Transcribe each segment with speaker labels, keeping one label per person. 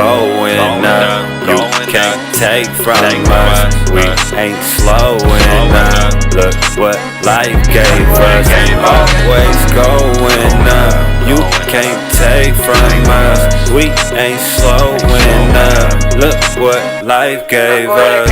Speaker 1: going up. You can't take from us. We ain't slowing up. Look what life gave us. Always going up. You can't take from us. We ain't slowing up. Look what life gave us.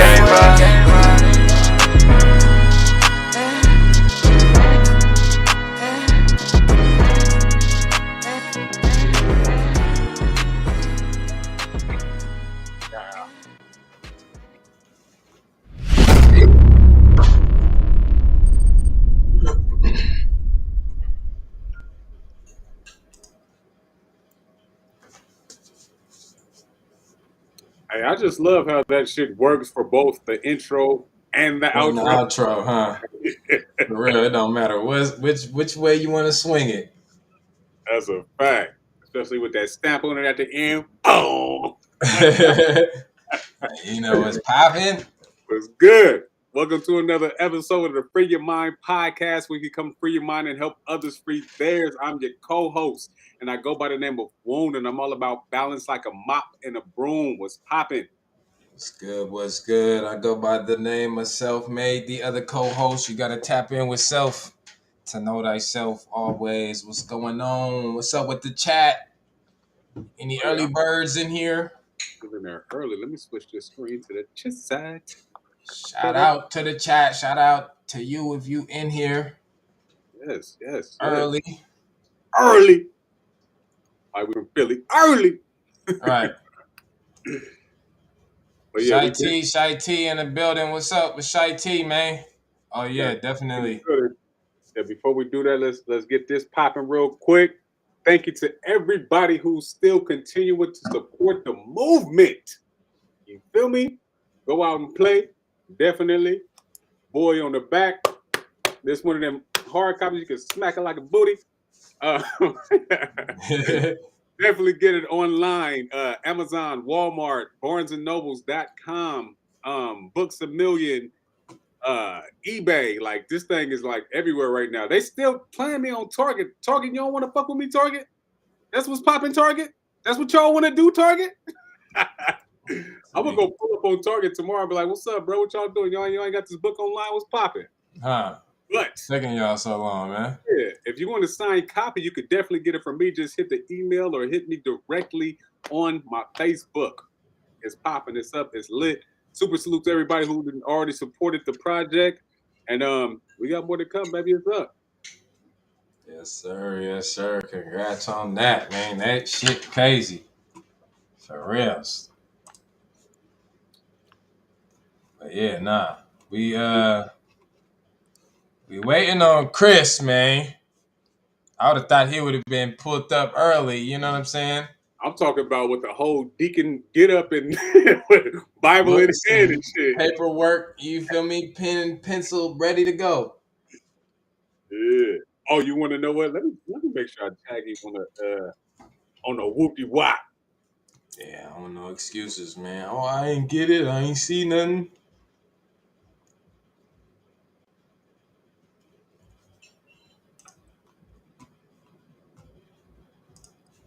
Speaker 2: Hey, I just love how that shit works for both the intro and the
Speaker 3: And the
Speaker 2: outro.
Speaker 3: outro, huh? For real, it don't matter which way you want to swing it.
Speaker 2: That's a fact. Especially with that stamp on it at the end. Oh,
Speaker 3: You know what's popping?
Speaker 2: it's good. Welcome to another episode of the Free Your Mind podcast, where you come free your mind and help others free theirs. I'm your co-host, and I go by the name of Woon, and I'm all about balance like a mop and a broom. What's popping?
Speaker 3: What's good? What's good? I go by the name of Selfmade, the other co-host. You gotta tap in with self to know thyself always. What's going on? What's up with the chat? Any
Speaker 2: Oh, yeah,
Speaker 3: early birds in here?
Speaker 2: I'm in there early. Let me switch this screen to the chat side.
Speaker 3: Shout out to the chat. Shout out to you if you in here
Speaker 2: Yes.
Speaker 3: early.
Speaker 2: Early. Like we from Philly. Early.
Speaker 3: All right.
Speaker 2: But yeah, we
Speaker 3: Shy T in the building. What's up with Shy T, man? Oh yeah, definitely.
Speaker 2: Yeah, before we do that, let's get this popping real quick. Thank you to everybody who's still continuing to support the movement. You feel me? Go out and play. Definitely. Boy on the back. This one of them hard copies you can smack it like a booty. Definitely get it online. Amazon, Walmart, BarnesandNobles.com, Books a Million, eBay. Like, this thing is like everywhere right now. They still playing me on Target. Target, you don't want to fuck with me, Target? That's what's popping, Target? That's what y'all want to do, Target? I'm gonna go pull up on Target tomorrow and be like, what's up, bro? What y'all doing? Y'all ain't got this book online? What's popping?
Speaker 3: Huh.
Speaker 2: But
Speaker 3: Taking y'all so long, man.
Speaker 2: yeah, if you want a signed copy, you could definitely get it from me. Just hit the email or hit me directly on my Facebook. It's popping, it's up, it's lit. Super salute to everybody who already supported the project. And we got more to come, baby. It's up.
Speaker 3: Yes, sir. Yes, sir. Congrats on that, man. That shit crazy. For real. But yeah, nah. We waiting on Chris, man. I would have thought he would have been pulled up early, you know what I'm saying?
Speaker 2: I'm talking about with the whole deacon get up and Bible in
Speaker 3: Books
Speaker 2: hand and shit.
Speaker 3: paperwork, you feel me? Pen and pencil ready to go.
Speaker 2: Yeah. Oh, you want to know what? Let me make sure I tag you on the whoopie wop.
Speaker 3: Yeah, I don't know excuses, man. Oh, I ain't get it. I ain't see nothing.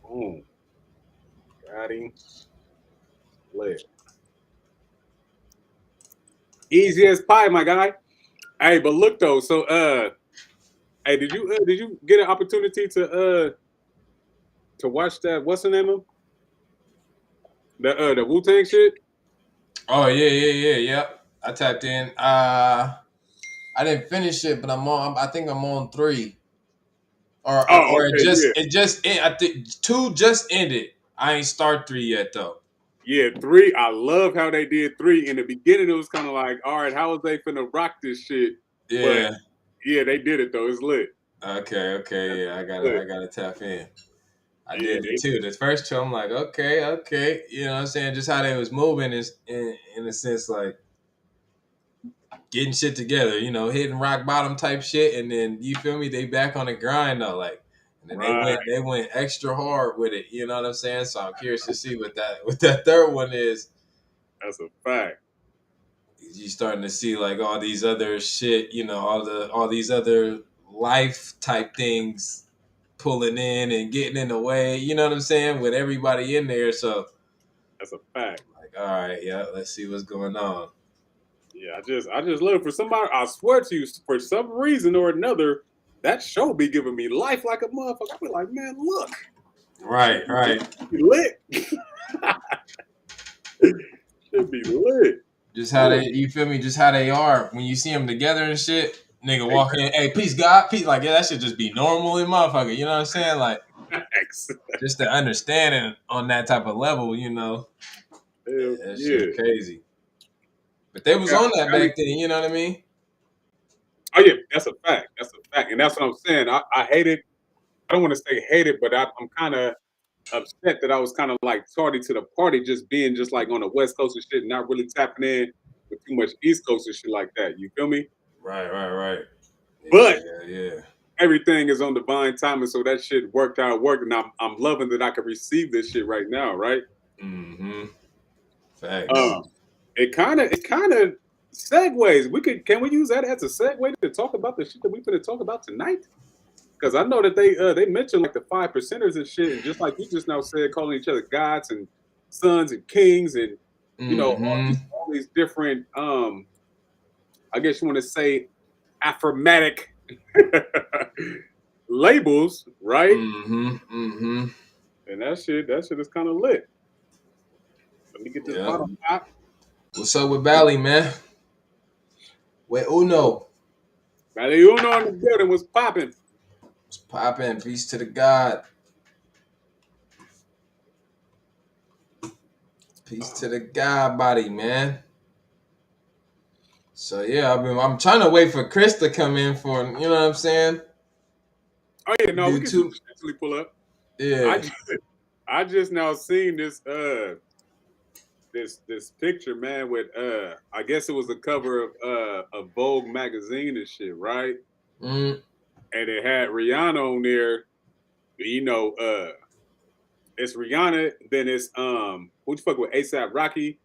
Speaker 2: Boom. Got him. Lit. Easy as pie, my guy. Hey, but look though. So hey, did you get an opportunity to watch that? What's the name of the Wu Tang shit?
Speaker 3: Oh yep. I tapped in. I didn't finish it, but I'm on. I think I'm on 3.
Speaker 2: Oh,
Speaker 3: Or
Speaker 2: okay, yeah.
Speaker 3: it just I think 2 just ended. I ain't start 3 yet though.
Speaker 2: Yeah, 3. I love how they did 3. In the beginning, it was kind of like, all right, how is they finna rock this shit? But
Speaker 3: Yeah.
Speaker 2: yeah, they did it though. It's lit.
Speaker 3: Okay. Yeah,
Speaker 2: Lit.
Speaker 3: I gotta tap in. I
Speaker 2: Yeah,
Speaker 3: did it too. The first 2, I'm like, okay. You know what I'm saying? Just how they was moving is in a sense like getting shit together, you know, hitting rock bottom type shit, and then you feel me, they back on the grind though, like, and then
Speaker 2: right.
Speaker 3: they went extra hard with it, you know what I'm saying? So I'm curious to see what that third one is.
Speaker 2: That's a fact.
Speaker 3: You starting to see like all these other shit, you know, all these other life type things pulling in and getting in the way, you know what I'm saying, with everybody in there. So
Speaker 2: That's a fact.
Speaker 3: Like, all right, yeah, let's see what's going on.
Speaker 2: Yeah, I just love for somebody. I swear to you, for some reason or another, that show be giving me life like a motherfucker. I be like, man, look,
Speaker 3: Right, right.
Speaker 2: should be lit. Should be lit.
Speaker 3: Just how they, you feel me? Just how they are when you see them together and shit. Nigga walk in, hey, peace, God, peace. Like, yeah, that should just be normal in motherfucker. You know what I'm saying? Like, just the understanding on that type of level, you know, that
Speaker 2: Yeah.
Speaker 3: shit crazy. But they was
Speaker 2: Yeah,
Speaker 3: on that back then. You know what I mean?
Speaker 2: oh yeah, that's a fact. That's a fact, and that's what I'm saying. I hate it. I don't want to say hate it, but I'm kind of upset that I was kind of like tardy to the party, just being just like on the West Coast and shit, not really tapping in with too much East Coast and shit like that. You feel me?
Speaker 3: Right.
Speaker 2: But
Speaker 3: Yeah.
Speaker 2: everything is on divine timing, so that shit worked out, and I'm loving that I can receive this shit right now, right?
Speaker 3: Mm-hmm. Facts.
Speaker 2: It kind of segues. Can we use that as a segue to talk about the shit that we're going to talk about tonight? Because I know that they mentioned like the 5%ers and shit, and just like you just now said, calling each other gods and sons and kings, and you know all these different I guess you want to say affirmatic labels, right?
Speaker 3: Mm-hmm.
Speaker 2: And that shit is kind of lit. Let me get this
Speaker 3: Yeah.
Speaker 2: bottle pop.
Speaker 3: What's up with Bally, man? Wait, Uno.
Speaker 2: Valley Uno in the building was popping.
Speaker 3: What's popping? Peace to the God. Peace to the God body, man. So yeah, I'm trying to wait for Chris to come in for, you know what I'm saying?
Speaker 2: Oh yeah, no, we can
Speaker 3: too.
Speaker 2: just essentially pull up.
Speaker 3: Yeah.
Speaker 2: I just now seen this this picture, man, with I guess it was a cover of a Vogue magazine and shit, right?
Speaker 3: Mm.
Speaker 2: And it had Rihanna on there. You know, it's Rihanna, then it's who the fuck with ASAP Rocky,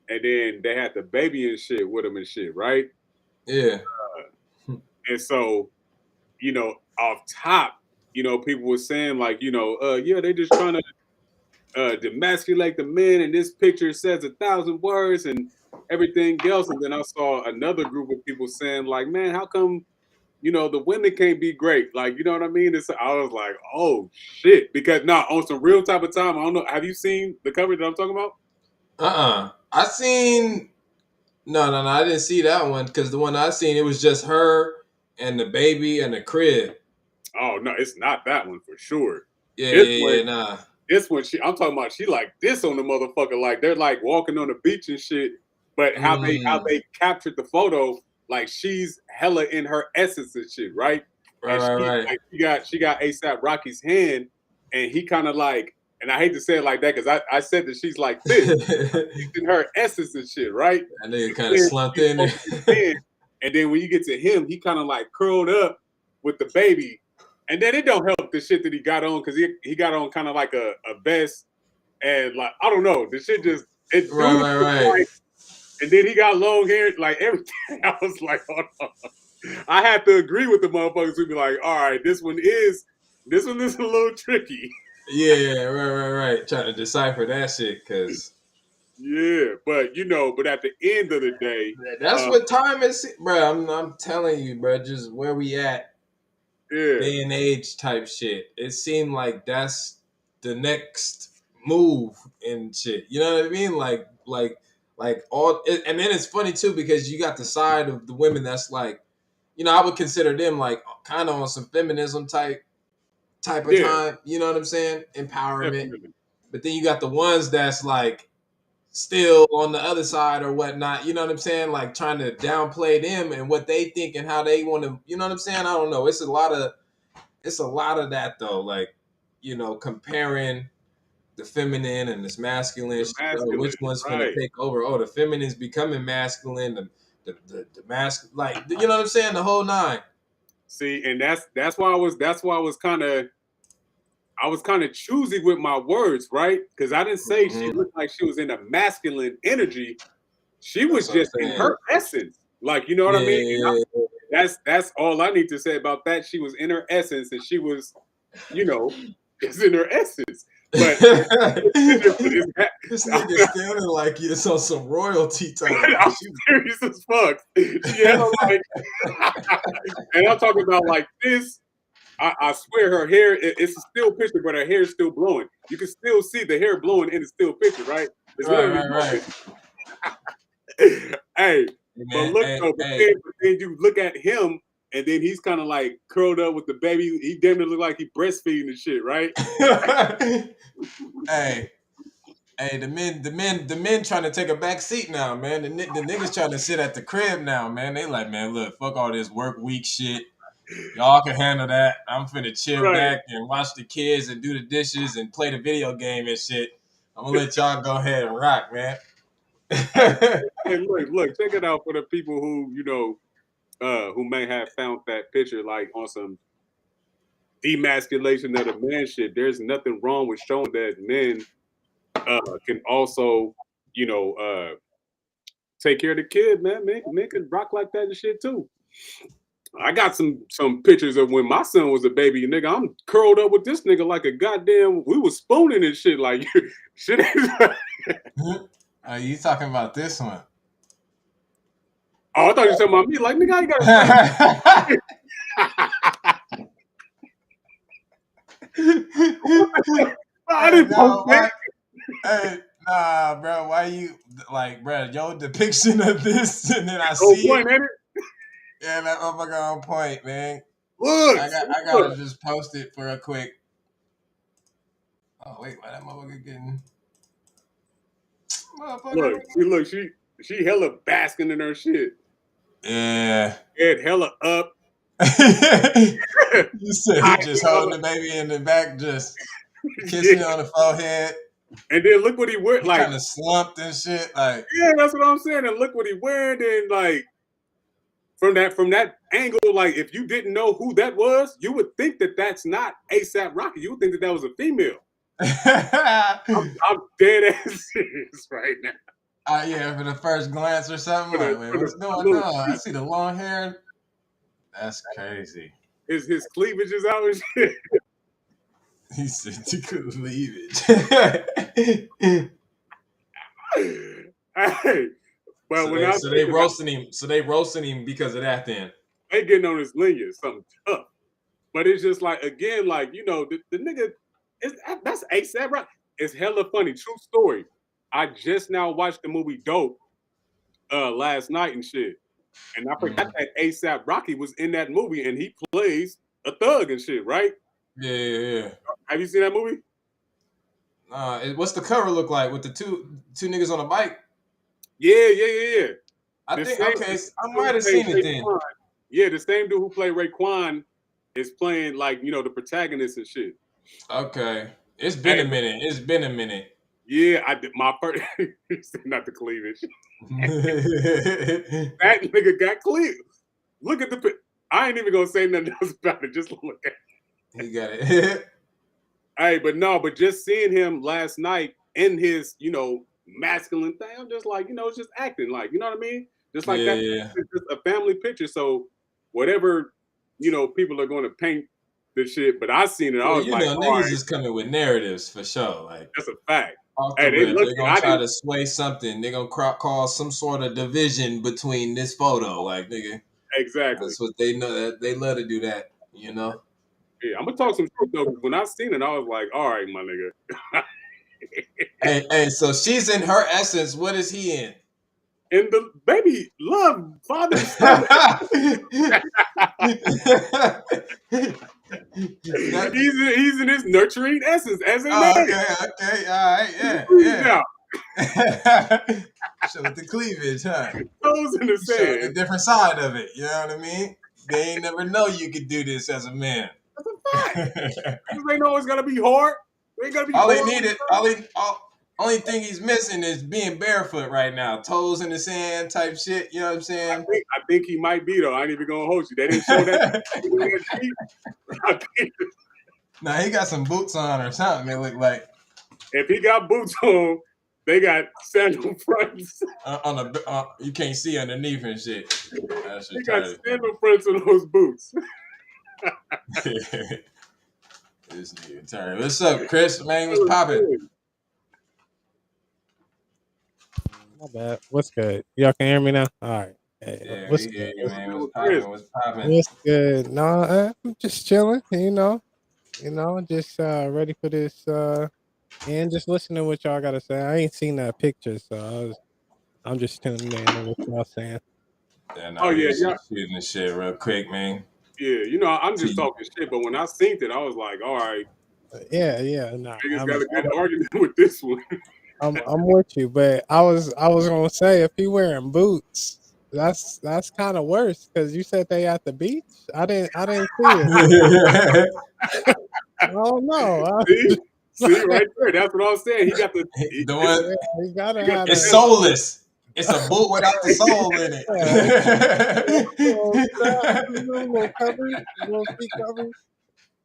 Speaker 2: and then they had the baby and shit with him and shit, right?
Speaker 3: Yeah.
Speaker 2: And so, you know, off top, you know, people were saying like, you know, yeah, they just trying to demasculate the men, and this picture says 1,000 words and everything else. And then I saw another group of people saying like, man, how come you know the women can't be great? Like, you know what I mean? I was like, oh shit, because now on some real type of time, I don't know. Have you seen the cover that I'm talking about?
Speaker 3: I seen no, I didn't see that one because the one I seen it was just her and the baby and the crib.
Speaker 2: Oh no, it's not that one for sure. This one,
Speaker 3: Yeah, nah.
Speaker 2: this one, I'm talking about. She like this on the motherfucker. Like they're like walking on the beach and shit. But how they captured the photo, like she's hella in her essence and shit, right? And she
Speaker 3: Right.
Speaker 2: like she got ASAP Rocky's hand, and he kind of like, and I hate to say it like that because I said that she's like this, she's in her essence and shit, right?
Speaker 3: That nigga
Speaker 2: And
Speaker 3: kind of
Speaker 2: then
Speaker 3: slumped
Speaker 2: she's
Speaker 3: in
Speaker 2: holding his hand, and then when you get to him, he kind of like curled up with the baby. And then it don't help the shit that he got on because he got on kind of like a vest and like I don't know, the shit just it
Speaker 3: Right.
Speaker 2: like, and then he got long hair, like everything. I was like, hold on. I had to agree with the motherfuckers who be like, all right, this one is a little tricky.
Speaker 3: Yeah, right. Trying to decipher that shit because
Speaker 2: Yeah, but you know, but at the end of the day,
Speaker 3: that's what time is, bro. I'm telling you, bro. Just where we at,
Speaker 2: yeah,
Speaker 3: day and age type shit. It seemed like that's the next move and shit. You know what I mean? Like all. And then it's funny too because you got the side of the women that's like, you know, I would consider them like kind of on some feminism type of
Speaker 2: yeah,
Speaker 3: time. You know what I'm saying? Empowerment.
Speaker 2: definitely.
Speaker 3: But then you got the ones that's like still on the other side or whatnot. You know what I'm saying? Like trying to downplay them and what they think and how they want to. You know what I'm saying? I don't know. It's a lot of that though. Like, you know, comparing the feminine and this masculine.
Speaker 2: The
Speaker 3: Shit, oh, which
Speaker 2: masculine,
Speaker 3: one's gonna
Speaker 2: right?
Speaker 3: take over? Oh, the feminine's becoming masculine. The mask, like, you know what I'm saying? The whole nine.
Speaker 2: See, and that's why I was kind of choosy with my words, right? Because I didn't say she
Speaker 3: Mm-hmm.
Speaker 2: looked like she was in a masculine energy. She
Speaker 3: That's
Speaker 2: was
Speaker 3: what I'm
Speaker 2: just in
Speaker 3: saying.
Speaker 2: her essence. Like, you know what I mean?
Speaker 3: Yeah.
Speaker 2: That's all I need to say about that. She was in her essence, and she was, you know, is in her essence. But
Speaker 3: this nigga standing like it's on some royalty type.
Speaker 2: I'm serious as fuck. She had like, and I'm talking about like this. I swear her hair, it's a still picture, but her hair is still blowing. You can still see the hair blowing in the still picture, right? It's
Speaker 3: Right.
Speaker 2: Hey,
Speaker 3: Man,
Speaker 2: but look though, but then you look at him, and then he's kind of like curled up with the baby. He damn near look like he breastfeeding and shit, right?
Speaker 3: Hey, the men trying to take a back seat now, man. The niggas trying to sit at the crib now, man. They like, man, look, fuck all this work week shit. Y'all can handle that. I'm finna chill back and watch the kids and do the dishes and play the video game and shit. I'm gonna let y'all go ahead and rock, man.
Speaker 2: Hey, look, check it out for the people who who may have found that picture like on some demasculation of the man shit. There's nothing wrong with showing that men can also, take care of the kid, man. Men can rock like that and shit too. I got some pictures of when my son was a baby, nigga. I'm curled up with this nigga like a goddamn. We was spooning and shit, like shit.
Speaker 3: Are you talking about this one?
Speaker 2: Oh, I thought you were talking about me. Like, nigga, I ain't got I didn't post that.
Speaker 3: Hey, nah, bro. Why you like, bro? Your depiction of this, and then I see
Speaker 2: One, ain't it?
Speaker 3: Yeah, that motherfucker on point, man.
Speaker 2: Look,
Speaker 3: I gotta just post it for a quick. Oh wait, why that motherfucker getting? Motherfucker.
Speaker 2: Look, she hella basking in her shit.
Speaker 3: Yeah.
Speaker 2: Head hella up.
Speaker 3: You said he just holding the baby in the back, just kissing on the forehead.
Speaker 2: And then look what he wear, like
Speaker 3: kind of slumped and shit. Like,
Speaker 2: yeah, that's what I'm saying. And look what he wearing. And like from that angle, like if you didn't know who that was, you would think that that's not ASAP Rocky. You would think that was a female. I'm dead ass serious right now.
Speaker 3: Yeah, for the first glance or something. Like, man, what's going on? I see the long hair. That's crazy.
Speaker 2: His cleavage is out and shit.
Speaker 3: He said to cleavage.
Speaker 2: Hey, but
Speaker 3: so they roasting him. So they roasting him because of that. Then
Speaker 2: they getting on his lineage, something tough. But it's just like again, like the nigga. That's ASAP Rocky. It's hella funny. True story. I just now watched the movie Dope last night and shit. And I forgot that ASAP Rocky was in that movie and he plays a thug and shit, right?
Speaker 3: Yeah.
Speaker 2: Have you seen that movie?
Speaker 3: What's the cover look like with the two niggas on a bike?
Speaker 2: Yeah.
Speaker 3: I might have seen it then.
Speaker 2: Yeah, the same dude who played Raekwon is playing like, the protagonist and shit.
Speaker 3: Okay. It's been a minute.
Speaker 2: Yeah, I did my first not the cleavage. That nigga got cleaved. Look at the I ain't even gonna say nothing else about it. Just look at it.
Speaker 3: He got it.
Speaker 2: Hey, but just seeing him last night in his, masculine thing, I'm just like, it's just acting like, you know what I mean? Just like that.
Speaker 3: Yeah.
Speaker 2: It's just a family picture. So whatever, people are going to paint the shit, but I seen it. I was like,
Speaker 3: niggas is coming with narratives for sure. Like
Speaker 2: that's a fact.
Speaker 3: Hey, they're gonna try to sway something. They're gonna cause some sort of division between this photo. Like, nigga.
Speaker 2: Exactly.
Speaker 3: That's what they know. That they love to do that,
Speaker 2: Yeah, I'm gonna talk some truth though. When I seen it, I was like, all right, my nigga.
Speaker 3: Hey, so she's in her essence. What is he in?
Speaker 2: And the baby love father son. He's in his nurturing essence as a man.
Speaker 3: Okay, all right, yeah. Show the cleavage, huh?
Speaker 2: Toes in the sand.
Speaker 3: Show the different side of it. You know what I mean? They ain't never know you could do this as a man.
Speaker 2: That's a fact. They know it's gotta be hard. They gotta be
Speaker 3: all
Speaker 2: hard.
Speaker 3: he needed. Only thing he's missing is being barefoot right now, toes in the sand type shit. You know what I'm saying?
Speaker 2: I think he might be though. I ain't even gonna hold you. They didn't show that.
Speaker 3: Nah, he got some boots on or something. It looked like.
Speaker 2: If he got boots on, they got sandal fronts.
Speaker 3: You can't see underneath and shit.
Speaker 2: He got sandal fronts on those boots.
Speaker 3: This nigga turn. What's up, Chris? Man, what's poppin'?
Speaker 4: My bad. What's good? Y'all can hear me now? All right. Hey,
Speaker 3: Yeah,
Speaker 4: what's
Speaker 3: we hear you,
Speaker 2: What's
Speaker 3: man.
Speaker 2: good
Speaker 3: What's
Speaker 2: with Chris?
Speaker 3: poppin'? What's poppin'?
Speaker 4: what's good? No, I'm just chilling. Just ready for this. And just listening to what y'all gotta say. I ain't seen that picture, so I'm just tuning in to what y'all saying.
Speaker 3: Yeah,
Speaker 2: Oh
Speaker 3: nah, we
Speaker 2: yeah,
Speaker 3: was
Speaker 2: yeah,
Speaker 3: just shooting the shit real quick, man.
Speaker 2: yeah. You know, I'm just
Speaker 3: See,
Speaker 2: talking shit, but when I seen it, I was like, all right,
Speaker 4: Yeah. Nah,
Speaker 2: niggas got a good argument with this one.
Speaker 4: I'm with you, but I was gonna say if he wearing boots, that's kind of worse because you said they at the beach. I didn't see it. I don't know.
Speaker 2: See, right there. That's what I was saying. He got the.
Speaker 3: the
Speaker 2: It's,
Speaker 3: one,
Speaker 4: Yeah, he gotta
Speaker 2: he got
Speaker 4: have
Speaker 2: the
Speaker 3: it's
Speaker 4: that.
Speaker 3: soulless. It's a boot without the soul in
Speaker 4: Yeah, little strap,
Speaker 3: it.
Speaker 4: little covers, little feet covers.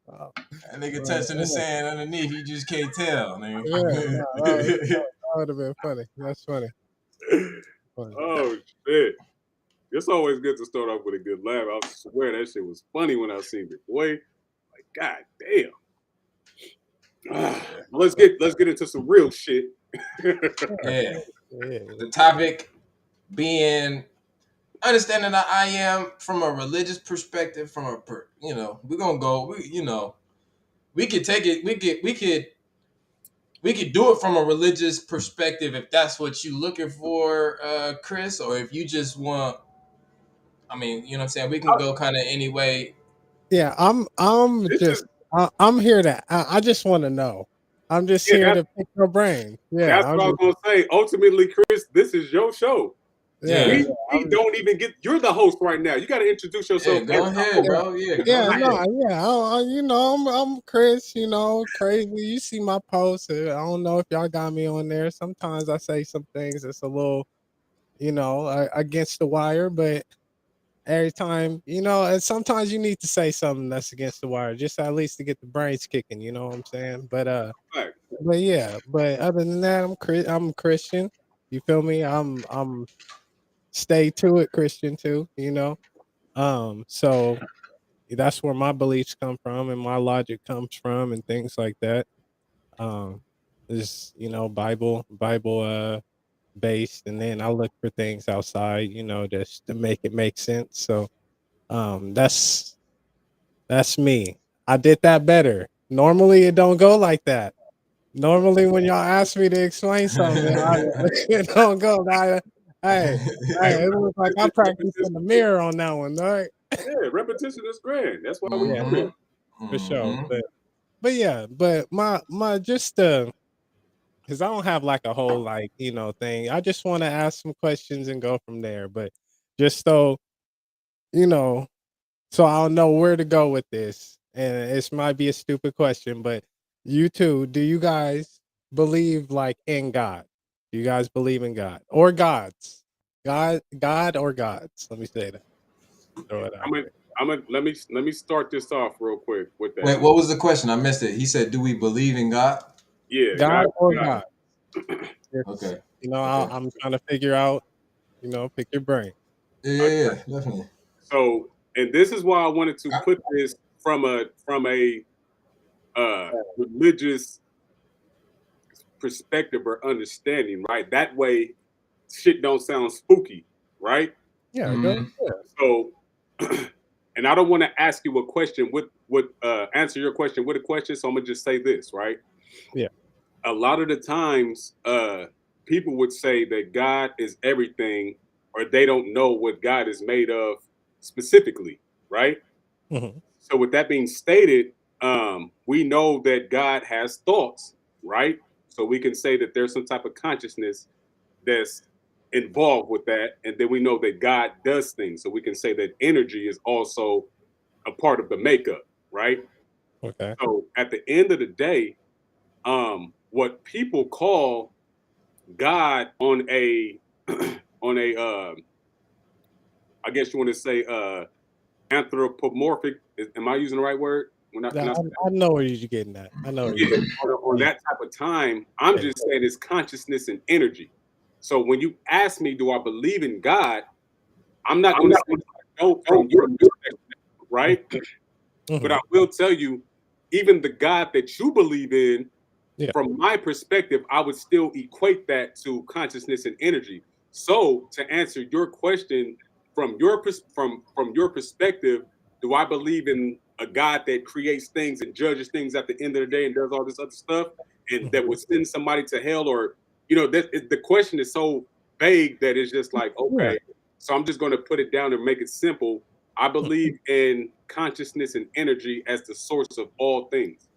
Speaker 4: Oh,
Speaker 3: That nigga
Speaker 4: but
Speaker 3: touching the sand underneath, you just can't tell,
Speaker 4: yeah,
Speaker 3: nigga.
Speaker 4: no, that would have been funny. That's funny. Funny.
Speaker 2: oh shit! It's always good to start off with a good laugh. I swear that shit was funny when I seen it. Boy, like god damn. Let's get into some real shit.
Speaker 3: Yeah.
Speaker 4: Yeah,
Speaker 3: The topic being understanding that I am from a religious perspective, we're gonna go. We could take it. We could do it from a religious perspective if that's what you looking for, Chris, or if you just want. I mean, you know what I'm saying. We can go kind of any way.
Speaker 4: yeah. I'm
Speaker 2: This is
Speaker 4: just I'm here to. I just want to know. I'm just
Speaker 2: yeah.
Speaker 4: here to pick your brain. Yeah,
Speaker 2: That's
Speaker 4: I'm
Speaker 2: what I was
Speaker 4: just
Speaker 2: gonna say. Ultimately, Chris, this is your show.
Speaker 4: yeah.
Speaker 3: Yeah,
Speaker 2: We don't even get. You're the host right now. You got to introduce
Speaker 3: yeah.
Speaker 2: yourself as
Speaker 3: Go
Speaker 2: the
Speaker 3: ahead,
Speaker 2: host.
Speaker 3: bro. Yeah, go
Speaker 4: Yeah, no,
Speaker 3: ahead.
Speaker 4: yeah, I'm Chris, crazy. You see my posts. I don't know if y'all got me on there. Sometimes I say some things that's a little, against the wire, but every time, and sometimes you need to say something that's against the wire, just at least to get the brains kicking. You know what I'm saying?
Speaker 2: Right.
Speaker 4: But yeah, but other than that, I'm Christian. You feel me? I'm stay to it Christian too. So that's where my beliefs come from and my logic comes from and things like that. Um, is Bible based, and then I look for things outside, just to make it make sense. So that's me. I did that better. Normally it don't go like that. Normally when y'all ask me to explain something, it don't go. Hey, hey, it looks like I practiced in the mirror on that one, all right?
Speaker 2: Yeah, repetition is grand. That's why we
Speaker 4: Yeah,
Speaker 2: do
Speaker 3: Mm-hmm.
Speaker 2: it.
Speaker 4: for sure.
Speaker 3: Mm-hmm.
Speaker 4: But yeah, but my just because I don't have like a whole like thing. I just want to ask some questions and go from there. But just you know, so I'll know where to go with this. And this might be a stupid question, but you two, do you guys believe like in God? Do you guys believe in God or gods? God or gods? Let me say that. Throw it
Speaker 2: I'm
Speaker 4: out
Speaker 2: gonna,
Speaker 4: there.
Speaker 2: let me start this off real quick with that.
Speaker 3: Wait, what was the question? I missed it. He said, "Do we believe in God?"
Speaker 2: Yeah,
Speaker 4: God or
Speaker 2: God.
Speaker 4: God? It's,
Speaker 3: Okay.
Speaker 4: I,
Speaker 3: Okay.
Speaker 4: I'm trying to figure out. Pick your brain.
Speaker 3: Yeah,
Speaker 2: I
Speaker 3: yeah,
Speaker 2: got
Speaker 3: yeah, definitely.
Speaker 2: so, and this is why I wanted to put this from a religious perspective or understanding, right? That way, shit don't sound spooky, right?
Speaker 4: Yeah, go.
Speaker 3: Mm-hmm.
Speaker 4: Yeah.
Speaker 2: So, and I don't want to ask you a question with answer your question with a question. So I'm gonna just say this, right?
Speaker 4: Yeah.
Speaker 2: A lot of the times, people would say that God is everything, or they don't know what God is made of specifically, right?
Speaker 4: Mhm.
Speaker 2: So, with that being stated, we know that God has thoughts, right? So we can say that there's some type of consciousness that's involved with that, and then we know that God does things. So we can say that energy is also a part of the makeup, right?
Speaker 4: Okay.
Speaker 2: So at the end of the day, what people call God on a on a I guess you want to say anthropomorphic. Am I using the right word? When I,
Speaker 4: Yeah,
Speaker 2: can I say
Speaker 4: I know where you're getting at. I know where you're
Speaker 2: yeah,
Speaker 4: getting
Speaker 2: on
Speaker 4: at.
Speaker 2: that type of time, I'm
Speaker 4: Yeah.
Speaker 2: just saying it's consciousness and energy. So when you ask me, do I believe in God? I'm not
Speaker 3: I'm
Speaker 2: going to
Speaker 3: not
Speaker 2: say I don't from your perspective, right? But I
Speaker 4: Mhm.
Speaker 2: will tell you, even the God that you believe in,
Speaker 4: Yeah.
Speaker 2: from my perspective, I would still equate that to consciousness and energy. So to answer your question from from your perspective, do I believe in a God that creates things and judges things at the end of the day and does all this other stuff and
Speaker 4: Mhm.
Speaker 2: that would send somebody to hell? Or the question is so vague that it's just like,
Speaker 4: Yeah.
Speaker 2: okay, so I'm just going to put it down and make it simple. I believe in consciousness and energy as the source of all things.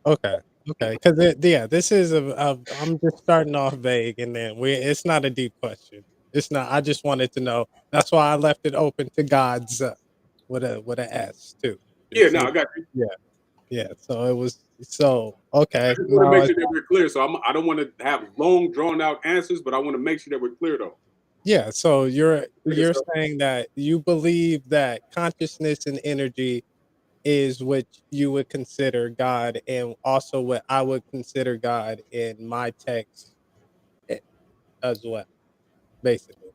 Speaker 4: Okay. Okay. Because yeah, this is I'm just starting off vague, and then it's not a deep question. It's not. I just wanted to know. That's why I left it open to God's with a S too.
Speaker 2: Yeah,
Speaker 4: Just
Speaker 2: no,
Speaker 4: so
Speaker 2: I got you.
Speaker 4: yeah, yeah. So it was okay.
Speaker 2: I just want to
Speaker 4: Now
Speaker 2: make
Speaker 4: it's
Speaker 2: sure that we're clear. So I don't want to have long, drawn out answers, but I want to make sure that we're clear though.
Speaker 4: yeah. So
Speaker 2: Nigga,
Speaker 4: you're
Speaker 2: so
Speaker 4: saying that you believe that consciousness and energy is what you would consider God, and also what I would consider God in my text a- as well, basically.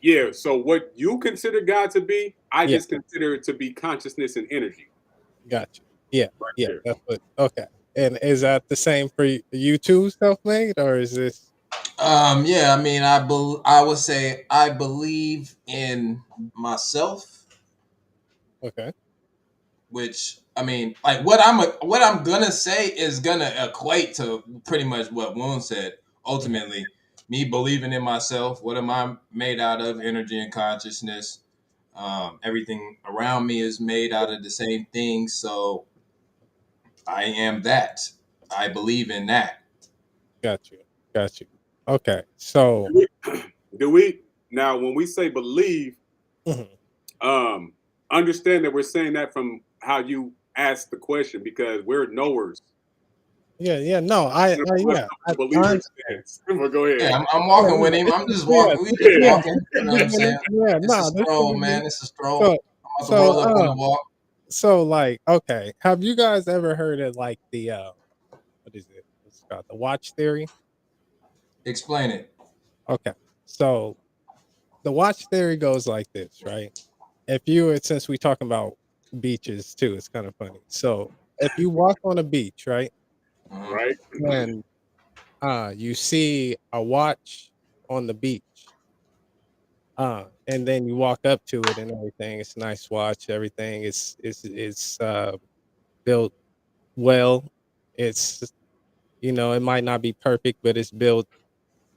Speaker 2: yeah. So what you consider God to be, I
Speaker 4: Yeah,
Speaker 2: just consider it to be consciousness and energy
Speaker 4: gotcha. Yeah,
Speaker 2: right
Speaker 4: yeah,
Speaker 2: there.
Speaker 4: that's what okay. And is that the same for you too, self-made, or is this
Speaker 3: Yeah, I mean, I would say I believe in myself,
Speaker 4: okay?
Speaker 3: which I mean, like what I'm gonna say is gonna equate to pretty much what Woon said.
Speaker 4: Mhm.
Speaker 3: Ultimately, me believing in myself. What am I made out of? Energy and consciousness. Everything around me is made out of the same thing, so I am that. I believe in that.
Speaker 4: Got you, got you. Okay, so
Speaker 2: Do do we now when we say believe,
Speaker 4: mhm.
Speaker 2: um, understand that we're saying that from how you asked the question because we're knowers.
Speaker 4: Yeah, yeah, no, yeah,
Speaker 2: The
Speaker 4: I
Speaker 2: believer
Speaker 4: understand.
Speaker 2: stance. But go ahead.
Speaker 3: Yeah, I'm
Speaker 4: Yeah,
Speaker 3: walking with
Speaker 4: no,
Speaker 3: him.
Speaker 4: it's
Speaker 3: I'm
Speaker 4: just
Speaker 3: just
Speaker 4: yeah,
Speaker 3: walking. We
Speaker 4: this
Speaker 3: just
Speaker 2: Yeah.
Speaker 4: yeah,
Speaker 3: walking.
Speaker 4: this
Speaker 3: You
Speaker 4: the
Speaker 3: know what I'm saying?
Speaker 4: beginning. Yeah,
Speaker 3: It's a
Speaker 4: no, this the
Speaker 3: stroll,
Speaker 4: beginning.
Speaker 3: man. It's a stroll.
Speaker 4: So
Speaker 3: I'm about to
Speaker 4: so
Speaker 3: roll up on the walk.
Speaker 4: like okay, have you guys ever heard of like the what is it? What's it called? The watch theory?
Speaker 3: Explain it.
Speaker 4: Okay. So the watch theory goes like this, right? If you since we talking about beaches too, it's kind of funny. So if you walk on a beach, right,
Speaker 3: Hmm.
Speaker 2: Right?
Speaker 4: and you see a watch on the beach, and then you walk up to it and everything, it's a nice watch, everything is built well. It's it might not be perfect, but it's built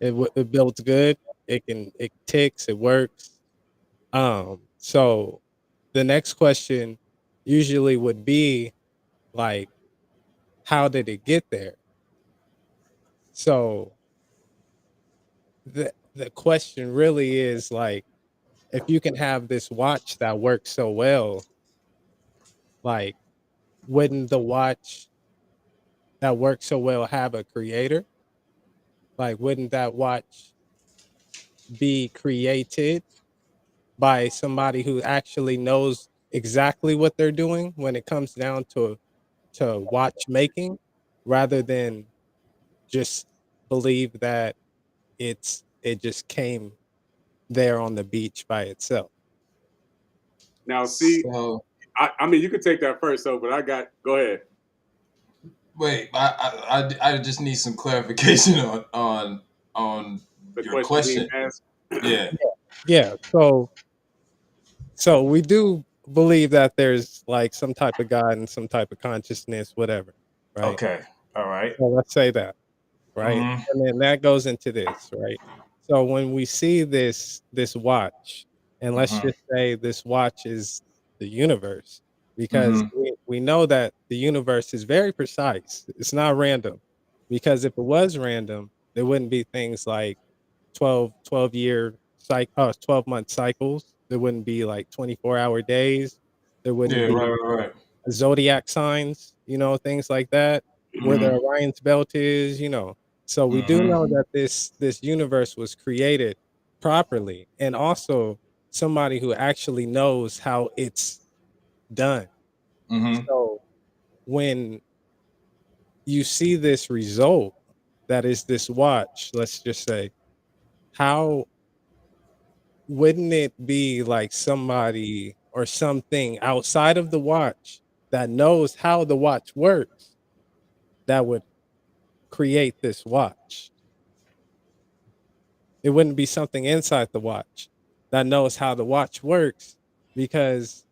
Speaker 4: it builds good. It ticks, it works. So the next question usually would be like, how did it get there? So the question really is like, if you can have this watch that works so well, like, wouldn't the watch that works so well have a creator? Like, wouldn't that watch be created by somebody who actually knows exactly what they're doing when it comes down to watchmaking, rather than just believe that it just came there on the beach by itself.
Speaker 2: Now see,
Speaker 3: So
Speaker 2: I mean you could take that first, so but I got go ahead.
Speaker 3: wait, I just need some clarification on
Speaker 2: The
Speaker 3: your
Speaker 2: question being
Speaker 3: question.
Speaker 2: asked.
Speaker 3: Yeah.
Speaker 4: Yeah, so we do believe that there's like some type of God and some type of consciousness, whatever, right?
Speaker 3: Okay. All right.
Speaker 4: So let's say that, right?
Speaker 3: Mm-hmm.
Speaker 4: And then that goes into this, right? So when we see this watch, and let's
Speaker 3: Mm-hmm.
Speaker 4: just say this watch is the universe, because
Speaker 3: Mm-hmm.
Speaker 4: we know that the universe is very precise. It's not random. Because if it was random, there wouldn't be things like 12 year 12-month cycles. There wouldn't be like 24-hour days. There wouldn't
Speaker 3: Yeah.
Speaker 4: be
Speaker 3: Right. Right. Right.
Speaker 4: zodiac signs, things like that, where the
Speaker 3: Mm-hmm.
Speaker 4: Orion's belt is, So we do
Speaker 3: Mm-hmm.
Speaker 4: know that this universe was created properly, and also somebody who actually knows how it's done.
Speaker 3: Mm-hmm.
Speaker 4: So when you see this result that is this watch, let's just say, how wouldn't it be like somebody or something outside of the watch that knows how the watch works that would create this watch. It wouldn't be something inside the watch that knows how the watch works because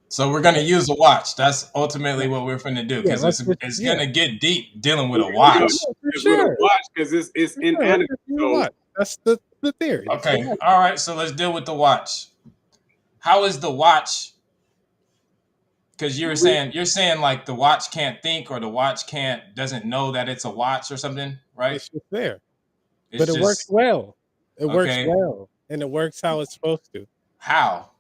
Speaker 3: So we're gonna use a watch. That's ultimately what we're finna do
Speaker 4: yeah,
Speaker 3: because
Speaker 4: let's just
Speaker 3: it's
Speaker 4: yeah,
Speaker 3: gonna get deep dealing with
Speaker 2: We're
Speaker 3: a
Speaker 2: gonna go
Speaker 3: watch.
Speaker 4: for
Speaker 2: just with a
Speaker 4: sure,
Speaker 2: watch because it's
Speaker 4: for sure. Let's
Speaker 2: inanimate.
Speaker 4: just use a
Speaker 2: So
Speaker 4: watch. That's the theory. It's the
Speaker 3: Okay,
Speaker 4: watch.
Speaker 3: all right. So let's deal with the watch. How is the watch? Because you're saying like the watch can't think or the watch can't doesn't know that it's a watch or something, right?
Speaker 4: It's just there, but
Speaker 3: It's
Speaker 4: it works
Speaker 3: just
Speaker 4: well. It works
Speaker 3: okay.
Speaker 4: well, and it works how it's supposed to.
Speaker 3: How?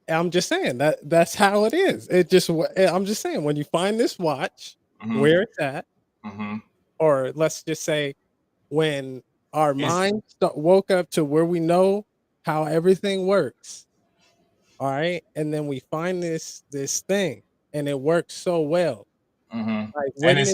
Speaker 4: I'm just saying that's how it is. It just I'm just saying when you find this watch
Speaker 3: Mm-hmm.
Speaker 4: where it's at,
Speaker 3: Mm-hmm.
Speaker 4: or let's just say when our
Speaker 3: Is
Speaker 4: mind woke up to where we know how everything works, all right, and then we find this thing and it works so well.
Speaker 3: mm-hmm.
Speaker 4: Like,
Speaker 3: And
Speaker 4: wouldn't it be?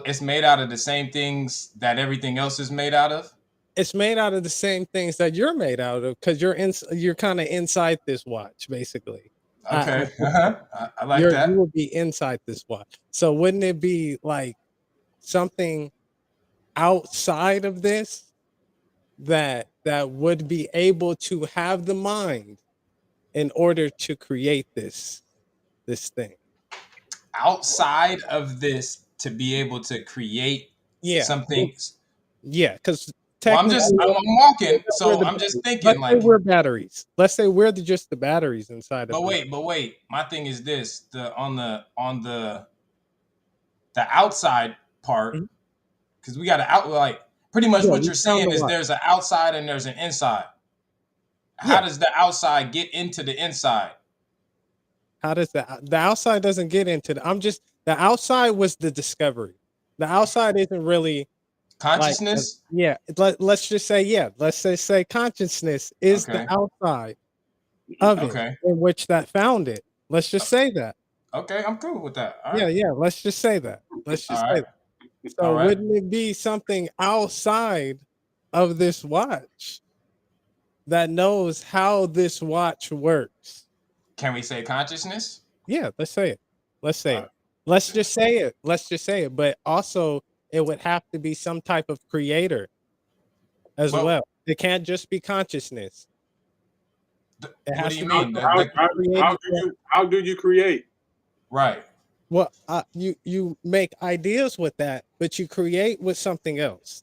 Speaker 3: it's made out of the same things that everything else is made out of.
Speaker 4: It's made out of the same things that you're made out of because you're kind of inside this watch, basically. I
Speaker 3: Okay.
Speaker 4: would say.
Speaker 3: I like
Speaker 4: You
Speaker 3: that.
Speaker 4: will be inside this watch. So wouldn't it be like something outside of this that would be able to have the mind in order to create this thing?
Speaker 3: Outside of this to be able to create
Speaker 4: Yeah.
Speaker 3: something.
Speaker 4: Yeah, because
Speaker 3: Well,
Speaker 4: technically
Speaker 3: I'm walking,
Speaker 4: we're
Speaker 3: so
Speaker 4: the
Speaker 3: I'm just
Speaker 4: batteries.
Speaker 3: thinking
Speaker 4: Let's say
Speaker 3: like,
Speaker 4: we're batteries. Let's say we're just the batteries inside of this.
Speaker 3: but wait. My thing is this: the on the outside part,
Speaker 4: Mhm.
Speaker 3: because we got to out like pretty much
Speaker 4: Yeah,
Speaker 3: what
Speaker 4: we
Speaker 3: you're
Speaker 4: found
Speaker 3: saying
Speaker 4: the
Speaker 3: is
Speaker 4: watch.
Speaker 3: there's an outside and there's an inside. How
Speaker 4: Yeah.
Speaker 3: does the outside get into the inside?
Speaker 4: How does the outside doesn't get into the outside was the discovery. The outside isn't really like
Speaker 3: Consciousness?
Speaker 4: yeah, let's just say yeah, let's just say consciousness is the
Speaker 3: Okay,
Speaker 4: outside of it
Speaker 3: okay,
Speaker 4: in which that found it. Let's just say that.
Speaker 3: okay. I'm cool with that. All
Speaker 4: Yeah,
Speaker 3: right,
Speaker 4: yeah, let's just say that. Let's
Speaker 3: all
Speaker 4: just say
Speaker 3: right,
Speaker 4: that. So
Speaker 3: all right.
Speaker 4: wouldn't it be something outside of this watch that knows how this watch works?
Speaker 3: Can we say consciousness?
Speaker 4: Yeah, let's say it. Let's say
Speaker 3: Uh,
Speaker 4: it. Let's just say it. Let's just say it. But also, it would have to be some type of creator as
Speaker 3: but
Speaker 4: well. It can't just be consciousness. It
Speaker 3: what
Speaker 4: has
Speaker 3: do you
Speaker 4: to be
Speaker 2: how
Speaker 3: mean?
Speaker 2: how
Speaker 4: something
Speaker 2: how,
Speaker 4: created.
Speaker 2: how do you create?
Speaker 3: Right.
Speaker 4: Well, you make ideas with that, but you create with something else.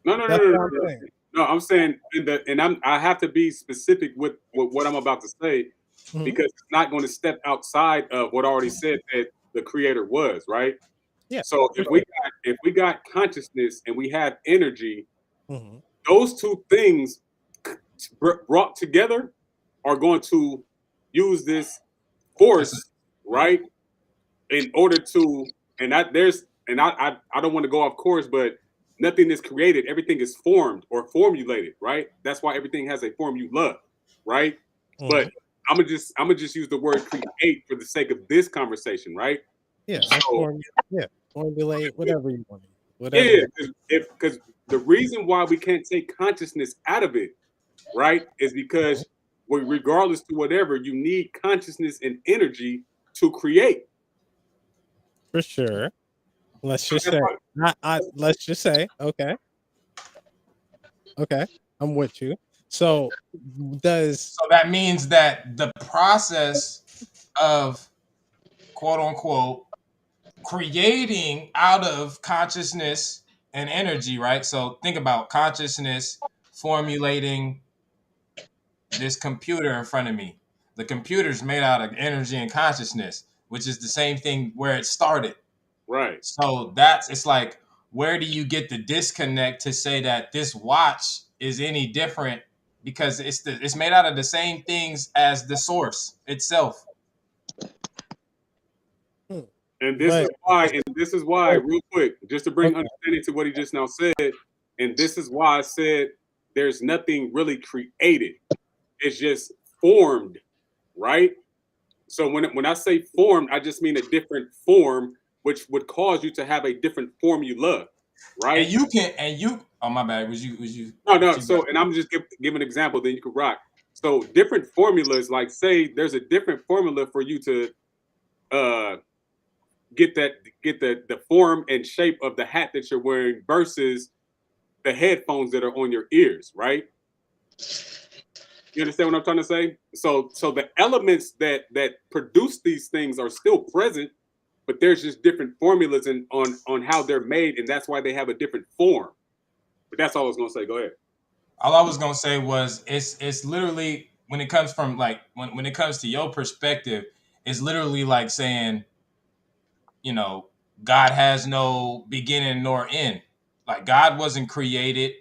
Speaker 2: No, no, no,
Speaker 4: That's
Speaker 2: no, no,
Speaker 4: what I'm
Speaker 2: no.
Speaker 4: saying.
Speaker 2: No, I'm saying I have to be specific with what I'm about to say
Speaker 4: Mhm.
Speaker 2: because it's not going to step outside of what I already said that the creator was, right?
Speaker 4: Yeah,
Speaker 2: So
Speaker 4: for sure.
Speaker 2: if we got consciousness and we have energy,
Speaker 4: Mhm.
Speaker 2: those two things brought together are going to use this
Speaker 3: That's a,
Speaker 2: force,
Speaker 3: yeah.
Speaker 2: right? In order to and that there's and I don't want to go off course, but nothing is created, everything is formed or formulated, right? That's why everything has a formula, right? But
Speaker 4: Mhm.
Speaker 2: I'm gonna just use the word create for the sake of this conversation, right?
Speaker 4: Yeah, or
Speaker 2: So
Speaker 4: yeah, formulate whatever you want. Whatever
Speaker 2: yeah,
Speaker 4: you
Speaker 2: because the reason why we can't take consciousness out of it, right, is
Speaker 4: want.
Speaker 2: because regardless to whatever, you need consciousness and energy to create.
Speaker 4: For sure. Let's
Speaker 2: So
Speaker 4: just
Speaker 2: that's
Speaker 4: say.
Speaker 2: why
Speaker 4: Let's just say, okay, okay, I'm with you. So does
Speaker 3: So that means that the process of quote unquote creating out of consciousness and energy, right? So think about consciousness formulating this computer in front of me. The computer's made out of energy and consciousness, which is the same thing where it started.
Speaker 2: right.
Speaker 3: So it's like, where do you get the disconnect to say that this watch is any different? Because it's made out of the same things as the source itself.
Speaker 4: hmm,
Speaker 2: And
Speaker 4: but
Speaker 2: this is why,
Speaker 4: but
Speaker 2: real quick, just to bring
Speaker 4: okay,
Speaker 2: understanding to what he just now said, and this is why I said there's nothing really created. It's just formed, right? So when I say formed, I just mean a different form, which would cause you to have a different formula, right?
Speaker 3: Oh my bad, was you
Speaker 2: No, no.
Speaker 3: what you got?
Speaker 2: So, and I'm just give an example, then you can rock. So, different formulas, like say, there's a different formula for you to uh get the form and shape of the hat that you're wearing versus the headphones that are on your ears, right? You understand what I'm trying to say? So the elements that produce these things are still present, but there's just different formulas on how they're made, and that's why they have a different form. But that's all I was gonna say. Go ahead.
Speaker 3: All I was gonna say was it's literally when it comes from like when it comes to your perspective, it's literally like saying, you know, God has no beginning nor end. Like God wasn't created,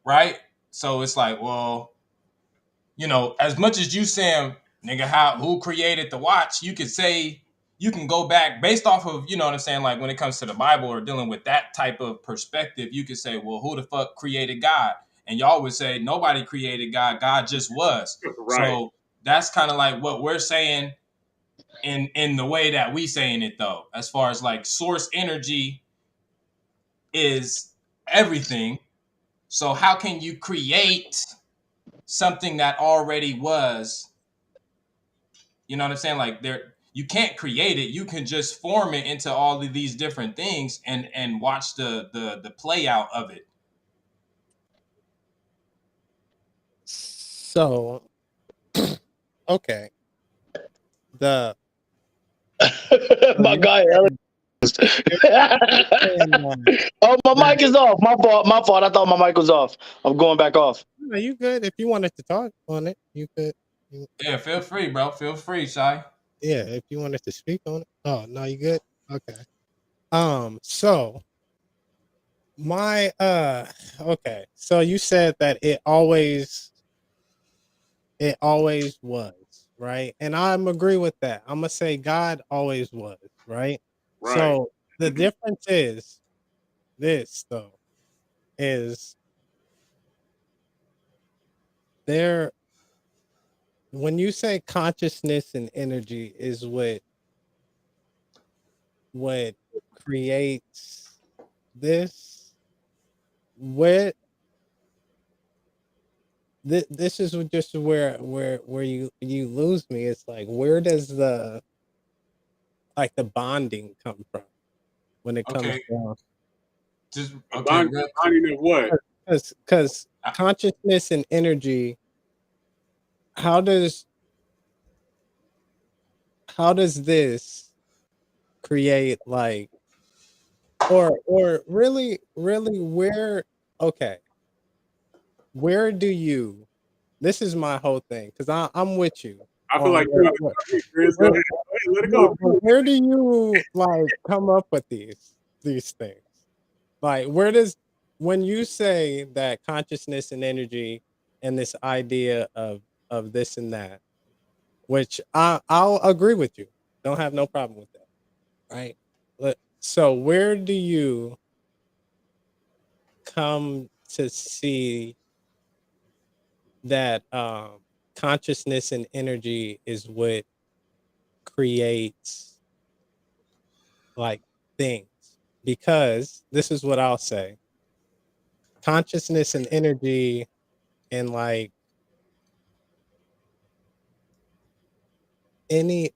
Speaker 3: right? So it's like, well, you know, as much as you saying, nigga, who created the watch, you could say you can go back based off of, you know what I'm saying, like when it comes to the Bible or dealing with that type of perspective, you could say, well, who the fuck created God? And y'all would say nobody created God, God just was.
Speaker 2: Right.
Speaker 3: So that's kind of like what we're saying in the way that we saying it though, as far as like source energy is everything. So how can you create something that already was? You know what I'm saying? Like there, you can't create it. You can just form it into all of these different things and watch the play out of it.
Speaker 4: So okay, the so
Speaker 5: My
Speaker 4: you're
Speaker 5: guy.
Speaker 4: saying, you're saying
Speaker 5: Oh, my
Speaker 4: that
Speaker 5: mic is off. My fault. My fault. I thought my mic was off. I'm going back off.
Speaker 4: no, you good. If you wanted to talk on it, you could.
Speaker 3: Yeah, feel free, bro. Feel free, Shy.
Speaker 4: Yeah, if you wanted to speak on it. Oh no, you good. Okay. So my okay. So you said that it always was, right? And I'm agree with that. I'm gonna say God always was, right?
Speaker 2: Right.
Speaker 4: So the difference is this though is there when you say consciousness and energy is what creates this, what this is just where you lose me. It's like where does the bonding come from when it comes
Speaker 3: Okay,
Speaker 4: down?
Speaker 3: just
Speaker 2: A
Speaker 3: okay, real quick.
Speaker 2: bonding of what?
Speaker 4: Because
Speaker 3: Uh,
Speaker 4: consciousness and energy, how does this create like or really where okay, where do you this is my whole thing because I'm with you
Speaker 2: I feel
Speaker 4: on
Speaker 2: like you're on the topic, Chris. Go
Speaker 4: where
Speaker 2: ahead. Go ahead. Let it go.
Speaker 4: no, but where do you like come up with these things? Like where does when you say that consciousness and energy and this idea of this and that, which I'll agree with you. Don't have no problem with that, right? So where do you come to see that consciousness and energy is what creates like things? Because this is what I'll say. Consciousness and energy and like any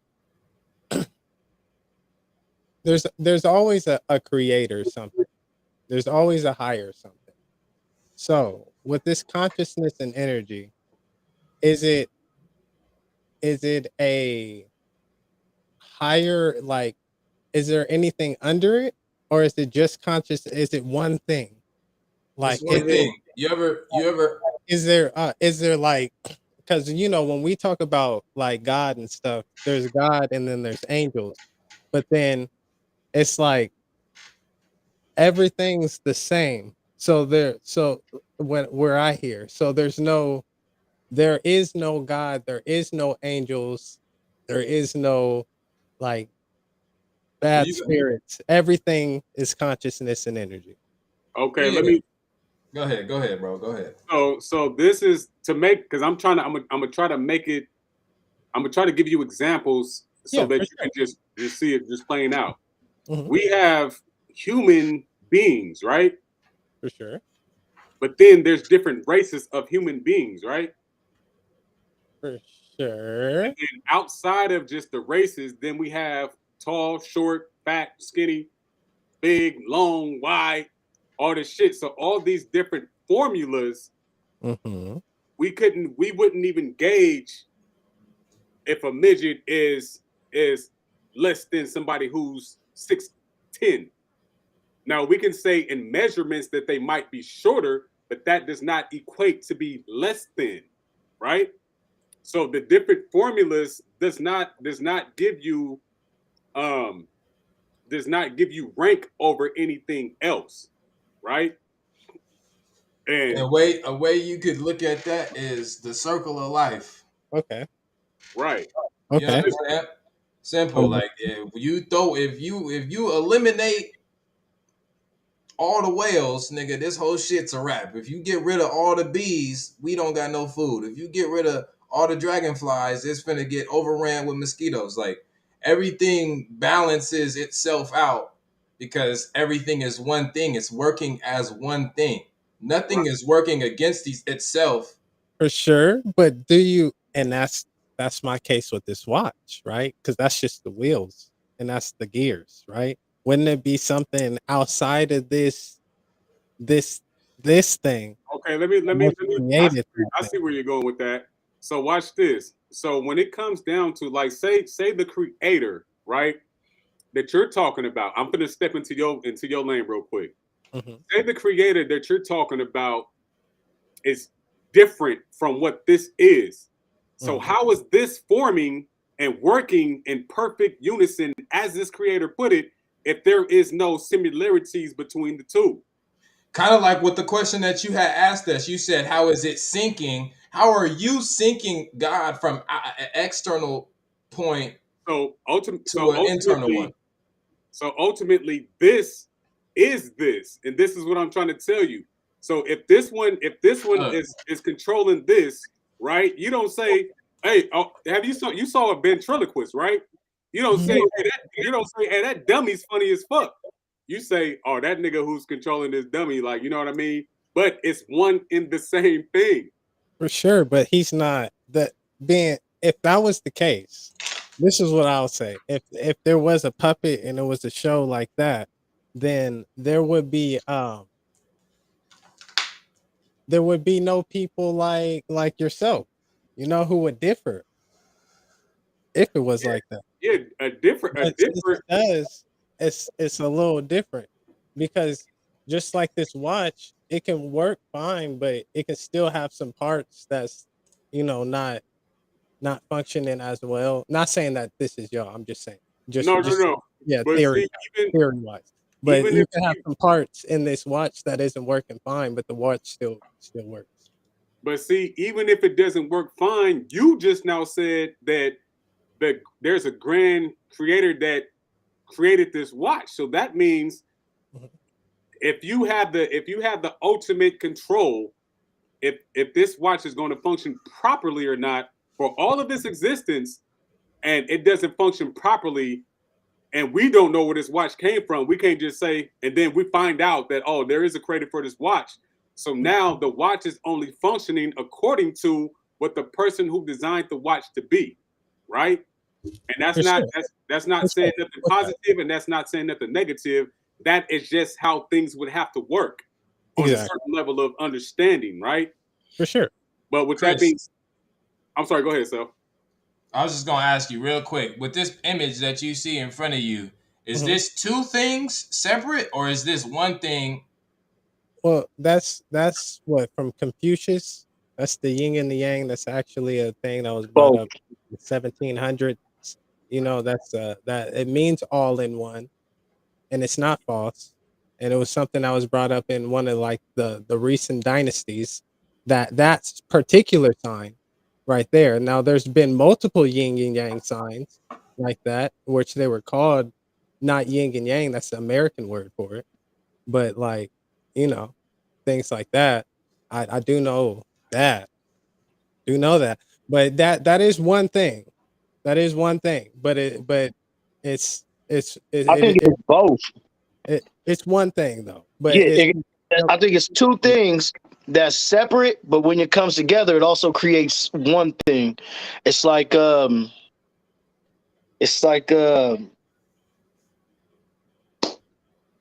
Speaker 4: there's always a creator something. There's always a higher something. So with this consciousness and energy, is it a higher like is there anything under it or is it just conscious? Is it one thing?
Speaker 3: it's
Speaker 4: Like
Speaker 3: one thing.
Speaker 4: is there like because when we talk about like God and stuff, there's God and then there's angels, but then it's like everything's the same. So when where I hear, so there is no God, there is no angels, there is no like
Speaker 3: Well,
Speaker 4: bad spirits. Everything is consciousness and energy.
Speaker 2: Okay, let
Speaker 3: yeah.
Speaker 2: me.
Speaker 3: Go ahead, bro. Go ahead.
Speaker 2: So this is to make because I'm gonna try to make it. I'm gonna try to give you examples so
Speaker 4: Yeah,
Speaker 2: that
Speaker 4: for
Speaker 2: you
Speaker 4: sure.
Speaker 2: can just see it just playing out.
Speaker 4: Mhm.
Speaker 2: We have human beings, right?
Speaker 4: For sure.
Speaker 2: But then there's different races of human beings, right?
Speaker 4: For sure.
Speaker 2: And outside of just the races, then we have tall, short, fat, skinny, big, long, wide, all this shit. So all these different formulas,
Speaker 4: Mm-hmm.
Speaker 2: we wouldn't even gauge if a midget is less than somebody who's 6'10". Now we can say in measurements that they might be shorter, but that does not equate to be less than, right? So the different formulas does not give you um does not give you rank over anything else, right?
Speaker 3: A
Speaker 2: And
Speaker 3: way you could look at that is the circle of life.
Speaker 4: Okay.
Speaker 2: right.
Speaker 3: You know what
Speaker 4: Okay.
Speaker 3: I'm saying? Simple.
Speaker 4: Um,
Speaker 3: Like if you eliminate all the whales, nigga, this whole shit's a wrap. If you get rid of all the bees, we don't got no food. If you get rid of all the dragonflies, it's finna get overran with mosquitoes. Like everything balances itself out because everything is one thing. It's working as one thing.
Speaker 2: Right.
Speaker 3: Nothing is working against itself.
Speaker 4: for sure. But do you? And that's my case with this watch, right? Because that's just the wheels and that's the gears, right? Wouldn't it be something outside of this this thing
Speaker 2: Okay,
Speaker 4: that was created that
Speaker 2: I
Speaker 4: thing?
Speaker 2: see where you're going with that. So watch this. So when it comes down to like say the creator, right? That you're talking about. I'm gonna step into your lane real quick.
Speaker 4: Mhm,
Speaker 2: Say the creator that you're talking about is different from what this is. So
Speaker 4: mhm.
Speaker 2: how is this forming and working in perfect unison, as this creator put it, if there is no similarities between the two?
Speaker 3: Kind of like with the question that you had asked us. You said, "How is it syncing? How are you syncing God from an external point
Speaker 2: So
Speaker 3: to an internal one?"
Speaker 2: so ultimately, this is this, and this is what I'm trying to tell you. So if this one
Speaker 3: Uh,
Speaker 2: is controlling this, right? You don't say, "Hey, oh, have you saw a ventriloquist, right?" You don't say,
Speaker 4: Yeah,
Speaker 2: "Hey, that dummy's funny as fuck." You say, "Oh, that nigga who's controlling this dummy, like, you know what I mean?" But it's one in the same thing.
Speaker 4: for sure. But he's not that being. If that was the case, this is what I'll say. If there was a puppet and it was a show like that, then there would be no people like yourself, who would differ if it was
Speaker 2: Yeah,
Speaker 4: like that.
Speaker 2: yeah, a
Speaker 4: But since it
Speaker 2: different.
Speaker 4: does, it's a little different because just like this watch, it can work fine, but it can still have some parts that's not functioning as well. Not saying that this is y'all. I'm just saying, just
Speaker 2: No, no,
Speaker 4: just
Speaker 2: no.
Speaker 4: yeah,
Speaker 2: But see,
Speaker 4: theory wise. But
Speaker 2: even
Speaker 4: you
Speaker 2: if
Speaker 4: can have some parts in this watch that isn't working fine, but the watch still works.
Speaker 2: But see, even if it doesn't work fine, you just now said that there's a grand creator that created this watch. So that means
Speaker 4: Mhm.
Speaker 2: if you have the ultimate control, if this watch is going to function properly or not for all of its existence, and it doesn't function properly, and we don't know where this watch came from, we can't just say, and then we find out that, oh, there is a creator for this watch. So now the watch is only functioning according to what the person who designed the watch to be, right? And
Speaker 4: For sure,
Speaker 2: that's not
Speaker 4: for
Speaker 2: saying
Speaker 4: sure.
Speaker 2: nothing
Speaker 4: With that,
Speaker 2: positive, and that's not saying nothing negative. That is just how things would have to work on a
Speaker 4: exactly,
Speaker 2: certain level of understanding, right?
Speaker 4: for sure.
Speaker 2: But with that
Speaker 3: Chris,
Speaker 2: being, I'm sorry, go ahead, Sel.
Speaker 3: I was just gonna ask you real quick. With this image that you see in front of you, is
Speaker 4: Mhm.
Speaker 3: this two things separate, or is this one thing?
Speaker 4: Well, that's what from Confucius. That's the yin and the yang. That's actually a thing that was brought
Speaker 5: Both.
Speaker 4: up in the 1700s. That it means all in one, and it's not false. And it was something that was brought up in one of like the recent dynasties. That's particular sign right there. Now there's been multiple yin and yang signs like that, which they were called not yin and yang. That's the American word for it. But like, you know, things like that. I do know that. Do know that. But that is one thing. That is one thing. But it's
Speaker 5: I think it's both.
Speaker 4: it's one thing though. But
Speaker 5: Yeah,
Speaker 4: it's
Speaker 5: I think it's two things that's separate, but when it comes together, it also creates one thing. It's like it's like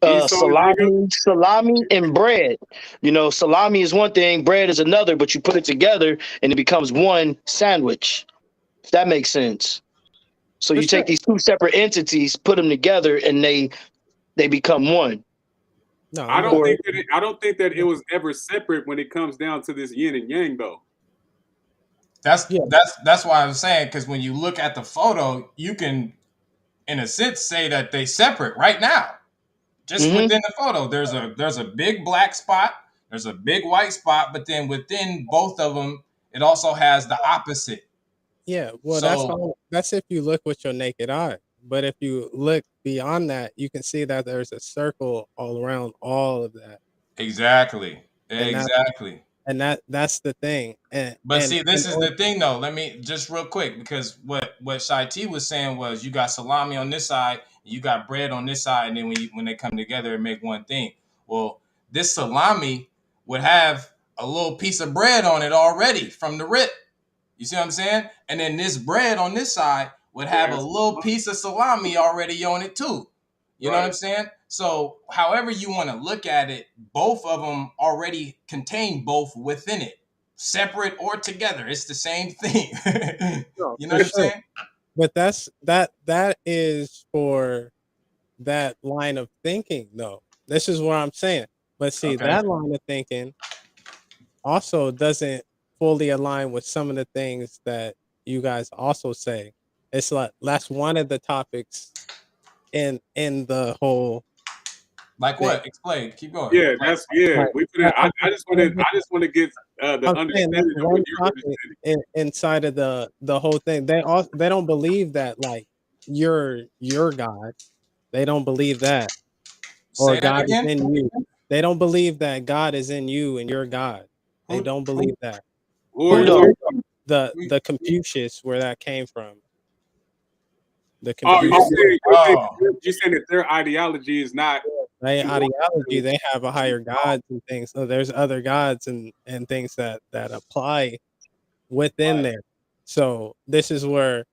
Speaker 2: Esau and Jacob.
Speaker 5: Salami, and bread. You know, salami is one thing, bread is another, but you put it together and it becomes one sandwich. If that makes sense. So
Speaker 4: For
Speaker 5: you
Speaker 4: sure.
Speaker 5: take these two separate entities, put them together, and they become one.
Speaker 4: No,
Speaker 2: I
Speaker 4: I'm
Speaker 2: don't
Speaker 4: a
Speaker 5: Or
Speaker 2: think that I don't think that it was ever separate when it comes down to this yin and yang, though.
Speaker 3: That's
Speaker 4: yeah,
Speaker 3: that's that's why I was saying, because when you look at the photo, you can, in a sense, say that they separate right now. Just
Speaker 5: mhm.
Speaker 3: within the photo, there's a big black spot, there's a big white spot, but then within both of them, it also has the opposite.
Speaker 4: yeah. Well, that's
Speaker 3: So
Speaker 4: all. That's if you look with your naked eye. But if you look beyond that, you can see that there's a circle all around all of that,
Speaker 3: exactly,
Speaker 4: and
Speaker 3: exactly.
Speaker 4: that's the thing. And
Speaker 3: But
Speaker 4: and
Speaker 3: see,
Speaker 4: and
Speaker 3: this is the thing, though. Let me just real quick, because what Shai T was saying was, you got salami on this side, you got bread on this side, and then when they come together, it make one thing. Well, this salami would have a little piece of bread on it already from the rip. You see what I'm saying? And then this bread on this side would
Speaker 2: Yeah,
Speaker 3: have a little piece of salami already on it too. You know what
Speaker 2: right.
Speaker 3: I'm saying? So, however you want to look at it, both of them already contain both within it, separate or together. It's the same thing.
Speaker 4: no,
Speaker 3: You know
Speaker 4: for
Speaker 3: what I'm
Speaker 4: sure.
Speaker 3: saying?
Speaker 4: But that is for that line of thinking, though. This is what I'm saying. But see,
Speaker 3: Okay.
Speaker 4: that line of thinking also doesn't fully align with some of the things that you guys also say. It's like that's one of the topics in the whole
Speaker 3: Like
Speaker 4: thing.
Speaker 3: what? Explain. Keep going.
Speaker 2: Yeah,
Speaker 3: Like,
Speaker 2: yeah.
Speaker 4: Like,
Speaker 2: We put it. I just want to get the
Speaker 4: I'm saying that's
Speaker 2: understanding of what
Speaker 4: one
Speaker 2: you're
Speaker 4: topic
Speaker 2: understanding.
Speaker 4: inside of the whole thing. They don't believe that like you're God. They don't believe that or
Speaker 3: say that
Speaker 4: God is
Speaker 3: again.
Speaker 4: in you. They don't believe that God is in you and you're God. They
Speaker 3: Who?
Speaker 4: don't
Speaker 3: Who?
Speaker 4: believe that.
Speaker 2: Who are
Speaker 5: Who
Speaker 2: you
Speaker 4: There's
Speaker 5: don't?
Speaker 2: talking
Speaker 3: who
Speaker 4: the Confucius where that came from. The
Speaker 2: about? Oh,
Speaker 4: Confucius
Speaker 2: you saying that their ideology is not
Speaker 4: they
Speaker 2: in order
Speaker 4: ideology,
Speaker 2: to.
Speaker 4: they have a higher gods and things. So there's other gods and things that apply within
Speaker 3: Right.
Speaker 4: there. So this is where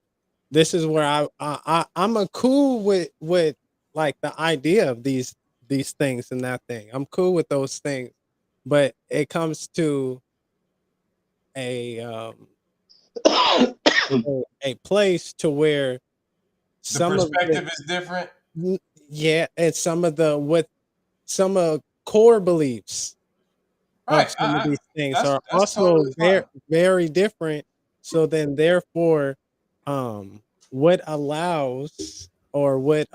Speaker 4: I'm a cool with like the idea of these things and that thing. I'm cool with those things, but it comes to a a place to where
Speaker 3: The
Speaker 4: some of the
Speaker 3: perspective is different.
Speaker 4: yeah, and some of the with some of core beliefs of
Speaker 3: Right.
Speaker 4: some of these things are
Speaker 3: That's
Speaker 4: also
Speaker 3: totally fine.
Speaker 4: very different. So then therefore, what allows or what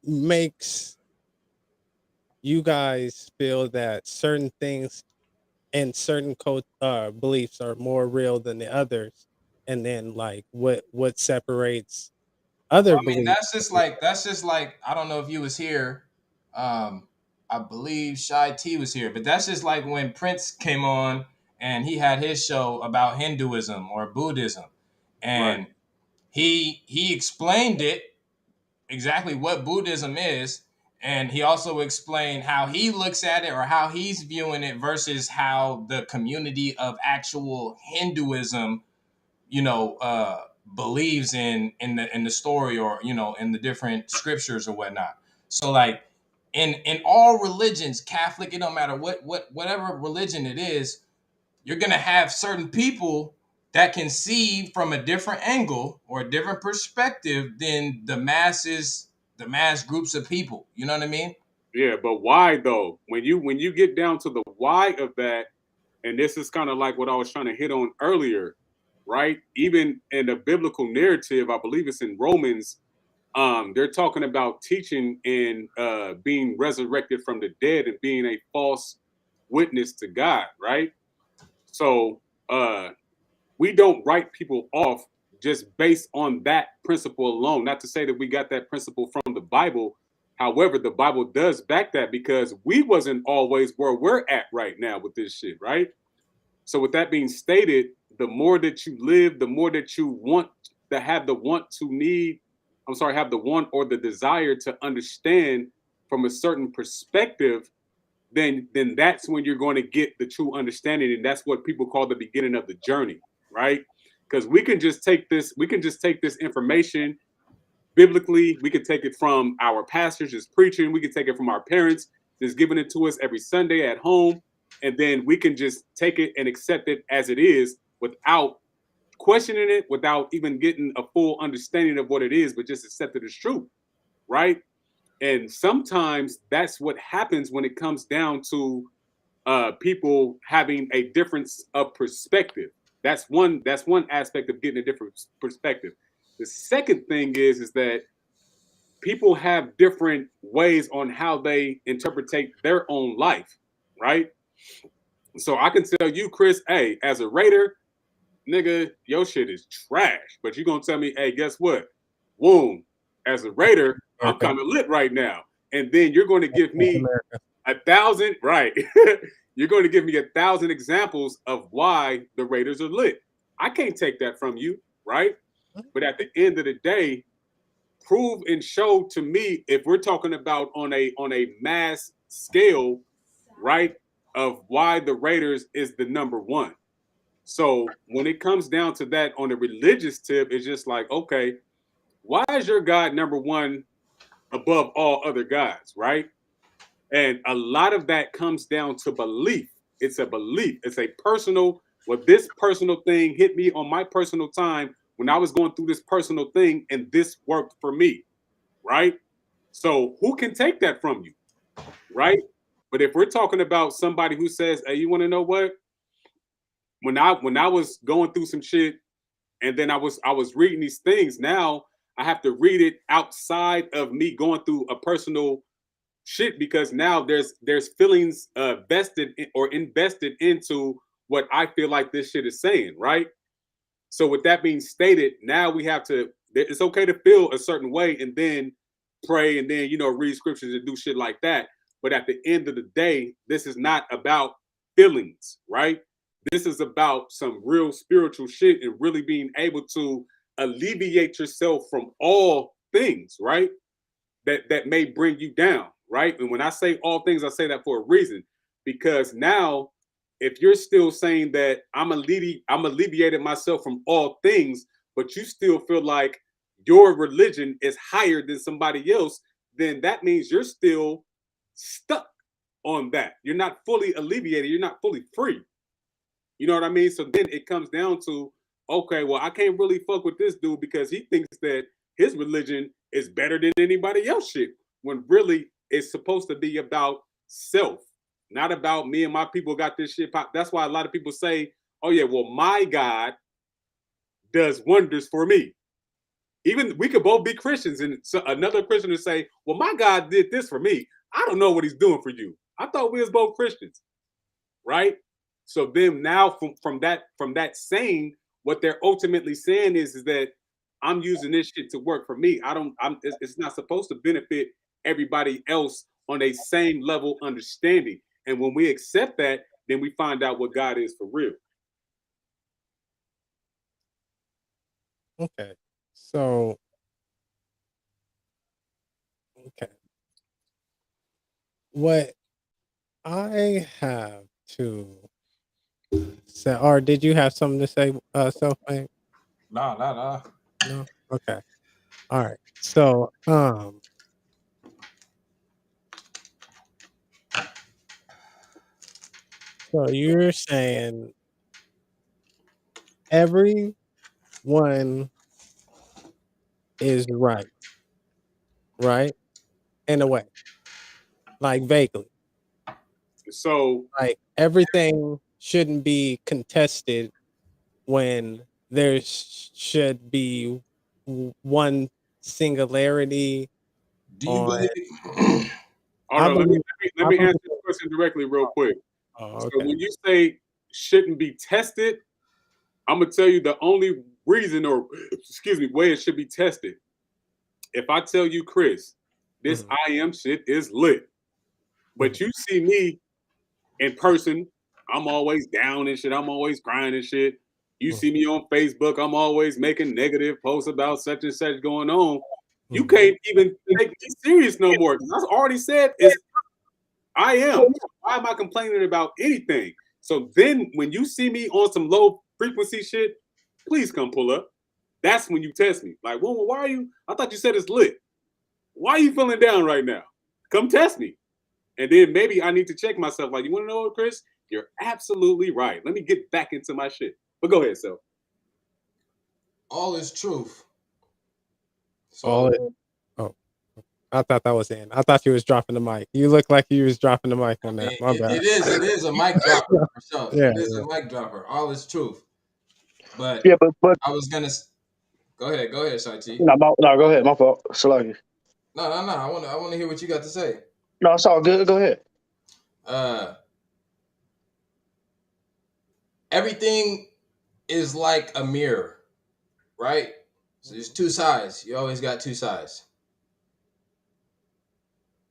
Speaker 4: makes you guys feel that certain things and certain beliefs are more real than the others, and then like what separates
Speaker 3: Well,
Speaker 4: other
Speaker 3: I mean,
Speaker 4: beliefs?
Speaker 3: that's just like, I don't know if you was here. I believe Shy T was here, but that's just like when Prince came on and he had his show about Hinduism or Buddhism,
Speaker 2: Right.
Speaker 3: and he explained it exactly what Buddhism is, and he also explained how he looks at it or how he's viewing it versus how the community of actual Hinduism, you know, believes in the story, or in the different scriptures or whatnot. So like in all religions, Catholic, it don't matter whatever religion it is, you're gonna have certain people that can see from a different angle or a different perspective than the mass groups of people. You know what I mean?
Speaker 2: Yeah, but why though? When you get down to the why of that, and this is kind of like what I was trying to hit on earlier, right? Even in the biblical narrative, I believe it's in Romans. They're talking about teaching and being resurrected from the dead and being a false witness to God, right? So uh, we don't write people off just based on that principle alone. Not to say that we got that principle from the Bible. However, the Bible does back that because we wasn't always where we're at right now with this shit, right? So with that being stated, the more that you live, the more that you want to have the want to need, I'm sorry, have the want or the desire to understand from a certain perspective, then that's when you're going to get the true understanding. And that's what people call the beginning of the journey, right? Because we can just take this information biblically. We could take it from our pastors just preaching. We could take it from our parents just giving it to us every Sunday at home. And then we can just take it and accept it as it is without questioning it, without even getting a full understanding of what it is, but just accept it as true, right? And sometimes that's what happens when it comes down to people having a difference of perspective. That's one aspect of getting a different perspective. The second thing is that people have different ways on how they interpretate their own life, right? So I can tell you, Chris, hey, as a Raider, nigga, your shit is trash. But you're gonna tell me, hey, guess what? Woon, as a Raider, I'm
Speaker 4: Okay.
Speaker 2: kind of lit right now. And then you're going to give
Speaker 4: That's
Speaker 2: me
Speaker 4: America.
Speaker 2: 1,000, right? You're going to give me 1,000 examples of why the Raiders are lit. I can't take that from you, right? But at the end of the day, prove and show to me if we're talking about on a mass scale, right, of why the Raiders is the number one. So when it comes down to that on the religious tip, it's just like, okay, why is your God number one above all other gods, right? And a lot of that comes down to belief. It's a belief. It's a personal, well, this personal thing hit me on my personal time when I was going through this personal thing, and this worked for me, right? So who can take that from you, right? But if we're talking about somebody who says, hey, you want to know what? When I was going through some shit and then I was reading these things, now I have to read it outside of me going through a personal shit because now there's feelings vested or invested into what I feel like this shit is saying, right? So with that being stated, now we have to. It's okay to feel a certain way and then pray and then read scriptures and do shit like that. But at the end of the day, this is not about feelings, right? This is about some real spiritual shit and really being able to alleviate yourself from all things, right? That may bring you down, right? And when I say all things, I say that for a reason, because now if you're still saying that I'm alleviated myself from all things, but you still feel like your religion is higher than somebody else, then that means you're still stuck on that. You're not fully alleviated. You're not fully free. You know what I mean? So then it comes down to, okay, well, I can't really fuck with this dude because he thinks that his religion is better than anybody else shit. When really it's supposed to be about self, not about me and my people got this shit pop. That's why a lot of people say, oh yeah, well, my God does wonders for me. Even we could both be Christians, and so another Christian would say, well, my God did this for me. I don't know what he's doing for you. I thought we was both Christians, right? So then now from that saying, what they're ultimately saying is that I'm using this shit to work for me. I don't. It's not supposed to benefit everybody else on a same level understanding. And when we accept that, then we find out what God is for real.
Speaker 4: Okay. So, okay. What I have to say, or did you have something to say, Selfmade?
Speaker 3: Nah.
Speaker 4: No? Okay. All right. So you're saying everyone is right? In a way, like vaguely.
Speaker 2: So
Speaker 4: Like everything shouldn't be contested when there should be one singularity
Speaker 3: Do you
Speaker 4: on.
Speaker 3: believe?
Speaker 2: hold
Speaker 4: I
Speaker 2: on, let me
Speaker 4: believe.
Speaker 2: let me, let
Speaker 4: I
Speaker 2: me
Speaker 4: believe.
Speaker 2: answer the question directly real quick.
Speaker 4: Oh,
Speaker 2: So
Speaker 4: okay.
Speaker 2: when you say shouldn't be tested, I'm gonna tell you the only reason or excuse me, way it should be tested. If I tell you, Chris, this
Speaker 4: Mhm,
Speaker 2: I am shit is lit,
Speaker 4: mhm,
Speaker 2: but you see me in person, I'm always down and shit. I'm always crying and shit. You
Speaker 4: mhm,
Speaker 2: see me on Facebook, I'm always making negative posts about such and such going on. You
Speaker 4: mhm.
Speaker 2: can't even take me serious no more. I already said is I am. So why am I complaining about anything? So then when you see me on some low frequency shit, please come pull up. That's when you test me. Like, well, why are you? I thought you said it's lit. Why are you feeling down right now? Come test me. And then maybe I need to check myself. Like, you want to know what, Chris? You're absolutely right. Let me get back into my shit. But go ahead, Self.
Speaker 3: All is truth.
Speaker 4: All
Speaker 3: So
Speaker 4: it. Oh, I thought that was in. I thought you was dropping the mic. You look like you was dropping the mic on that. My bad.
Speaker 3: it is a mic dropper for sure.
Speaker 4: Yeah,
Speaker 3: It is
Speaker 4: yeah.
Speaker 3: a mic dropper. All is truth. But
Speaker 5: Yeah, but
Speaker 3: I was gonna go ahead, Shai-Chi.
Speaker 5: no, go ahead. My fault. Salaki.
Speaker 3: No. I wanna hear what you got to say.
Speaker 5: No, it's all good. Go ahead.
Speaker 3: Everything is like a mirror, right? So there's two sides. You always got two sides.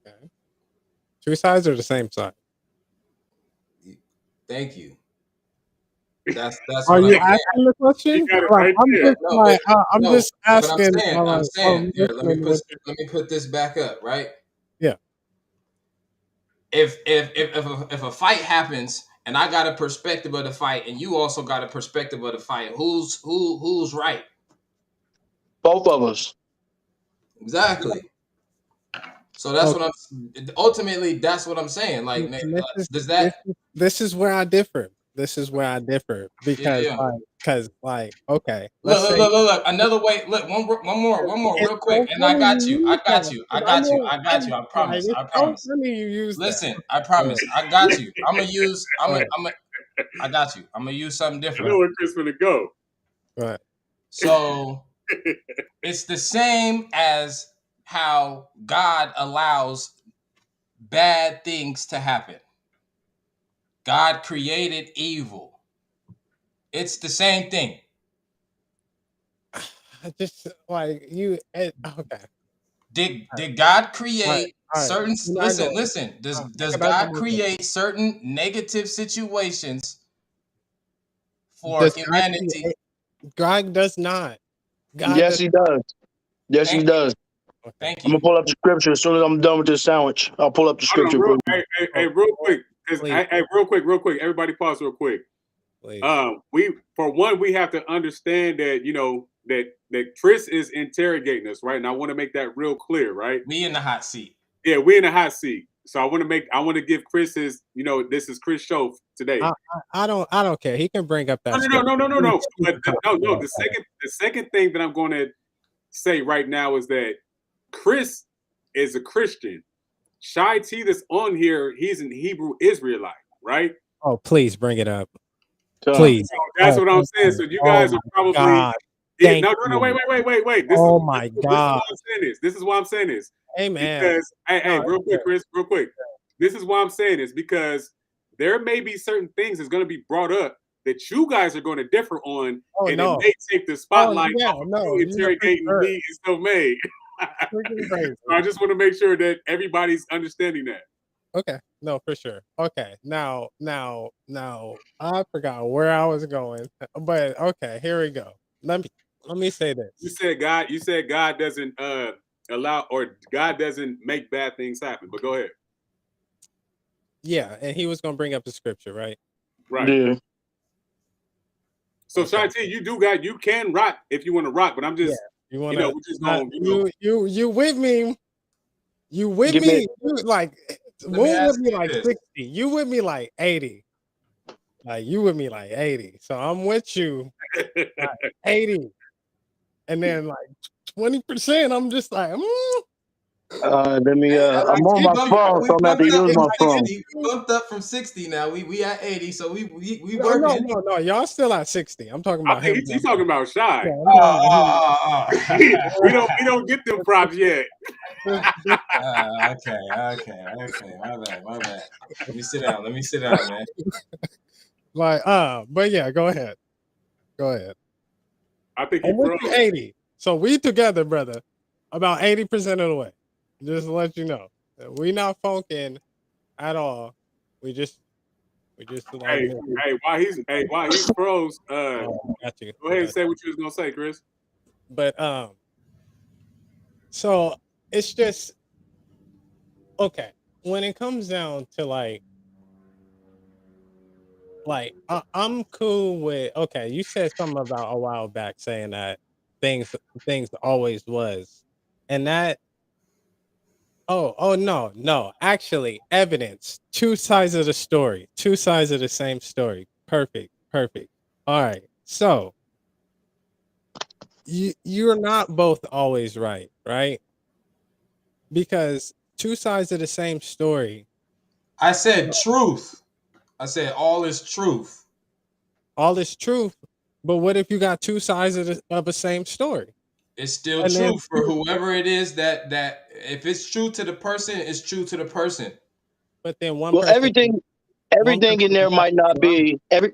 Speaker 4: Okay. Two sides or the same side?
Speaker 3: Thank you. That's
Speaker 4: Are
Speaker 3: what I'm
Speaker 4: you
Speaker 3: saying.
Speaker 4: asking the
Speaker 2: You
Speaker 4: question?
Speaker 2: got it
Speaker 4: Like,
Speaker 2: right
Speaker 4: I'm
Speaker 2: there.
Speaker 4: just
Speaker 3: No,
Speaker 4: like I'm
Speaker 3: no,
Speaker 4: just
Speaker 3: but I'm
Speaker 4: asking.
Speaker 3: saying, here,
Speaker 4: listening to what
Speaker 3: let me put this back up, right?
Speaker 4: yeah.
Speaker 3: If a fight happens and I got a perspective of the fight and you also got a perspective of the fight, who's right?
Speaker 5: Both of us.
Speaker 3: Exactly. So that's
Speaker 4: Okay.
Speaker 3: what I'm ultimately that's what I'm saying. Like,
Speaker 4: And
Speaker 3: does that
Speaker 4: this is where I differ. This is where I differ because
Speaker 3: yeah.
Speaker 4: okay, let's
Speaker 3: Look,
Speaker 4: say
Speaker 3: another way. Look, one more,
Speaker 4: it's
Speaker 3: real quick,
Speaker 4: so
Speaker 3: and I
Speaker 4: funny
Speaker 3: got
Speaker 4: you
Speaker 3: you. I
Speaker 4: use
Speaker 3: got
Speaker 4: that
Speaker 3: you. I
Speaker 4: because I
Speaker 3: got you.
Speaker 4: know
Speaker 3: I got you. I
Speaker 4: like
Speaker 3: promise.
Speaker 4: it's
Speaker 3: I
Speaker 4: so
Speaker 3: promise.
Speaker 4: funny you use that.
Speaker 3: Listen, I
Speaker 4: Go ahead.
Speaker 3: promise. I got you. I'm gonna use.
Speaker 4: Go ahead.
Speaker 3: I got you. I'm gonna use something
Speaker 2: I know
Speaker 3: different.
Speaker 2: where Chris gonna go.
Speaker 4: Go ahead.
Speaker 3: So it's the same as how God allows bad things to happen. God created evil. It's the same thing.
Speaker 4: I just like you. Okay.
Speaker 3: Did God
Speaker 4: All right.
Speaker 3: create
Speaker 4: All right.
Speaker 3: certain
Speaker 4: You're not going.
Speaker 3: listen, does
Speaker 4: Can I go
Speaker 3: God
Speaker 4: my way?
Speaker 3: create certain negative situations for
Speaker 4: Does God
Speaker 3: humanity?
Speaker 4: create? God does not. God
Speaker 5: Yes,
Speaker 4: does.
Speaker 5: he does. Yes, he
Speaker 3: Thank you.
Speaker 5: does.
Speaker 4: Okay.
Speaker 3: Thank
Speaker 5: I'm gonna
Speaker 3: you.
Speaker 5: pull up the scripture as soon as I'm done with this sandwich. I'll pull up the
Speaker 2: Hold on,
Speaker 5: scripture
Speaker 2: real,
Speaker 5: for you.
Speaker 2: hey,
Speaker 4: Oh,
Speaker 2: real
Speaker 4: oh,
Speaker 2: quick, because
Speaker 4: please,
Speaker 2: real quick. Everybody, pause real quick.
Speaker 4: please.
Speaker 2: We for one, we have to understand that that Chris is interrogating us, right? And I want to make that real clear, right?
Speaker 3: We in the hot seat.
Speaker 2: Yeah, we're in a hot seat, so I want to give Chris his, this is Chris' show today.
Speaker 4: I don't care. He can bring up that script.
Speaker 2: No. But no. The second thing that I'm going to say right now is that Chris is a Christian. Shy T that's on here, he's an Hebrew Israelite, right?
Speaker 4: Oh, please bring it up.
Speaker 5: Done.
Speaker 4: Please.
Speaker 2: So that's
Speaker 4: Oh,
Speaker 2: what I'm
Speaker 4: thank
Speaker 2: saying.
Speaker 4: you.
Speaker 2: So you
Speaker 4: Oh
Speaker 2: guys
Speaker 4: my
Speaker 2: are probably
Speaker 4: God. Thank
Speaker 2: no,
Speaker 4: you.
Speaker 2: wait.
Speaker 4: Oh my
Speaker 2: This is
Speaker 4: God.
Speaker 2: why I'm saying this. This is why I'm saying this.
Speaker 4: Hey man.
Speaker 2: Because
Speaker 4: No,
Speaker 2: real
Speaker 4: it's
Speaker 2: quick,
Speaker 4: good.
Speaker 2: Chris, real quick. This is why I'm saying this, because there may be certain things that's going to be brought up that you guys are going to differ on,
Speaker 4: Oh
Speaker 2: and it
Speaker 4: no.
Speaker 2: may take the
Speaker 4: Oh
Speaker 2: spotlight
Speaker 4: yeah,
Speaker 2: off of
Speaker 4: no,
Speaker 2: you
Speaker 4: you're freaking
Speaker 2: interrogating
Speaker 4: hurt.
Speaker 2: me and Selfmade.
Speaker 4: Freaking crazy.
Speaker 2: So I just want to make sure that everybody's understanding that.
Speaker 4: Okay. No, for sure. Okay. Now I forgot where I was going. But okay, here we go. Let me say
Speaker 2: You
Speaker 4: this.
Speaker 2: said God doesn't allow, or God doesn't make bad things happen. But go ahead.
Speaker 4: Yeah, and he was gonna bring up the scripture, right?
Speaker 2: Right.
Speaker 5: Yeah.
Speaker 2: So
Speaker 4: Okay.
Speaker 2: Shanti, you can rock if you want to rock, but I'm
Speaker 4: Yeah.
Speaker 2: just,
Speaker 4: You wanna
Speaker 2: we're just going,
Speaker 4: you with me? You with
Speaker 5: Give me.
Speaker 4: me? You like
Speaker 3: Let me
Speaker 4: Woon with
Speaker 3: ask
Speaker 4: me
Speaker 3: you
Speaker 4: like
Speaker 3: this.
Speaker 4: 60. You with me like 80. Like you with me like 80. So I'm with you like 80. And then like 20%, I'm just like,
Speaker 5: Let me.
Speaker 3: Hey,
Speaker 5: I'm on my phone,
Speaker 3: we
Speaker 5: so I'm gonna have to
Speaker 3: bumped up
Speaker 5: use
Speaker 3: from
Speaker 5: my phone.
Speaker 3: 60. We bumped up from 60 now. We at 80, so we
Speaker 4: no, no,
Speaker 3: working.
Speaker 4: no, no. Y'all still at 60. I'm talking
Speaker 2: I
Speaker 4: about
Speaker 2: think
Speaker 4: him.
Speaker 2: he's talking about
Speaker 4: Yeah,
Speaker 2: Shy.
Speaker 4: I'm talking about him.
Speaker 2: We don't get them props yet.
Speaker 4: This guy.
Speaker 3: Okay. My bad. Let me sit down, man.
Speaker 4: Like, but yeah, go ahead. Go ahead.
Speaker 2: I think he
Speaker 4: I'm with
Speaker 2: froze.
Speaker 4: you 80. So we together, brother, about 80% of the way. Just to let you know. We not funking at all. We just like
Speaker 2: Hey,
Speaker 4: moving.
Speaker 2: while he's froze,
Speaker 4: Oh, I got you.
Speaker 2: go
Speaker 4: I
Speaker 2: ahead and
Speaker 4: got
Speaker 2: say
Speaker 4: you.
Speaker 2: what you was gonna say, Chris.
Speaker 4: But so it's just okay. When it comes down to I'm cool with okay, you said something about a while back saying that things always was. And that no. Actually, evidence. Two sides of the story. Two sides of the same story. Perfect. Perfect. All right. So you're not both always right, right? Because two sides of the same story.
Speaker 3: I said truth. I said all is truth.
Speaker 4: All is truth. But what if you got two sides of the same story?
Speaker 3: It's still
Speaker 4: And then
Speaker 3: true for whoever it is that if it's true to the person, it's true to the person.
Speaker 4: but then
Speaker 5: Well,
Speaker 4: one
Speaker 5: everything in
Speaker 4: person
Speaker 5: there
Speaker 4: has
Speaker 5: might
Speaker 4: to be
Speaker 5: not
Speaker 4: lying.
Speaker 5: be every.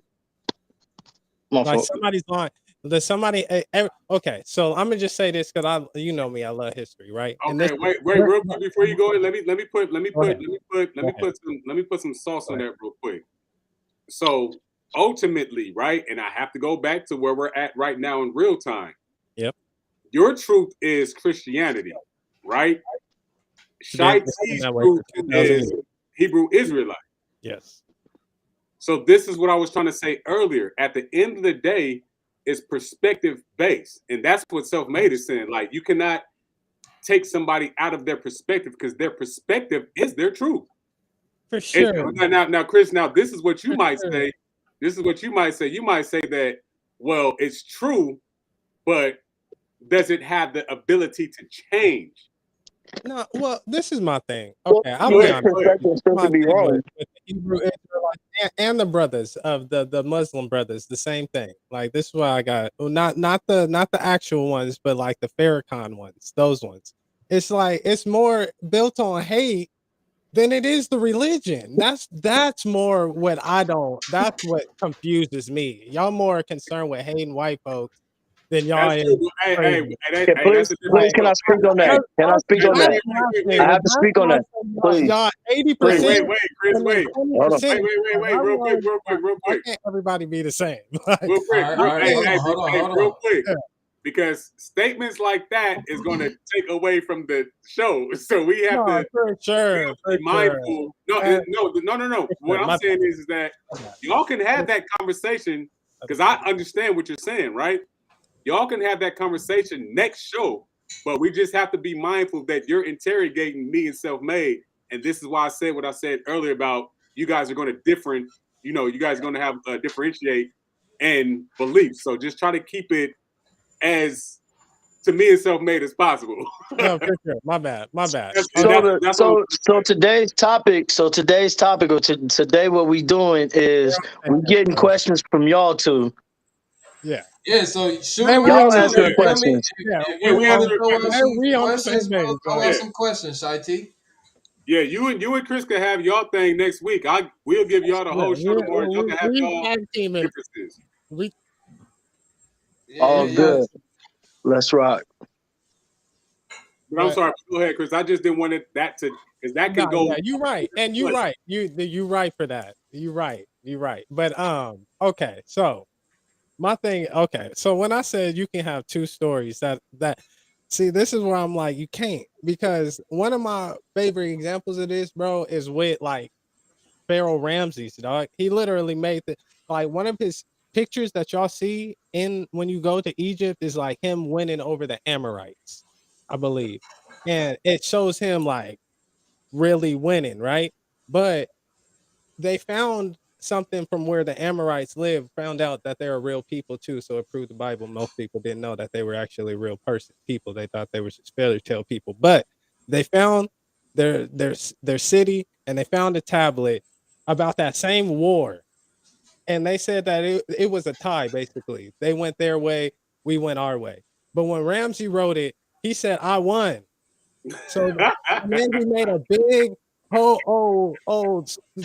Speaker 5: My
Speaker 4: Like
Speaker 5: fault.
Speaker 4: somebody's lying. There's somebody. Okay, so I'm gonna just say this because you know me, I love history, right? And this,
Speaker 2: Okay, wait, real quick before you go in. Let me
Speaker 4: go ahead.
Speaker 2: put some sauce
Speaker 4: Go
Speaker 2: on
Speaker 4: ahead.
Speaker 2: that real quick. So ultimately, right, and I have to go back to where we're at right now in real time.
Speaker 4: Yep.
Speaker 2: Your truth is Christianity, right?
Speaker 4: It's been
Speaker 2: Shai's
Speaker 4: that way
Speaker 2: truth
Speaker 4: for 2,000
Speaker 2: is
Speaker 4: years.
Speaker 2: Hebrew Israelite.
Speaker 4: Yes.
Speaker 2: So this is what I was trying to say earlier. At the end of the day, it's perspective based, and that's what Selfmade is saying. Like you cannot take somebody out of their perspective because their perspective is their truth.
Speaker 4: For sure.
Speaker 2: Now, Chris. Now, this is what you
Speaker 4: For
Speaker 2: might
Speaker 4: sure.
Speaker 2: say. This is what you might say. You might say that, well, it's true, but does it have the ability to change?
Speaker 4: No, well, this is my thing.
Speaker 5: Well,
Speaker 4: Okay, I'll
Speaker 2: Go
Speaker 4: be
Speaker 2: ahead.
Speaker 4: honest.
Speaker 2: Go ahead.
Speaker 5: perspective still
Speaker 4: My
Speaker 5: could be
Speaker 4: thing
Speaker 5: wrong.
Speaker 4: with the Hebrew Israelites and the brothers of the Muslim brothers, the same thing. Like this is why I got well, not the actual ones, but like the Farrakhan ones, those ones. It's like it's more built on hate than it is the religion. That's more what I don't. That's what confuses me. Y'all more concerned with hating white folks than y'all
Speaker 2: That's
Speaker 4: is
Speaker 2: true. Hey, hey,
Speaker 4: crazy.
Speaker 2: hey,
Speaker 5: Yeah,
Speaker 2: hey, that's a different.
Speaker 5: please,
Speaker 4: Like
Speaker 5: can I speak on that?
Speaker 2: Hey,
Speaker 5: Can I speak on
Speaker 4: that's
Speaker 5: that?
Speaker 4: my thing.
Speaker 5: I
Speaker 2: wait,
Speaker 5: have to
Speaker 4: That's
Speaker 5: speak on
Speaker 4: why I
Speaker 5: that.
Speaker 4: say
Speaker 5: Please,
Speaker 4: y'all
Speaker 5: please.
Speaker 4: 80%
Speaker 2: Chris,
Speaker 4: and then
Speaker 2: wait,
Speaker 5: Hold on.
Speaker 4: 20%. Like,
Speaker 2: real quick,
Speaker 4: why can't everybody be the same? Like,
Speaker 3: All
Speaker 4: I
Speaker 3: right.
Speaker 2: hey,
Speaker 4: can't.
Speaker 3: Hold
Speaker 2: real
Speaker 3: on.
Speaker 2: quick,
Speaker 4: Yeah,
Speaker 2: because statements like that is going to take away from the show. So we have
Speaker 4: no,
Speaker 2: to
Speaker 4: for sure,
Speaker 2: be
Speaker 4: for sure.
Speaker 2: mindful.
Speaker 4: Uh,
Speaker 2: No.
Speaker 4: for
Speaker 2: What
Speaker 4: sure.
Speaker 2: I'm
Speaker 4: My
Speaker 2: saying
Speaker 4: bad.
Speaker 2: is that
Speaker 4: My bad.
Speaker 2: y'all can have
Speaker 4: It's
Speaker 2: that conversation
Speaker 4: other
Speaker 2: because I
Speaker 4: people.
Speaker 2: understand what you're saying, right? Y'all can have that conversation next show, but we just have to be mindful that you're interrogating me and Selfmade, and this is why I said what I said earlier about you guys are going to different. You guys are going to have differentiate and beliefs. So just try to keep it as to me and Selfmade as possible.
Speaker 4: No, for sure. My bad. My bad.
Speaker 2: And
Speaker 5: So
Speaker 4: Okay.
Speaker 5: the
Speaker 2: that's what I'm
Speaker 5: so so today's topic. So today's topic, or today, what we doing
Speaker 4: We're
Speaker 5: is
Speaker 4: on the
Speaker 5: we
Speaker 4: same page,
Speaker 5: getting
Speaker 4: bro.
Speaker 5: questions from y'all too.
Speaker 4: Yeah.
Speaker 3: Yeah, so shoot
Speaker 4: And
Speaker 3: them
Speaker 4: we
Speaker 3: out
Speaker 5: Y'all
Speaker 4: on the
Speaker 3: too.
Speaker 5: answering
Speaker 4: same
Speaker 3: You
Speaker 4: page.
Speaker 3: feel me?
Speaker 5: questions.
Speaker 4: Yeah.
Speaker 3: If
Speaker 2: yeah,
Speaker 3: you
Speaker 2: we
Speaker 3: want to
Speaker 2: answer
Speaker 3: throw out
Speaker 2: questions.
Speaker 3: some
Speaker 4: And we on the same
Speaker 3: questions,
Speaker 4: page,
Speaker 3: bro, throw
Speaker 4: bro.
Speaker 3: out
Speaker 2: Yeah.
Speaker 3: some questions, Shitey.
Speaker 2: Yeah, you and Chris can have y'all thing next week. We'll give y'all the
Speaker 4: Yeah.
Speaker 2: whole show tomorrow. Y'all can have
Speaker 4: We
Speaker 2: y'all
Speaker 4: tag teaming.
Speaker 2: differences.
Speaker 4: We
Speaker 5: All
Speaker 3: Yeah.
Speaker 5: good. Let's rock.
Speaker 2: But I'm
Speaker 4: but
Speaker 2: sorry. Go ahead, Chris. I just didn't want that to because that
Speaker 4: no,
Speaker 2: can go.
Speaker 4: yeah, you right. And you right. You right for that. You right. You right. But okay, so my thing, okay. So when I said you can have two stories, that see, this is where I'm like, you can't, because one of my favorite examples of this, bro, is with like Pharaoh Ramses, dog. He literally made like one of his pictures that y'all see in when you go to Egypt is like him winning over the Amorites, I believe. And it shows him like really winning, right? But they found something from where the Amorites live, found out that they're real people too. So it proved the Bible. Most people didn't know that they were actually real people. They thought they were just fairy tale people. But they found their city and they found a tablet about that same war. And they said that it was a tie, basically. They went their way, we went our way. But when Ramsey wrote it, he said, I won. So and then he made a big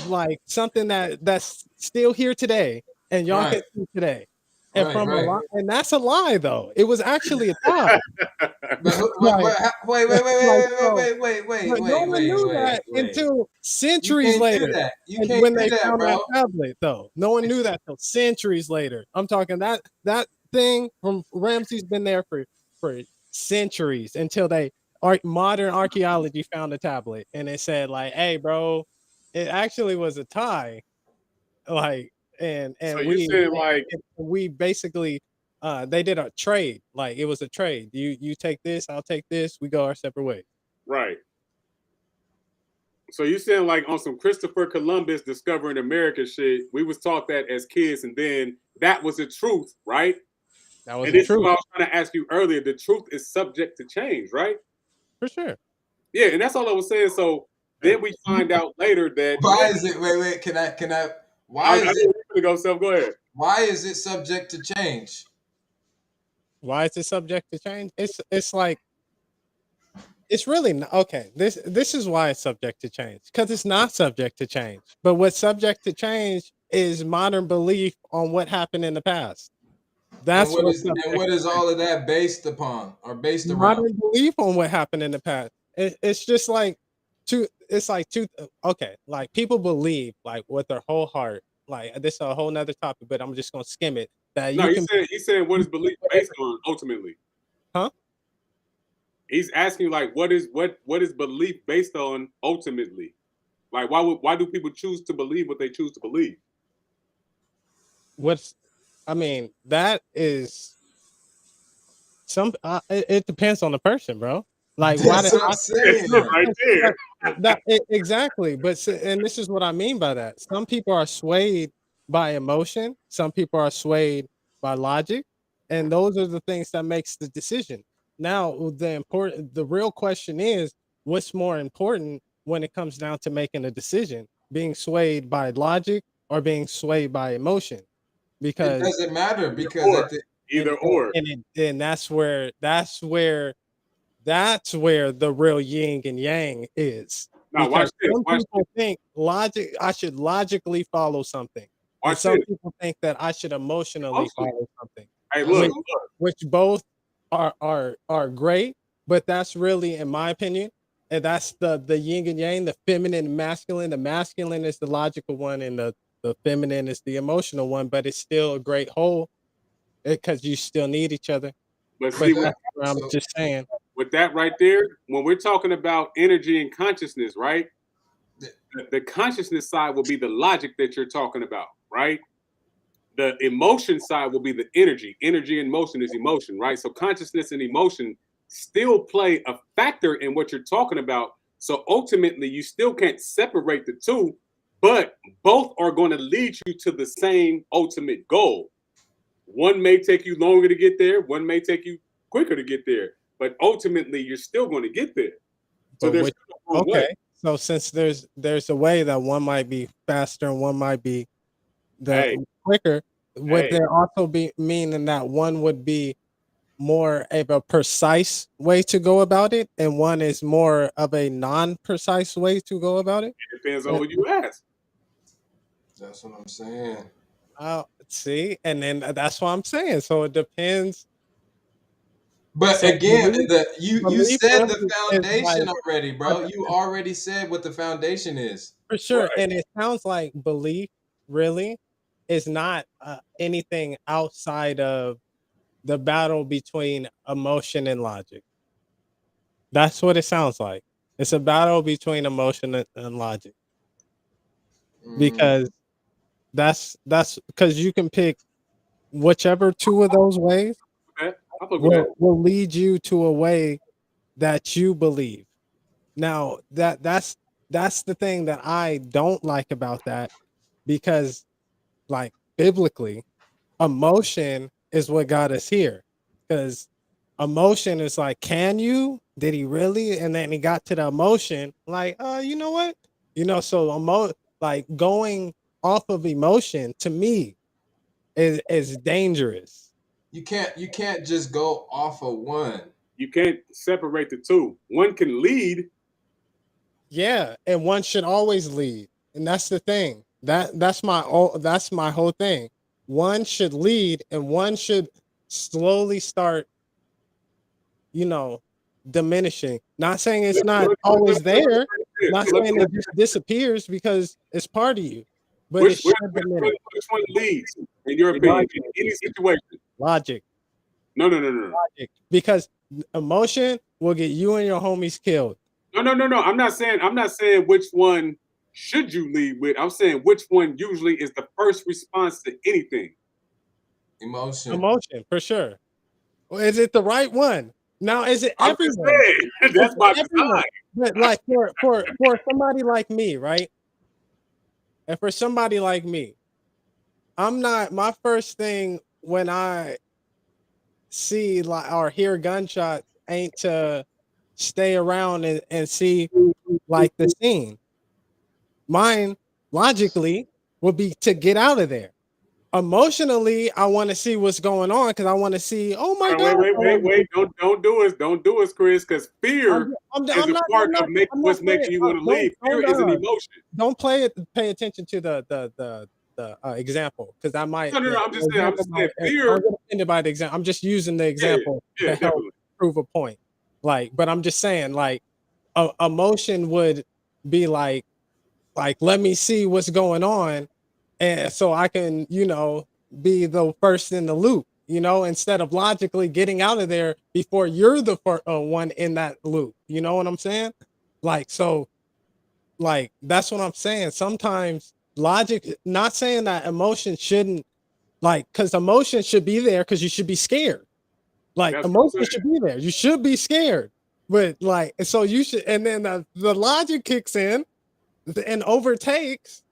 Speaker 4: like something that's still here today, and y'all
Speaker 3: Right.
Speaker 4: can see today. And
Speaker 3: Right.
Speaker 4: from a
Speaker 3: Right.
Speaker 4: lie, and that's a lie though. It was actually a tie.
Speaker 3: But
Speaker 4: Like,
Speaker 3: wait,
Speaker 4: like so, but no one knew that
Speaker 3: wait.
Speaker 4: until
Speaker 3: You
Speaker 4: centuries
Speaker 3: can't do
Speaker 4: later.
Speaker 3: that. You
Speaker 4: And
Speaker 3: can't
Speaker 4: when
Speaker 3: do
Speaker 4: they
Speaker 3: that,
Speaker 4: found that
Speaker 3: bro.
Speaker 4: tablet, though, no one knew that till centuries later. I'm talking that thing from Ramsey's been there for centuries until modern archaeology found a tablet and it said like, "Hey, bro, it actually was a tie." Like,
Speaker 2: So
Speaker 4: and
Speaker 2: you said like
Speaker 4: we basically they did a trade. Like it was a trade. You take this, I'll take this. We go our separate ways.
Speaker 2: Right. So you saying like on some Christopher Columbus discovering America shit, we was taught that as kids, and then that was the truth, right?
Speaker 4: That was
Speaker 2: And
Speaker 4: the
Speaker 2: this is
Speaker 4: truth
Speaker 2: what I was trying to ask you earlier. The truth is subject to change, right?
Speaker 4: for sure.
Speaker 2: Yeah, and that's all I was saying. So then we find out later that
Speaker 3: Why is it? Wait. Can I? Why
Speaker 2: I
Speaker 3: is
Speaker 2: know
Speaker 3: it?
Speaker 2: you're gonna go, Self. Go ahead.
Speaker 3: Why is it subject to change?
Speaker 4: Why is it subject to change? It's like it's really not, okay. This is why it's subject to change because it's not subject to change. But what's subject to change is modern belief on what happened in the past.
Speaker 3: And
Speaker 4: That's what's subject
Speaker 3: what
Speaker 4: to
Speaker 3: is
Speaker 4: change.
Speaker 3: all of that based upon or based around?
Speaker 4: Modern belief on what happened in the past. It's just like two. It's like two. Okay, like people believe like with their whole heart. Like this is a whole nother topic, but I'm just gonna skim it. That
Speaker 2: No,
Speaker 4: you can,
Speaker 2: he's saying what is belief based on ultimately.
Speaker 4: huh?
Speaker 2: He's asking like what is belief based on ultimately? Like why do people choose to believe what they choose to believe?
Speaker 4: What's I mean, that is it depends on the person, bro. Like why
Speaker 3: That's
Speaker 4: did
Speaker 3: what I'm
Speaker 4: I
Speaker 2: That's
Speaker 3: saying.
Speaker 2: it right there.
Speaker 4: exactly, but and this is what I mean by that. Some people are swayed by emotion, some people are swayed by logic, and those are the things that makes the decision. Now, the real question is what's more important when it comes down to making a decision, being swayed by logic or being swayed by emotion?
Speaker 3: It
Speaker 4: Because
Speaker 3: doesn't matter
Speaker 2: Either
Speaker 3: because
Speaker 2: or.
Speaker 3: at the
Speaker 2: Either or.
Speaker 4: and that's where the real yin and yang is.
Speaker 2: Now watch
Speaker 4: Because
Speaker 2: this.
Speaker 4: some
Speaker 2: Watch this.
Speaker 4: people think I should logically follow something, and
Speaker 2: Watch
Speaker 4: some
Speaker 2: this.
Speaker 4: people think that I should emotionally
Speaker 2: Emotionally.
Speaker 4: follow something,
Speaker 2: Hey,
Speaker 3: that's
Speaker 2: look,
Speaker 4: which
Speaker 3: true.
Speaker 2: look.
Speaker 4: both are great, but that's really, in my opinion, and that's the yin and yang, the feminine and masculine. The masculine is the logical one, and the feminine is the emotional one. But it's still a great whole because you still need each other.
Speaker 2: But see
Speaker 4: But
Speaker 2: what
Speaker 4: that's what I'm
Speaker 3: So
Speaker 4: just saying.
Speaker 2: with that right there, when we're talking about energy and consciousness, right? The consciousness side will be the logic that you're talking about, right? The emotion side will be the energy. Energy and motion is emotion, right? So consciousness and emotion still play a factor in what you're talking about. So ultimately, you still can't separate the two, but both are going to lead you to the same ultimate goal. One may take you longer to get there, one may take you quicker to get there, but ultimately, you're still going to get there. So
Speaker 4: But
Speaker 2: there's
Speaker 4: which
Speaker 2: still no wrong way.
Speaker 4: okay. So since there's a way that one might be faster and one might be the
Speaker 2: Hey,
Speaker 4: quicker, would
Speaker 2: hey,
Speaker 4: there also be meaning that one would be more of a precise way to go about it, and one is more of a non-precise way to go about it?
Speaker 2: it depends on
Speaker 4: Uh,
Speaker 2: who you ask.
Speaker 3: that's what I'm saying.
Speaker 4: see, and then that's what I'm saying. So it depends.
Speaker 3: But
Speaker 4: So
Speaker 3: again, you
Speaker 4: belief
Speaker 3: said the
Speaker 4: is
Speaker 3: foundation
Speaker 4: like
Speaker 3: already, bro. You already said what the foundation is.
Speaker 4: for sure,
Speaker 2: Right.
Speaker 4: and it sounds like belief really is not anything outside of the battle between emotion and logic. That's what it sounds like. It's a battle between emotion and logic
Speaker 3: Mm.
Speaker 4: because that's because you can pick whichever two of those ways
Speaker 2: Okay. I fuck with that.
Speaker 4: will lead you to a way that you believe. Now that's the thing that I don't like about that because like biblically emotion is what got us here because emotion is like can you did he really and then he got to the emotion like you know what so like going off of emotion to me is dangerous.
Speaker 3: You can't just go off of one.
Speaker 2: You can't separate the two. One can lead.
Speaker 4: Yeah, and one should always lead, and that's the thing that's my whole thing. One should lead and one should slowly start you know, diminishing. Not saying it's not always there, not
Speaker 2: Look,
Speaker 4: saying it just disappears because it's part of you, but it
Speaker 2: which,
Speaker 4: should
Speaker 2: which,
Speaker 4: diminish.
Speaker 2: which one leads, in your opinion,
Speaker 4: Logic,
Speaker 2: in any situation?
Speaker 4: logic,
Speaker 2: No.
Speaker 4: logic. Because emotion will get you and your homies killed.
Speaker 2: No. I'm not saying which one should you lead with. I'm saying which one usually is the first response to anything.
Speaker 4: Emotion for sure. Well, is it the right one? Now, is it
Speaker 2: I'm just
Speaker 4: everyone?
Speaker 2: saying
Speaker 4: Is
Speaker 2: that's
Speaker 4: it
Speaker 2: by
Speaker 4: everyone?
Speaker 2: design.
Speaker 4: But like for somebody like me, right? And for somebody like me, I'm not my first thing when I see like or hear gunshots ain't to stay around and see like the scene. Mine logically would be to get out of there. Emotionally, I want to see what's going on because I want to see, oh my
Speaker 2: Wait,
Speaker 4: God.
Speaker 2: wait, wait, wait. Don't do us, Chris, because fear is a part of what's
Speaker 4: saying,
Speaker 2: making you want to leave. Fear is an emotion.
Speaker 4: don't pay attention to the example because I might
Speaker 2: No. I'm
Speaker 4: the
Speaker 2: just saying. I'm
Speaker 4: example
Speaker 2: just saying.
Speaker 4: might
Speaker 2: Fear.
Speaker 4: I'll get offended by the example. I'm just using the
Speaker 2: Yeah,
Speaker 4: example
Speaker 2: yeah,
Speaker 4: to help
Speaker 2: definitely.
Speaker 4: prove a point. Like, but I'm just saying, like, emotion would be like let me see what's going on, and so I can be the first in the loop. Instead of logically getting out of there before you're the one in that loop. You know what I'm saying? Like so like, that's what I'm saying. Sometimes logic not saying that emotion shouldn't like, because emotion should be there because you should be scared. Like,
Speaker 2: That's what I'm
Speaker 4: emotion
Speaker 2: saying.
Speaker 4: should be there. You should be scared. But, like, so you should and then the logic kicks in and overtakes,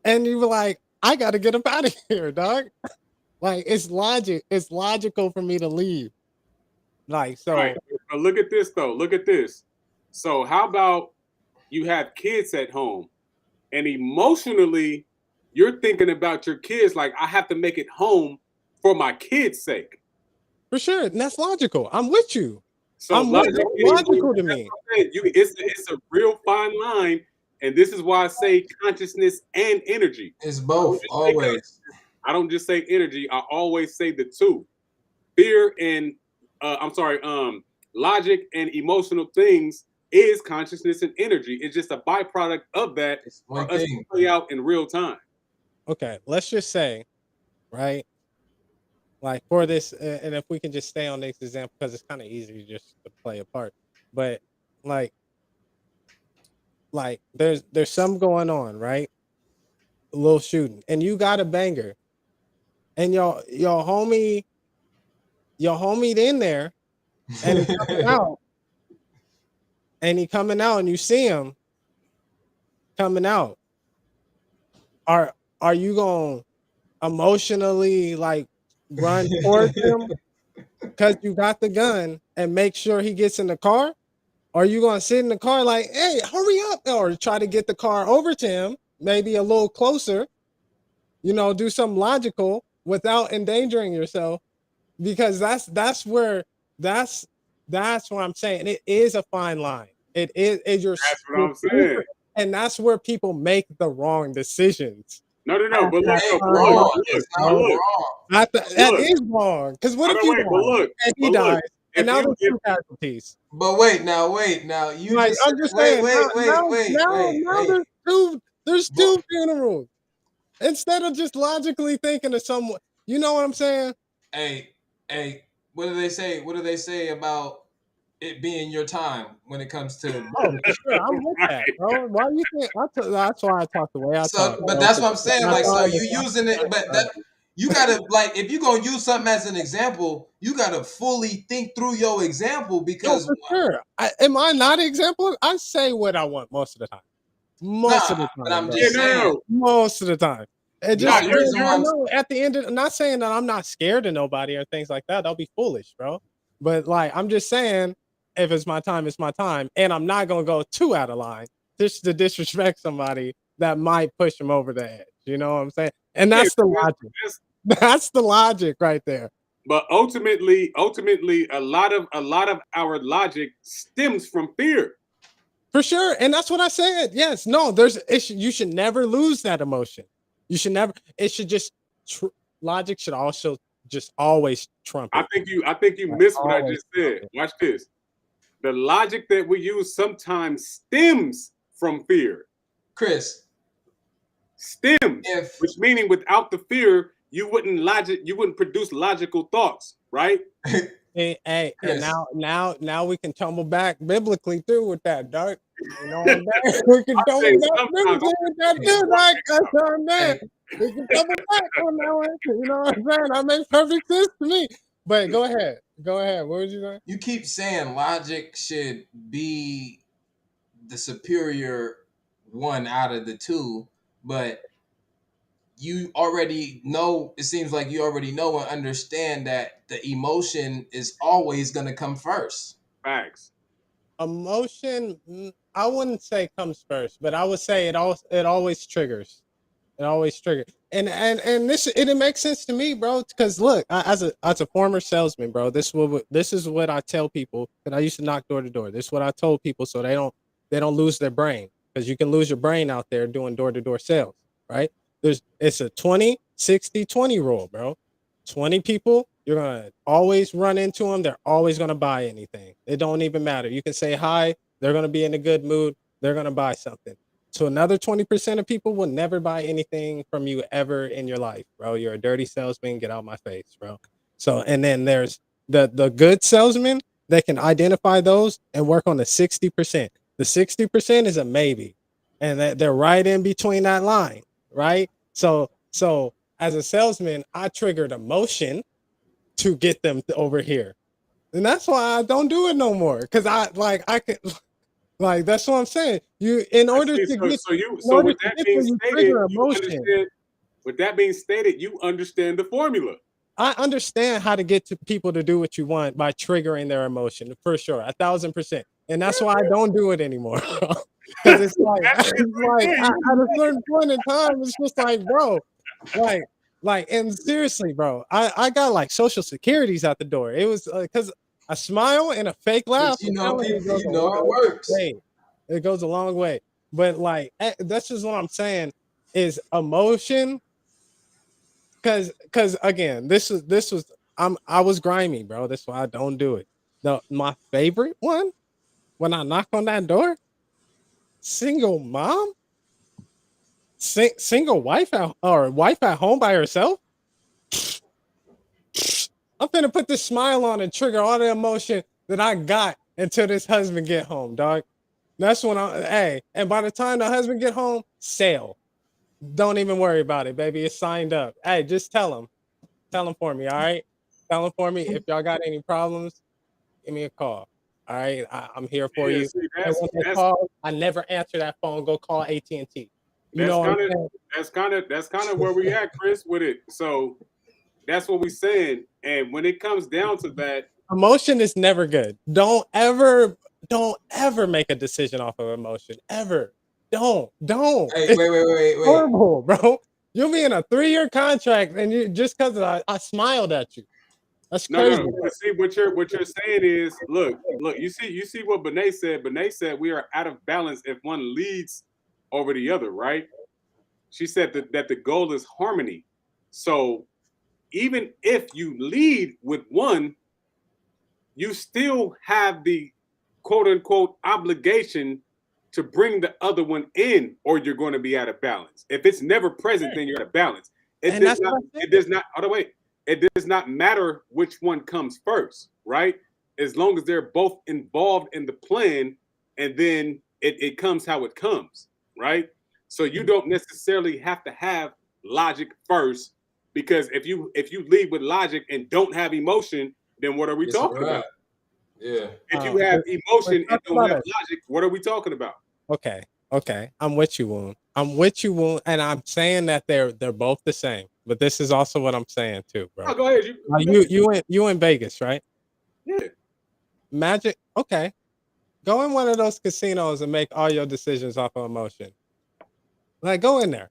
Speaker 4: and you were like, "I gotta get up out of here, dog." Like, it's logical for me to leave. Like,
Speaker 2: Right.
Speaker 4: so
Speaker 2: But look at this though. Look at this. So how about you have kids at home and emotionally you're thinking about your kids like I have to make it home for my kids' sake.
Speaker 4: for sure, and that's logical. I'm with you.
Speaker 2: So logic
Speaker 4: That's
Speaker 2: and
Speaker 4: logical
Speaker 2: emotion,
Speaker 4: to
Speaker 2: that's
Speaker 4: me.
Speaker 2: what I'm saying. It's a real fine line, and this is why I say consciousness and energy.
Speaker 3: It's
Speaker 2: I don't
Speaker 3: both
Speaker 2: just say
Speaker 3: always.
Speaker 2: I don't just say energy. I always say the two. Fear and logic and emotional things is consciousness and energy. It's just a byproduct of that
Speaker 3: It's one
Speaker 2: for us to
Speaker 3: thing.
Speaker 2: play out in real time.
Speaker 4: Okay, let's just say, right? Like for this, and if we can just stay on this example because it's kind of easy just to play a part. But like, there's some going on, right? A little shooting, and you got a banger, and your homie in there, and he coming out, and you see him coming out. Are you gonna emotionally like run towards him because you got the gun and make sure he gets in the car? Are you gonna sit in the car like, hey, hurry up, or try to get the car over to him, maybe a little closer, do something logical without endangering yourself? Because that's that's what I'm saying. It is a fine line.
Speaker 2: That's what
Speaker 4: you're
Speaker 2: I'm
Speaker 4: super,
Speaker 2: saying.
Speaker 4: and that's where people make the wrong decisions.
Speaker 2: No.
Speaker 4: At
Speaker 2: But look,
Speaker 4: that
Speaker 3: Ain't
Speaker 2: no,
Speaker 4: fine line,
Speaker 3: wrong.
Speaker 2: but
Speaker 3: It's not
Speaker 4: bro.
Speaker 2: look,
Speaker 3: wrong.
Speaker 4: That
Speaker 2: look.
Speaker 4: is wrong. Because what
Speaker 2: I
Speaker 4: if
Speaker 2: don't
Speaker 4: you
Speaker 2: wait,
Speaker 4: die and he
Speaker 2: but look.
Speaker 4: dies, and
Speaker 2: If
Speaker 4: now
Speaker 2: you
Speaker 4: there's
Speaker 2: if
Speaker 4: two casualties?
Speaker 3: But wait, now you
Speaker 4: Like,
Speaker 3: just said
Speaker 4: I'm just
Speaker 3: wait,
Speaker 4: saying,
Speaker 3: wait, wait, wait, wait,
Speaker 4: now
Speaker 3: wait.
Speaker 4: there's
Speaker 3: But
Speaker 4: 2 funerals. Instead of just logically thinking of someone, you know what I'm saying?
Speaker 3: hey, hey, what do they say? What do they say about it being your time when it comes to
Speaker 4: Oh, for sure, I'm with that,
Speaker 2: right.
Speaker 4: bro. Why you think that's why I talk the way I talk,
Speaker 3: so but
Speaker 4: bro,
Speaker 3: that's
Speaker 4: 'cause
Speaker 3: what I'm saying.
Speaker 4: my
Speaker 3: Like, so
Speaker 4: time is
Speaker 3: you
Speaker 4: my
Speaker 3: using it,
Speaker 4: time,
Speaker 3: but
Speaker 4: bro.
Speaker 3: that you gotta like if you're gonna use something as an example, you gotta fully think through your example
Speaker 4: No,
Speaker 3: because
Speaker 4: for sure. Am I not an example? I say what I want most of the time. Most
Speaker 3: nah,
Speaker 4: of the
Speaker 3: but
Speaker 4: time,
Speaker 3: I'm
Speaker 4: bro.
Speaker 2: Yeah,
Speaker 3: just saying
Speaker 4: Most of the time. It
Speaker 3: the
Speaker 2: no,
Speaker 4: just
Speaker 3: only reason why
Speaker 4: I
Speaker 3: I'm
Speaker 4: know at the end of I'm not saying that I'm not scared of nobody or things like that. That'll be foolish, bro. But like I'm just saying, if it's my time, it's my time. And I'm not gonna go too out of line just to disrespect somebody that might push them over the edge. You know what I'm saying? And
Speaker 2: yeah,
Speaker 4: that's the logic.
Speaker 2: that's
Speaker 4: That's the logic right there.
Speaker 2: but ultimately, a lot of our logic stems from fear.
Speaker 4: For sure. And that's what I said. Yes. No, you should never lose that emotion. You should never, it should just tr- logic should also just always trump it.
Speaker 2: I think you
Speaker 4: Like,
Speaker 2: missed what I
Speaker 4: always
Speaker 2: just
Speaker 4: trump
Speaker 2: said.
Speaker 4: it.
Speaker 2: Watch this. The logic that we use sometimes stems from fear.
Speaker 3: Chris,
Speaker 2: Stems,
Speaker 3: if
Speaker 2: which meaning without the fear, you wouldn't produce logical thoughts, right?
Speaker 4: And
Speaker 3: Chris,
Speaker 4: now we can tumble back biblically too with that, Dark. You know what I'm saying? We can
Speaker 2: I'm
Speaker 4: tumble
Speaker 2: saying
Speaker 4: back
Speaker 2: sometimes
Speaker 4: biblically with that
Speaker 3: hey,
Speaker 4: too, Dark. That's what I'm
Speaker 3: hey,
Speaker 4: saying. We can double back on that one. You know what I'm saying? That makes perfect sense to me. But go ahead. Go ahead. What would you say?
Speaker 3: You keep saying logic should be the superior one out of the two, but you already know, it seems like you already know and understand that the emotion is always going to come first.
Speaker 2: Facts.
Speaker 4: Emotion, I wouldn't say comes first, but I would say it always triggers. It always triggers. And it makes sense to me, bro. Because look, as a former salesman, bro, this is what I tell people. And I used to knock door to door. This is what I told people so they don't lose their brain, because you can lose your brain out there doing door to door sales, right? It's a 20-60-20 rule, bro. 20 people, you're gonna always run into them. They're always gonna buy anything. It don't even matter. You can say hi. They're gonna be in a good mood. They're gonna buy something. So another 20% of people will never buy anything from you ever in your life, bro. You're a dirty salesman. Get out my face, bro. So, and then there's the good salesmen that can identify those and work on the 60%. The 60% is a maybe, and they're right in between that line, right? So as a salesman, I triggered emotion to get them over here, and that's why I don't do it no more. Because I can. Like, that's what I'm saying. You in order
Speaker 2: See,
Speaker 4: to get in
Speaker 2: so
Speaker 4: order
Speaker 2: with
Speaker 4: to
Speaker 2: that
Speaker 4: get
Speaker 2: being
Speaker 4: there, you
Speaker 2: stated,
Speaker 4: trigger
Speaker 2: you
Speaker 4: emotion.
Speaker 2: understand. With that being stated, you understand the formula.
Speaker 4: I understand how to get to people to do what you want by triggering their emotion, for sure, 1,000%. And that's why I don't do it anymore. Because it's like,
Speaker 2: That's it right there.
Speaker 4: at a certain point in time, it's just like, bro, and seriously, bro, I got like social securities out the door. It was because a smile and a fake laugh,
Speaker 3: But you
Speaker 4: I'm
Speaker 3: know,
Speaker 4: telling you,
Speaker 3: people,
Speaker 4: goes
Speaker 3: you
Speaker 4: a
Speaker 3: know, it
Speaker 4: long
Speaker 3: works.
Speaker 4: way. It goes a long way. But like, that's just what I'm saying is emotion. Because again, this was I was grimy, bro. That's why I don't do it. My favorite one when I knock on that door, single mom, single wife or wife at home by herself. I'm finna put this smile on and trigger all the emotion that I got until this husband get home, dog. That's when and by the time the husband get home, sale. Don't even worry about it, baby. It's signed up. Hey, just tell him. Tell him for me, all right? Tell him for me. If y'all got any problems, give me a call. All right, I'm here for
Speaker 2: Yeah,
Speaker 4: you.
Speaker 2: see,
Speaker 4: And when they call, I never answer that phone. Go call AT&T. You
Speaker 2: that's
Speaker 4: know what I'm
Speaker 2: kind of
Speaker 4: saying?
Speaker 2: that's kind of where we at, Chris, with it. So that's what we saying. And when it comes down to that,
Speaker 4: Emotion is never good. Don't ever make a decision off of emotion. Ever. Don't.
Speaker 3: Hey,
Speaker 4: It's
Speaker 3: wait.
Speaker 4: horrible, bro. You'll be in a 3-year contract, and you just because I smiled at you. That's crazy.
Speaker 2: no. But see, what you're saying is, look. You see what Benet said. Benet said we are out of balance if one leads over the other, right? She said that the goal is harmony. So even if you lead with one, you still have the quote unquote obligation to bring the other one in, or you're going to be out of balance. If it's never present, then you're out of balance. It
Speaker 4: And
Speaker 2: does
Speaker 4: that's
Speaker 2: not.
Speaker 4: what I
Speaker 2: It
Speaker 4: said.
Speaker 2: does not. Oh no, wait. It does not matter which one comes first, right? As long as they're both involved in the plan, and then it comes how it comes, right? So you don't necessarily have to have logic first, because if you lead with logic and don't have emotion, then what are we
Speaker 3: It's a
Speaker 2: talking about?
Speaker 3: wrap. Yeah.
Speaker 2: If you have
Speaker 4: We're
Speaker 2: emotion and
Speaker 4: talking
Speaker 2: don't
Speaker 4: about
Speaker 2: have
Speaker 4: a
Speaker 2: logic, what are we talking about?
Speaker 4: Okay. I'm with you, Woon. I'm with you, Woon, and I'm saying that they're both the same. But this is also what I'm saying too, bro.
Speaker 2: Oh, go ahead.
Speaker 4: Now, you in Vegas, right?
Speaker 2: Yeah.
Speaker 4: Magic. Okay. Go in one of those casinos and make all your decisions off of emotion. Like, go in there.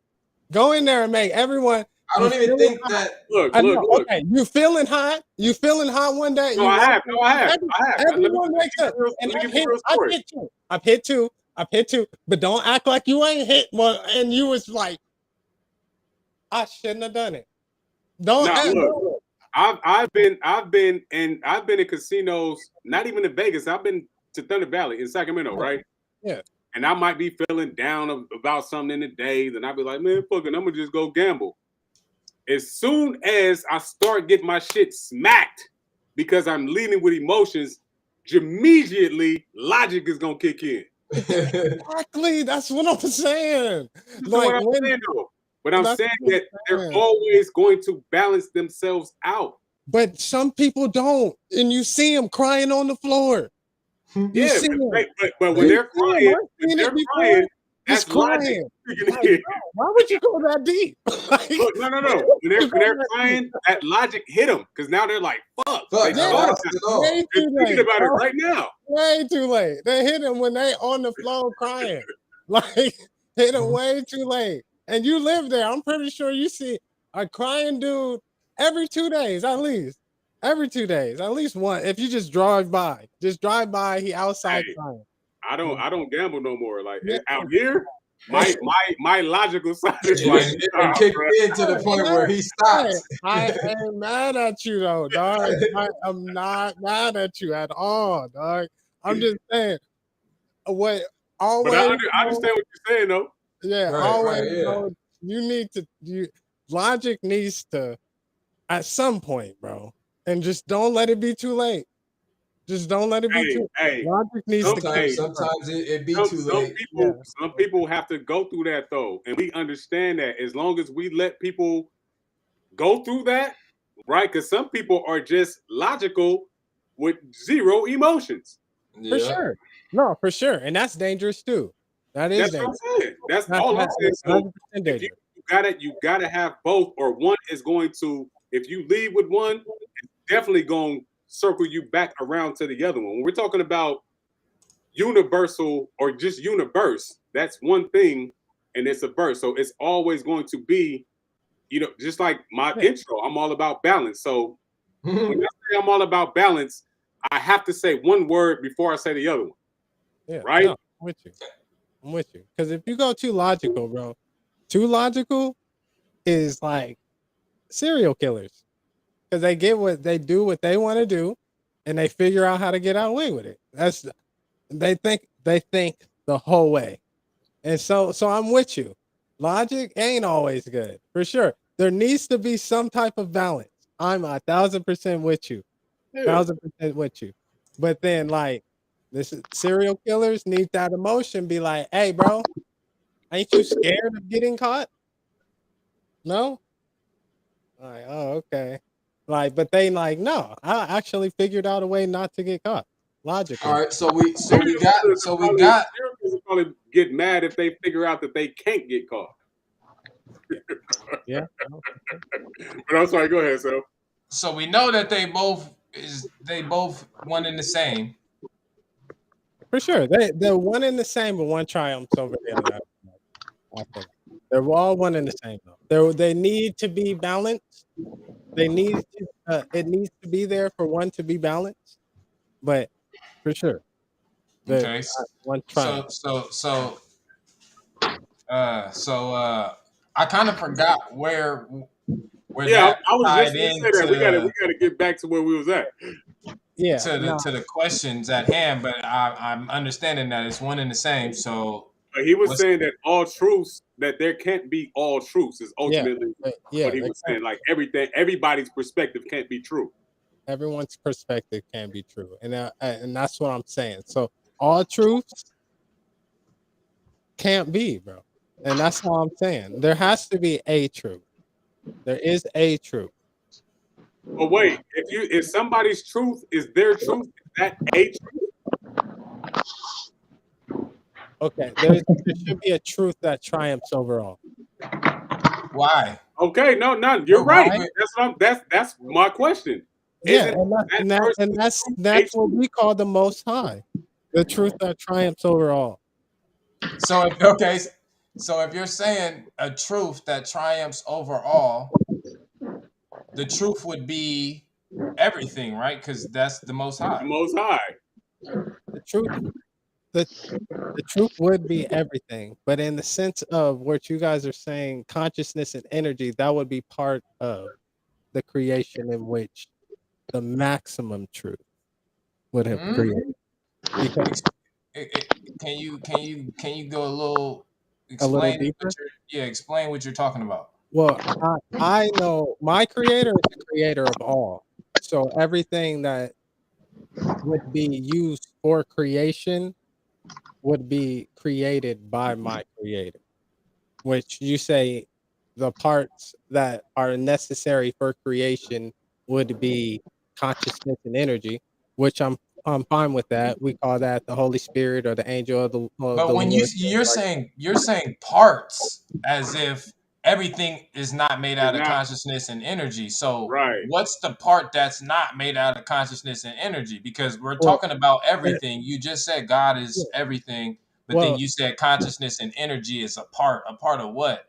Speaker 4: Go in there and make everyone.
Speaker 3: I
Speaker 4: You
Speaker 3: don't even
Speaker 4: feeling
Speaker 3: think
Speaker 4: hot?
Speaker 3: that.
Speaker 2: Look,
Speaker 4: I
Speaker 2: look,
Speaker 4: know.
Speaker 2: look.
Speaker 4: Okay, you feeling hot? You feeling hot one day?
Speaker 2: No,
Speaker 4: You
Speaker 2: I
Speaker 4: walk
Speaker 2: have.
Speaker 4: in,
Speaker 2: No, I have. I have.
Speaker 4: everyone wakes up, and
Speaker 2: Let me give you a real
Speaker 4: I've
Speaker 2: story.
Speaker 4: hit too. I've hit too. But don't act like you ain't hit one. And you was like, I shouldn't have done it. Don't
Speaker 2: Now,
Speaker 4: act.
Speaker 2: look. I've been in casinos. Not even in Vegas. I've been to Thunder Valley in Sacramento, right?
Speaker 4: Yeah.
Speaker 2: And I might be feeling down about something in the day, then I'll be like, man, fuck it, I'm gonna just go gamble. As soon as I start getting my shit smacked because I'm leading with emotions, immediately logic is gonna kick in.
Speaker 4: Exactly. That's what I'm saying.
Speaker 2: This is what
Speaker 4: Like
Speaker 2: I'm
Speaker 4: when
Speaker 2: saying though. But I'm
Speaker 4: That's
Speaker 2: saying
Speaker 4: what
Speaker 2: that
Speaker 4: I'm
Speaker 2: they're
Speaker 4: saying.
Speaker 2: always going to balance themselves out.
Speaker 4: But some people don't, and you see them crying on the floor. You
Speaker 2: Yeah,
Speaker 4: see them.
Speaker 2: but when
Speaker 4: You
Speaker 2: they're
Speaker 4: see them.
Speaker 2: crying,
Speaker 4: I've
Speaker 2: when
Speaker 4: seen it
Speaker 2: they're
Speaker 4: before.
Speaker 2: crying,
Speaker 4: Just
Speaker 2: that's logic
Speaker 4: crying.
Speaker 2: kicking
Speaker 4: Like,
Speaker 2: in.
Speaker 4: bro, why would you go that deep? Like,
Speaker 2: Look, no.
Speaker 4: why
Speaker 2: When
Speaker 4: would you go
Speaker 2: they're
Speaker 4: that deep?
Speaker 2: crying, that logic hit them because now they're like, "Fuck!" They
Speaker 3: Fuck, I
Speaker 2: thought
Speaker 4: Yeah,
Speaker 2: about
Speaker 3: lost
Speaker 2: it.
Speaker 3: it all.
Speaker 4: way
Speaker 2: They're
Speaker 4: too
Speaker 2: thinking
Speaker 4: late,
Speaker 2: about it
Speaker 4: bro.
Speaker 2: right now.
Speaker 4: Way too late. They hit him when they on the floor crying. Like, hit him way too late. And you live there. I'm pretty sure you see a crying dude every 2 days, at least. Every 2 days, at least one. If you just drive by, he outside
Speaker 2: Hey,
Speaker 4: crying.
Speaker 2: I don't gamble no more. Like
Speaker 4: Yeah.
Speaker 2: out here, my logical side is
Speaker 3: It,
Speaker 2: like,
Speaker 3: it
Speaker 2: nah,
Speaker 3: kicked
Speaker 2: bro.
Speaker 3: in to the point where he
Speaker 4: Hey,
Speaker 3: stops.
Speaker 4: I ain't mad at you though, dog. I am not mad at you at all, dog. I'm just saying, what
Speaker 2: But
Speaker 4: always
Speaker 2: I understand what you're saying though.
Speaker 4: yeah,
Speaker 3: Right,
Speaker 4: always
Speaker 3: yeah.
Speaker 4: you need to logic needs to at some point, bro. And just don't let it be too late. Just don't let it be too
Speaker 2: Hey,
Speaker 4: logic needs to kick
Speaker 3: Sometimes,
Speaker 2: hey,
Speaker 4: in first.
Speaker 3: sometimes it be too late.
Speaker 4: Yeah.
Speaker 2: some people have to go through that though, and we understand that as long as we let people go through that, right? Because some people are just logical with zero emotions.
Speaker 4: For
Speaker 3: Yeah.
Speaker 4: sure. No, for sure. And that's dangerous too. That is
Speaker 2: That's what
Speaker 4: dangerous.
Speaker 2: I'm saying. That's
Speaker 4: That,
Speaker 2: all I'm
Speaker 4: that
Speaker 2: saying.
Speaker 4: is
Speaker 2: So
Speaker 4: 100%
Speaker 2: if
Speaker 4: dangerous.
Speaker 2: you gotta have both, or one is going to, if you leave with one, it's definitely going to circle you back around to the other one. When we're talking about universal or just universe, that's one thing, and it's a verse. So it's always going to be, just like my
Speaker 4: Yeah.
Speaker 2: intro, I'm all about balance. So when I say I'm all about balance, I have to say one word before I say the other one,
Speaker 4: Yeah.
Speaker 2: right?
Speaker 4: No, I'm with you. I'm with you. Because if you go too logical, bro, too logical is like serial killers. Because they do what they want to do, and they figure out how to get away with it. They think the whole way. And so I'm with you. Logic ain't always good, for sure. There needs to be some type of balance. I'm 1,000% with you.
Speaker 2: Yeah.
Speaker 4: 1,000% with you. But then like serial killers need that emotion, be like, hey, bro, ain't you scared of getting caught? No? Like, oh, okay. Like, but they like, no, I actually figured out a way not to get caught.
Speaker 3: All
Speaker 4: Logically.
Speaker 3: right, so we
Speaker 2: Serial killers
Speaker 3: got
Speaker 2: will probably get mad if they figure out that they can't get caught.
Speaker 4: Yeah. No,
Speaker 2: But I'm sorry, go ahead, so.
Speaker 3: so we know that they both one and the same.
Speaker 4: for sure. They're one and the same, but one triumphs over the other. I feel like. They're all one and the same though. They need to be balanced. It needs to be there for one to be balanced, but for sure, the
Speaker 3: Okay.
Speaker 4: one
Speaker 3: So
Speaker 4: triumph.
Speaker 3: so so I kind of forgot where
Speaker 2: Yeah,
Speaker 3: that
Speaker 2: I was just
Speaker 3: tied
Speaker 2: gonna say that. We
Speaker 3: into
Speaker 2: gotta get back to where we was at.
Speaker 4: Yeah, no,
Speaker 3: to the questions at hand, but I'm understanding that it's one and the same. So
Speaker 2: But he was
Speaker 3: what's
Speaker 2: saying that all truths, that there can't be all truths, is
Speaker 4: yeah,
Speaker 2: ultimately what
Speaker 4: yeah.
Speaker 2: he was saying. Like everybody's perspective can't be true.
Speaker 4: Everyone's perspective can be true, and that's what I'm saying. So all truths can't be, bro, and that's all I'm saying. There has to be a truth. There is a truth.
Speaker 2: But wait, if somebody's truth is their truth, is that a truth?
Speaker 4: Okay, there should be a truth that triumphs over all.
Speaker 3: why?
Speaker 2: Okay, no, you're
Speaker 3: What,
Speaker 2: right.
Speaker 4: Why?
Speaker 2: That's my question.
Speaker 4: Yeah,
Speaker 2: Isn't that
Speaker 4: and
Speaker 2: person's
Speaker 4: that's
Speaker 2: truth a
Speaker 4: that's what
Speaker 2: truth?
Speaker 4: we call the Most High, the truth that triumphs over all.
Speaker 3: So if okay, so if you're saying a truth that triumphs over all, the truth would be everything, right? Because that's the most
Speaker 2: The
Speaker 3: high.
Speaker 2: Most High.
Speaker 4: The truth, the the truth would be everything, but in the sense of what you guys are saying, consciousness and energy, that would be part of the creation in which the maximum truth would have
Speaker 3: Hmm?
Speaker 4: created. Because
Speaker 3: Ex- can you go a little
Speaker 4: a little
Speaker 3: explain what
Speaker 4: deeper.
Speaker 3: explain what you're talking about?
Speaker 4: Well, I know my creator is the creator of all. So everything that would be used for creation would be created by my creator, which you say the parts that are necessary for creation would be consciousness and energy, which I'm fine with that. We call that the Holy Spirit or the angel of
Speaker 3: But
Speaker 4: the
Speaker 3: when
Speaker 4: Lord.
Speaker 3: you're saying parts as if everything is not made
Speaker 2: It's
Speaker 3: out of
Speaker 2: not
Speaker 3: consciousness and energy. So
Speaker 2: right.
Speaker 3: what's the part that's not made out of consciousness and energy? Because we're
Speaker 4: Well,
Speaker 3: talking about
Speaker 4: eh,
Speaker 3: everything. You just said God
Speaker 4: yeah,
Speaker 3: is everything, but then
Speaker 4: well,
Speaker 3: you said consciousness and energy is a part. A part of what?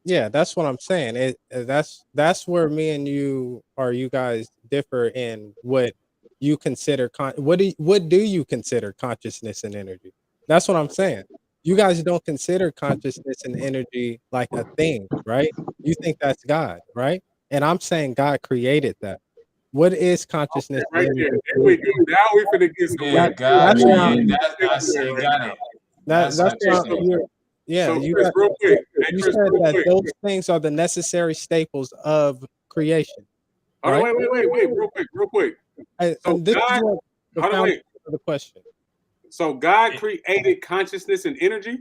Speaker 4: yeah, that's what I'm saying. That's where me and you or you guys differ in what you consider what do you consider consciousness and energy? That's what I'm saying. You guys don't consider consciousness and energy like a thing, right? You think that's God, right? And I'm saying God created that. What is consciousness and
Speaker 2: Right there.
Speaker 4: energy
Speaker 2: There we
Speaker 4: created?
Speaker 2: go. Now we finna get
Speaker 3: Yeah,
Speaker 2: somewhere.
Speaker 3: God
Speaker 4: That's
Speaker 2: We're
Speaker 4: where I'm
Speaker 3: created
Speaker 2: getting
Speaker 3: that. I
Speaker 2: somewhere
Speaker 3: see.
Speaker 2: right
Speaker 3: Got
Speaker 2: now.
Speaker 3: it. That's
Speaker 4: that's
Speaker 3: what
Speaker 4: where
Speaker 3: you're
Speaker 2: Okay,
Speaker 3: saying.
Speaker 4: yeah,
Speaker 2: so
Speaker 4: you
Speaker 2: Chris,
Speaker 4: got
Speaker 2: real quick. Hey,
Speaker 4: you
Speaker 2: Chris,
Speaker 4: said
Speaker 2: real
Speaker 4: that
Speaker 2: quick.
Speaker 4: those things are the necessary staples of creation,
Speaker 2: Hold on,
Speaker 4: right?
Speaker 2: wait, real quick. So
Speaker 4: And this is
Speaker 2: God,
Speaker 4: what the
Speaker 2: hold on,
Speaker 4: foundation
Speaker 2: wait.
Speaker 4: of the question.
Speaker 2: So God created consciousness and energy?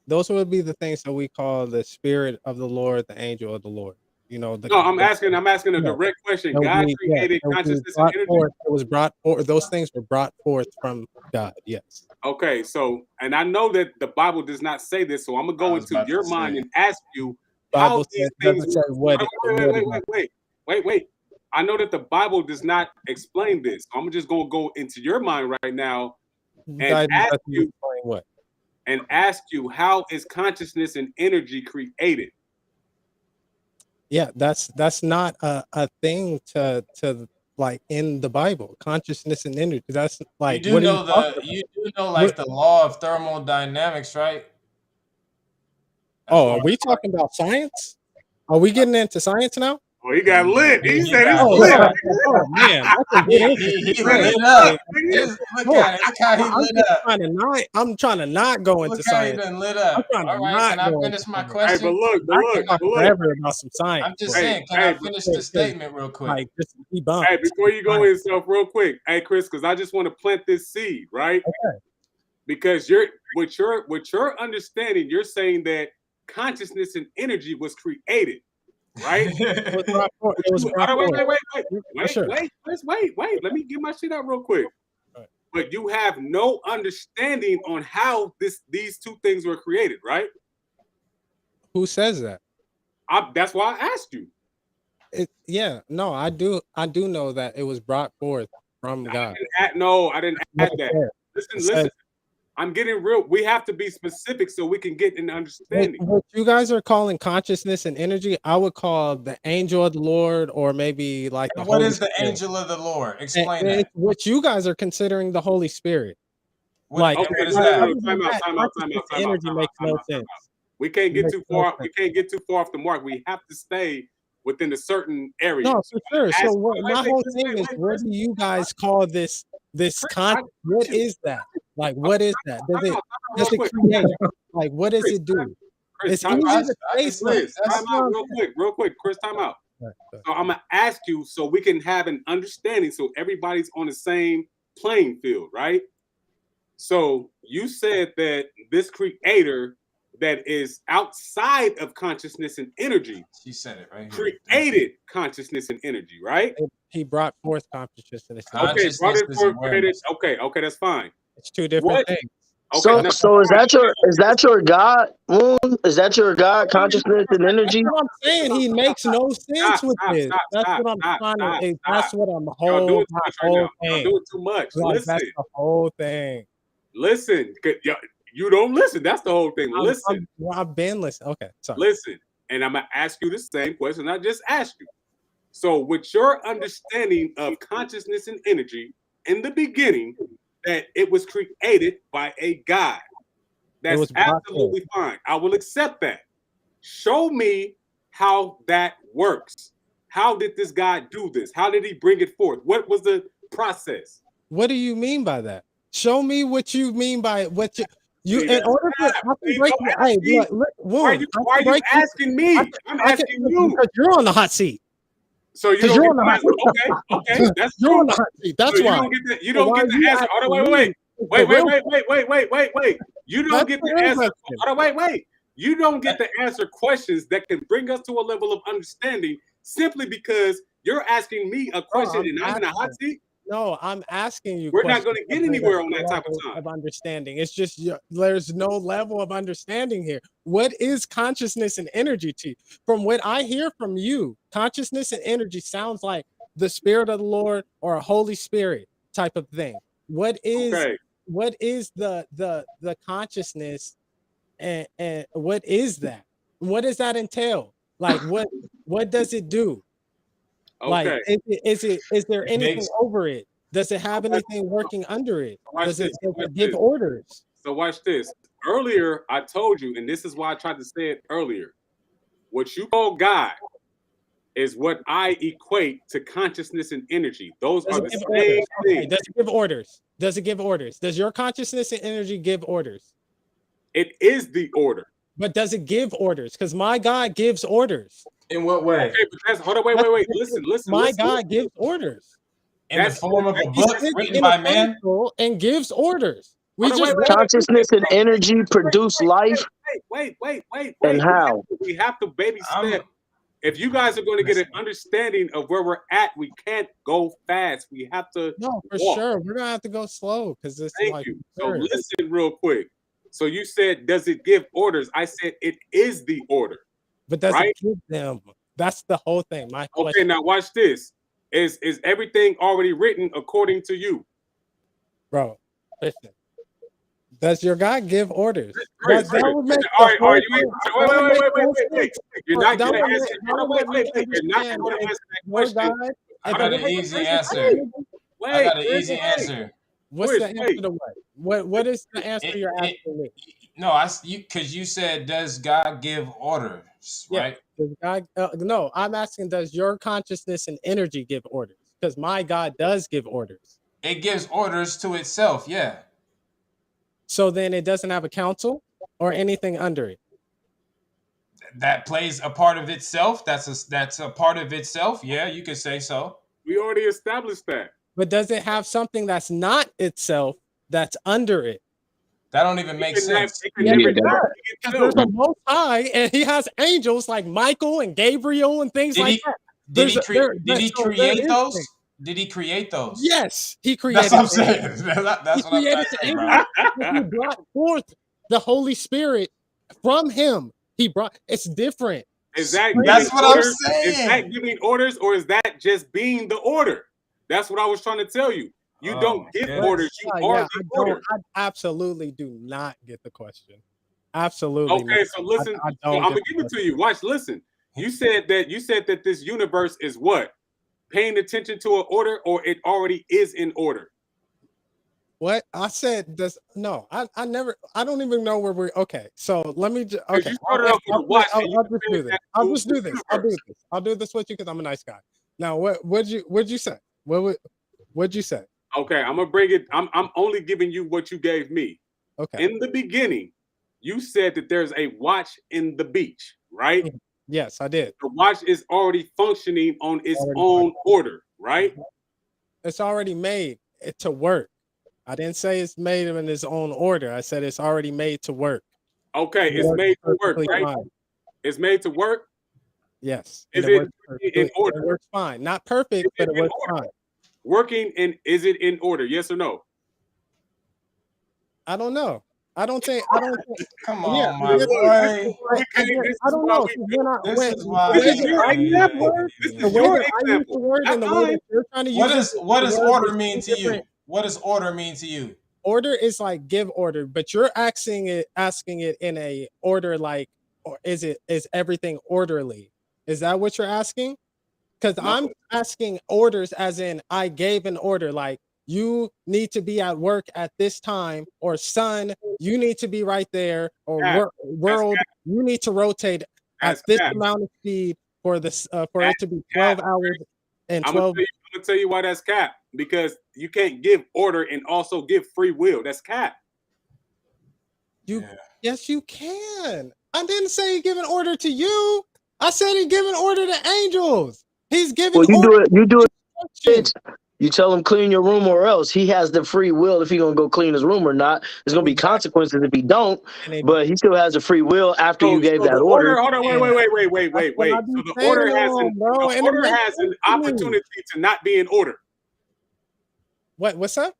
Speaker 4: Those would be the things that we call the spirit of the Lord, the angel of the Lord. You know,
Speaker 2: No, I'm asking a
Speaker 4: yeah,
Speaker 2: direct question.
Speaker 4: it would
Speaker 2: God
Speaker 4: be
Speaker 2: created
Speaker 4: it would be
Speaker 2: consciousness and
Speaker 4: brought
Speaker 2: energy?
Speaker 4: forth. It was brought forth. Those things were brought forth from God. Yes,
Speaker 2: Okay, so and I know that the Bible does not say this, so I'm gonna
Speaker 3: I
Speaker 2: go
Speaker 3: was
Speaker 2: into
Speaker 3: about to
Speaker 2: your mind
Speaker 3: say.
Speaker 2: and ask you how
Speaker 4: Bible
Speaker 2: these
Speaker 4: says
Speaker 2: things
Speaker 4: doesn't say what what exactly.
Speaker 2: wait. I know that the Bible does not explain this. So I'm just gonna go into your mind right now and
Speaker 4: Bible
Speaker 2: ask
Speaker 4: doesn't
Speaker 2: you
Speaker 4: explain what.
Speaker 2: how is consciousness and energy created?
Speaker 4: Yeah, that's not a thing to like in the Bible. Consciousness and energy. That's like what are you talking about?
Speaker 3: You do know
Speaker 4: What?
Speaker 3: like the law of thermodynamics, right? As
Speaker 4: Oh,
Speaker 3: far
Speaker 4: are we
Speaker 3: as
Speaker 4: talking about science? Are we getting into science now?
Speaker 2: Oh, he got lit. He
Speaker 3: he
Speaker 2: said it's
Speaker 3: got
Speaker 4: Oh,
Speaker 2: lit.
Speaker 3: lit.
Speaker 4: man, I can get into
Speaker 3: He
Speaker 2: Man,
Speaker 4: science.
Speaker 2: it's
Speaker 3: lit
Speaker 2: up.
Speaker 4: Hey,
Speaker 3: up.
Speaker 2: Nigga.
Speaker 3: Just look
Speaker 4: look,
Speaker 3: at it. Look how he
Speaker 4: I'm
Speaker 3: lit
Speaker 4: just
Speaker 3: up.
Speaker 4: trying to not. I'm trying to not go
Speaker 3: Look
Speaker 4: into
Speaker 3: how he
Speaker 4: science.
Speaker 3: done lit
Speaker 4: I'm
Speaker 3: up.
Speaker 4: trying to
Speaker 3: All right,
Speaker 4: not
Speaker 3: can I
Speaker 4: go into
Speaker 3: finish my
Speaker 4: science.
Speaker 2: Hey,
Speaker 3: question?
Speaker 4: I can talk
Speaker 2: but look.
Speaker 4: forever about some science,
Speaker 3: I'm just
Speaker 4: but
Speaker 3: saying, can I
Speaker 2: Hey,
Speaker 3: finish the
Speaker 4: 'cause,
Speaker 3: statement real quick?
Speaker 4: like just debunk
Speaker 2: hey, before you go
Speaker 4: science.
Speaker 2: in yourself real quick, hey Chris, because I just want to plant this seed, right?
Speaker 4: Okay.
Speaker 2: Because with your understanding, you're saying that consciousness and energy was created, right?
Speaker 4: It was brought forth.
Speaker 2: But
Speaker 4: It was
Speaker 2: you,
Speaker 4: brought forth. For sure.
Speaker 2: Chris, wait. Let me get my shit out real quick.
Speaker 4: Right.
Speaker 2: But you have no understanding on how these two things were created, right?
Speaker 4: Who says that?
Speaker 2: That's why I asked you.
Speaker 4: Yeah, no, I do know that it was brought forth from God.
Speaker 2: No, I didn't
Speaker 4: What
Speaker 2: add
Speaker 4: it
Speaker 2: that.
Speaker 4: says. It says
Speaker 2: Listen. I'm getting real. We have to be specific so we can get an understanding.
Speaker 4: what you guys are calling consciousness and energy, I would call the angel of the Lord or maybe like the
Speaker 3: And what
Speaker 4: Holy
Speaker 3: is the
Speaker 4: Spirit.
Speaker 3: angel of the Lord?
Speaker 4: And
Speaker 3: Explain that.
Speaker 4: it's what you guys are considering the Holy Spirit.
Speaker 3: What
Speaker 4: Like,
Speaker 3: and
Speaker 2: Okay,
Speaker 3: what is
Speaker 2: no.
Speaker 3: that?
Speaker 4: other than that, consciousness and energy makes no sense.
Speaker 2: We can't
Speaker 4: It
Speaker 2: get
Speaker 4: makes
Speaker 2: too
Speaker 4: no
Speaker 2: far. We
Speaker 4: sense.
Speaker 2: can't get too far off the mark. We have to stay within a certain area.
Speaker 4: No,
Speaker 2: So
Speaker 4: for sure. So
Speaker 2: ask,
Speaker 4: what my whole thing is, what
Speaker 2: Chris,
Speaker 4: do you guys call this
Speaker 2: Chris,
Speaker 4: con
Speaker 2: I got
Speaker 4: what
Speaker 2: you.
Speaker 4: is that? Like
Speaker 2: Okay,
Speaker 4: what is that?
Speaker 2: time out
Speaker 4: Does
Speaker 2: real
Speaker 4: it
Speaker 2: quick.
Speaker 4: create? Like what does
Speaker 2: Chris,
Speaker 4: it do?
Speaker 2: Chris,
Speaker 4: It's
Speaker 2: time
Speaker 4: easy
Speaker 2: out.
Speaker 4: to
Speaker 3: I
Speaker 4: say
Speaker 3: can see
Speaker 4: something.
Speaker 2: Chris,
Speaker 4: That's
Speaker 2: time
Speaker 3: that's
Speaker 4: what
Speaker 2: out
Speaker 4: I'm
Speaker 2: real quick. Chris, time out.
Speaker 4: saying. Right.
Speaker 2: So I'm gonna ask you so we can have an understanding so everybody's on the same playing field, right? So you said that this creator that is outside of consciousness and energy
Speaker 3: she said it right here.
Speaker 2: created consciousness and energy, right?
Speaker 4: He brought forth consciousness and energy.
Speaker 2: Okay, brought
Speaker 3: Consciousness
Speaker 2: it
Speaker 3: is
Speaker 2: forth, created.
Speaker 3: awareness.
Speaker 2: Okay, that's fine.
Speaker 4: It's two different
Speaker 2: What?
Speaker 4: things.
Speaker 2: Okay,
Speaker 5: So
Speaker 2: no,
Speaker 5: so is that your God, Woon? Is that your God, consciousness and
Speaker 4: That's
Speaker 5: energy?
Speaker 4: what I'm saying. He makes no sense with this. That's what I'm trying to.
Speaker 2: stop.
Speaker 4: That's what I'm
Speaker 2: Y'all doing
Speaker 4: my
Speaker 2: too much right now.
Speaker 4: whole
Speaker 2: Y'all
Speaker 4: thing.
Speaker 2: doing too much.
Speaker 4: Like that's the whole thing.
Speaker 2: Listen. You don't listen. That's the whole thing. Listen.
Speaker 4: I've been listening. Okay, sorry.
Speaker 2: Listen, and I'm gonna ask you the same question I just asked you. So, with your understanding of consciousness and energy in the beginning, that it was created by a God,
Speaker 4: It
Speaker 2: that's
Speaker 4: was brought forth.
Speaker 2: absolutely fine. I will accept that. Show me how that works. How did this guy do this? How did he bring it forth? What was the process?
Speaker 4: What do you mean by that? Show me what you mean by what you
Speaker 2: See,
Speaker 4: in
Speaker 2: that's
Speaker 4: order to I can
Speaker 2: see,
Speaker 4: break
Speaker 2: don't
Speaker 4: you.
Speaker 2: ask
Speaker 4: Hey,
Speaker 2: me.
Speaker 4: look,
Speaker 2: Why are
Speaker 4: Woon,
Speaker 2: you
Speaker 4: I
Speaker 2: why are
Speaker 4: can
Speaker 2: you
Speaker 4: break you.
Speaker 2: asking me? I'm
Speaker 4: I can
Speaker 2: asking you.
Speaker 4: because you're on the hot seat.
Speaker 2: So you
Speaker 4: Because
Speaker 2: don't
Speaker 4: you're
Speaker 2: get
Speaker 4: on the
Speaker 2: the
Speaker 4: hot
Speaker 2: answer. Okay,
Speaker 4: seat.
Speaker 2: that's
Speaker 4: You're
Speaker 2: true.
Speaker 4: on the hot seat.
Speaker 2: So
Speaker 4: That's
Speaker 2: you
Speaker 4: why.
Speaker 2: don't get the you
Speaker 4: So
Speaker 2: don't
Speaker 4: why
Speaker 2: get
Speaker 4: are
Speaker 2: the
Speaker 4: you
Speaker 2: answer. Hold
Speaker 4: asking
Speaker 2: on,
Speaker 4: me the real
Speaker 2: wait.
Speaker 4: question?
Speaker 2: You don't
Speaker 4: That's
Speaker 2: get
Speaker 4: the
Speaker 2: the
Speaker 4: real
Speaker 2: answer.
Speaker 4: question.
Speaker 2: Hold on, wait. You You don't get to answer questions that can bring us to a level of understanding simply because you're asking me a question and I'm in a hot seat.
Speaker 4: No, I'm asking you.
Speaker 2: We're not going to get anywhere on that type of
Speaker 4: of
Speaker 2: time.
Speaker 4: understanding. It's just there's no level of understanding here. What is consciousness and energy to you? From what I hear from you, consciousness and energy sounds like the Spirit of the Lord or a Holy Spirit type of thing. What is
Speaker 2: Okay.
Speaker 4: what is the consciousness and what is that? What does that entail? Like what does it do? Like,
Speaker 2: Okay.
Speaker 4: is there
Speaker 3: It
Speaker 4: anything
Speaker 3: makes-
Speaker 4: over it? Does it have anything working under it?
Speaker 2: Watch
Speaker 4: Does it
Speaker 2: this, watch
Speaker 4: give
Speaker 2: this.
Speaker 4: orders?
Speaker 2: So watch this. Earlier, I told you, and this is why I tried to say it earlier. What you call God is what I equate to consciousness and energy. Those
Speaker 4: Does
Speaker 2: are
Speaker 4: it
Speaker 2: the
Speaker 4: give
Speaker 2: same
Speaker 4: orders? Okay,
Speaker 2: thing.
Speaker 4: does it give orders? Does it give orders? Does your consciousness and energy give orders?
Speaker 2: It is the order.
Speaker 4: But does it give orders? Because my God gives orders.
Speaker 3: In what way?
Speaker 2: Okay, but that's hold on, wait. Listen.
Speaker 4: My God gives orders.
Speaker 3: In the
Speaker 2: That's
Speaker 3: form of a
Speaker 4: He
Speaker 3: book
Speaker 4: sits
Speaker 3: written
Speaker 4: in
Speaker 3: by
Speaker 4: a
Speaker 3: man?
Speaker 4: council and gives orders. We
Speaker 2: Hold on,
Speaker 4: just
Speaker 2: wait.
Speaker 5: Consciousness and energy produce life,
Speaker 2: Wait.
Speaker 5: and how?
Speaker 2: We have to baby
Speaker 3: I'm-
Speaker 2: step. If you guys are going to get an understanding of where we're at, we can't go fast. We have to
Speaker 4: no, for
Speaker 2: walk.
Speaker 4: sure. We're gonna have to go slow because this is
Speaker 2: Thank
Speaker 4: like
Speaker 2: you. So
Speaker 4: sure.
Speaker 2: listen real quick. So you said, does it give orders? I said it is the order.
Speaker 4: But does
Speaker 2: right?
Speaker 4: it give them? That's the whole thing. My
Speaker 2: Okay,
Speaker 4: question.
Speaker 2: now watch this. Is everything already written according to you?
Speaker 4: Bro, listen. Does your God give orders?
Speaker 2: Chris,
Speaker 4: That would make
Speaker 2: all
Speaker 4: the
Speaker 2: right,
Speaker 4: whole
Speaker 2: you
Speaker 4: thing-
Speaker 2: wait.
Speaker 4: that would make no
Speaker 2: Wait.
Speaker 4: sense.
Speaker 2: You're not
Speaker 4: That
Speaker 2: going
Speaker 4: would
Speaker 2: to
Speaker 4: make-
Speaker 2: answer.
Speaker 4: that would make me
Speaker 2: You're not
Speaker 4: understand
Speaker 2: going to
Speaker 4: if
Speaker 2: answer that
Speaker 4: your
Speaker 2: question.
Speaker 4: God-
Speaker 3: I
Speaker 4: if
Speaker 3: got
Speaker 4: a
Speaker 3: an easy
Speaker 4: person-
Speaker 3: answer.
Speaker 2: Wait,
Speaker 3: I got an
Speaker 2: Chris,
Speaker 3: easy
Speaker 2: wait.
Speaker 3: answer.
Speaker 4: What's
Speaker 2: Chris,
Speaker 4: the answer
Speaker 2: wait.
Speaker 4: to what? What is the answer you're
Speaker 3: It-
Speaker 4: asking me?
Speaker 3: No, because you said, does God give orders,
Speaker 4: Yeah.
Speaker 3: right?
Speaker 4: Does God, no, I'm asking, does your consciousness and energy give orders? Because my God does give orders.
Speaker 3: It gives orders to itself, yeah.
Speaker 4: So then it doesn't have a council or anything under it.
Speaker 3: That plays a part of itself. That's a part of itself. Yeah, you could say so.
Speaker 2: We already established that.
Speaker 4: But does it have something that's not itself that's under it?
Speaker 3: That don't even make sense.
Speaker 2: It can
Speaker 4: Yeah,
Speaker 2: never
Speaker 4: it does.
Speaker 2: not
Speaker 4: Because
Speaker 2: be
Speaker 4: there's
Speaker 2: itself.
Speaker 4: a Most High, and He has angels like Michael and Gabriel and things
Speaker 3: Did
Speaker 4: like
Speaker 3: he?
Speaker 4: that.
Speaker 3: Did he,
Speaker 4: There's-
Speaker 3: cre-
Speaker 4: there-
Speaker 3: did he
Speaker 4: so there
Speaker 3: create
Speaker 4: is
Speaker 3: those?
Speaker 4: things.
Speaker 3: Did he create those?
Speaker 4: Yes, He created.
Speaker 3: That's what I'm
Speaker 4: them.
Speaker 3: saying. That's
Speaker 4: He
Speaker 3: what I'm trying
Speaker 4: created
Speaker 3: to
Speaker 4: the
Speaker 3: say,
Speaker 4: angels.
Speaker 3: bro.
Speaker 4: He brought forth the Holy Spirit from Him. He brought. It's different.
Speaker 2: Is that
Speaker 3: That's
Speaker 2: giving
Speaker 3: what I'm
Speaker 2: orders? Is that
Speaker 3: saying.
Speaker 2: giving orders, or is that just being the order? That's what I was trying to tell you. You
Speaker 3: Oh,
Speaker 2: don't give
Speaker 3: goodness.
Speaker 2: orders. You are
Speaker 4: Yeah,
Speaker 2: the
Speaker 4: I
Speaker 2: order.
Speaker 4: absolutely do not get the question. Absolutely.
Speaker 2: Okay,
Speaker 4: not.
Speaker 2: so listen.
Speaker 4: I
Speaker 2: So
Speaker 4: don't
Speaker 2: I'm gonna
Speaker 4: get
Speaker 2: give
Speaker 4: the
Speaker 2: it to you. Watch. Listen. You said that this universe is what? Paying attention to an order, or it already is in order.
Speaker 4: What I said does no, I never, I don't even know where we're okay. So let me just
Speaker 2: Because
Speaker 4: okay.
Speaker 2: you started off with a watch.
Speaker 4: I'll
Speaker 2: and you
Speaker 4: just do
Speaker 2: compared
Speaker 4: this.
Speaker 2: that
Speaker 4: I'll
Speaker 2: to
Speaker 4: just do this. I'll do
Speaker 2: universe.
Speaker 4: this. I'll do this with you because I'm a nice guy. Now, what'd you say? What'd you say?
Speaker 2: Okay, I'm gonna bring it. I'm only giving you what you gave me.
Speaker 4: Okay.
Speaker 2: In the beginning, you said that there's a watch in the beach, right?
Speaker 4: Yes, I did.
Speaker 2: The watch is already functioning on its
Speaker 4: Already
Speaker 2: own order, right?
Speaker 4: It's already made it to work. I didn't say it's made in its own order. I said it's already made to work.
Speaker 2: Okay, it's
Speaker 4: Works
Speaker 2: made to work,
Speaker 4: perfectly
Speaker 2: right?
Speaker 4: fine.
Speaker 2: It's made to work.
Speaker 4: Yes.
Speaker 2: Is
Speaker 4: and
Speaker 2: it
Speaker 4: works
Speaker 2: in
Speaker 4: perfectly-
Speaker 2: order?
Speaker 4: It works fine. Not perfect,
Speaker 2: Is
Speaker 4: but
Speaker 2: it
Speaker 4: it
Speaker 2: in
Speaker 4: works
Speaker 2: order?
Speaker 4: fine.
Speaker 2: Working in is it in order? Yes or no?
Speaker 4: I don't know. I don't think.
Speaker 3: Come
Speaker 4: Yeah,
Speaker 3: on, my
Speaker 4: this-
Speaker 3: boy.
Speaker 4: I don't know.
Speaker 3: This is why.
Speaker 2: This is your example. This
Speaker 4: The
Speaker 2: is
Speaker 4: way
Speaker 2: your
Speaker 4: that I use the
Speaker 2: example.
Speaker 4: word and the way that you're trying to use
Speaker 3: What does
Speaker 4: the word
Speaker 3: order
Speaker 4: is
Speaker 3: mean
Speaker 4: two
Speaker 3: to you?
Speaker 4: different-
Speaker 3: What does order mean to you?
Speaker 4: Order is like give order, but you're asking it in a order like, or is everything orderly? Is that what you're asking? Because
Speaker 2: No.
Speaker 4: I'm asking orders as in I gave an order, like you need to be at work at this time, or son, you need to be right there, or
Speaker 2: Cap.
Speaker 4: world, you need to rotate
Speaker 2: That's
Speaker 4: at this
Speaker 2: cap.
Speaker 4: amount of speed for this for it to be
Speaker 2: Cap.
Speaker 4: 12 hours and
Speaker 2: I'm
Speaker 4: 12.
Speaker 2: gonna tell you why that's cap. Because you can't give order and also give free will. That's cap.
Speaker 4: Yes, you can. I didn't say he give an order to you. I said he give an order to angels. He's giving
Speaker 5: Well, you
Speaker 4: order
Speaker 5: do it. You do
Speaker 4: to
Speaker 5: it. You tell him clean your room or else. He has the free will if he gonna go clean his room or not. There's gonna be
Speaker 4: Exactly.
Speaker 5: consequences if he don't,
Speaker 4: And it,
Speaker 5: but he still has a free will after you gave
Speaker 2: So
Speaker 5: that
Speaker 2: the
Speaker 5: order.
Speaker 2: order, hold on,
Speaker 4: and
Speaker 2: wait.
Speaker 4: that's what I
Speaker 2: So
Speaker 4: be
Speaker 2: the
Speaker 4: saying
Speaker 2: order
Speaker 4: to
Speaker 2: has
Speaker 4: him, bro.
Speaker 2: the
Speaker 4: And it
Speaker 2: order
Speaker 4: makes
Speaker 2: has an
Speaker 4: sense to me.
Speaker 2: opportunity to not be in order.
Speaker 4: What's up?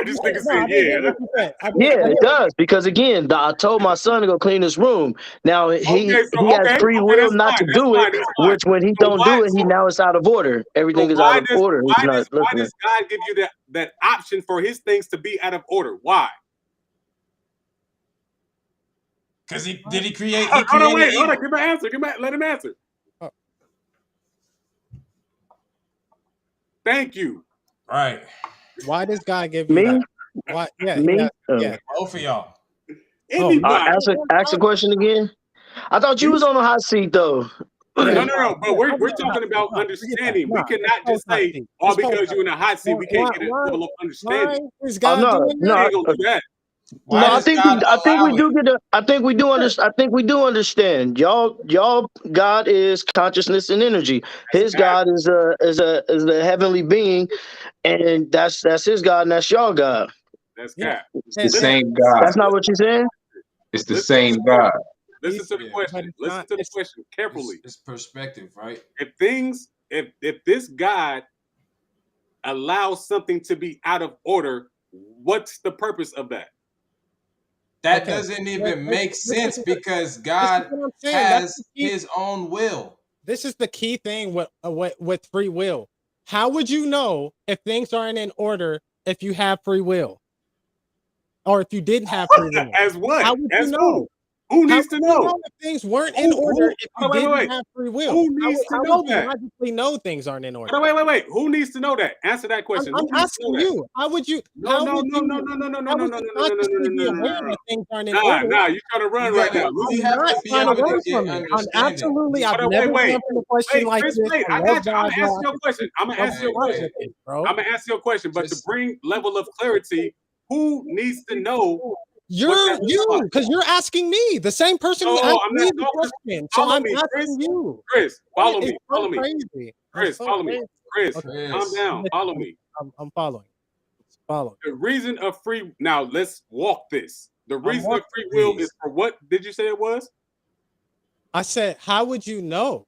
Speaker 2: This
Speaker 4: No,
Speaker 2: nigga
Speaker 4: I
Speaker 2: said,
Speaker 4: didn't hear
Speaker 2: yeah.
Speaker 4: what you said. I
Speaker 5: Yeah, it
Speaker 4: didn't.
Speaker 5: does because again, I told my son to go clean his room. Now
Speaker 2: Okay,
Speaker 5: he has free will
Speaker 2: that's
Speaker 5: not
Speaker 2: fine.
Speaker 5: to do it,
Speaker 2: That's fine.
Speaker 5: which when he
Speaker 2: So
Speaker 5: don't
Speaker 2: why
Speaker 5: do it, he now it's out of order. Everything is out of order. He's not
Speaker 2: why
Speaker 5: listening.
Speaker 2: does God give you that option for his things to be out of order? Why?
Speaker 3: Because he create?
Speaker 2: Hold on, wait,
Speaker 3: evil.
Speaker 2: give my answer. Let him answer.
Speaker 4: Oh.
Speaker 2: Thank you.
Speaker 3: Right.
Speaker 4: Why does God give you
Speaker 5: Me,
Speaker 4: that? Why? Yeah,
Speaker 5: me.
Speaker 4: yeah.
Speaker 3: Both of y'all.
Speaker 2: Anybody.
Speaker 5: Ask a question again. I thought you was on the hot seat though.
Speaker 4: Yeah,
Speaker 2: No. But we're talking about understanding. We cannot just say all because you're in a hot seat, we can't get a level of understanding.
Speaker 4: Why is
Speaker 5: Oh
Speaker 4: God doing
Speaker 2: We
Speaker 4: that?
Speaker 2: ain't gonna do that.
Speaker 3: Why
Speaker 5: No, I
Speaker 3: does
Speaker 5: think
Speaker 3: God
Speaker 5: I think we
Speaker 3: allow
Speaker 5: do
Speaker 3: it?
Speaker 5: get I think we do understand. I think we do understand. Y'all God is consciousness and energy. His God is a heavenly being, and that's his God and that's y'all God.
Speaker 2: That's
Speaker 4: Yeah.
Speaker 2: cap.
Speaker 6: It's the same God.
Speaker 5: That's not what you're saying?
Speaker 6: It's the
Speaker 2: Listen
Speaker 6: same God.
Speaker 2: Listen to the
Speaker 3: Yeah.
Speaker 2: question. Listen to the question carefully.
Speaker 3: It's perspective, right?
Speaker 2: If this God allows something to be out of order, what's the purpose of that?
Speaker 3: That
Speaker 4: Okay.
Speaker 3: doesn't even make
Speaker 4: This
Speaker 3: sense
Speaker 4: is
Speaker 3: because
Speaker 4: this
Speaker 3: God
Speaker 4: is what I'm saying.
Speaker 3: has
Speaker 4: That's the key.
Speaker 3: his own will.
Speaker 4: This is the key thing with free will. How would you know if things aren't in order if you have free will, or if you didn't have free will?
Speaker 2: As what?
Speaker 4: How would
Speaker 2: As
Speaker 4: you know?
Speaker 2: who? Who
Speaker 4: How
Speaker 2: needs
Speaker 4: would
Speaker 2: to
Speaker 4: you
Speaker 2: know?
Speaker 4: know if things weren't in order if you
Speaker 2: Wait.
Speaker 4: didn't have free will?
Speaker 2: Who needs to
Speaker 4: How
Speaker 2: know
Speaker 4: would you
Speaker 2: that?
Speaker 4: logically know things aren't in order?
Speaker 2: Hold on, wait. Who needs to know that? Answer that question.
Speaker 4: I'm
Speaker 2: Who needs to know
Speaker 4: asking
Speaker 2: that?
Speaker 4: you. How would you?
Speaker 2: No.
Speaker 4: How would you consciously be aware that things aren't in order?
Speaker 2: Nah, you're trying to run right now.
Speaker 3: You
Speaker 4: I'm
Speaker 3: have
Speaker 4: not
Speaker 3: to be
Speaker 4: trying to
Speaker 3: able
Speaker 4: run
Speaker 3: to get
Speaker 4: from it. I'm
Speaker 3: understanding.
Speaker 4: absolutely. I've
Speaker 2: Hold on,
Speaker 4: never
Speaker 2: wait.
Speaker 4: run from a question like
Speaker 2: Chris,
Speaker 4: this.
Speaker 2: wait.
Speaker 4: I
Speaker 2: I
Speaker 4: love
Speaker 2: got you. I'm
Speaker 4: God.
Speaker 2: gonna ask you a question. I'm gonna ask you a question.
Speaker 4: Bro.
Speaker 2: I'm gonna ask you a question, but to
Speaker 3: Just-
Speaker 2: bring level of clarity, who needs to know what
Speaker 4: You're
Speaker 2: that
Speaker 4: you,
Speaker 2: looks like?
Speaker 4: because you're asking me the same person who
Speaker 2: No,
Speaker 4: asked
Speaker 2: I'm
Speaker 4: me
Speaker 2: not
Speaker 4: the
Speaker 2: talking.
Speaker 4: question. So
Speaker 2: Follow
Speaker 4: I'm
Speaker 2: me, Chris.
Speaker 4: asking you.
Speaker 2: Chris, follow
Speaker 4: It's
Speaker 2: me.
Speaker 4: so
Speaker 2: Follow me.
Speaker 4: crazy.
Speaker 2: Chris, follow me. Chris,
Speaker 4: Okay.
Speaker 2: calm down. Follow me.
Speaker 4: I'm following. Following.
Speaker 2: The reason of free. Now let's walk this. The reason of
Speaker 4: walking
Speaker 2: free will
Speaker 3: these.
Speaker 2: is for what? Did you say it was?
Speaker 4: I said, how would you know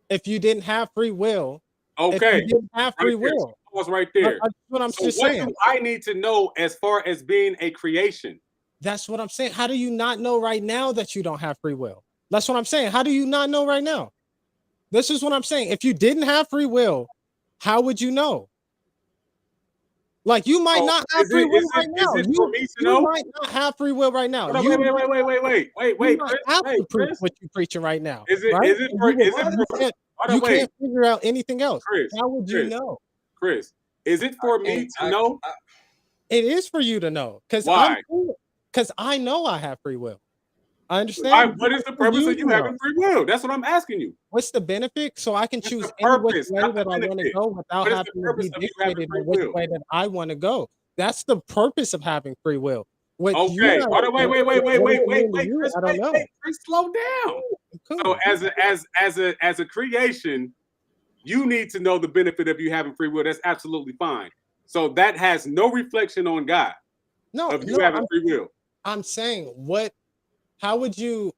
Speaker 4: if you didn't have free will?
Speaker 2: Okay,
Speaker 4: If you didn't have free
Speaker 2: right there.
Speaker 4: will.
Speaker 2: Pause right there.
Speaker 4: That's what I'm
Speaker 2: So
Speaker 4: just
Speaker 2: what
Speaker 4: saying.
Speaker 2: do I need to know as far as being a creation?
Speaker 4: That's what I'm saying. How do you not know right now that you don't have free will? That's what I'm saying. How do you not know right now? This is what I'm saying. If you didn't have free will, how would you know? Like you might not have free will right now.
Speaker 2: Is it for me to know?
Speaker 4: You might not have free will right now.
Speaker 2: Hold on,
Speaker 4: You
Speaker 2: wait,
Speaker 4: might
Speaker 2: Chris,
Speaker 4: have
Speaker 2: wait,
Speaker 4: to preach
Speaker 2: Chris.
Speaker 4: what you're preaching right now.
Speaker 2: Is it
Speaker 4: right?
Speaker 2: is it
Speaker 4: And
Speaker 2: for
Speaker 4: you will-
Speaker 2: is it
Speaker 4: you
Speaker 2: for
Speaker 4: can't,
Speaker 2: hold
Speaker 4: you
Speaker 2: on, wait,
Speaker 4: can't figure out anything else.
Speaker 2: Chris,
Speaker 4: How would you know?
Speaker 2: Chris, is it for me to know?
Speaker 4: It is for you to know because
Speaker 2: Why?
Speaker 4: I know I have free will. I understand.
Speaker 2: What is the purpose of you having free will? That's what I'm asking you.
Speaker 4: What's the benefit? So I can
Speaker 2: What's
Speaker 4: choose
Speaker 2: the
Speaker 4: any which
Speaker 2: purpose,
Speaker 4: way
Speaker 2: not
Speaker 4: that
Speaker 2: the
Speaker 4: I want to
Speaker 2: benefit?
Speaker 4: go without
Speaker 2: What is
Speaker 4: having
Speaker 2: the
Speaker 4: to
Speaker 2: purpose
Speaker 4: be
Speaker 2: of you having
Speaker 4: dictated
Speaker 2: free
Speaker 4: in which
Speaker 2: will?
Speaker 4: way that I want to go. That's the purpose of having free will. What you
Speaker 2: Okay.
Speaker 4: guys
Speaker 2: Hold on, wait,
Speaker 4: what does it mean to you?
Speaker 2: Chris,
Speaker 4: I don't know.
Speaker 2: Chris, slow down.
Speaker 4: Cool.
Speaker 2: So as a creation, you need to know the benefit of you having free will. That's absolutely fine. So that has no reflection on God of you having free will.
Speaker 4: I'm saying how would you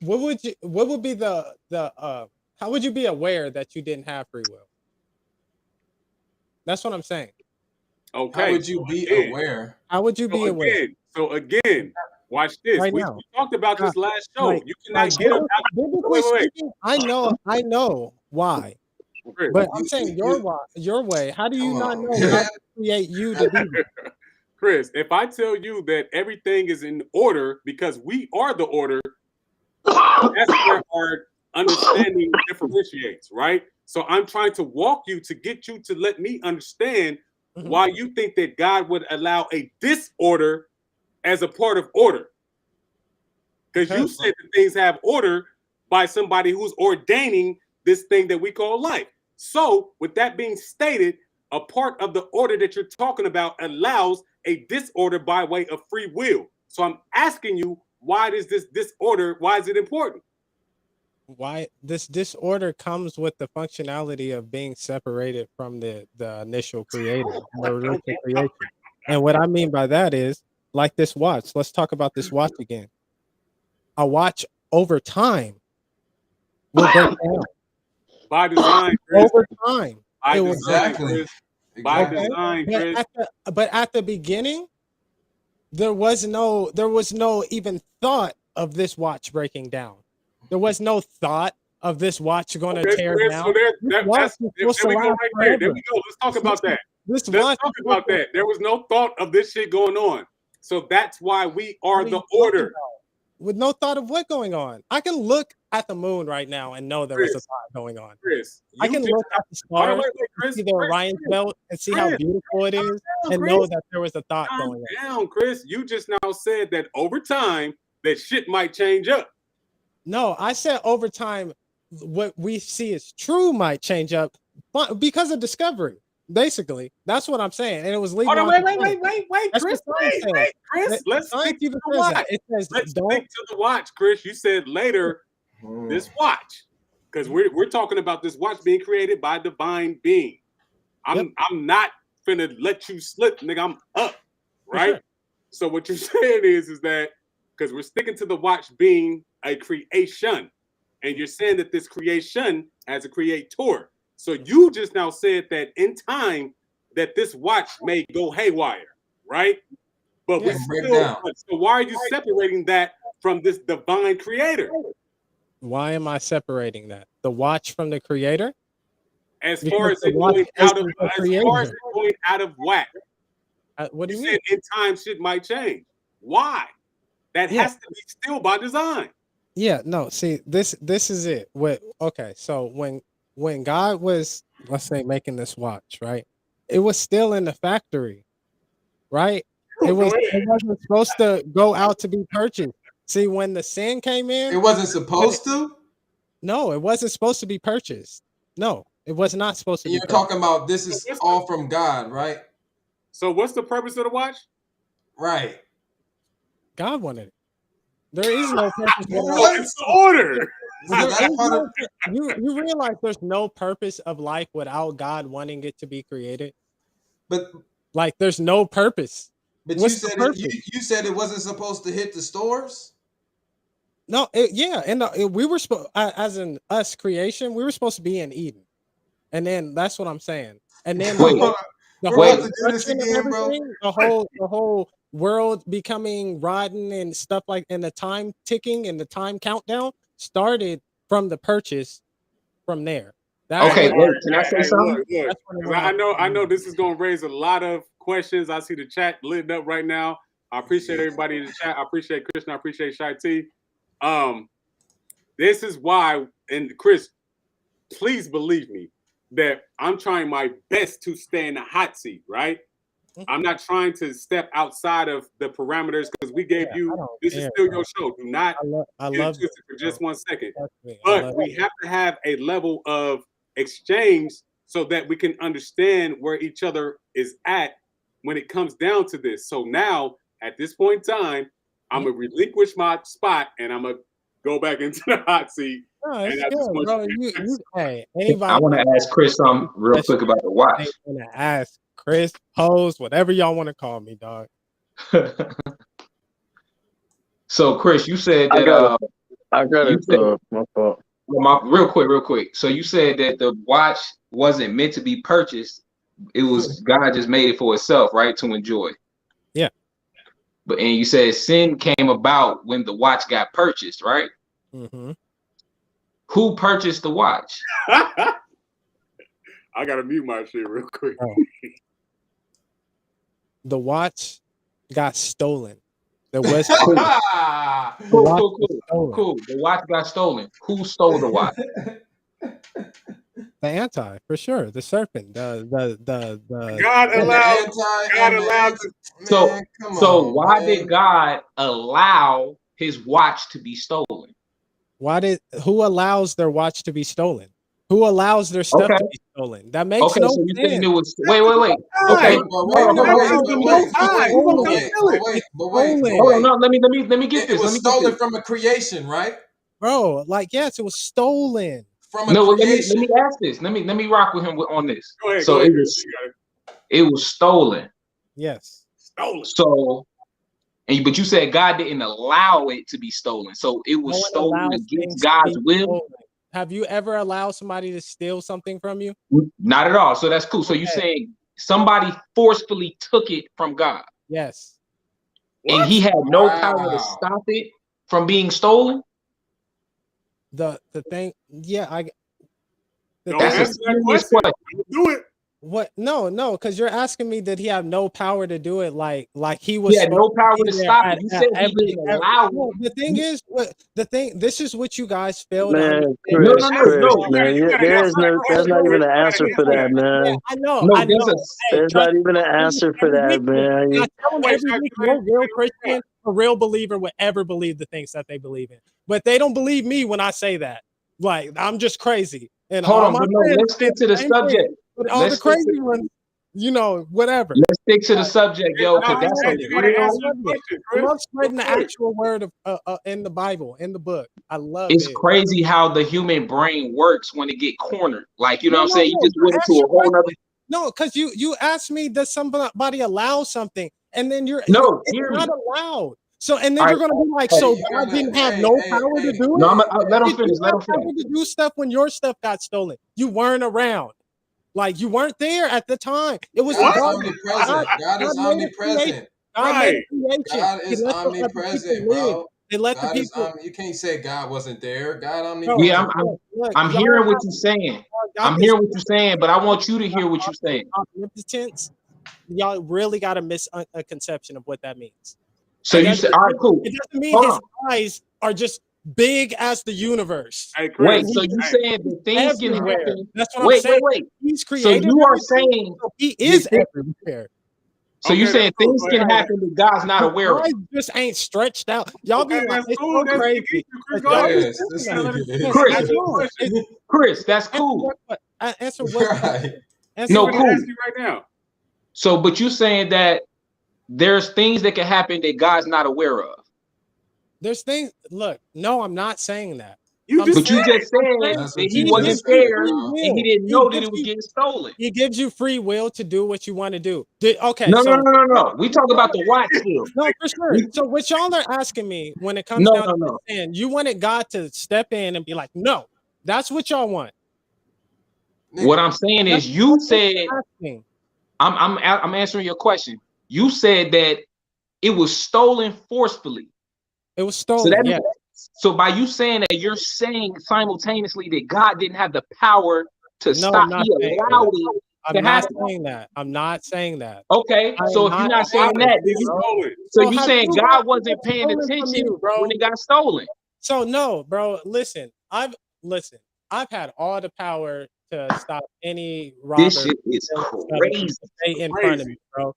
Speaker 4: what would be the how would you be aware that you didn't have free will? That's what I'm saying.
Speaker 2: Okay.
Speaker 3: How would you be aware?
Speaker 4: How would you be aware?
Speaker 2: So again, watch this.
Speaker 4: Right
Speaker 2: We
Speaker 4: now.
Speaker 2: talked about this last show.
Speaker 4: Like,
Speaker 2: You cannot get up.
Speaker 4: biblically speaking, I know why.
Speaker 2: Chris,
Speaker 4: But I'm saying your way. How do you
Speaker 3: Come
Speaker 4: not
Speaker 3: on,
Speaker 4: know
Speaker 3: man.
Speaker 4: God create you to do that?
Speaker 2: Chris, if I tell you that everything is in order because we are the order, that's where our understanding differentiates, right? So I'm trying to walk you to get you to let me understand why you think that God would allow a disorder as a part of order. Because you said that things have order by somebody who's ordaining this thing that we call life. So, with that being stated, a part of the order that you're talking about allows a disorder by way of free will. So I'm asking you, why does this disorder, why is it important?
Speaker 4: why this disorder comes with the functionality of being separated from the initial creator, the original creation. And what I mean by that is like this watch. Let's talk about this watch again. A watch over time will break down.
Speaker 2: By design, Chris.
Speaker 4: Over time.
Speaker 2: By
Speaker 4: It will
Speaker 2: design,
Speaker 3: Exactly.
Speaker 2: Chris. By
Speaker 3: Exactly.
Speaker 2: design, Chris.
Speaker 4: but at the beginning, there was no even thought of this watch breaking down. There was no thought of this watch going to
Speaker 2: Okay,
Speaker 4: tear
Speaker 2: Chris,
Speaker 4: down.
Speaker 2: so there
Speaker 4: This watch is supposed
Speaker 2: we
Speaker 4: to
Speaker 2: go
Speaker 4: last
Speaker 2: right there. There
Speaker 4: forever.
Speaker 2: we go. Let's talk about that.
Speaker 4: This
Speaker 2: Let's
Speaker 4: watch
Speaker 2: talk
Speaker 4: is
Speaker 2: about
Speaker 4: supposed to-
Speaker 2: that. There was no thought of this shit going on. So that's why we are
Speaker 4: What are
Speaker 2: the
Speaker 4: you talking
Speaker 2: order.
Speaker 4: about? With no thought of what going on. I can look at the moon right now and know there was a
Speaker 2: Chris,
Speaker 4: thought going on.
Speaker 2: Chris,
Speaker 4: I
Speaker 2: you
Speaker 4: can
Speaker 2: just
Speaker 4: look at the
Speaker 2: hold on,
Speaker 4: stars,
Speaker 2: wait, Chris,
Speaker 4: see the
Speaker 2: Chris,
Speaker 4: Orion's
Speaker 2: Chris,
Speaker 4: belt, and see how
Speaker 2: Chris,
Speaker 4: beautiful it is,
Speaker 2: calm
Speaker 4: and
Speaker 2: down,
Speaker 4: know
Speaker 2: Chris.
Speaker 4: that there was a thought
Speaker 2: Calm
Speaker 4: going on.
Speaker 2: down, Chris. You just now said that over time that shit might change up.
Speaker 4: No, I said over time, what we see as true might change up because of discovery. Basically, that's what I'm saying, and it was leading
Speaker 2: Hold on,
Speaker 4: on.
Speaker 2: wait,
Speaker 4: That's
Speaker 2: Chris,
Speaker 4: what science says.
Speaker 2: Chris. Let's
Speaker 4: Science
Speaker 2: stick to
Speaker 4: even
Speaker 2: the
Speaker 4: says
Speaker 2: watch.
Speaker 4: that. It says
Speaker 2: Let's
Speaker 4: don't.
Speaker 2: stick to the watch, Chris. You said later this watch, because we're talking about this watch being created by divine being. I'm not finna let you slip, nigga. I'm up, right?
Speaker 4: Sure.
Speaker 2: So what you're saying is that because we're sticking to the watch being a creation, and you're saying that this creation has a creator. So you just now said that in time that this watch may go haywire, right? But we
Speaker 4: Yeah.
Speaker 3: Break
Speaker 2: still.
Speaker 3: down.
Speaker 2: So why are you separating that from this divine creator?
Speaker 4: Why am I separating that? The watch from the creator?
Speaker 2: As
Speaker 4: Because
Speaker 2: far as
Speaker 4: the
Speaker 2: it
Speaker 4: watch
Speaker 2: going out of
Speaker 4: isn't the
Speaker 2: as far as
Speaker 4: creator.
Speaker 2: it going out of whack.
Speaker 4: What do
Speaker 2: You
Speaker 4: you mean?
Speaker 2: said in time shit might change. Why? That
Speaker 4: Yeah.
Speaker 2: has to be still by design.
Speaker 4: Yeah, no, see, this is it. Okay, so when God was, let's say, making this watch, right? It was still in the factory, right? It wasn't supposed to go out to be purchased. See, when the sin came
Speaker 3: It
Speaker 4: in,
Speaker 3: wasn't supposed to.
Speaker 4: no, it wasn't supposed to be purchased. No, it was not supposed to
Speaker 3: And
Speaker 4: be
Speaker 3: you're
Speaker 4: purchased.
Speaker 3: talking about this is all from God, right?
Speaker 2: So what's the purpose of the watch?
Speaker 3: Right.
Speaker 4: God wanted it. There is no purpose.
Speaker 3: What?
Speaker 2: It's the order.
Speaker 3: So that's part of.
Speaker 4: You realize there's no purpose of life without God wanting it to be created.
Speaker 3: But
Speaker 4: Like there's no purpose.
Speaker 3: but
Speaker 4: What's
Speaker 3: you
Speaker 4: the
Speaker 3: said
Speaker 4: purpose?
Speaker 3: you said it wasn't supposed to hit the stores.
Speaker 4: No, and we were supposed as in us creation, we were supposed to be in Eden, and then that's what I'm saying. And then
Speaker 6: Wait,
Speaker 4: the
Speaker 3: We're
Speaker 4: whole
Speaker 3: about to do this
Speaker 4: destruction of
Speaker 3: again, bro.
Speaker 4: everything, the whole world becoming rotten and stuff like, and the time ticking and the time countdown started from the purchase from there.
Speaker 6: Okay,
Speaker 4: What,
Speaker 6: wait, can I say
Speaker 2: Hey,
Speaker 6: something?
Speaker 2: look,
Speaker 4: that's what it
Speaker 2: 'cause
Speaker 4: went
Speaker 2: I know
Speaker 4: off.
Speaker 2: this is gonna raise a lot of questions. I see the chat lit up right now. I appreciate everybody in the chat. I appreciate Krishna. I appreciate Shai T. This is why, and Chris, please believe me that I'm trying my best to stay in the hot seat, right? I'm not trying to step outside of the parameters because we gave
Speaker 4: Yeah, I
Speaker 2: you
Speaker 4: don't
Speaker 2: this is
Speaker 4: care,
Speaker 2: still
Speaker 4: bro.
Speaker 2: your show. Do not
Speaker 4: I
Speaker 2: get it
Speaker 4: love
Speaker 2: twisted for just 1 second.
Speaker 4: me.
Speaker 2: But we have to have a level of exchange so that we can understand where each other is at when it comes down to this. So now, at this point in time, I'm gonna relinquish my spot and I'm gonna go back into the hot seat.
Speaker 4: No,
Speaker 2: And
Speaker 4: it's
Speaker 2: I just
Speaker 4: good,
Speaker 2: want
Speaker 4: bro.
Speaker 2: you to
Speaker 4: Hey,
Speaker 6: I
Speaker 4: anybody
Speaker 6: want to ask Chris something real quick about the watch.
Speaker 4: they want to ask Chris, Pose, whatever y'all want to call me, dog.
Speaker 6: So, Chris, you said
Speaker 5: I
Speaker 6: that.
Speaker 5: got I got
Speaker 6: you
Speaker 5: it.
Speaker 6: said,
Speaker 5: My fault.
Speaker 6: real quick. So you said that the watch wasn't meant to be purchased. It was God just made it for itself, right, to enjoy.
Speaker 4: Yeah.
Speaker 6: But and you said sin came about when the watch got purchased, right?
Speaker 4: Mm-hmm.
Speaker 6: Who purchased the watch?
Speaker 2: I gotta mute my shit real quick.
Speaker 4: Oh. The watch got stolen. There was
Speaker 6: Cool.
Speaker 4: the watch was stolen.
Speaker 6: Cool. The watch got stolen. Who stole the watch?
Speaker 4: The anti, for sure. The serpent. The
Speaker 2: God allowed. God allowed.
Speaker 6: So why did God allow his watch to be stolen?
Speaker 4: who allows their watch to be stolen? Who allows their stuff to be stolen? That makes no
Speaker 6: so you
Speaker 4: sense.
Speaker 6: saying it was wait. Okay. Hold on, no, let me get this.
Speaker 3: It was stolen from a creation, right?
Speaker 4: bro. Like, yes, it was stolen.
Speaker 3: From a
Speaker 6: No, let
Speaker 3: creation.
Speaker 6: me ask this. Let me rock with him on this.
Speaker 2: Go ahead.
Speaker 6: So
Speaker 2: Go ahead.
Speaker 6: it was stolen.
Speaker 4: Yes.
Speaker 2: Stolen.
Speaker 6: So but you said God didn't allow it to be stolen. So it was
Speaker 4: No one
Speaker 6: stolen
Speaker 4: allows
Speaker 6: against
Speaker 4: things to
Speaker 6: God's
Speaker 4: be
Speaker 6: will?
Speaker 4: stolen. Have you ever allowed somebody to steal something from you?
Speaker 6: Not at all. So that's cool. So you saying somebody forcefully took it from God
Speaker 4: Yes.
Speaker 6: and he had no power to stop it from being stolen?
Speaker 4: The thing, yeah,
Speaker 2: Don't
Speaker 6: That's a
Speaker 2: answer that
Speaker 6: serious
Speaker 2: question.
Speaker 6: question.
Speaker 2: Don't do it.
Speaker 4: what? No, because you're asking me did he have no power to do it? Like he
Speaker 6: He
Speaker 4: was
Speaker 6: had no
Speaker 4: supposed
Speaker 6: power
Speaker 4: be
Speaker 6: to
Speaker 4: there
Speaker 6: stop it. You said he
Speaker 4: every.
Speaker 6: didn't allow
Speaker 4: No,
Speaker 6: it.
Speaker 4: the thing is, this is what you guys fail to
Speaker 5: Man,
Speaker 4: understand.
Speaker 6: No,
Speaker 5: Chris,
Speaker 6: no, no,
Speaker 5: Chris,
Speaker 6: no.
Speaker 5: man,
Speaker 2: You gotta
Speaker 5: there
Speaker 2: answer
Speaker 5: is
Speaker 2: that
Speaker 5: no, there's
Speaker 2: question.
Speaker 5: not even an
Speaker 2: You gotta
Speaker 5: answer for
Speaker 2: answer
Speaker 5: that,
Speaker 2: that.
Speaker 4: Yeah,
Speaker 5: man.
Speaker 4: I know.
Speaker 6: No,
Speaker 4: I
Speaker 6: there's
Speaker 4: know. Hey,
Speaker 5: There's not even an answer for
Speaker 4: every
Speaker 5: that,
Speaker 4: week,
Speaker 5: man.
Speaker 4: I tell them
Speaker 2: Wait,
Speaker 4: every
Speaker 2: Zach,
Speaker 4: week,
Speaker 2: you
Speaker 4: no
Speaker 2: let
Speaker 4: real
Speaker 2: him
Speaker 4: Christian, a real believer would ever believe the things that they believe in. But they don't believe me when I say that. Like, I'm just crazy. And
Speaker 6: Hold
Speaker 4: all
Speaker 6: on,
Speaker 4: my
Speaker 6: but no,
Speaker 4: friends
Speaker 6: let's
Speaker 4: say
Speaker 6: stick to the
Speaker 4: the same thing.
Speaker 6: subject.
Speaker 4: But all
Speaker 6: Let's
Speaker 4: the
Speaker 6: stick
Speaker 4: crazy
Speaker 6: to
Speaker 4: ones, whatever.
Speaker 6: let's stick to the subject, yo, because
Speaker 4: I
Speaker 6: that's
Speaker 4: love
Speaker 6: a
Speaker 2: You
Speaker 4: it.
Speaker 2: gotta
Speaker 6: real.
Speaker 2: answer
Speaker 4: I
Speaker 2: the
Speaker 4: love it.
Speaker 2: question,
Speaker 4: I
Speaker 2: Chris.
Speaker 4: love spreading the
Speaker 2: Go ahead.
Speaker 4: actual word of in the Bible, in the book. I love
Speaker 6: It's
Speaker 4: it.
Speaker 6: crazy how the human brain works when it get cornered. Like, you know what I'm saying? You
Speaker 4: No.
Speaker 6: just went
Speaker 4: Ask
Speaker 6: into
Speaker 4: your
Speaker 6: a whole nother.
Speaker 4: question. No, because you asked me, does somebody allow something? And then
Speaker 6: No,
Speaker 4: it's
Speaker 6: hear
Speaker 4: not
Speaker 6: me.
Speaker 4: allowed. So and then
Speaker 6: All
Speaker 4: you're
Speaker 6: right.
Speaker 4: gonna be like,
Speaker 6: Hey,
Speaker 4: so
Speaker 3: you're
Speaker 4: God
Speaker 3: gonna,
Speaker 4: didn't have
Speaker 3: hey,
Speaker 4: no
Speaker 3: hey,
Speaker 4: power to
Speaker 3: hey,
Speaker 4: do
Speaker 6: No,
Speaker 4: it?
Speaker 6: let him
Speaker 4: Did you
Speaker 6: finish. Let him
Speaker 4: have power
Speaker 6: finish.
Speaker 4: to do stuff when your stuff got stolen? You weren't around. Like you weren't there at the time. It was
Speaker 3: God is
Speaker 4: God.
Speaker 3: omnipresent. God is
Speaker 4: God made a creation.
Speaker 3: omnipresent.
Speaker 4: God made a
Speaker 2: Right.
Speaker 4: creation.
Speaker 3: God
Speaker 4: He
Speaker 3: is
Speaker 4: let the other
Speaker 3: omnipresent,
Speaker 4: people live.
Speaker 3: bro.
Speaker 4: They let the
Speaker 3: God is
Speaker 4: people.
Speaker 3: you can't say God wasn't there. God
Speaker 4: Bro,
Speaker 6: Yeah,
Speaker 3: omnipresent.
Speaker 4: look,
Speaker 6: I'm
Speaker 4: y'all
Speaker 6: hearing what you're saying.
Speaker 4: got
Speaker 6: I'm
Speaker 4: this
Speaker 6: hearing what you're saying, but I want you to hear what you're saying.
Speaker 4: omnipotence. Y'all really got a misconception of what that means.
Speaker 6: So you said, all right, cool.
Speaker 4: It doesn't mean
Speaker 6: Hold
Speaker 4: his
Speaker 6: on.
Speaker 4: eyes are just big as the universe.
Speaker 2: Hey, Chris.
Speaker 6: Wait, so you
Speaker 2: Hey,
Speaker 6: saying that things can
Speaker 4: Everywhere.
Speaker 6: happen?
Speaker 4: That's what I'm saying.
Speaker 6: Wait.
Speaker 4: He's
Speaker 6: So
Speaker 4: created
Speaker 6: you are
Speaker 4: everything,
Speaker 6: saying
Speaker 4: so he
Speaker 6: that
Speaker 4: is everywhere.
Speaker 6: so you
Speaker 2: okay,
Speaker 6: saying
Speaker 2: that's cool.
Speaker 6: things
Speaker 2: Go
Speaker 6: can
Speaker 2: ahead.
Speaker 6: happen that God's not
Speaker 4: His
Speaker 6: aware of.
Speaker 4: eyes just ain't stretched out. Y'all be
Speaker 2: Okay,
Speaker 4: like,
Speaker 2: that's
Speaker 4: it's
Speaker 2: cool.
Speaker 4: so
Speaker 2: That's
Speaker 4: crazy.
Speaker 2: you, Chris.
Speaker 4: But
Speaker 2: Go
Speaker 4: y'all
Speaker 2: ahead.
Speaker 4: be
Speaker 3: Yes, this
Speaker 4: saying that.
Speaker 3: nigga
Speaker 4: No,
Speaker 3: is
Speaker 6: Chris,
Speaker 2: Ask your
Speaker 4: no.
Speaker 2: question.
Speaker 6: Chris, that's cool.
Speaker 4: Answer what
Speaker 3: right.
Speaker 4: answer
Speaker 6: No,
Speaker 2: What
Speaker 4: what
Speaker 2: he's
Speaker 6: cool.
Speaker 2: asking right now.
Speaker 6: So, but you saying that there's things that can happen that God's not aware of.
Speaker 4: there's things. Look, no, I'm not saying that.
Speaker 2: You
Speaker 4: I'm
Speaker 2: just
Speaker 6: But you
Speaker 2: said
Speaker 4: saying,
Speaker 2: it.
Speaker 6: just said
Speaker 3: That's
Speaker 6: that
Speaker 3: what
Speaker 6: he
Speaker 3: you
Speaker 4: he
Speaker 6: wasn't
Speaker 4: gives
Speaker 3: just
Speaker 4: you
Speaker 3: said,
Speaker 6: there
Speaker 4: free
Speaker 3: bro.
Speaker 6: and he
Speaker 4: will.
Speaker 6: didn't know that it was getting stolen.
Speaker 4: He gives you free will to do what you want to do. Okay,
Speaker 6: No, no,
Speaker 4: so
Speaker 6: no, no, no. We talk about the watch still.
Speaker 4: no, for sure.
Speaker 6: We,
Speaker 4: So what y'all are asking me when it comes
Speaker 6: no,
Speaker 4: down
Speaker 6: no,
Speaker 4: to
Speaker 6: no.
Speaker 4: this sin, you wanted God to step in and be like, no, that's what y'all want.
Speaker 6: What
Speaker 3: Nigga,
Speaker 6: I'm saying
Speaker 4: That's
Speaker 6: is, you
Speaker 4: what
Speaker 6: said
Speaker 4: you're asking.
Speaker 6: I'm answering your question. You said that it was stolen forcefully.
Speaker 4: It was
Speaker 6: So
Speaker 4: stolen.
Speaker 6: that
Speaker 4: Yeah.
Speaker 6: so by you saying that, you're saying simultaneously that God didn't have the power to
Speaker 4: No, I'm
Speaker 6: stop.
Speaker 4: not
Speaker 6: He
Speaker 4: saying
Speaker 6: allowed
Speaker 4: that.
Speaker 6: it
Speaker 4: I'm
Speaker 6: to
Speaker 4: not
Speaker 6: happen.
Speaker 4: saying that. I'm not saying that.
Speaker 6: Okay,
Speaker 4: I
Speaker 6: so
Speaker 4: am
Speaker 6: if you're
Speaker 4: not
Speaker 6: not
Speaker 4: saying
Speaker 6: saying that, then
Speaker 2: It's
Speaker 6: you
Speaker 2: stolen.
Speaker 6: so
Speaker 4: so
Speaker 6: you
Speaker 4: have
Speaker 6: saying
Speaker 4: you
Speaker 6: God
Speaker 4: ever
Speaker 6: wasn't
Speaker 4: got
Speaker 6: paying
Speaker 4: stolen from
Speaker 6: attention
Speaker 4: you,
Speaker 6: when
Speaker 4: bro?
Speaker 6: it got stolen.
Speaker 4: So no, bro. Listen, I've had all the power to stop any
Speaker 6: This
Speaker 4: robber
Speaker 6: shit is
Speaker 4: from stealing something
Speaker 6: crazy.
Speaker 4: right in front of
Speaker 2: Crazy.
Speaker 4: me, bro.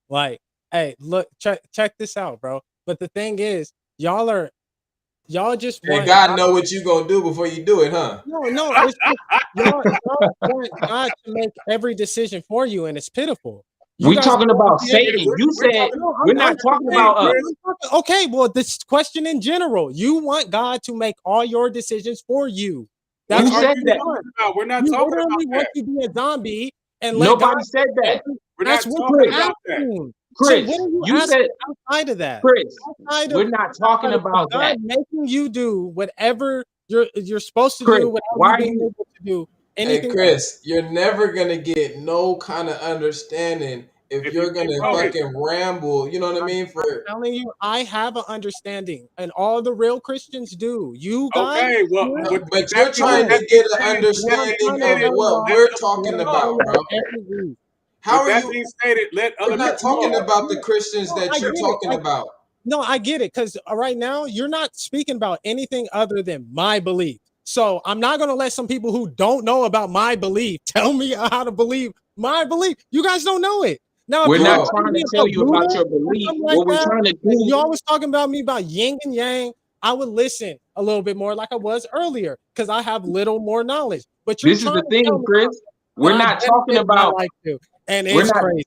Speaker 4: Like, hey, look, check this out, bro. But the thing is, y'all just
Speaker 3: and
Speaker 4: want
Speaker 3: God know what you gonna do before you do it, huh?
Speaker 4: no, it's just y'all want God to make every decision for you, and it's pitiful. You
Speaker 6: We
Speaker 4: guys
Speaker 6: talking
Speaker 4: don't want
Speaker 6: about
Speaker 4: to be able
Speaker 6: Satan. You
Speaker 2: We're
Speaker 6: said
Speaker 2: talking.
Speaker 4: no,
Speaker 6: we're
Speaker 4: I'm
Speaker 6: not talking
Speaker 2: Hey,
Speaker 6: about us.
Speaker 2: Chris.
Speaker 4: okay, well, this question in general, you want God to make all your decisions for you.
Speaker 2: What
Speaker 4: That's
Speaker 6: Who
Speaker 2: are
Speaker 4: what
Speaker 6: said
Speaker 2: you
Speaker 4: you
Speaker 6: that?
Speaker 4: want.
Speaker 2: talking about? We're not
Speaker 4: You
Speaker 2: talking about
Speaker 4: literally want
Speaker 2: that.
Speaker 4: to be a zombie and let God
Speaker 6: Nobody said
Speaker 4: make
Speaker 6: that.
Speaker 4: every.
Speaker 2: We're not
Speaker 4: That's what
Speaker 2: talking
Speaker 4: you're
Speaker 6: Chris,
Speaker 2: about that.
Speaker 4: asking. So what
Speaker 6: Chris,
Speaker 4: are you
Speaker 6: you
Speaker 4: asking
Speaker 6: said
Speaker 4: outside of that?
Speaker 6: Chris.
Speaker 4: Outside
Speaker 6: We're not talking
Speaker 4: of
Speaker 6: about
Speaker 4: God
Speaker 6: that.
Speaker 4: making you do whatever you're supposed to
Speaker 6: Chris,
Speaker 4: do without
Speaker 6: why
Speaker 4: you
Speaker 6: are
Speaker 4: being
Speaker 6: you
Speaker 4: able to do
Speaker 3: Hey
Speaker 4: anything else.
Speaker 3: Chris, you're never gonna get no kind of understanding if
Speaker 2: If you
Speaker 3: you're
Speaker 2: keep
Speaker 3: gonna
Speaker 2: talking,
Speaker 3: fucking ramble. You know what I mean? For
Speaker 4: I'm telling you, I have an understanding, and all the real Christians do. You guys,
Speaker 2: okay. Well,
Speaker 4: you're
Speaker 2: with
Speaker 3: but
Speaker 2: that
Speaker 3: you're
Speaker 2: being
Speaker 3: trying
Speaker 2: with
Speaker 4: no.
Speaker 2: that
Speaker 3: to
Speaker 2: being
Speaker 3: get an
Speaker 2: stated, with
Speaker 4: What
Speaker 2: that
Speaker 4: I'm
Speaker 2: being
Speaker 3: understanding
Speaker 4: trying to
Speaker 3: of
Speaker 2: stated,
Speaker 4: tell
Speaker 3: what
Speaker 4: y'all,
Speaker 2: let
Speaker 3: we're
Speaker 2: other
Speaker 3: talking
Speaker 4: what I'm
Speaker 2: people
Speaker 3: about,
Speaker 4: telling
Speaker 2: talk.
Speaker 3: bro.
Speaker 4: y'all every week.
Speaker 3: How
Speaker 2: With
Speaker 3: are
Speaker 2: that
Speaker 3: you?
Speaker 2: being stated, let other
Speaker 3: We're not
Speaker 2: people
Speaker 3: talking
Speaker 2: talk.
Speaker 3: about the Christians
Speaker 4: No,
Speaker 3: that
Speaker 4: I
Speaker 3: you're
Speaker 4: get it.
Speaker 3: talking about.
Speaker 4: No, I get it. Because right now you're not speaking about anything other than my belief. So I'm not gonna let some people who don't know about my belief tell me how to believe my belief. You guys don't know it. Now, if
Speaker 6: we're
Speaker 4: you
Speaker 6: not
Speaker 4: were
Speaker 3: Bro,
Speaker 4: talking to
Speaker 6: trying
Speaker 4: me
Speaker 6: to tell
Speaker 4: about
Speaker 6: you about
Speaker 4: Buddha
Speaker 6: your
Speaker 4: or
Speaker 6: belief.
Speaker 4: something like
Speaker 6: What we're
Speaker 4: that,
Speaker 6: trying to
Speaker 4: and
Speaker 6: do,
Speaker 4: you always talking about me about yin and yang, I would listen a little bit more like I was earlier because I have little more knowledge. But you're
Speaker 6: this is
Speaker 4: trying
Speaker 6: the
Speaker 4: to tell
Speaker 6: thing,
Speaker 4: me
Speaker 6: Chris.
Speaker 4: that
Speaker 6: We're
Speaker 4: I
Speaker 6: not talking
Speaker 4: benefit my
Speaker 6: about
Speaker 4: life too, and
Speaker 6: we're
Speaker 4: it's
Speaker 6: not
Speaker 4: crazy.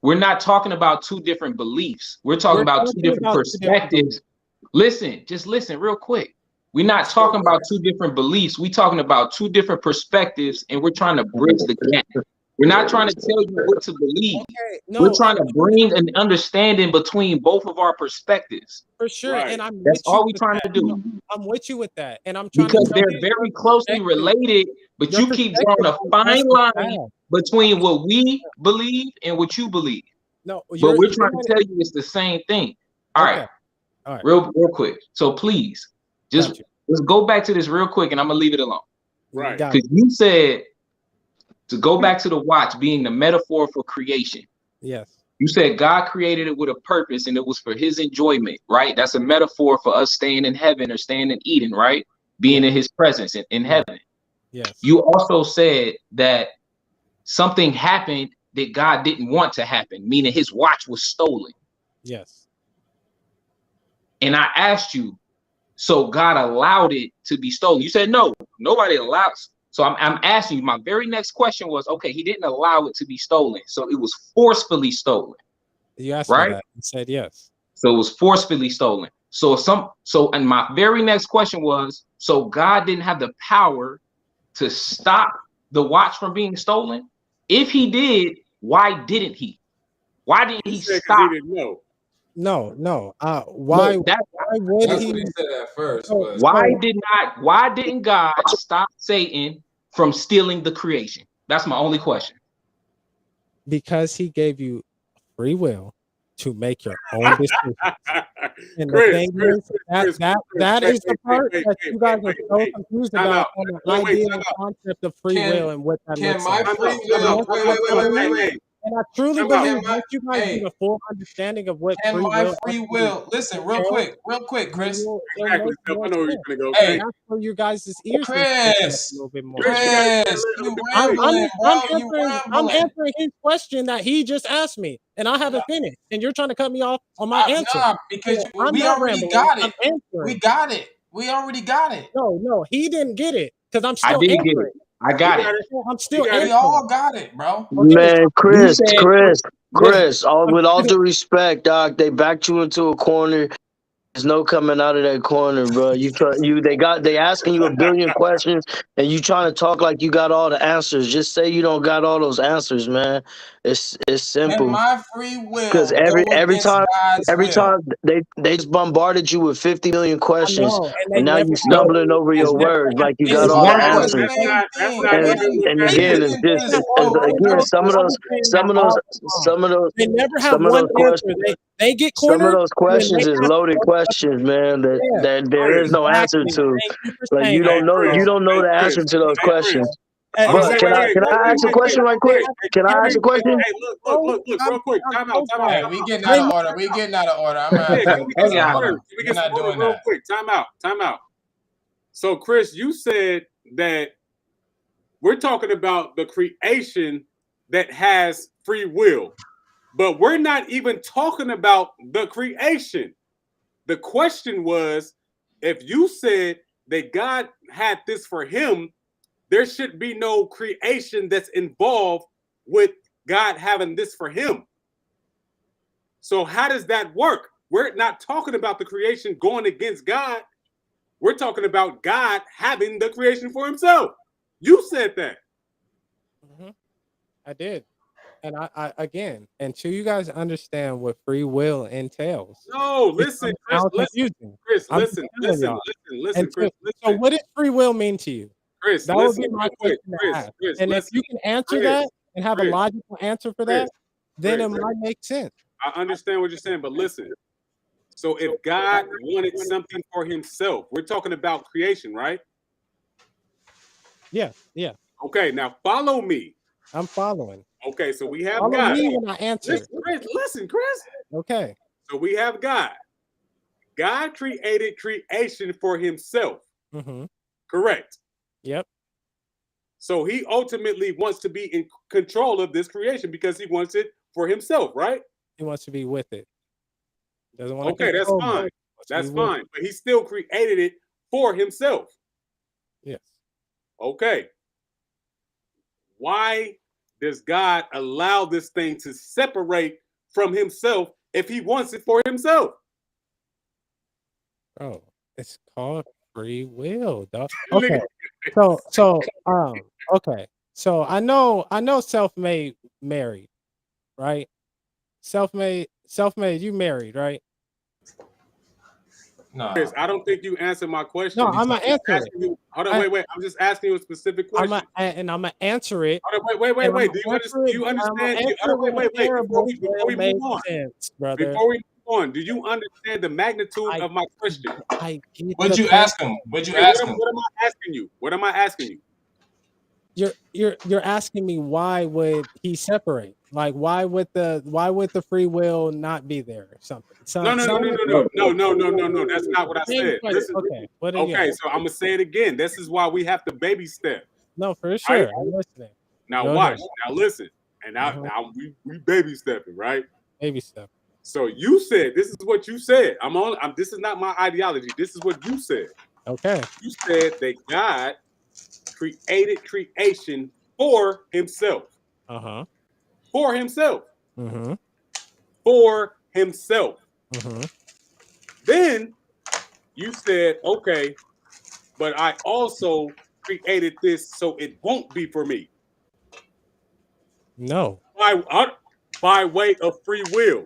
Speaker 6: we're not talking about two different beliefs. We're talking
Speaker 4: We're
Speaker 6: about two
Speaker 4: talking
Speaker 6: different
Speaker 4: about two different beliefs.
Speaker 6: perspectives. Listen, just listen real quick. We're not talking about two different beliefs. We're talking about two different perspectives, and we're trying to bridge the gap. We're not trying to tell you what to believe.
Speaker 4: Okay,
Speaker 6: We're
Speaker 4: no,
Speaker 6: trying to bring an understanding between both of our perspectives.
Speaker 4: for sure,
Speaker 2: Right.
Speaker 4: and I'm
Speaker 6: That's
Speaker 4: with you
Speaker 6: all we're
Speaker 4: with
Speaker 6: trying
Speaker 4: that.
Speaker 6: to
Speaker 4: No,
Speaker 6: do.
Speaker 4: I'm with you with that, and I'm trying to
Speaker 6: Because
Speaker 4: tell
Speaker 6: they're
Speaker 4: you
Speaker 6: very
Speaker 4: your
Speaker 6: closely
Speaker 4: perspective.
Speaker 6: related, but
Speaker 4: Your
Speaker 6: you keep drawing a
Speaker 4: perspective on
Speaker 6: fine
Speaker 4: us is
Speaker 6: line
Speaker 4: bad.
Speaker 6: between what we believe and what you believe.
Speaker 4: No,
Speaker 6: But we're
Speaker 4: you're
Speaker 6: trying
Speaker 4: right.
Speaker 6: to tell you it's the same thing. All
Speaker 4: Okay,
Speaker 6: right,
Speaker 4: all right,
Speaker 6: real quick. So please, just
Speaker 4: got you.
Speaker 6: let's go back to this real quick, and I'm gonna leave it alone.
Speaker 2: Right.
Speaker 4: Got
Speaker 6: Because you said to go back to the watch being the metaphor for creation.
Speaker 4: you. Yes.
Speaker 6: You said God created it with a purpose, and it was for His enjoyment, right? That's a metaphor for us staying in heaven or staying in Eden, right? Being in His presence in heaven.
Speaker 4: Yes.
Speaker 6: You also said that something happened that God didn't want to happen, meaning His watch was stolen.
Speaker 4: Yes.
Speaker 6: And I asked you, so God allowed it to be stolen? You said no, nobody allows. So I'm asking you, my very next question was, okay, He didn't allow it to be stolen, so it was forcefully stolen,
Speaker 4: You asked
Speaker 6: right?
Speaker 4: me that. You said yes.
Speaker 6: So it was forcefully stolen. And my very next question was, so God didn't have the power to stop the watch from being stolen? If He did, why didn't He? Why didn't
Speaker 2: He
Speaker 6: He
Speaker 2: said because
Speaker 6: stop?
Speaker 2: he didn't know.
Speaker 4: No. Why
Speaker 6: No,
Speaker 4: would
Speaker 3: That's
Speaker 4: he?
Speaker 3: what he said at first.
Speaker 4: So,
Speaker 3: But
Speaker 6: why didn't God stop Satan from stealing the creation? That's my only question.
Speaker 4: because he gave you free will to make your own decisions. And the
Speaker 2: Chris,
Speaker 4: thing is that is the part that you guys are so confused
Speaker 2: Time
Speaker 4: about
Speaker 2: out.
Speaker 4: on the
Speaker 2: Wait,
Speaker 4: idea
Speaker 2: time
Speaker 4: and
Speaker 2: out.
Speaker 4: concept of free
Speaker 3: Can-
Speaker 4: will and what that
Speaker 3: can
Speaker 4: looks
Speaker 3: my
Speaker 4: like.
Speaker 3: free
Speaker 2: Time
Speaker 3: will?
Speaker 2: out.
Speaker 4: And I truly
Speaker 2: Time out.
Speaker 4: believe
Speaker 3: Can
Speaker 4: once you guys
Speaker 3: hey,
Speaker 4: get a full understanding of what
Speaker 3: can
Speaker 4: free
Speaker 3: my
Speaker 4: will
Speaker 3: free
Speaker 4: actually
Speaker 3: will? Listen, real quick, Chris.
Speaker 4: it'll
Speaker 2: Exactly.
Speaker 4: make
Speaker 2: Steph.
Speaker 4: more
Speaker 2: I know where you're
Speaker 4: sense.
Speaker 2: gonna go.
Speaker 3: Hey,
Speaker 2: Thank
Speaker 4: That's for you guys' ears to open up a little bit more.
Speaker 2: Chris, you gotta get a
Speaker 3: Chris,
Speaker 2: little
Speaker 3: you
Speaker 2: bit
Speaker 4: I'm
Speaker 2: quick.
Speaker 3: rambling, bro. You
Speaker 4: I'm
Speaker 3: rambling.
Speaker 4: answering his question that he just asked me, and I haven't finished. And you're trying to cut me off on my answer.
Speaker 3: Nah, because
Speaker 4: So I'm
Speaker 3: we
Speaker 4: not
Speaker 3: already
Speaker 4: rambling.
Speaker 3: got
Speaker 4: I'm
Speaker 3: it.
Speaker 4: answering.
Speaker 3: We got it. We already got it.
Speaker 4: No, he didn't get it because I'm
Speaker 6: I
Speaker 4: still
Speaker 6: did get
Speaker 4: answering.
Speaker 6: it. I got it.
Speaker 4: I'm still
Speaker 2: got it.
Speaker 3: We
Speaker 4: answering.
Speaker 3: all got it, bro.
Speaker 4: Okay,
Speaker 5: Man,
Speaker 6: You
Speaker 5: Chris,
Speaker 6: said
Speaker 5: Chris, with all due respect, Doc, they backed you into a corner. There's no coming out of that corner, bro. They asking you a billion questions, and you trying to talk like you got all the answers. Just say you don't got all those answers, man. It's
Speaker 3: And
Speaker 5: simple.
Speaker 3: my free will
Speaker 5: Because
Speaker 3: go
Speaker 5: every
Speaker 3: against God's will.
Speaker 5: time they just bombarded you with 50 million
Speaker 4: I
Speaker 5: questions,
Speaker 4: know, and they
Speaker 5: and now
Speaker 4: never
Speaker 5: you
Speaker 4: have
Speaker 5: stumbling over
Speaker 4: they
Speaker 5: your
Speaker 4: never
Speaker 5: words
Speaker 4: have
Speaker 5: like you got
Speaker 3: It's
Speaker 6: it's
Speaker 5: all
Speaker 3: all
Speaker 5: the
Speaker 6: one
Speaker 3: the
Speaker 6: question.
Speaker 5: answers.
Speaker 3: same
Speaker 2: That's
Speaker 3: thing.
Speaker 2: not
Speaker 3: We
Speaker 2: even
Speaker 3: didn't
Speaker 2: what
Speaker 5: And
Speaker 2: that
Speaker 3: think
Speaker 5: again,
Speaker 3: of
Speaker 2: is.
Speaker 5: it's
Speaker 3: it
Speaker 5: just
Speaker 3: this
Speaker 4: all
Speaker 3: way,
Speaker 4: the
Speaker 3: bro.
Speaker 5: some of those
Speaker 4: They never have
Speaker 5: some of
Speaker 4: one
Speaker 5: those questions.
Speaker 4: answer. They get
Speaker 5: Some of
Speaker 4: cornered,
Speaker 5: those
Speaker 4: and then
Speaker 5: questions
Speaker 4: they
Speaker 5: is
Speaker 4: have
Speaker 5: loaded
Speaker 4: one question.
Speaker 5: questions, man.
Speaker 4: Yeah,
Speaker 5: That there
Speaker 2: Chris,
Speaker 5: is no answer
Speaker 4: exactly.
Speaker 5: to.
Speaker 4: Thank you for
Speaker 5: Like
Speaker 4: saying that,
Speaker 2: Chris,
Speaker 5: you don't know
Speaker 2: hey
Speaker 5: the
Speaker 2: Chris,
Speaker 5: answer to those
Speaker 2: hey Chris.
Speaker 5: questions.
Speaker 2: Hold on,
Speaker 5: But
Speaker 2: wait,
Speaker 5: can
Speaker 2: wait,
Speaker 5: I
Speaker 2: wait,
Speaker 5: can
Speaker 2: wait,
Speaker 5: I
Speaker 2: wait,
Speaker 5: ask a
Speaker 2: wait, wait,
Speaker 5: question right quick?
Speaker 2: wait. Hey,
Speaker 5: Can I ask a question?
Speaker 2: hey, look, real quick.
Speaker 4: I'm
Speaker 2: Time
Speaker 4: so
Speaker 2: out, time out,
Speaker 4: glad.
Speaker 3: Hey,
Speaker 2: time
Speaker 3: we
Speaker 2: out.
Speaker 3: getting
Speaker 4: They
Speaker 3: out of order. We getting out of order. I'm gonna have
Speaker 2: Yeah,
Speaker 3: to.
Speaker 2: can we get some
Speaker 6: Yeah.
Speaker 2: order? Can we
Speaker 3: We're
Speaker 2: get some
Speaker 3: not
Speaker 2: order
Speaker 3: doing
Speaker 2: real
Speaker 3: that.
Speaker 2: quick? Time out. So, Chris, you said that we're talking about the creation that has free will, but we're not even talking about the creation. The question was, if you said that God had this for him, there should be no creation that's involved with God having this for him. So how does that work? We're not talking about the creation going against God. We're talking about God having the creation for himself. You said that.
Speaker 4: Mhm. I did. And I again, until you guys understand what free will entails,
Speaker 2: No, listen,
Speaker 4: it
Speaker 2: Chris,
Speaker 4: sounds
Speaker 2: listen.
Speaker 4: confusing.
Speaker 2: Chris,
Speaker 4: I'm just
Speaker 2: listen,
Speaker 4: telling y'all.
Speaker 2: Chris,
Speaker 4: So
Speaker 2: listen.
Speaker 4: what does free will mean to you?
Speaker 2: Chris,
Speaker 4: That would
Speaker 2: listen,
Speaker 4: be my
Speaker 2: real quick.
Speaker 4: question to
Speaker 2: Chris,
Speaker 4: ask.
Speaker 2: Chris,
Speaker 4: And if
Speaker 2: listen.
Speaker 4: you can answer
Speaker 2: Chris,
Speaker 4: that and have a
Speaker 2: Chris,
Speaker 4: logical answer for
Speaker 2: Chris,
Speaker 4: that, then it
Speaker 2: Chris.
Speaker 4: might make sense.
Speaker 2: I understand what you're saying, but listen. So if God wanted something for himself, we're talking about creation, right?
Speaker 4: Yeah.
Speaker 2: Okay, now follow me.
Speaker 4: I'm following.
Speaker 2: Okay, so we have
Speaker 4: Follow
Speaker 2: God.
Speaker 4: me when I answer.
Speaker 2: Listen, Chris.
Speaker 4: Okay.
Speaker 2: So we have God. God created creation for himself.
Speaker 4: Mm-hmm.
Speaker 2: Correct.
Speaker 4: Yep.
Speaker 2: So he ultimately wants to be in control of this creation because he wants it for himself, right?
Speaker 4: He wants to be with it. Doesn't want to
Speaker 2: Okay, that's
Speaker 4: control
Speaker 2: fine.
Speaker 4: it.
Speaker 2: That's fine. But he still created it for himself.
Speaker 4: Yes.
Speaker 2: Okay. Why does God allow this thing to separate from himself if he wants it for himself?
Speaker 4: Oh, it's called Free will, dog. Okay. Okay. So I know self-made married, right? Self-made, you married, right?
Speaker 3: No.
Speaker 2: Chris, I don't think you answered my
Speaker 4: No,
Speaker 2: question.
Speaker 4: I'm
Speaker 2: I'm
Speaker 4: gonna
Speaker 2: just
Speaker 4: answer it.
Speaker 2: asking you. Hold on,
Speaker 4: I,
Speaker 2: wait. I'm just asking you a specific
Speaker 4: I'm
Speaker 2: question.
Speaker 4: and I'm gonna answer it.
Speaker 2: Hold on, wait.
Speaker 4: And I'm
Speaker 2: Do
Speaker 4: gonna
Speaker 2: you understand?
Speaker 4: answer
Speaker 2: Do
Speaker 4: it.
Speaker 2: you
Speaker 4: I'm gonna
Speaker 2: understand?
Speaker 4: answer it
Speaker 2: Hold
Speaker 4: with
Speaker 2: on,
Speaker 4: a
Speaker 2: wait. Before
Speaker 4: parable
Speaker 2: we
Speaker 4: so
Speaker 2: before
Speaker 4: it'll
Speaker 2: we
Speaker 4: make
Speaker 2: move on,
Speaker 4: sense, brother.
Speaker 2: before we move on, do you understand the magnitude
Speaker 4: I
Speaker 2: of my question?
Speaker 4: I get
Speaker 3: What'd
Speaker 4: the
Speaker 3: you
Speaker 4: point.
Speaker 3: ask him? What'd you
Speaker 2: Okay,
Speaker 3: ask him?
Speaker 2: what am I asking you? What am I asking you?
Speaker 4: You're asking me why would he separate? Like why would the free will not be there or something?
Speaker 2: No, no, no,
Speaker 4: Sound
Speaker 2: no,
Speaker 4: like
Speaker 2: no, no, no, no, no, no, no. That's not what I
Speaker 4: same
Speaker 2: said.
Speaker 4: question.
Speaker 2: Listen.
Speaker 4: Okay, what do you
Speaker 2: Okay,
Speaker 4: got?
Speaker 2: so I'm gonna say it again. This is why we have to baby step.
Speaker 4: No, for
Speaker 2: Right?
Speaker 4: sure. I'm listening.
Speaker 2: Now
Speaker 4: Go
Speaker 2: watch.
Speaker 4: ahead.
Speaker 2: Now listen. And
Speaker 4: Mhm.
Speaker 2: now we baby stepping, right?
Speaker 4: Baby step.
Speaker 2: So you said this is what you said. This is not my ideology. This is what you said.
Speaker 4: Okay.
Speaker 2: You said that God created creation for himself.
Speaker 4: Uh-huh.
Speaker 2: For himself.
Speaker 4: Mm-hmm.
Speaker 2: For himself.
Speaker 4: Mm-hmm.
Speaker 2: Then you said, okay, but I also created this so it won't be for me.
Speaker 4: No.
Speaker 2: By way of free will.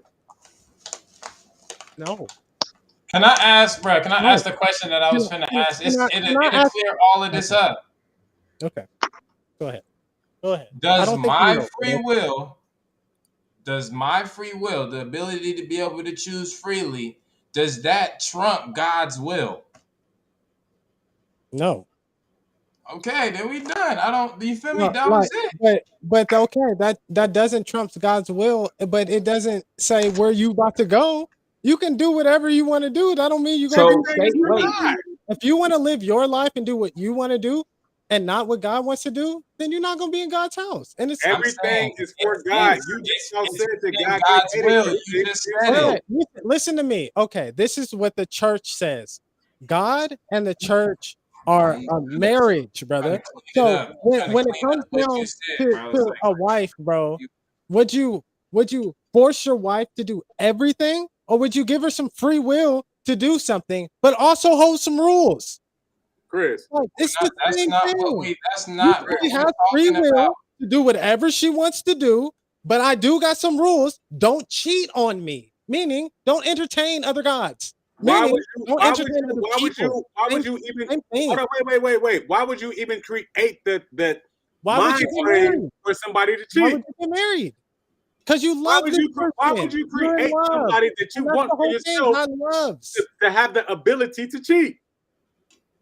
Speaker 4: No.
Speaker 3: Can I ask, bro? Can I
Speaker 4: No.
Speaker 3: ask the question that I was finna ask?
Speaker 4: Can I
Speaker 3: It'll
Speaker 4: ask?
Speaker 3: clear all of this
Speaker 4: Okay.
Speaker 3: up.
Speaker 4: Okay. Go ahead. Go ahead. I
Speaker 3: Does
Speaker 4: don't think you
Speaker 3: my
Speaker 4: know.
Speaker 3: free will, does my free will, the ability to be able to choose freely, does that trump God's will?
Speaker 4: No.
Speaker 3: Okay, then we done. I don't. Do you feel me?
Speaker 4: No,
Speaker 3: That was
Speaker 4: like,
Speaker 3: it.
Speaker 4: but okay, that doesn't trump God's will, but it doesn't say where you about to go. You can do whatever you want to do. That don't mean you're gonna do
Speaker 6: So
Speaker 2: Everything is for
Speaker 6: wait,
Speaker 2: God.
Speaker 4: if you want to live your life and do what you want to do and not what God wants to do, then you're not gonna be in God's house. And it's
Speaker 3: I'm saying
Speaker 2: Everything is for God.
Speaker 3: it's
Speaker 2: You just
Speaker 3: it's
Speaker 2: now
Speaker 3: it's
Speaker 2: said that
Speaker 3: within
Speaker 2: God
Speaker 3: God's
Speaker 2: created
Speaker 3: will. You
Speaker 2: everything
Speaker 3: just
Speaker 2: for
Speaker 3: said
Speaker 2: himself.
Speaker 3: it.
Speaker 4: listen to me. Okay, this is what the church says. God and the church are a marriage,
Speaker 3: Trying
Speaker 4: brother.
Speaker 3: to clean it
Speaker 4: So
Speaker 3: up. Trying to
Speaker 4: when it
Speaker 3: clean
Speaker 4: comes
Speaker 3: up what you
Speaker 4: down
Speaker 3: said, bro. It's
Speaker 4: to
Speaker 3: like
Speaker 4: a wife, bro, would you force your wife to do everything, or would you give her some free will to do something, but also hold some rules?
Speaker 2: Chris,
Speaker 4: Like it's the
Speaker 3: that's
Speaker 4: same
Speaker 3: not what
Speaker 4: thing.
Speaker 3: we. That's
Speaker 4: You
Speaker 3: not what
Speaker 4: she
Speaker 3: we're
Speaker 4: has free
Speaker 3: talking about.
Speaker 4: will to do whatever she wants to do, but I do got some rules. Don't cheat on me. Meaning, don't entertain other gods.
Speaker 2: why would
Speaker 4: Meaning,
Speaker 2: you
Speaker 4: don't entertain other people.
Speaker 2: why would
Speaker 4: Same,
Speaker 2: you even
Speaker 4: same
Speaker 2: hold
Speaker 4: thing.
Speaker 2: on, wait. Why would you even create the
Speaker 4: Why would
Speaker 2: mind
Speaker 4: you get
Speaker 2: frame
Speaker 4: married?
Speaker 2: for somebody to
Speaker 4: Why
Speaker 2: cheat?
Speaker 4: would you get married? Because you love this
Speaker 2: Why would
Speaker 4: person.
Speaker 2: you
Speaker 4: You're in
Speaker 2: create
Speaker 4: love.
Speaker 2: somebody that you
Speaker 4: And that's
Speaker 2: want
Speaker 4: the
Speaker 2: for
Speaker 4: whole thing.
Speaker 2: yourself
Speaker 4: God loves.
Speaker 2: to have the ability to cheat?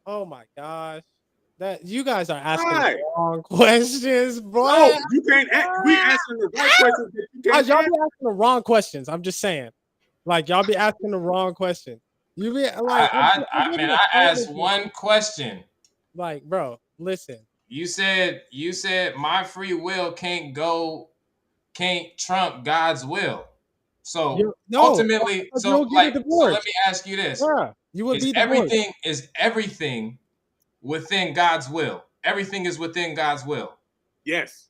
Speaker 4: Oh my gosh. That you guys are asking the
Speaker 2: Why?
Speaker 4: wrong questions, boy.
Speaker 2: No, you can't we answering the right questions that you can't
Speaker 4: Y'all
Speaker 2: answer.
Speaker 4: be asking the wrong questions. I'm just saying. Like y'all be asking the wrong question. You be like, I'm
Speaker 3: I mean,
Speaker 4: giving
Speaker 3: I asked
Speaker 4: apology.
Speaker 3: one question.
Speaker 4: Like, bro, listen.
Speaker 3: You said my free will can't trump God's will. So
Speaker 4: You no,
Speaker 3: ultimately,
Speaker 4: because you'll get a
Speaker 3: so let
Speaker 4: divorce.
Speaker 3: me ask you this:
Speaker 4: Yeah, you would be divorced.
Speaker 3: Is everything within God's will? Everything is within God's will.
Speaker 2: Yes.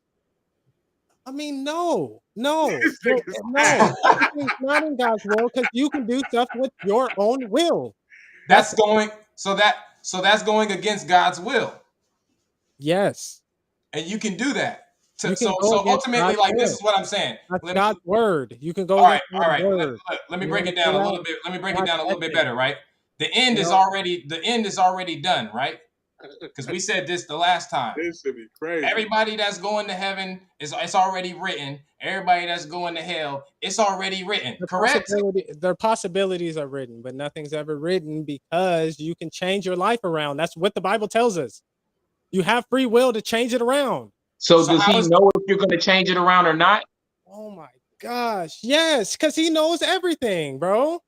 Speaker 4: I mean, no, no,
Speaker 2: This nigga's mad.
Speaker 4: no. Everything's not in God's will because you can do stuff with your own will.
Speaker 3: That's
Speaker 4: That's
Speaker 3: going that's going against God's will,
Speaker 4: yes.
Speaker 3: and you can do that.
Speaker 4: You
Speaker 3: So
Speaker 4: can go against
Speaker 3: ultimately,
Speaker 4: God's
Speaker 3: like this
Speaker 4: will.
Speaker 3: is what I'm saying.
Speaker 4: That's
Speaker 3: Let me
Speaker 4: God's word. You can go
Speaker 3: All right,
Speaker 4: against
Speaker 3: all
Speaker 4: God's
Speaker 3: right.
Speaker 4: word.
Speaker 3: Let me
Speaker 4: You
Speaker 3: break
Speaker 4: want
Speaker 3: it
Speaker 4: to do
Speaker 3: down a
Speaker 4: that?
Speaker 3: little bit. Let me break it
Speaker 4: Watch
Speaker 3: down a little bit
Speaker 4: ethics.
Speaker 3: better, right? The end
Speaker 4: You
Speaker 3: is
Speaker 4: know,
Speaker 3: already done, right? Because we said this the last time.
Speaker 2: This should be crazy.
Speaker 3: Everybody that's going to heaven it's already written. Everybody that's going to hell, it's already written. Correct?
Speaker 4: their possibilities are written, but nothing's ever written because you can change your life around. That's what the Bible tells us. You have free will to change it around.
Speaker 6: so
Speaker 3: So
Speaker 6: does
Speaker 3: how
Speaker 6: he
Speaker 3: is
Speaker 6: know if you're gonna change it around or not?
Speaker 4: Oh my gosh. Yes, because he knows everything, bro.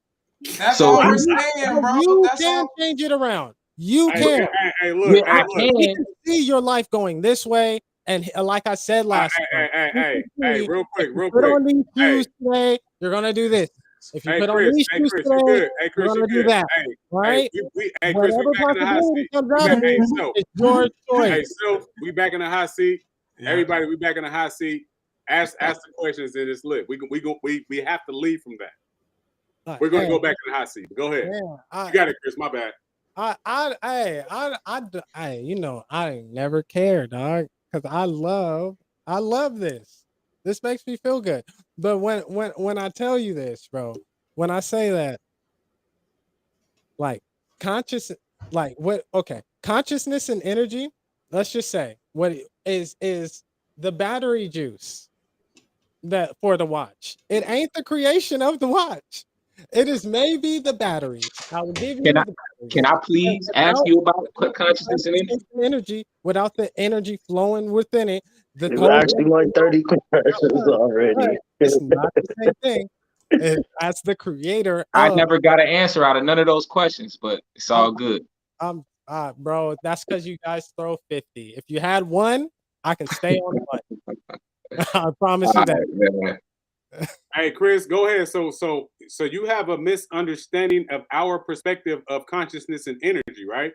Speaker 3: that's
Speaker 6: So
Speaker 3: all
Speaker 2: I,
Speaker 3: we're
Speaker 6: he
Speaker 3: saying,
Speaker 4: But
Speaker 3: bro.
Speaker 4: you
Speaker 3: That's
Speaker 4: can
Speaker 3: all.
Speaker 4: change it around. You
Speaker 2: hey,
Speaker 4: can.
Speaker 6: yeah,
Speaker 2: hey,
Speaker 6: I
Speaker 2: look.
Speaker 4: He
Speaker 6: can.
Speaker 4: can see your life going this way. And like I said last time, he can see
Speaker 2: Real
Speaker 4: if
Speaker 2: quick,
Speaker 4: you
Speaker 2: real
Speaker 4: put
Speaker 2: quick.
Speaker 4: on these
Speaker 2: Hey,
Speaker 4: shoes today, you're gonna do this. If you put on these
Speaker 2: Hey,
Speaker 4: shoes
Speaker 2: Chris, you
Speaker 4: today,
Speaker 2: good? Hey,
Speaker 4: you're
Speaker 2: Chris, you
Speaker 4: gonna do
Speaker 2: good?
Speaker 4: that. Right?
Speaker 2: Hey, Chris, we
Speaker 4: Whatever
Speaker 2: back in the hot
Speaker 4: possibility
Speaker 2: seat.
Speaker 4: comes
Speaker 2: We
Speaker 4: out
Speaker 2: back,
Speaker 4: of
Speaker 2: hey,
Speaker 4: it,
Speaker 2: so,
Speaker 4: it's your choice.
Speaker 2: hey, so we back in the hot seat.
Speaker 3: Yeah.
Speaker 2: Everybody, we back in the hot seat. Ask the questions and it's lit. We have to leave from that. We're gonna
Speaker 4: Hey,
Speaker 2: go back in the hot seat. Go ahead.
Speaker 4: yeah,
Speaker 2: You got it, Chris. My bad.
Speaker 4: you know, I never cared, dog, because I love this. This makes me feel good. But when I tell you this, bro, when I say that, like conscious, like what? Okay, consciousness and energy. Let's just say what it is the battery juice that for the watch. It ain't the creation of the watch. It is maybe the batteries. I will give
Speaker 6: Can I
Speaker 4: you the
Speaker 6: can
Speaker 4: batteries.
Speaker 6: I
Speaker 4: But
Speaker 6: please ask you about consciousness and energy?
Speaker 4: energy, without the energy flowing within it, the
Speaker 5: It's
Speaker 4: whole
Speaker 5: actually like 30 questions
Speaker 4: but
Speaker 5: already.
Speaker 4: it's not the same thing as the creator
Speaker 6: I
Speaker 4: of.
Speaker 6: never got an answer out of none of those questions, but it's
Speaker 4: I'm,
Speaker 6: all good.
Speaker 4: bro. That's because you guys throw 50. If you had one, I can stay on one. I promise you
Speaker 6: All
Speaker 4: that.
Speaker 6: right, man.
Speaker 2: Hey, Chris, go ahead. So you have a misunderstanding of our perspective of consciousness and energy, right?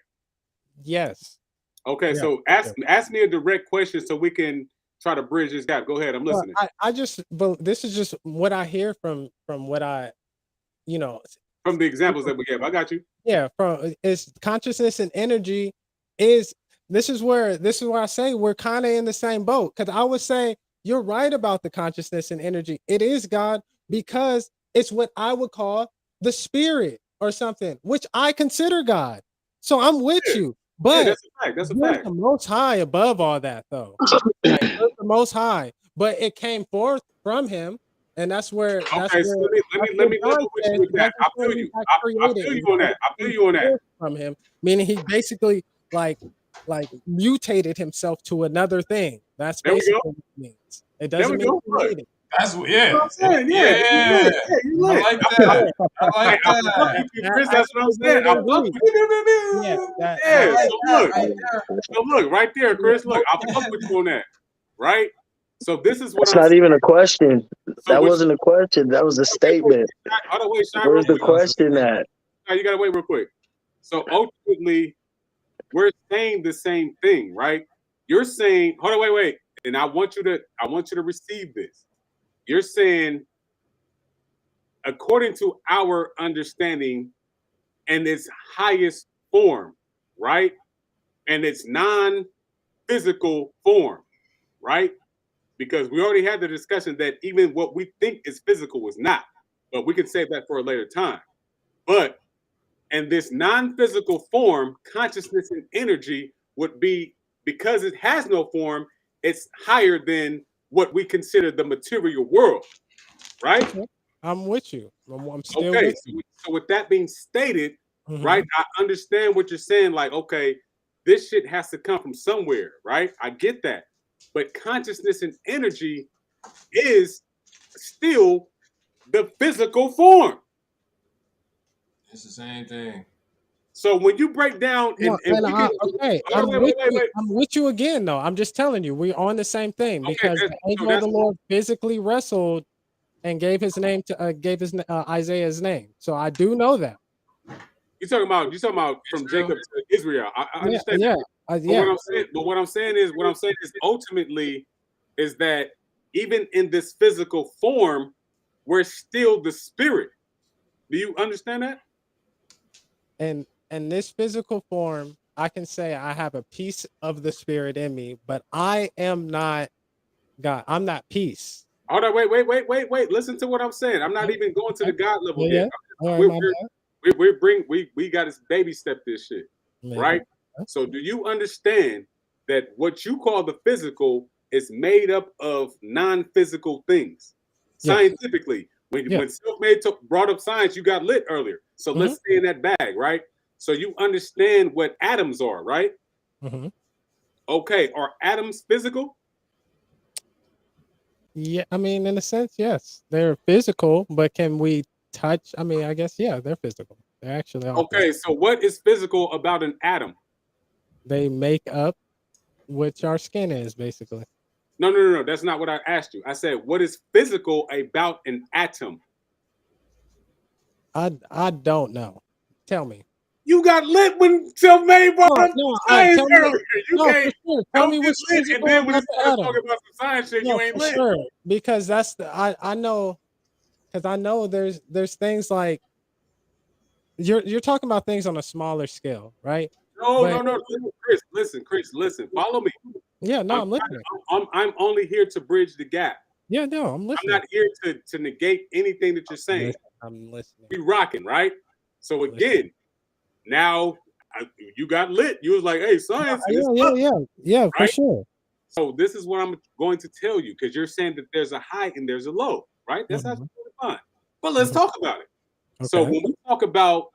Speaker 4: Yes.
Speaker 2: Okay,
Speaker 4: Yeah.
Speaker 2: so ask me a direct question so we can try to bridge this gap. Go ahead, I'm
Speaker 4: Well,
Speaker 2: listening.
Speaker 4: but this is just what I hear from what I, you know,
Speaker 2: From the examples that we gave, I got you.
Speaker 4: yeah, from it's consciousness and energy is this is where I say we're kind of in the same boat. Because I would say you're right about the consciousness and energy. It is God because it's what I would call the spirit or something, which I consider God. So I'm with
Speaker 2: Yeah,
Speaker 4: you.
Speaker 2: yeah,
Speaker 4: But
Speaker 2: that's a fact. That's a
Speaker 4: you're
Speaker 2: fact.
Speaker 4: the most high above all that, though. Like you're the most high, but it came forth from him, and that's where
Speaker 2: Okay, so let me
Speaker 4: John
Speaker 2: level with
Speaker 4: says
Speaker 2: you with
Speaker 4: it
Speaker 2: that.
Speaker 4: doesn't say he got
Speaker 2: I
Speaker 4: created.
Speaker 2: feel you
Speaker 4: It
Speaker 2: on
Speaker 4: said
Speaker 2: that.
Speaker 4: it
Speaker 2: I feel
Speaker 4: came
Speaker 2: you on that.
Speaker 4: forth from him, meaning he basically like mutated himself to another thing. That's
Speaker 2: There we go.
Speaker 4: basically what it means. It
Speaker 2: There
Speaker 4: doesn't
Speaker 2: we
Speaker 4: mean
Speaker 2: go. Look,
Speaker 4: created.
Speaker 3: That's
Speaker 2: that's what
Speaker 3: yeah,
Speaker 2: I'm saying. Yeah, you
Speaker 3: yeah.
Speaker 2: lit. Yeah, you
Speaker 3: I
Speaker 2: lit.
Speaker 3: like
Speaker 2: I,
Speaker 3: that. I
Speaker 2: hey,
Speaker 3: like
Speaker 2: I fuck
Speaker 3: that.
Speaker 2: with you, Chris. That's what I'm
Speaker 4: Actually
Speaker 2: saying.
Speaker 4: did
Speaker 2: I
Speaker 4: in
Speaker 2: fuck
Speaker 4: Greek.
Speaker 2: with you.
Speaker 4: Yeah,
Speaker 3: I
Speaker 2: Yeah.
Speaker 3: like
Speaker 2: So
Speaker 3: that
Speaker 2: look,
Speaker 3: right there.
Speaker 2: so look right there, Chris. Look, I fuck with you on that. Right. So this is what
Speaker 5: That's
Speaker 2: I'm
Speaker 5: not
Speaker 2: saying.
Speaker 5: even a question.
Speaker 2: So
Speaker 5: That
Speaker 2: what?
Speaker 5: wasn't a question. That was a
Speaker 2: Wait,
Speaker 5: statement.
Speaker 2: hold on, wait, Shine, real
Speaker 5: Where's the
Speaker 2: quick.
Speaker 5: question at?
Speaker 2: You gotta wait real quick. So ultimately, we're saying the same thing, right? You're saying, hold on, wait, and I want you to receive this. You're saying, according to our understanding and its highest form, right? And its non-physical form, right? Because we already had the discussion that even what we think is physical is not, but we can save that for a later time. But in this non-physical form, consciousness and energy would be, because it has no form, it's higher than what we consider the material world, right?
Speaker 4: Okay. I'm with you. I'm still
Speaker 2: Okay,
Speaker 4: with
Speaker 2: so,
Speaker 4: you.
Speaker 2: so with that being stated,
Speaker 4: Mhm.
Speaker 2: right, I understand what you're saying. Like, okay, this shit has to come from somewhere, right? I get that. But consciousness and energy is still the physical form.
Speaker 3: It's the same thing.
Speaker 2: So when you break down
Speaker 4: No,
Speaker 2: and
Speaker 4: and
Speaker 2: we can,
Speaker 4: okay,
Speaker 2: hold on, wait.
Speaker 4: I'm with you again, though. I'm just telling you, we're on the same thing
Speaker 2: Okay,
Speaker 4: because the
Speaker 2: so
Speaker 4: angel of
Speaker 2: that's
Speaker 4: the Lord physically wrestled and gave his name to Isaiah's name. So I do know that.
Speaker 2: you're talking about from
Speaker 3: Israel.
Speaker 2: Jacob to Israel. I
Speaker 4: Yeah,
Speaker 2: understand
Speaker 4: yeah,
Speaker 2: that. But
Speaker 4: yeah.
Speaker 2: what I'm saying is ultimately is that even in this physical form, we're still the spirit. Do you understand that?
Speaker 4: And this physical form, I can say I have a piece of the spirit in me, but I am not God. I'm not peace.
Speaker 2: Hold on, wait. Listen to what I'm saying. I'm not
Speaker 4: Okay,
Speaker 2: even going to
Speaker 4: okay.
Speaker 2: the God level
Speaker 4: Yeah,
Speaker 2: yet.
Speaker 4: yeah. All right,
Speaker 2: We're,
Speaker 4: my bad.
Speaker 2: we got to baby step this shit,
Speaker 4: Maybe.
Speaker 2: right? So do you understand that what you call the physical is made up of non-physical things?
Speaker 4: Yes.
Speaker 2: Scientifically, when
Speaker 4: Yeah.
Speaker 2: Selfmade brought up science, you got lit earlier. So
Speaker 4: Hmm.
Speaker 2: let's stay in that bag, right? So you understand what atoms are, right?
Speaker 4: Hmm.
Speaker 2: Okay, are atoms physical?
Speaker 4: Yeah. I mean, in a sense, yes, they're physical, but can we touch? I mean, I guess yeah, they're physical. They actually are physical.
Speaker 2: Okay, so what is physical about an atom?
Speaker 4: They make up which our skin is, basically.
Speaker 2: No. That's not what I asked you. I said, what is physical about an atom?
Speaker 4: I don't know. Tell me.
Speaker 2: You got lit when Self-Made brought
Speaker 4: No,
Speaker 2: up
Speaker 4: no.
Speaker 2: science
Speaker 4: Tell me.
Speaker 2: earlier. You
Speaker 4: No, for
Speaker 2: can't
Speaker 4: sure. Tell
Speaker 2: don't
Speaker 4: me
Speaker 2: get
Speaker 4: what's
Speaker 2: lit, and
Speaker 4: physical
Speaker 2: then when
Speaker 4: about
Speaker 2: it
Speaker 4: the
Speaker 2: started
Speaker 4: atom.
Speaker 2: talking about some science shit,
Speaker 4: No,
Speaker 2: you ain't
Speaker 4: for
Speaker 2: lit.
Speaker 4: sure. Because that's the I know because I know there's things like you're talking about things on a smaller scale, right?
Speaker 2: No,
Speaker 4: But
Speaker 2: no, no. Chris, listen. Follow me.
Speaker 4: yeah, no,
Speaker 2: I'm,
Speaker 4: I'm listening.
Speaker 2: I'm only here to bridge the gap.
Speaker 4: Yeah, no, I'm
Speaker 2: I'm
Speaker 4: listening.
Speaker 2: not here to negate anything that you're saying.
Speaker 4: I'm listening.
Speaker 2: We rocking, right? So again, now you got lit. You was like, "Hey, science is up,"
Speaker 4: Yeah, for
Speaker 2: right?
Speaker 4: sure.
Speaker 2: So this is what I'm going to tell you because you're saying that there's a high and there's a low, right? That's
Speaker 4: Mhm.
Speaker 2: absolutely fine. But let's
Speaker 4: Mhm.
Speaker 2: talk about it. So
Speaker 4: Okay.
Speaker 2: when we talk about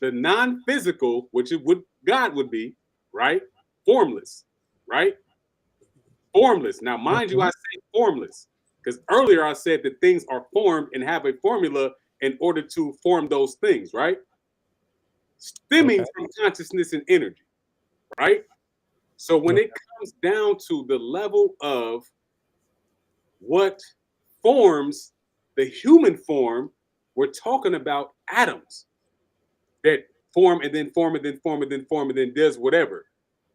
Speaker 2: the non-physical, which is what God would be, right? Formless, right? Formless. Now, mind you, I say formless because earlier I said that things are formed and have a formula in order to form those things, right? Stemming
Speaker 4: Okay.
Speaker 2: from consciousness and energy, right? So when
Speaker 4: Okay.
Speaker 2: it comes down to the level of what forms the human form, we're talking about atoms that form and then form and then form and then form and then does whatever.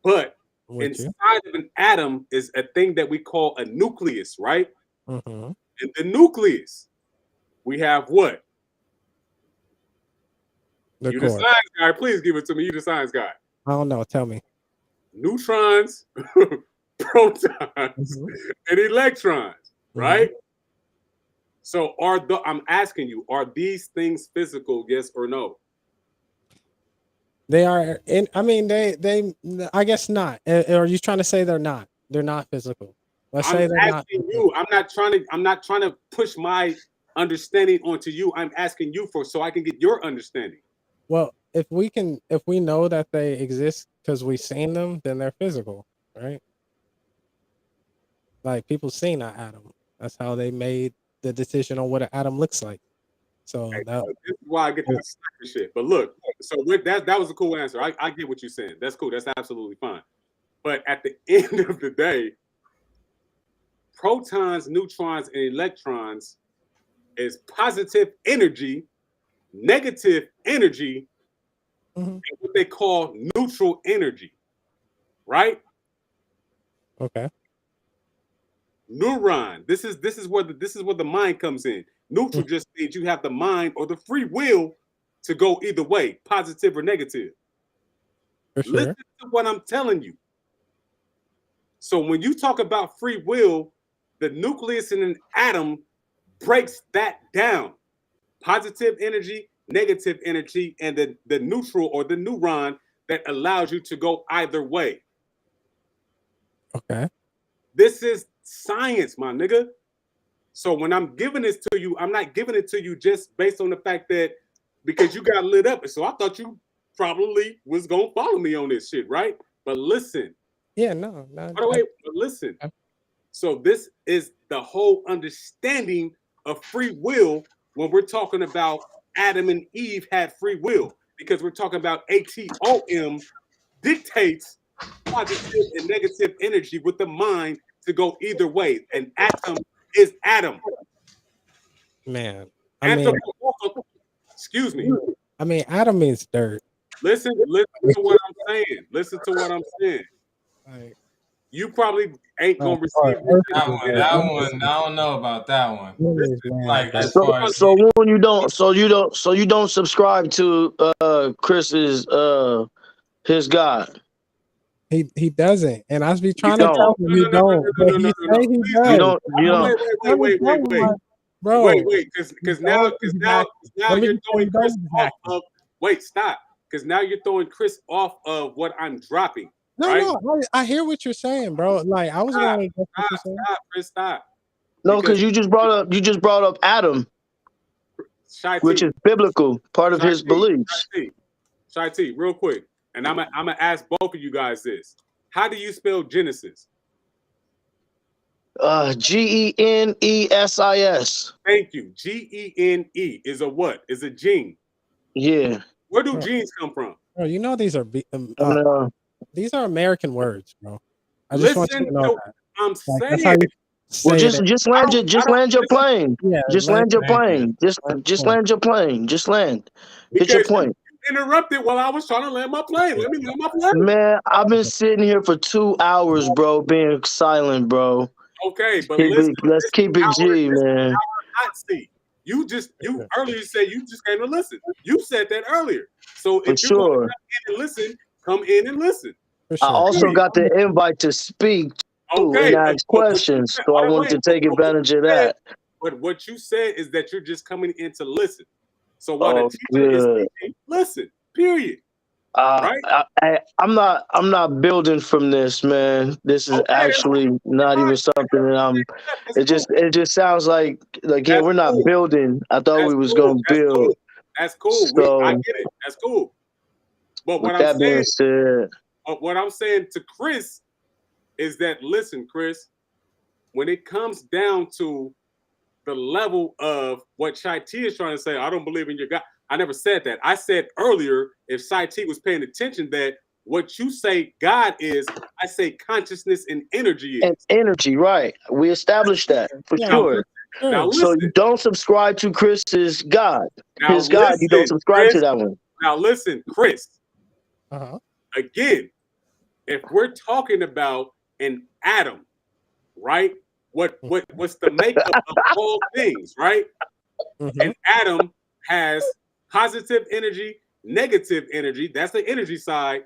Speaker 2: But
Speaker 4: With you.
Speaker 2: inside of an atom is a thing that we call a nucleus, right?
Speaker 4: Mm-hmm.
Speaker 2: In the nucleus, we have what?
Speaker 4: The
Speaker 2: You the
Speaker 4: core.
Speaker 2: science guy, please give it to me. You the science guy.
Speaker 4: I don't know. Tell me.
Speaker 2: Neutrons, protons,
Speaker 4: Mhm.
Speaker 2: and electrons,
Speaker 4: Mhm.
Speaker 2: right? So I'm asking you, are these things physical, yes or no?
Speaker 4: They are. I mean, they. I guess not. Are you trying to say they're not? They're not physical. Let's
Speaker 2: I'm
Speaker 4: say they're not
Speaker 2: asking
Speaker 4: physical.
Speaker 2: you. I'm not trying to push my understanding onto you. I'm asking you for so I can get your understanding.
Speaker 4: Well, if we know that they exist because we've seen them, then they're physical, right? Like people seen an atom. That's how they made the decision on what an atom looks like. So
Speaker 2: Hey,
Speaker 4: that.
Speaker 2: this is why I get to the sniper shit. But look, so with that was a cool answer. I get what you're saying. That's cool. That's absolutely fine. But at the end of the day, protons, neutrons, and electrons is positive energy, negative energy,
Speaker 4: Mhm.
Speaker 2: and what they call neutral energy, right?
Speaker 4: Okay.
Speaker 2: Neuron. This is where the mind comes in.
Speaker 4: Mm,
Speaker 2: Neutral just means you have the mind or the free will to go either way, positive or negative.
Speaker 4: for
Speaker 2: Listen
Speaker 4: sure.
Speaker 2: to what I'm telling you. So when you talk about free will, the nucleus in an atom breaks that down. Positive energy, negative energy, and the neutral or the neuron that allows you to go either way.
Speaker 4: Okay.
Speaker 2: This is science, my nigga. So when I'm giving this to you, I'm not giving it to you just based on the fact that because you got lit up. And so I thought you probably was gonna follow me on this shit, right? But listen,
Speaker 4: Yeah. No. No.
Speaker 2: by the way, but listen.
Speaker 4: I-
Speaker 2: So this is the whole understanding of free will when we're talking about Adam and Eve had free will because we're talking about ATOM dictates positive and negative energy with the mind to go either way. An atom is atom.
Speaker 4: man. I mean.
Speaker 2: Anthropomorphic, excuse me.
Speaker 4: I mean. Atom means dirt.
Speaker 2: Listen to what I'm saying. Listen to what I'm saying.
Speaker 4: Like,
Speaker 2: You probably ain't gonna
Speaker 4: or
Speaker 2: receive
Speaker 4: earth
Speaker 2: this.
Speaker 3: That
Speaker 4: is
Speaker 3: one,
Speaker 4: dirt.
Speaker 3: that one, I don't know about that one.
Speaker 4: Is
Speaker 2: Listen,
Speaker 3: Like
Speaker 4: man.
Speaker 3: as
Speaker 5: So
Speaker 3: far as
Speaker 5: so when you don't subscribe to Chris's his God.
Speaker 4: He doesn't, and I be
Speaker 2: he
Speaker 4: trying to
Speaker 2: said,
Speaker 5: No.
Speaker 4: tell him he don't, but
Speaker 2: no,
Speaker 4: he
Speaker 2: no, no,
Speaker 4: say
Speaker 2: no.
Speaker 4: he
Speaker 2: Please
Speaker 5: You
Speaker 2: don't.
Speaker 4: does.
Speaker 5: don't you
Speaker 4: I be
Speaker 5: don't
Speaker 4: trying to tell him, like, bro.
Speaker 2: Wait,
Speaker 4: You don't exactly.
Speaker 2: Now
Speaker 4: Let me
Speaker 2: you're
Speaker 4: just say
Speaker 2: throwing
Speaker 4: you
Speaker 2: Chris
Speaker 4: don't
Speaker 2: off
Speaker 4: exactly.
Speaker 2: of stop. Because now you're throwing Chris off of what I'm dropping,
Speaker 4: No,
Speaker 2: right?
Speaker 4: no, I hear what you're saying, bro. Like I was
Speaker 2: Stop,
Speaker 4: going to address what you're saying.
Speaker 2: Chris, stop.
Speaker 5: no,
Speaker 2: Because
Speaker 5: because you just brought up Adam,
Speaker 2: Shy
Speaker 5: which
Speaker 2: T,
Speaker 5: is biblical, part of
Speaker 2: Shy
Speaker 5: his
Speaker 2: T,
Speaker 5: beliefs.
Speaker 2: Shy T, real quick. And I'm gonna ask both of you guys this. How do you spell Genesis?
Speaker 5: Genesis.
Speaker 2: Thank you. Gene is a what? Is a gene.
Speaker 5: Yeah.
Speaker 2: Where do
Speaker 4: Bro,
Speaker 2: genes come from?
Speaker 4: bro, you know
Speaker 5: And,
Speaker 4: these are American words, bro. I just want you
Speaker 2: Listen
Speaker 4: to know
Speaker 2: to
Speaker 4: that.
Speaker 2: I'm
Speaker 4: Like that's how
Speaker 2: saying.
Speaker 4: you
Speaker 5: well,
Speaker 4: say it.
Speaker 5: just
Speaker 2: I
Speaker 5: land
Speaker 2: don't
Speaker 5: your
Speaker 2: I
Speaker 5: just
Speaker 2: don't
Speaker 5: land your
Speaker 2: listen
Speaker 5: plane.
Speaker 4: Yeah,
Speaker 5: Just
Speaker 4: like
Speaker 5: land your
Speaker 3: thank you.
Speaker 5: plane. Just land your plane. Just land. Get your
Speaker 2: because you
Speaker 5: point.
Speaker 2: interrupted while I was trying to land my plane. Let me land my plane.
Speaker 5: Man, I've been sitting here for 2 hours, bro, being silent, bro.
Speaker 2: Okay, but listen,
Speaker 5: Let's keep it G,
Speaker 2: this is
Speaker 5: man.
Speaker 2: our hot seat. You earlier said you just came to listen. You said that earlier. So
Speaker 5: For
Speaker 2: if you're going to
Speaker 5: sure.
Speaker 2: come in and listen, come in and listen.
Speaker 4: For
Speaker 5: I
Speaker 4: sure.
Speaker 5: also got the invite to speak too and
Speaker 2: Okay,
Speaker 5: ask
Speaker 2: but what you
Speaker 5: questions,
Speaker 2: said,
Speaker 5: so I
Speaker 2: hold on,
Speaker 5: wanted to
Speaker 2: wait,
Speaker 5: take
Speaker 2: but what
Speaker 5: advantage of
Speaker 2: you said,
Speaker 5: that.
Speaker 2: but what you said is that you're just coming in to listen. So while the
Speaker 5: Oh,
Speaker 2: teacher is
Speaker 5: good.
Speaker 2: teaching, listen. Period. Right?
Speaker 5: I'm not building from this, man. This is
Speaker 2: Okay, that's
Speaker 5: actually not
Speaker 2: fine.
Speaker 5: even something that I'm.
Speaker 2: That's cool.
Speaker 5: It just sounds like yeah,
Speaker 2: That's
Speaker 5: we're not
Speaker 2: cool.
Speaker 5: building. I thought we
Speaker 2: That's
Speaker 5: was
Speaker 2: cool.
Speaker 5: gonna
Speaker 2: That's
Speaker 5: build.
Speaker 2: cool. That's cool. I
Speaker 5: So
Speaker 2: get it. That's cool. But
Speaker 5: with that being said,
Speaker 2: what I'm saying to Chris is that listen, Chris, when it comes down to the level of what Shai T is trying to say, I don't believe in your God. I never said that. I said earlier, if Shai T was paying attention, that what you say God is, I say consciousness and energy
Speaker 5: and
Speaker 2: is.
Speaker 5: energy, right? We established that for
Speaker 4: Yeah,
Speaker 2: Now,
Speaker 5: sure.
Speaker 2: now
Speaker 4: sure.
Speaker 5: So
Speaker 2: listen.
Speaker 5: you don't subscribe to Chris's God.
Speaker 2: Now
Speaker 5: His God, you don't
Speaker 2: listen,
Speaker 5: subscribe to
Speaker 2: Chris.
Speaker 5: that one.
Speaker 2: Now listen, Chris.
Speaker 4: Uh-huh.
Speaker 2: Again, if we're talking about an atom, right? What's the makeup of all things, right?
Speaker 4: Mm-hmm.
Speaker 2: An atom has positive energy, negative energy, that's the energy side,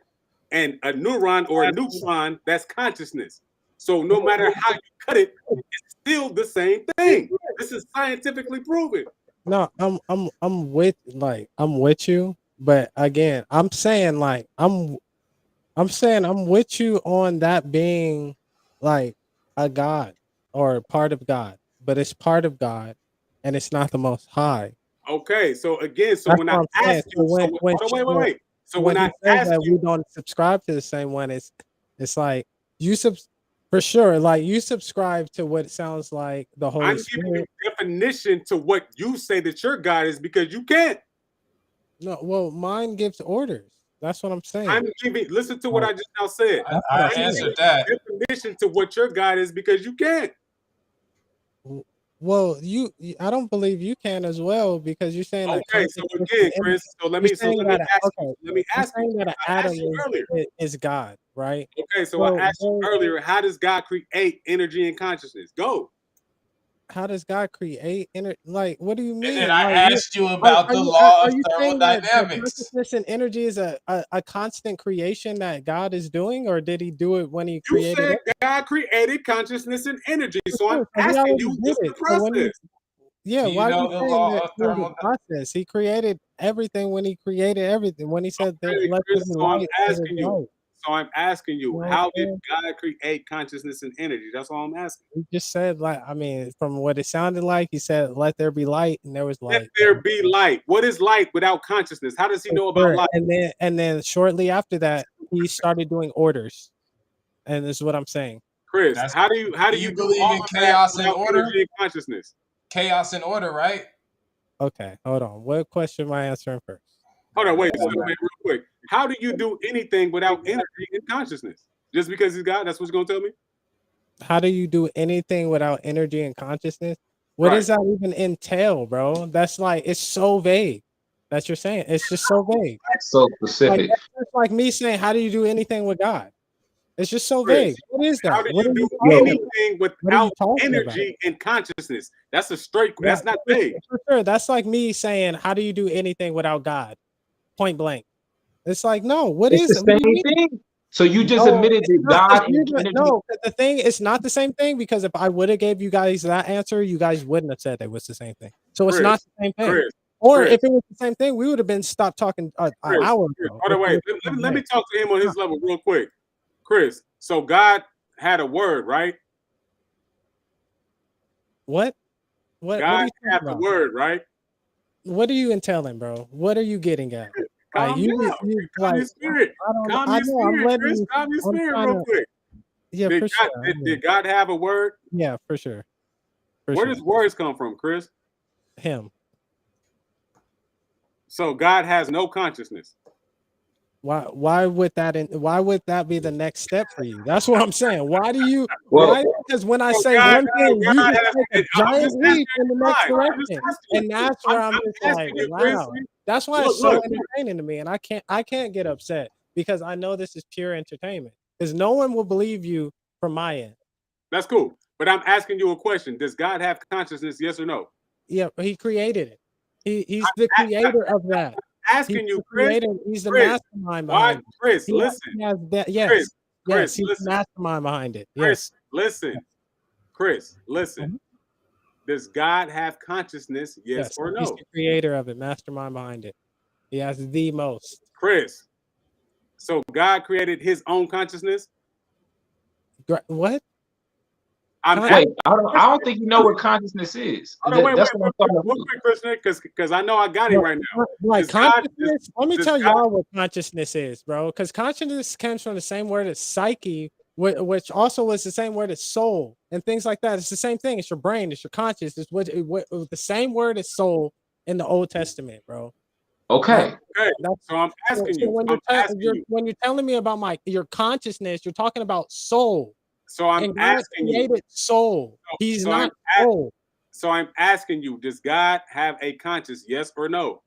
Speaker 2: and a neuron or a neutron, that's consciousness. So no matter how you cut it, it's still the same thing. This is scientifically proven.
Speaker 4: No, I'm with you, but again, I'm saying I'm with you on that being like a God or part of God, but it's part of God and it's not the most high.
Speaker 2: Okay, so again, so
Speaker 4: That's
Speaker 2: when
Speaker 4: what
Speaker 2: I
Speaker 4: I'm saying.
Speaker 2: ask
Speaker 4: So
Speaker 2: you, so
Speaker 4: when
Speaker 2: hold on,
Speaker 4: she,
Speaker 2: wait. So when
Speaker 4: when
Speaker 2: I
Speaker 4: he says
Speaker 2: ask
Speaker 4: that we
Speaker 2: you,
Speaker 4: don't subscribe to the same one, it's like you sub for sure, like you subscribe to what sounds like the Holy
Speaker 2: I'm giving you
Speaker 4: Spirit.
Speaker 2: definition to what you say that your God is because you can't.
Speaker 4: No, well, mine gives orders. That's what I'm saying.
Speaker 2: I'm giving, listen to what
Speaker 4: Like,
Speaker 2: I just now said.
Speaker 4: that's what
Speaker 3: I
Speaker 4: I'm
Speaker 2: I'm
Speaker 4: saying.
Speaker 2: giving
Speaker 3: answered that.
Speaker 2: you definition to what your God is because you can't.
Speaker 4: Well, I don't believe you can as well because you're saying that
Speaker 2: Okay, so
Speaker 4: consciousness
Speaker 2: again,
Speaker 4: and energy.
Speaker 2: Chris, so let
Speaker 4: You're
Speaker 2: me
Speaker 4: saying that okay, you're
Speaker 2: ask you.
Speaker 4: saying that an
Speaker 2: I
Speaker 4: atom
Speaker 2: asked you earlier.
Speaker 4: is God, right?
Speaker 2: Okay, so I
Speaker 4: So
Speaker 2: asked you earlier, how does God create energy and consciousness? Go.
Speaker 4: how does God create Like, what do you
Speaker 3: And then
Speaker 4: mean?
Speaker 3: I
Speaker 4: Like,
Speaker 3: asked you about the law
Speaker 4: are
Speaker 3: of
Speaker 4: you saying that
Speaker 3: thermodynamics.
Speaker 4: consciousness and energy is a constant creation that God is doing, or did He do it when He
Speaker 2: You
Speaker 4: created
Speaker 2: said
Speaker 4: it?
Speaker 2: God created consciousness and energy. So I'm
Speaker 4: Sure, so He
Speaker 2: asking
Speaker 4: already
Speaker 2: you,
Speaker 4: did
Speaker 2: what's the
Speaker 4: it. So when
Speaker 2: process?
Speaker 4: yeah,
Speaker 3: Do you
Speaker 4: why are you
Speaker 3: know the
Speaker 4: saying
Speaker 3: law
Speaker 4: that
Speaker 3: of
Speaker 4: through the
Speaker 3: thermodynamics?
Speaker 4: process? He created everything when He created everything. When He said that
Speaker 2: Okay,
Speaker 4: let there
Speaker 2: Chris,
Speaker 4: be light, there was light.
Speaker 2: so I'm asking
Speaker 4: You
Speaker 2: you,
Speaker 4: know what
Speaker 2: how
Speaker 4: I'm
Speaker 2: did
Speaker 4: saying?
Speaker 2: God create consciousness and energy? That's all I'm asking.
Speaker 4: He just said like I mean, from what it sounded like, he said, "Let there be light," and there was
Speaker 2: Let
Speaker 4: light.
Speaker 2: there be light. What is light without consciousness? How does he know about
Speaker 4: Sure.
Speaker 2: light?
Speaker 4: And then shortly after that, he started doing orders, and this is what I'm saying.
Speaker 2: Chris,
Speaker 3: That's
Speaker 2: how
Speaker 3: do
Speaker 2: do you
Speaker 3: you
Speaker 2: do
Speaker 3: believe
Speaker 2: all
Speaker 3: in
Speaker 2: of that
Speaker 3: chaos and
Speaker 2: without
Speaker 3: order?
Speaker 2: energy and consciousness?
Speaker 3: Chaos and order, right?
Speaker 4: Okay, hold on. What question am I answering first?
Speaker 2: Hold on, wait, so wait, real quick. How do you do anything without energy and consciousness? Just because he's God, that's what you're gonna tell me?
Speaker 4: How do you do anything without energy and consciousness? What
Speaker 2: Right.
Speaker 4: does that even entail, bro? That's like it's so vague. That you're saying it's just so vague.
Speaker 6: So
Speaker 4: Like
Speaker 6: specific.
Speaker 4: that's just like me saying, "How do you do anything with God?" It's just so vague.
Speaker 2: Chris,
Speaker 4: What is
Speaker 2: how
Speaker 4: that?
Speaker 2: do
Speaker 4: What
Speaker 2: you
Speaker 4: are
Speaker 2: do
Speaker 4: you talking about?
Speaker 2: anything
Speaker 4: What are you
Speaker 2: without
Speaker 4: talking about?
Speaker 2: energy and consciousness? That's a straight,
Speaker 4: Yeah,
Speaker 2: that's not vague.
Speaker 4: for sure. That's like me saying, "How do you do anything without God?" Point blank. It's like, no. What
Speaker 6: It's the
Speaker 4: is it? What do you
Speaker 6: same
Speaker 4: mean?
Speaker 6: thing. So you just
Speaker 4: No,
Speaker 6: admitted
Speaker 4: it's
Speaker 6: that
Speaker 4: not. 'Cause
Speaker 6: God and energy.
Speaker 4: no, the thing is not the same thing because if I would have gave you guys that answer, you guys wouldn't have said it was the same thing. So it's not
Speaker 2: Chris,
Speaker 4: the same thing.
Speaker 2: Chris,
Speaker 4: Or
Speaker 2: Chris,
Speaker 4: if it was the same thing, we would have been stopped talking an hour
Speaker 2: Chris.
Speaker 4: ago.
Speaker 2: Hold
Speaker 4: If
Speaker 2: on,
Speaker 4: it
Speaker 2: wait.
Speaker 4: was the same
Speaker 2: Let me
Speaker 4: thing.
Speaker 2: talk to him on his level real quick. Chris, so God had a word, right?
Speaker 4: What? What
Speaker 2: God
Speaker 4: are you talking
Speaker 2: had the
Speaker 4: about?
Speaker 2: word, right?
Speaker 4: What are you entailing, bro? What are you getting at? Like
Speaker 2: Calm down. Calm your
Speaker 4: like
Speaker 2: spirit.
Speaker 4: I don't
Speaker 2: Calm
Speaker 4: I
Speaker 2: your
Speaker 4: know I'm
Speaker 2: spirit,
Speaker 4: letting
Speaker 2: Chris.
Speaker 4: you
Speaker 2: Calm your
Speaker 4: I'm
Speaker 2: spirit
Speaker 4: trying
Speaker 2: real
Speaker 4: to
Speaker 2: quick.
Speaker 4: yeah, for sure. I
Speaker 2: Did
Speaker 4: mean,
Speaker 2: God have a word?
Speaker 4: yeah, for sure. For
Speaker 2: Where
Speaker 4: sure.
Speaker 2: does words come from, Chris?
Speaker 4: Him.
Speaker 2: So God has no consciousness.
Speaker 4: Why would that be the next step for you? That's what I'm saying.
Speaker 6: Well,
Speaker 4: Because when I
Speaker 2: So
Speaker 4: say one thing, you
Speaker 2: God
Speaker 4: just
Speaker 2: has.
Speaker 4: take a
Speaker 2: I'm
Speaker 4: giant
Speaker 2: just
Speaker 4: leap
Speaker 2: asking
Speaker 4: in the
Speaker 2: you
Speaker 4: next
Speaker 2: why. I'm just
Speaker 4: direction.
Speaker 2: asking you.
Speaker 4: And that's where I'm
Speaker 2: I'm
Speaker 4: just like,
Speaker 2: asking you, Chris.
Speaker 4: wow. That's why it's so
Speaker 2: Look.
Speaker 4: entertaining to me. And I can't get upset because I know this is pure entertainment. Because no one will believe you from my end.
Speaker 2: That's cool. But I'm asking you a question. Does God have consciousness? Yes or no?
Speaker 4: Yeah, he created it. He's the creator of that. He's
Speaker 2: Asking you,
Speaker 4: the
Speaker 2: Chris.
Speaker 4: creator. He's the
Speaker 2: Chris,
Speaker 4: mastermind
Speaker 2: why,
Speaker 4: behind it.
Speaker 2: Chris?
Speaker 4: He
Speaker 2: Listen,
Speaker 4: has that.
Speaker 2: Chris.
Speaker 4: Yes,
Speaker 2: Chris,
Speaker 4: he's the
Speaker 2: listen,
Speaker 4: mastermind behind it.
Speaker 2: Chris.
Speaker 4: Yes.
Speaker 2: Listen, Chris. Listen.
Speaker 4: Mhm.
Speaker 2: Does God have consciousness? Yes
Speaker 4: Yes,
Speaker 2: or
Speaker 4: he's
Speaker 2: no?
Speaker 4: the creator of it, mastermind behind it. He has the most.
Speaker 2: Chris. So God created His own consciousness.
Speaker 4: What?
Speaker 2: I'm
Speaker 6: Wait, I don't think you know what consciousness is.
Speaker 2: Hold on, wait,
Speaker 6: That's what I'm talking
Speaker 2: real
Speaker 6: about.
Speaker 2: quick, Christian, because I know I got him right now.
Speaker 4: Like
Speaker 2: Does God-
Speaker 4: consciousness. Let me
Speaker 2: does
Speaker 4: tell
Speaker 2: God-
Speaker 4: y'all what consciousness is, bro. Because consciousness comes from the same word as psyche, which also was the same word as soul and things like that. It's the same thing. It's your brain. It's your conscious. It's what the same word as soul in the Old Testament, bro.
Speaker 6: Okay.
Speaker 2: Okay,
Speaker 4: That's
Speaker 2: so I'm asking
Speaker 4: so
Speaker 2: you.
Speaker 4: when
Speaker 2: I'm asking you.
Speaker 4: when you're telling me about your consciousness, you're talking about soul.
Speaker 2: So I'm
Speaker 4: And God
Speaker 2: asking you.
Speaker 4: created soul. He's
Speaker 2: so
Speaker 4: not
Speaker 2: I'm
Speaker 4: soul,
Speaker 2: So I'm asking you. Does God have a conscience? Yes or no?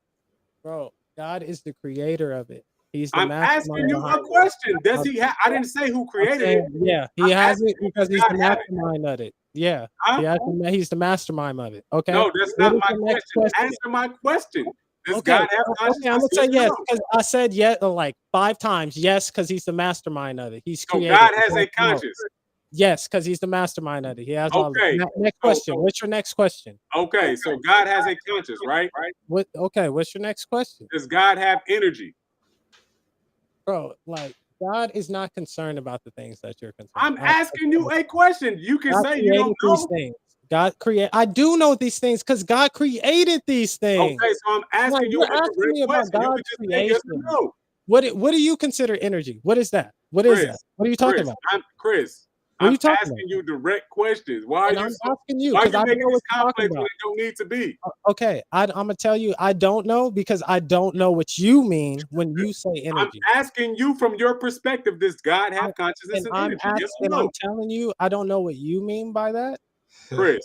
Speaker 4: bro. God is the creator of it. He's the
Speaker 2: I'm asking
Speaker 4: mastermind
Speaker 2: you a
Speaker 4: behind it.
Speaker 2: question. Does He have? I didn't say who
Speaker 4: I'm
Speaker 2: created it.
Speaker 4: saying, yeah, he
Speaker 2: I'm
Speaker 4: has it
Speaker 2: asking you,
Speaker 4: because
Speaker 2: does
Speaker 4: he's
Speaker 2: God
Speaker 4: the
Speaker 2: have it?
Speaker 4: mastermind of it. Yeah,
Speaker 2: Huh?
Speaker 4: he's the mastermind of it. Okay.
Speaker 2: No, that's
Speaker 4: What
Speaker 2: not
Speaker 4: is
Speaker 2: my
Speaker 4: the next
Speaker 2: question.
Speaker 4: question?
Speaker 2: Answer my question. Does
Speaker 4: Okay,
Speaker 2: God have
Speaker 4: okay,
Speaker 2: consciousness?
Speaker 4: I'm gonna say
Speaker 2: or
Speaker 4: yes
Speaker 2: no?
Speaker 4: because I said yes like 5 times. Yes, because he's the mastermind of it. He's
Speaker 2: So
Speaker 4: created.
Speaker 2: God
Speaker 4: it.
Speaker 2: has a conscience.
Speaker 4: Yes, because he's the mastermind of it. He has all of it.
Speaker 2: Okay.
Speaker 4: Next question. What's your next question?
Speaker 2: Okay, so God has a conscience, right?
Speaker 4: What? Okay, what's your next question,
Speaker 2: Does God have energy?
Speaker 4: bro? Like God is not concerned about the things that you're concerned.
Speaker 2: I'm asking you a question. You can
Speaker 4: God
Speaker 2: say you
Speaker 4: created
Speaker 2: don't
Speaker 4: these
Speaker 2: know.
Speaker 4: things. I do know these things because God created these things.
Speaker 2: Okay, so I'm asking
Speaker 4: Like,
Speaker 2: you
Speaker 4: you're
Speaker 2: a
Speaker 4: asking
Speaker 2: direct
Speaker 4: me about
Speaker 2: question. You
Speaker 4: God's
Speaker 2: can just say yes or
Speaker 4: creation.
Speaker 2: no.
Speaker 4: What do you consider energy? What is that? What is that? What are you talking about?
Speaker 2: Chris,
Speaker 4: What are
Speaker 2: I'm
Speaker 4: you talking
Speaker 2: asking
Speaker 4: about?
Speaker 2: you direct questions. Why are
Speaker 4: And
Speaker 2: you
Speaker 4: I'm
Speaker 2: so,
Speaker 4: asking you
Speaker 2: why are
Speaker 4: because
Speaker 2: you
Speaker 4: I don't
Speaker 2: making
Speaker 4: know
Speaker 2: this
Speaker 4: what you're talking
Speaker 2: complex when
Speaker 4: about.
Speaker 2: it don't need to be?
Speaker 4: Okay, I'm gonna tell you I don't know because I don't know what you mean when you say
Speaker 2: I'm
Speaker 4: energy.
Speaker 2: asking you from your perspective, does God have consciousness and energy? Yes or
Speaker 4: And I'm
Speaker 2: no?
Speaker 4: telling you I don't know what you mean by that.
Speaker 2: Chris,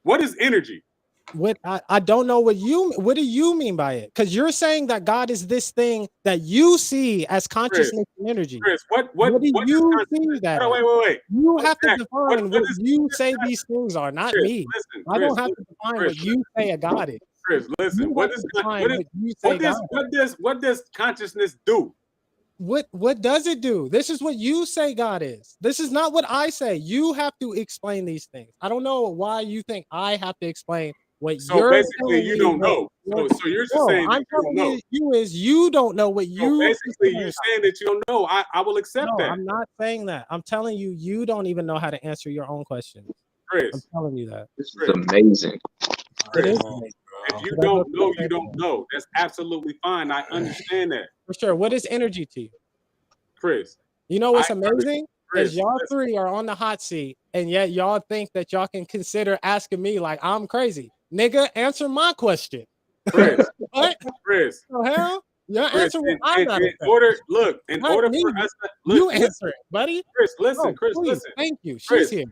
Speaker 2: what is energy?
Speaker 4: What I don't know what do you mean by it? Because you're saying that God is this thing that you see as consciousness and energy.
Speaker 2: Chris, what
Speaker 4: What do
Speaker 2: does
Speaker 4: you
Speaker 2: consciousness?
Speaker 4: see that
Speaker 2: Hold
Speaker 4: as?
Speaker 2: on, wait.
Speaker 4: You have to
Speaker 2: Jack,
Speaker 4: define what
Speaker 2: is
Speaker 4: you say these things are, not
Speaker 2: Chris,
Speaker 4: me.
Speaker 2: listen,
Speaker 4: I don't have to
Speaker 2: listen,
Speaker 4: define
Speaker 2: Chris,
Speaker 4: what you say a God is.
Speaker 2: Chris, listen.
Speaker 4: You have to define what you say God is.
Speaker 2: What does consciousness do?
Speaker 4: What does it do? This is what you say God is. This is not what I say. You have to explain these things. I don't know why you think I have to explain what
Speaker 2: So
Speaker 4: you're
Speaker 2: basically,
Speaker 4: telling
Speaker 2: you
Speaker 4: me.
Speaker 2: don't know. So you're just
Speaker 4: No,
Speaker 2: saying that
Speaker 4: I'm
Speaker 2: you don't know.
Speaker 4: telling you is you don't know what
Speaker 2: So
Speaker 4: you
Speaker 2: basically, you saying that you don't know. I will accept
Speaker 4: No,
Speaker 2: that,
Speaker 4: I'm not saying that. I'm telling you, you don't even know how to answer your own questions. I'm
Speaker 2: Chris.
Speaker 4: telling you that.
Speaker 6: This is amazing.
Speaker 4: It is
Speaker 2: Chris,
Speaker 4: amazing.
Speaker 2: if you
Speaker 4: But that's
Speaker 2: don't know,
Speaker 4: what I'm
Speaker 2: you don't
Speaker 4: saying.
Speaker 2: know. That's absolutely fine. I understand that,
Speaker 4: For sure. What is energy to you?
Speaker 2: Chris.
Speaker 4: You know what's amazing?
Speaker 2: Chris,
Speaker 4: Is y'all
Speaker 2: listen.
Speaker 4: three are on the hot seat, and yet y'all think that y'all can consider asking me like I'm crazy. Nigga, answer my question.
Speaker 2: Chris,
Speaker 4: What
Speaker 2: Chris,
Speaker 4: the hell? Y'all
Speaker 2: Chris.
Speaker 4: answer what I'm not
Speaker 2: In order, look, in
Speaker 4: Not
Speaker 2: order
Speaker 4: me.
Speaker 2: for us to
Speaker 4: You
Speaker 2: look,
Speaker 4: answer it, buddy.
Speaker 2: Chris, listen,
Speaker 4: Oh,
Speaker 2: Chris,
Speaker 4: please.
Speaker 2: listen,
Speaker 4: Thank you. She's here.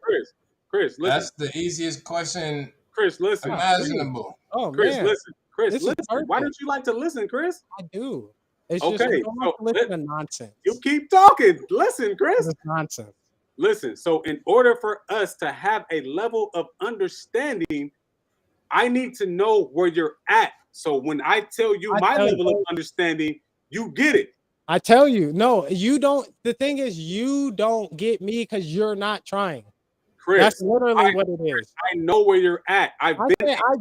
Speaker 2: Chris, listen,
Speaker 3: That's the easiest question
Speaker 2: Chris, listen,
Speaker 3: imaginable.
Speaker 4: Oh
Speaker 2: Chris,
Speaker 4: man.
Speaker 2: listen, Chris,
Speaker 4: This is
Speaker 2: listen. Why
Speaker 4: perfect.
Speaker 2: don't you like to listen, Chris?
Speaker 4: I do. It's just
Speaker 2: Okay,
Speaker 4: you don't have to listen to nonsense.
Speaker 2: you keep talking. Listen, Chris.
Speaker 4: It's nonsense.
Speaker 2: Listen. So, in order for us to have a level of understanding, I need to know where you're at. So, when I tell you my level of understanding, you get it.
Speaker 4: I tell you, no, you don't. The thing is, you don't get me because you're not trying.
Speaker 2: Chris,
Speaker 4: That's literally what it is.
Speaker 2: I know where you're at.
Speaker 4: I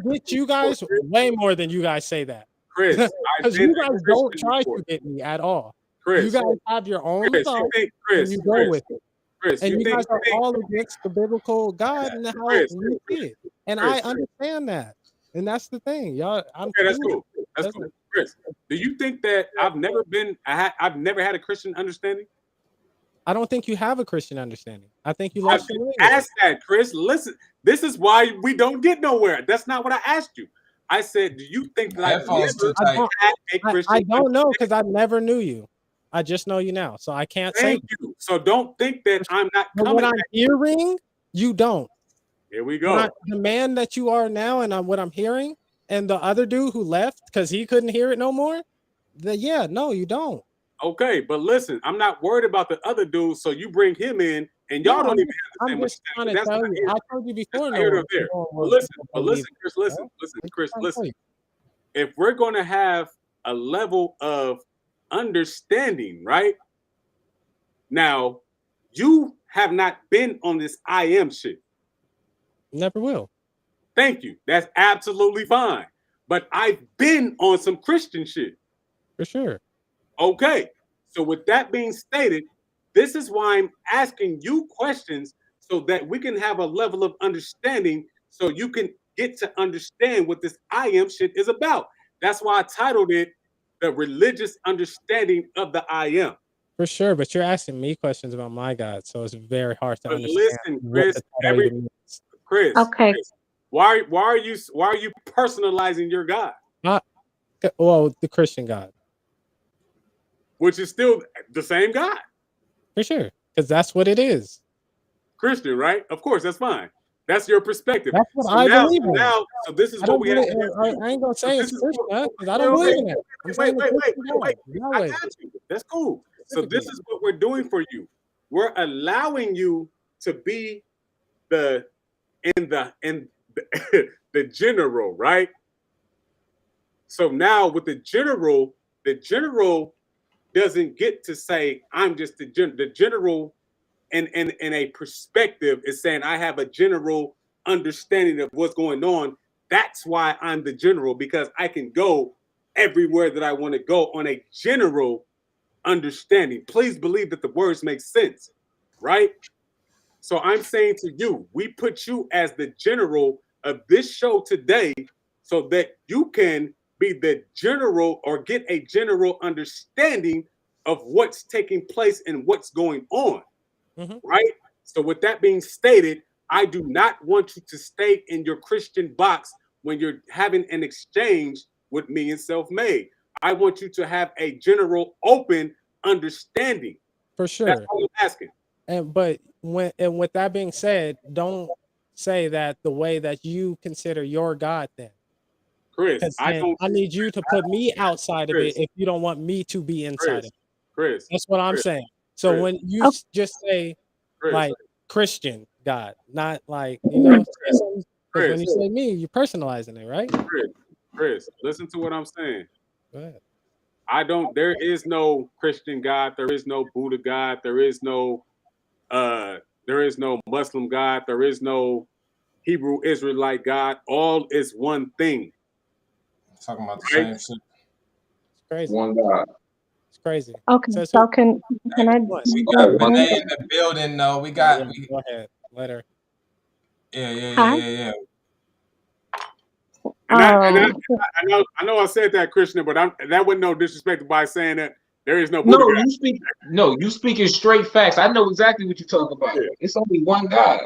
Speaker 4: get you guys way more than you guys say that.
Speaker 2: Chris,
Speaker 4: Because you guys don't try to get me at all.
Speaker 2: Chris,
Speaker 4: you guys have your own thoughts and you go
Speaker 2: Chris,
Speaker 4: with it.
Speaker 2: Chris,
Speaker 4: And you guys are all against the biblical God and how we see it. And I understand that. And that's the thing, y'all.
Speaker 2: Okay, that's cool. That's cool. Chris, do you think that I've never had a Christian understanding?
Speaker 4: I don't think you have a Christian understanding. I think you lost your way.
Speaker 2: Ask that, Chris. Listen, this is why we don't get nowhere. That's not what I asked you. I said, do you think that I've never had a Christian
Speaker 4: I don't know because I never knew you. I just know you now. So I can't say.
Speaker 2: Thank you. So don't think that I'm not coming.
Speaker 4: What I'm hearing, you don't.
Speaker 2: Here we go.
Speaker 4: The man that you are now and what I'm hearing, and the other dude who left because he couldn't hear it no more, no, you don't.
Speaker 2: Okay, but listen, I'm not worried about the other dude, so you bring him in And y'all
Speaker 4: No,
Speaker 2: don't even have the
Speaker 4: I'm
Speaker 2: same
Speaker 4: just trying
Speaker 2: understanding.
Speaker 4: to
Speaker 2: That's
Speaker 4: tell
Speaker 2: not
Speaker 4: you.
Speaker 2: here.
Speaker 4: I told you
Speaker 2: That's
Speaker 4: before,
Speaker 2: not
Speaker 4: no
Speaker 2: here nor
Speaker 4: one,
Speaker 2: there.
Speaker 4: no
Speaker 2: But
Speaker 4: one
Speaker 2: listen,
Speaker 4: will believe it,
Speaker 2: Chris,
Speaker 4: bro.
Speaker 2: Chris,
Speaker 4: I'm trying to tell
Speaker 2: listen.
Speaker 4: you.
Speaker 2: If we're going to have a level of understanding, right? Now, you have not been on this I am shit.
Speaker 4: Never will.
Speaker 2: Thank you. That's absolutely fine. But I've been on some Christian shit.
Speaker 4: For sure.
Speaker 2: Okay. So with that being stated, this is why I'm asking you questions so that we can have a level of understanding so you can get to understand what this I am shit is about. That's why I titled it The Religious Understanding of the I Am.
Speaker 4: For sure. But you're asking me questions about my God, so it's very hard to
Speaker 2: But
Speaker 4: understand
Speaker 2: listen,
Speaker 4: what
Speaker 2: Chris,
Speaker 4: the title even means.
Speaker 2: Chris,
Speaker 7: Okay.
Speaker 2: why are you personalizing your God?
Speaker 4: Well, the Christian God.
Speaker 2: Which is still the same God.
Speaker 4: For sure. Because that's what it is.
Speaker 2: Christian, right? Of course, that's fine. That's your perspective.
Speaker 4: That's what
Speaker 2: So
Speaker 4: I
Speaker 2: now,
Speaker 4: believe in.
Speaker 2: so this is
Speaker 4: I
Speaker 2: what
Speaker 4: don't
Speaker 2: we have
Speaker 4: believe.
Speaker 2: to do.
Speaker 4: I ain't gonna say it's
Speaker 2: This is
Speaker 4: Christian
Speaker 2: what-
Speaker 4: because I don't believe in it. I'm saying the
Speaker 2: wait.
Speaker 4: Christian God.
Speaker 2: I
Speaker 4: Yahweh.
Speaker 2: got you. That's cool. So this
Speaker 4: Specifically.
Speaker 2: is what we're doing for you. We're allowing you to be the the general, right? So now with the general doesn't get to say I'm just the general in a perspective is saying I have a general understanding of what's going on. That's why I'm the general, because I can go everywhere that I want to go on a general understanding. Please believe that the words make sense, right? So I'm saying to you, we put you as the general of this show today so that you can be the general or get a general understanding of what's taking place and what's going on, right? So with that being stated, I do not want you to stay in your Christian box when you're having an exchange with me and Selfmade. I want you to have a general open understanding.
Speaker 4: For
Speaker 2: That's
Speaker 4: sure.
Speaker 2: all I'm asking.
Speaker 4: But with that being said, don't say that the way that you consider your God then.
Speaker 2: Chris,
Speaker 4: Because
Speaker 2: I
Speaker 4: then
Speaker 2: don't
Speaker 4: I need you to put me outside of it if you don't want me to be inside of it.
Speaker 2: Chris,
Speaker 4: That's what I'm
Speaker 2: Chris,
Speaker 4: saying. So
Speaker 2: Chris,
Speaker 4: when you
Speaker 7: Okay.
Speaker 4: just say
Speaker 2: Chris,
Speaker 4: like Christian God, not like, because when
Speaker 2: Chris,
Speaker 4: you say me, you're personalizing it, right?
Speaker 2: Chris, listen to what I'm saying.
Speaker 4: Go ahead.
Speaker 2: There is no Christian God, there is no Buddha God, there is no Muslim God, there is no Hebrew Israelite God. All is one thing.
Speaker 3: Talking about the
Speaker 2: Right?
Speaker 3: same shit.
Speaker 4: It's crazy.
Speaker 6: One God.
Speaker 4: It's crazy.
Speaker 7: Okay.
Speaker 4: Says
Speaker 7: So
Speaker 4: who?
Speaker 7: can I?
Speaker 4: What?
Speaker 3: We
Speaker 6: Yeah,
Speaker 3: got
Speaker 6: one
Speaker 3: Renee
Speaker 6: God.
Speaker 3: in the building though. We
Speaker 4: Yeah,
Speaker 3: got
Speaker 4: go ahead. Let her.
Speaker 3: yeah.
Speaker 2: And
Speaker 7: Um.
Speaker 2: I know I said that, Krishna, but that wasn't no disrespect by saying that there is no Buddha
Speaker 6: No,
Speaker 2: God.
Speaker 6: you speaking straight facts. I know exactly what you're talking about.
Speaker 2: Yeah.
Speaker 6: It's only one God.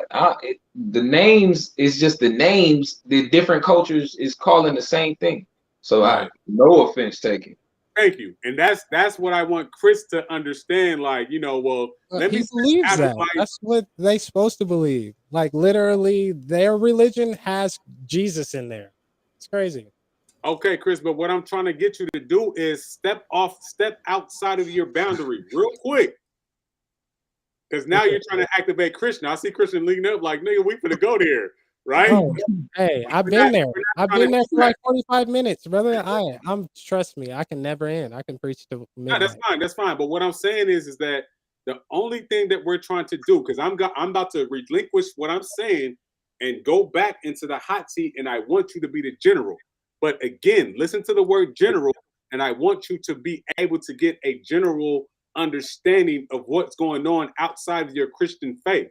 Speaker 6: The names is just the names. The different cultures is calling the same thing. So
Speaker 3: Right.
Speaker 6: no offense taken.
Speaker 2: Thank you. And that's what I want Chris to understand. Like, let me
Speaker 4: He believes that.
Speaker 2: everybody.
Speaker 4: That's what they supposed to believe. Like literally, their religion has Jesus in there. It's crazy.
Speaker 2: Okay, Chris, but what I'm trying to get you to do is step outside of your boundary real quick. Because now you're trying to activate Krishna. I see Krishna leaning up like, nigga, we finna go there, right?
Speaker 4: Oh, hey, I've been there. I've
Speaker 2: trying to
Speaker 4: been there
Speaker 2: do
Speaker 4: for like 45 minutes, brother. I'm trust me, I can never end. I can preach to
Speaker 2: No,
Speaker 4: midnight.
Speaker 2: that's fine. But what I'm saying is that the only thing that we're trying to do, because I'm about to relinquish what I'm saying and go back into the hot seat, and I want you to be the general. But again, listen to the word general, and I want you to be able to get a general understanding of what's going on outside of your Christian faith.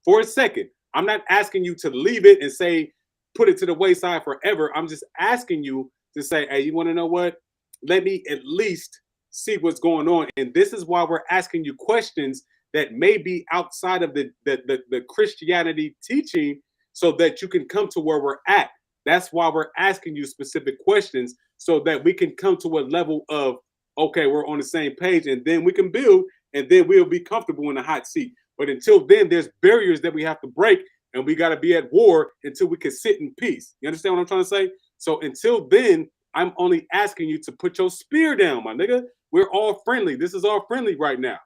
Speaker 2: For a second, I'm not asking you to leave it and say, put it to the wayside forever. I'm just asking you to say, hey, you want to know what? Let me at least see what's going on. And this is why we're asking you questions that may be outside of the Christianity teaching so that you can come to where we're at. That's why we're asking you specific questions so that we can come to a level of, okay, we're on the same page, and then we can build, and then we'll be comfortable in the hot seat. But until then, there's barriers that we have to break, and we got to be at war until we can sit in peace. You understand what I'm trying to say? So until then, I'm only asking you to put your spear down, my nigga. We're all friendly. This is all friendly right now.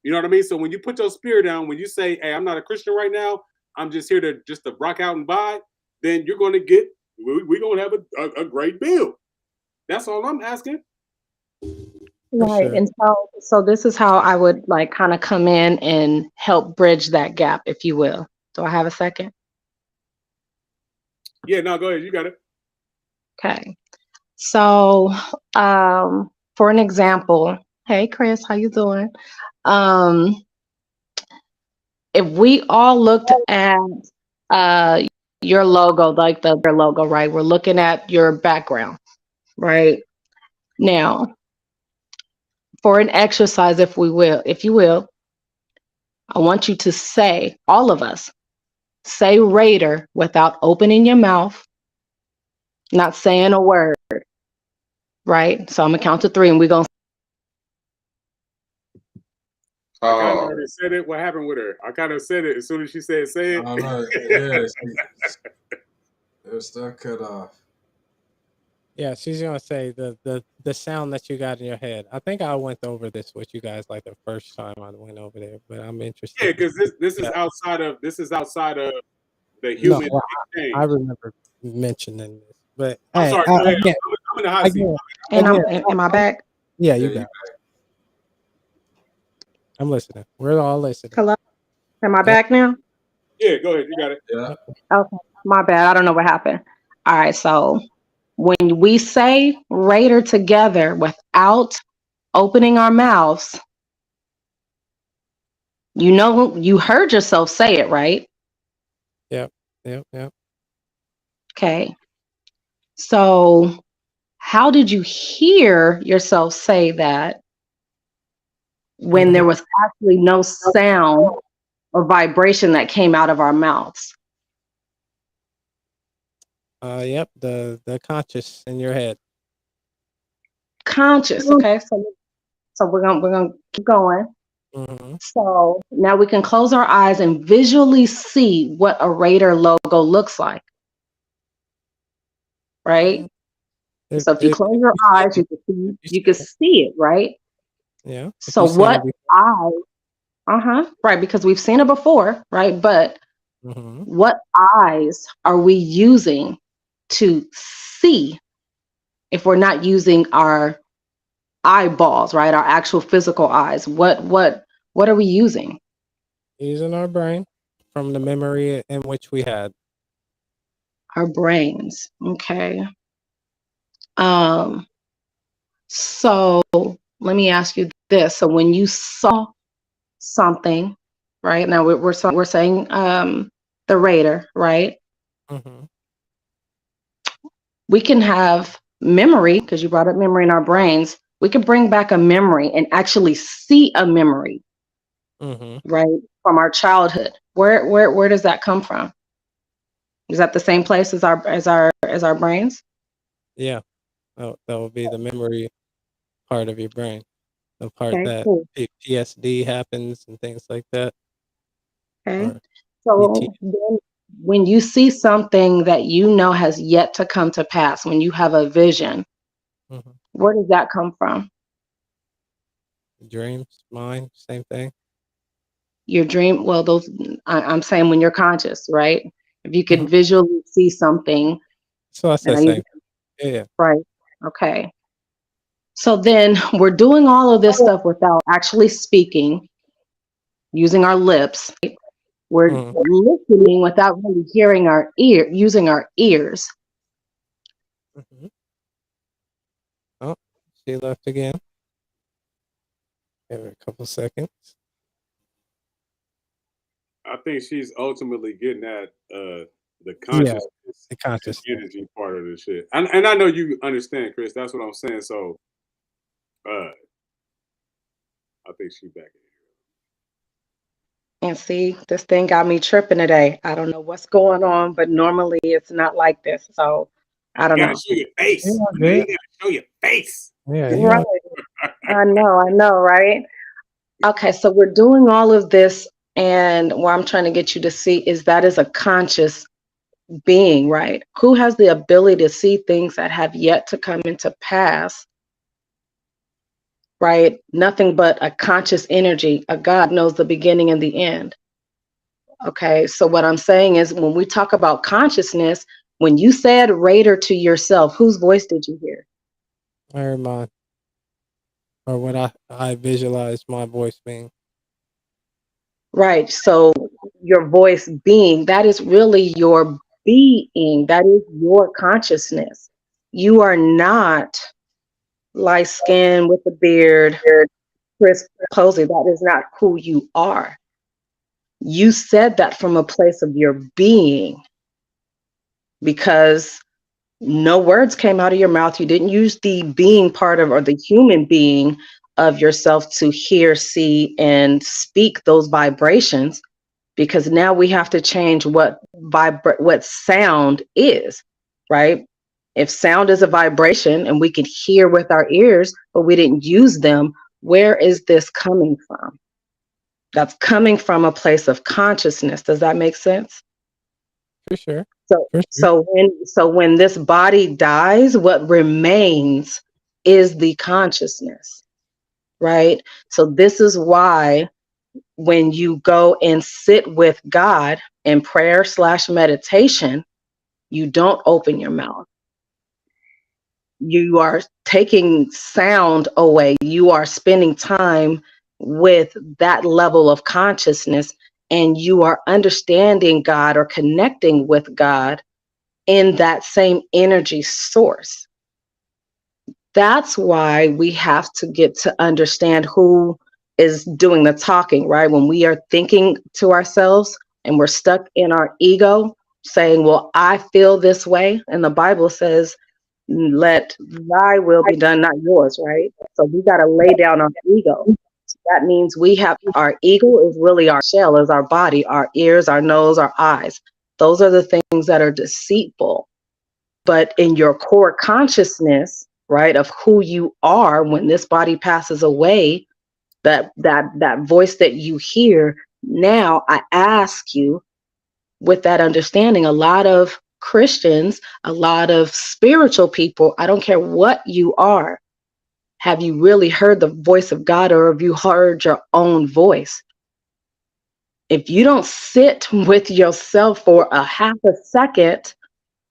Speaker 2: You know what I mean? So when you put your spirit down, when you say, "Hey, I'm not a Christian right now. I'm just here to rock out and vibe," then you're going to get. We're going to have a great bill. That's all I'm asking.
Speaker 4: For
Speaker 7: Right.
Speaker 4: sure.
Speaker 7: And so this is how I would like kind of come in and help bridge that gap, if you will. Do I have a second?
Speaker 2: Yeah, no, go ahead. You got it.
Speaker 7: Okay. So for an example, hey Chris, how you doing? Um, if we all looked at uh your logo, like their logo, right? We're looking at your background, right? Now, for an exercise, if you will, I want you to say, all of us, say Raider without opening your mouth, not saying a word, right? So I'm gonna count to three and we're gonna
Speaker 2: I kind of already said it. What happened with her? I kind of said it as soon as she said, "Say it."
Speaker 3: I don't know. Yeah, it was still cut off.
Speaker 4: Yeah, she's gonna say the sound that you got in your head. I think I went over this with you guys like the first time I went over there, but I'm interested.
Speaker 2: Yeah, because this is outside of the
Speaker 4: No,
Speaker 2: human
Speaker 4: well, I
Speaker 2: exchange.
Speaker 4: remember mentioning this, but
Speaker 2: I'm
Speaker 4: hey,
Speaker 2: sorry. Go ahead.
Speaker 4: again,
Speaker 2: I'm in the hot seat.
Speaker 4: again,
Speaker 7: and
Speaker 4: again,
Speaker 7: am I back?
Speaker 4: yeah,
Speaker 3: Yeah,
Speaker 4: you got. I'm listening. We're all listening.
Speaker 7: Hello? Am I
Speaker 4: Yep.
Speaker 7: back now?
Speaker 2: Yeah, go ahead. You got it.
Speaker 3: yeah.
Speaker 7: Okay. My bad. I don't know what happened. All right, so when we say Raider together without opening our mouths, you heard yourself say it, right?
Speaker 4: Yep.
Speaker 7: Okay. So how did you hear yourself say that when there was actually no sound or vibration that came out of our mouths?
Speaker 4: Yep. The conscious in your head.
Speaker 7: Conscious. Okay. So we're gonna keep going.
Speaker 4: Mm-hmm.
Speaker 7: So now we can close our eyes and visually see what a Raider logo looks like, right? So if you close your eyes, you can see it, right?
Speaker 4: Yeah. If
Speaker 7: So
Speaker 4: you've seen it
Speaker 7: what
Speaker 4: before.
Speaker 7: right, because we've seen it before, right? But
Speaker 4: Mm-hmm.
Speaker 7: what eyes are we using to see if we're not using our eyeballs, right? Our actual physical eyes. What are we using?
Speaker 4: Using our brain from the memory in which we had.
Speaker 7: Our brains. Okay. So let me ask you this. So when you saw something, right? Now we're saying the Raider, right?
Speaker 4: Mm-hmm.
Speaker 7: We can have memory, because you brought up memory in our brains. We can bring back a memory and actually see a memory,
Speaker 4: Mm-hmm.
Speaker 7: right? From our childhood. Where does that come from? Is that the same place as our brains?
Speaker 4: Yeah. That would be the memory part of your brain. The part
Speaker 7: Okay,
Speaker 4: that
Speaker 7: cool.
Speaker 4: PTSD happens and things like that.
Speaker 7: Okay.
Speaker 4: Or ET.
Speaker 7: So then when you see something that you know has yet to come to pass, when you have a vision,
Speaker 4: Mm-hmm.
Speaker 7: where does that come from?
Speaker 4: Dreams, mind, same thing.
Speaker 7: Your dream, well, I'm saying when you're conscious, right? If you
Speaker 4: Mm-hmm.
Speaker 7: could visually see something,
Speaker 4: So I
Speaker 7: and
Speaker 4: said same. Yeah.
Speaker 7: right, okay. So then we're doing all of this stuff without actually speaking, using our lips. We're
Speaker 4: Mm-hmm.
Speaker 7: listening without really using our ears.
Speaker 4: Mm-hmm. Oh, she left again. Give her a couple seconds.
Speaker 2: I think she's ultimately getting at the
Speaker 4: Yeah,
Speaker 2: consciousness
Speaker 4: the
Speaker 2: and
Speaker 4: conscious.
Speaker 2: energy part of this shit. And I know you understand, Chris. That's what I'm saying. So I think she's back in
Speaker 7: And see, this thing got me tripping today. I don't know what's going on, but normally it's not like this. So I don't
Speaker 2: here. You gotta
Speaker 7: know.
Speaker 2: show your face.
Speaker 4: Yeah,
Speaker 2: You
Speaker 4: good.
Speaker 2: gotta show your face.
Speaker 4: Yeah, you
Speaker 7: Right.
Speaker 4: know.
Speaker 7: I know, right? Okay, so we're doing all of this, and what I'm trying to get you to see is that is a conscious being, right? Who has the ability to see things that have yet to come into pass right? Nothing but a conscious energy. A God knows the beginning and the end. Okay, so what I'm saying is when we talk about consciousness, when you said Raider to yourself, whose voice did you hear?
Speaker 4: I heard my, or what I visualized my voice being.
Speaker 7: Right. So your voice being, that is really your being, that is your consciousness. You are not light skinned with a beard, Chris Posey. That is not who you are. You said that from a place of your being because no words came out of your mouth. You didn't use the being part of or the human being of yourself to hear, see, and speak those vibrations, because now we have to change what sound is, right? If sound is a vibration and we can hear with our ears, but we didn't use them, where is this coming from? That's coming from a place of consciousness. Does that make sense?
Speaker 4: For sure.
Speaker 7: So,
Speaker 4: For sure.
Speaker 7: so when this body dies, what remains is the consciousness, right? So this is why when you go and sit with God in prayer / meditation, you don't open your mouth. You are taking sound away. You are spending time with that level of consciousness, and you are understanding God or connecting with God in that same energy source. That's why we have to get to understand who is doing the talking, right? When we are thinking to ourselves and we're stuck in our ego saying, well, I feel this way. And the Bible says, let thy will be done, not yours, right? So we got to lay down our ego. That means we have our ego is really our shell, is our body, our ears, our nose, our eyes. Those are the things that are deceitful. But in your core consciousness, right, of who you are when this body passes away, that voice that you hear, now I ask you, with that understanding, a lot of Christians, a lot of spiritual people, I don't care what you are, have you really heard the voice of God, or have you heard your own voice? If you don't sit with yourself for a half a second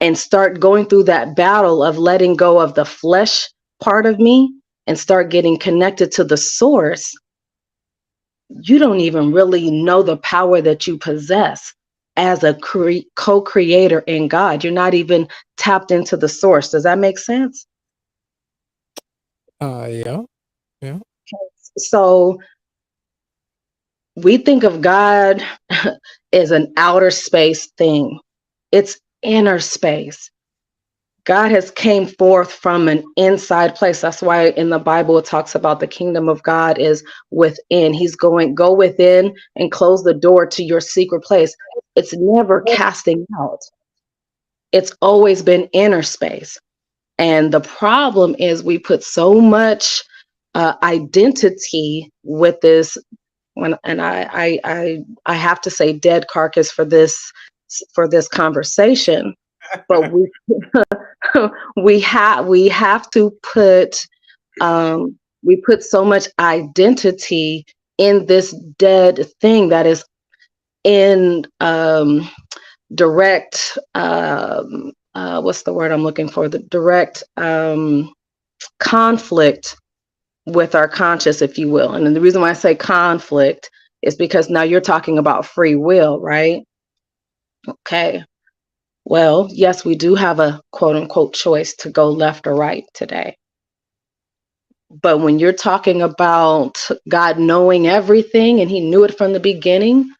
Speaker 7: and start going through that battle of letting go of the flesh part of me and start getting connected to the source, you don't even really know the power that you possess as a co-creator in God. You're not even tapped into the source. Does that make sense?
Speaker 4: Yeah. Yeah.
Speaker 7: So we think of God as an outer space thing. It's inner space. God has came forth from an inside place. That's why in the Bible it talks about the kingdom of God is within. He's going, go within and close the door to your secret place. It's never casting out. It's always been inner space. And the problem is we put so much identity with this. And I have to say dead carcass for this conversation, but we have to put we put so much identity in this dead thing that is in direct what's the word I'm looking for, the direct conflict with our conscious, if you will. And then the reason why I say conflict is because now you're talking about free will, right? Okay. Well, yes, we do have a quote unquote choice to go left or right today. But when you're talking about God knowing everything and he knew it from the beginning,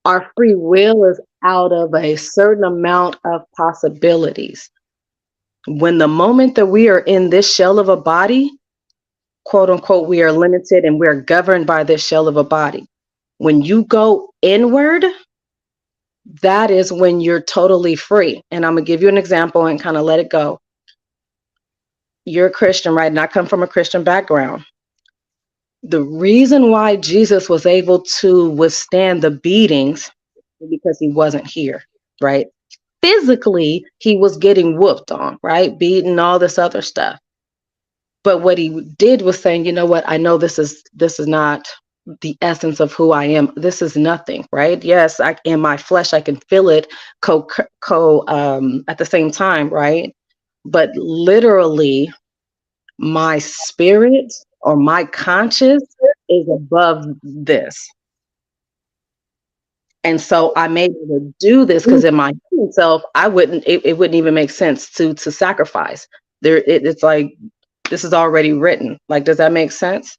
Speaker 7: our free will is out of a certain amount of possibilities. When the moment that we are in this shell of a body, quote unquote, we are limited and we're governed by this shell of a body. When you go inward, that is when you're totally free. And I'm going to give you an example and kind of let it go. You're a Christian, right? And I come from a Christian background. The reason why Jesus was able to withstand the beatings is because he wasn't here, right? Physically, he was getting whooped on, right? Beaten, all this other stuff. But what he did was saying, you know what, I know this is not the essence of who I am. This is nothing, right? Yes, I in my flesh I can feel it co at the same time, right? But literally my spirit or my conscious is above this. And so I'm able to do this because in my human self, it wouldn't even make sense to sacrifice. It's like this is already written. Like, does that make sense?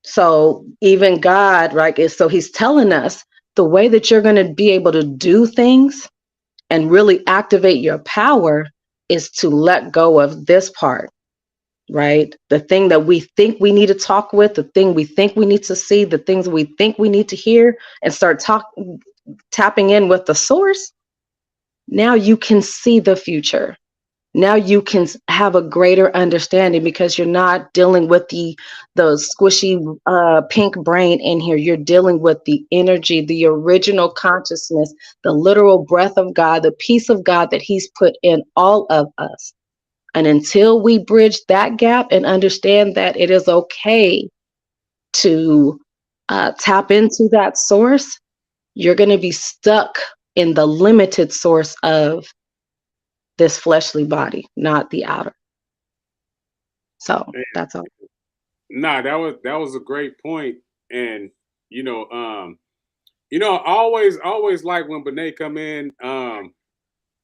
Speaker 7: So even God, right, so he's telling us the way that you're going to be able to do things and really activate your power is to let go of this part, right? The thing that we think we need to talk with, the thing we think we need to see, the things we think we need to hear, and start tapping in with the source. Now you can see the future. Now you can have a greater understanding because you're not dealing with the squishy pink brain in here. You're dealing with the energy, the original consciousness, the literal breath of God, the peace of God that he's put in all of us. And until we bridge that gap and understand that it is okay to tap into that source, you're going to be stuck in the limited source of this fleshly body, not the outer. So that's all.
Speaker 2: Nah, that was a great point. And I always like when Benet come in,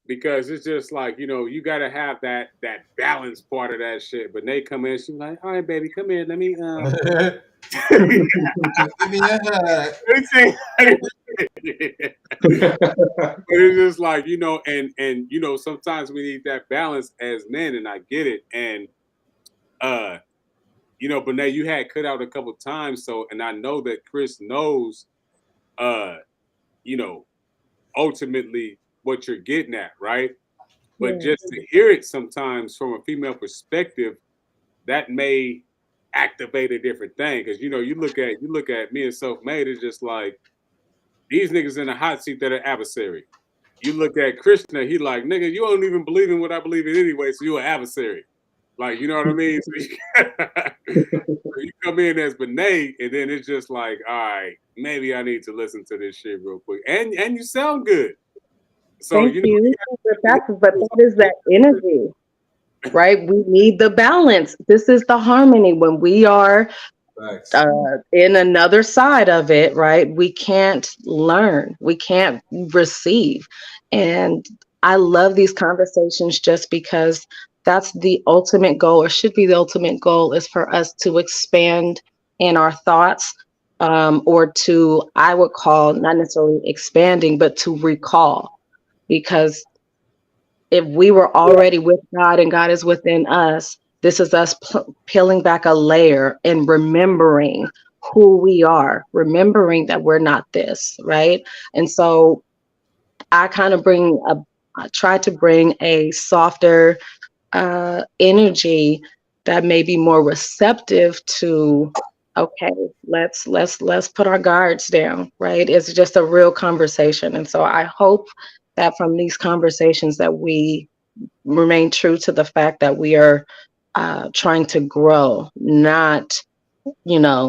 Speaker 2: because it's just like, you gotta have that balance part of that shit. Benet come in, she's like, all right, baby, come in, let me
Speaker 3: Give me a hug.
Speaker 2: It's just like, and sometimes we need that balance as men, and I get it. And Benet, you had cut out a couple times, so, and I know that Chris knows, you know, ultimately what you're getting at, right? But just to hear it sometimes from a female perspective, that may activate a different thing. Because you look at me and Selfmade, it's just like these niggas in the hot seat that are adversary. You look at Krishna, he like, nigga, you don't even believe in what I believe in anyway, so you're an adversary. Like, you know what I mean? So you come in as Benet, and then it's just like, all right, maybe I need to listen to this shit real quick. And you sound good. So
Speaker 7: Thank you. But that is that energy, right? We need the balance. This is the harmony when we are
Speaker 3: Thanks.
Speaker 7: in another side of it, right? We can't learn, we can't receive. And I love these conversations just because that's the ultimate goal, or should be the ultimate goal, is for us to expand in our thoughts, or to, I would call, not necessarily expanding, but to recall. Because if we were already with God and God is within us, this is us peeling back a layer and remembering who we are, remembering that we're not this, right? And so I kind of I try to bring a softer energy that may be more receptive to, okay, let's put our guards down, right? It's just a real conversation. And so I hope that from these conversations that we remain true to the fact that we are trying to grow, not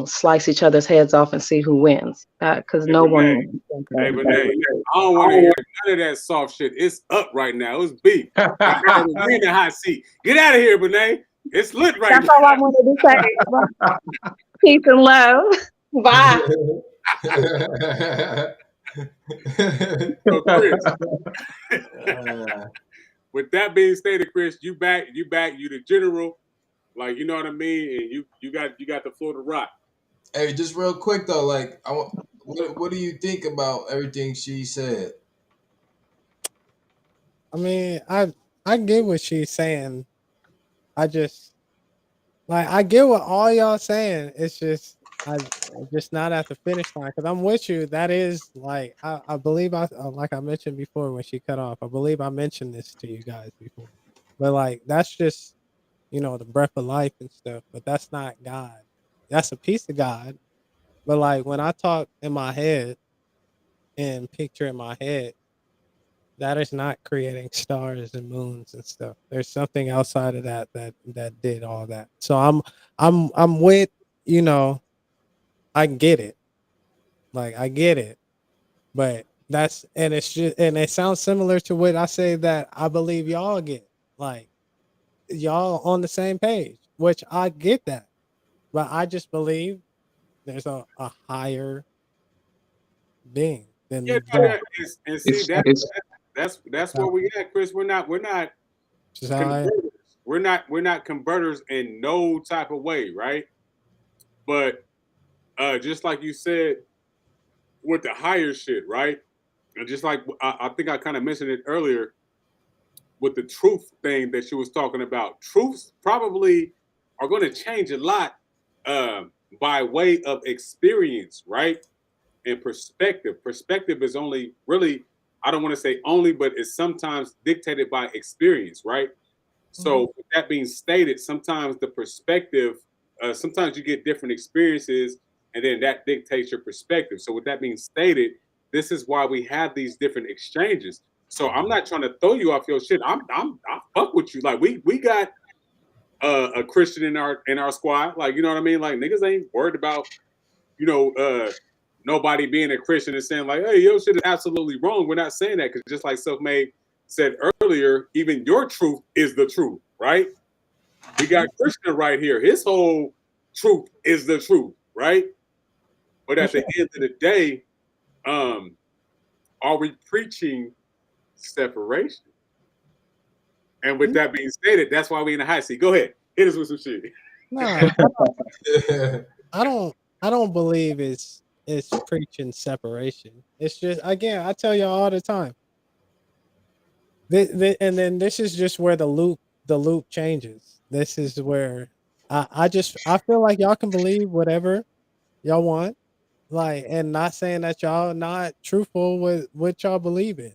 Speaker 7: slice each other's heads off and see who wins, because
Speaker 2: Hey,
Speaker 7: no
Speaker 2: Renee.
Speaker 7: one wins.
Speaker 2: Hey, Renee, I don't want to hear none of that soft shit. It's up right now. It's beef. We in the hot seat. Get out of here, Benet. It's lit right
Speaker 7: That's all I wanted to say. Peace and love. Bye.
Speaker 2: now. So, Chris, with that being stated, Chris, you back, you the general. Like, you know what I mean? And you got the floor to rock.
Speaker 3: Hey, just real quick though, like, what do you think about everything she said?
Speaker 4: I mean, I get what she's saying. I just I get what all y'all saying. It's just I'm just not at the finish line because I'm with you. That is I believe like I mentioned before when she cut off. I believe I mentioned this to you guys before, but that's just the breath of life and stuff. But that's not God. That's a piece of God. But when I talk in my head and picture in my head, That is not creating stars and moons and stuff. There's something outside of that did all that. So I'm with, you know, I get it. Like I get it. But that's and it's just and it sounds similar to what I say that I believe y'all get. Like y'all on the same page, which I get that. But I just believe there's a higher being
Speaker 2: Yeah,
Speaker 4: than
Speaker 2: no,
Speaker 4: y'all.
Speaker 2: and see that's where we at, Chris. We're not
Speaker 4: Just how
Speaker 2: converters. We're not converters in no type of way, right? But just like you said with the higher shit, right? And just like I think I kind of mentioned it earlier with the truth thing that she was talking about. Truths probably are going to change a lot by way of experience, right? And perspective. Perspective is only really, I don't want to say only, but it's sometimes dictated by experience, right?
Speaker 4: Mhm.
Speaker 2: So, with that being stated, sometimes the perspective, sometimes you get different experiences, and then that dictates your perspective. So, with that being stated, this is why we have these different exchanges. So, I'm not trying to throw you off your shit. I fuck with you. Like we got a Christian in our squad. Like you know what I mean. Like niggas ain't worried about you know, nobody being a Christian and saying like, "Hey, your shit is absolutely wrong." We're not saying that because just like Selfmade said earlier, even your truth is the truth, right? We got Christian right here. His whole truth is the truth, right? But
Speaker 4: For
Speaker 2: at the
Speaker 4: sure.
Speaker 2: end of the day, um, are we preaching separation? And with
Speaker 4: Mm,
Speaker 2: that being stated, that's why we in the hot seat. Go ahead, hit us with some shit.
Speaker 4: nah, I don't I don't believe it's preaching separation. It's just again, I tell y'all all the time. And then this is just where the loop changes. This is where I feel like y'all can believe whatever y'all want, like, and not saying that y'all not truthful with what y'all believe in.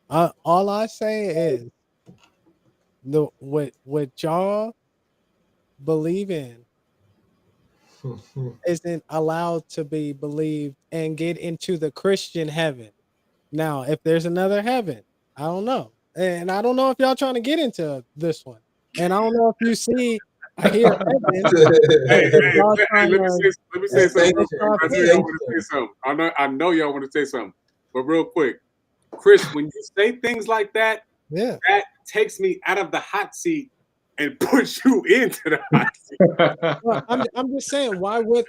Speaker 4: All I say is the what y'all believe in isn't allowed to be believed and get into the Christian heaven. Now, if there's another heaven, I don't know. And I don't know if y'all trying to get into this one. And I don't know if you see I hear heaven
Speaker 2: Hey,
Speaker 4: if
Speaker 2: hey,
Speaker 4: y'all
Speaker 2: hey,
Speaker 4: trying to
Speaker 2: let me say something real quick.
Speaker 3: Distinction.
Speaker 2: I know y'all want to say something. I know y'all want to say something. But real quick, Chris, when you say things like that,
Speaker 4: yeah.
Speaker 2: that takes me out of the hot seat and puts you into the hot seat.
Speaker 4: Well, I'm just saying why would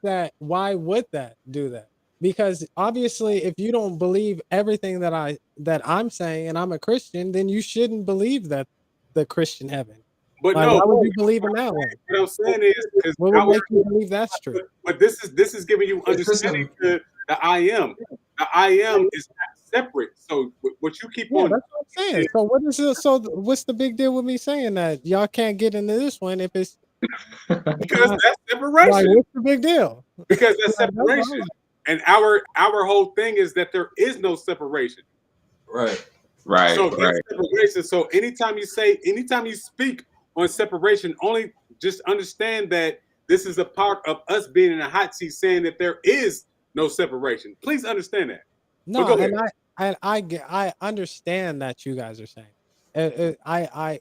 Speaker 4: that do that? Because obviously if you don't believe everything that I'm saying and I'm a Christian, then you shouldn't believe that the Christian heaven.
Speaker 2: But
Speaker 4: Like
Speaker 2: no,
Speaker 4: why would you
Speaker 2: what
Speaker 4: believe in that one?
Speaker 2: I'm saying is
Speaker 4: What would
Speaker 2: our,
Speaker 4: make you believe that's true?
Speaker 2: but this is giving you
Speaker 3: It's just
Speaker 2: understanding to the I am. The I am is not separate. So what you keep
Speaker 4: Yeah,
Speaker 2: on
Speaker 4: that's what I'm saying. So what is it? So what's the big deal with me saying that y'all can't get into this one if it's
Speaker 2: because
Speaker 4: not
Speaker 2: that's
Speaker 4: like
Speaker 2: separation.
Speaker 4: what's the big deal?
Speaker 2: Because that's
Speaker 4: Like, that's
Speaker 2: separation.
Speaker 4: all.
Speaker 2: And our whole thing is that there is no separation.
Speaker 3: Right.
Speaker 6: Right,
Speaker 2: So that's
Speaker 6: right.
Speaker 2: separation. So anytime you speak on separation, only just understand that this is a part of us being in a hot seat saying that there is no separation. Please understand that. But
Speaker 4: No,
Speaker 2: go ahead.
Speaker 4: and I understand that you guys are saying. I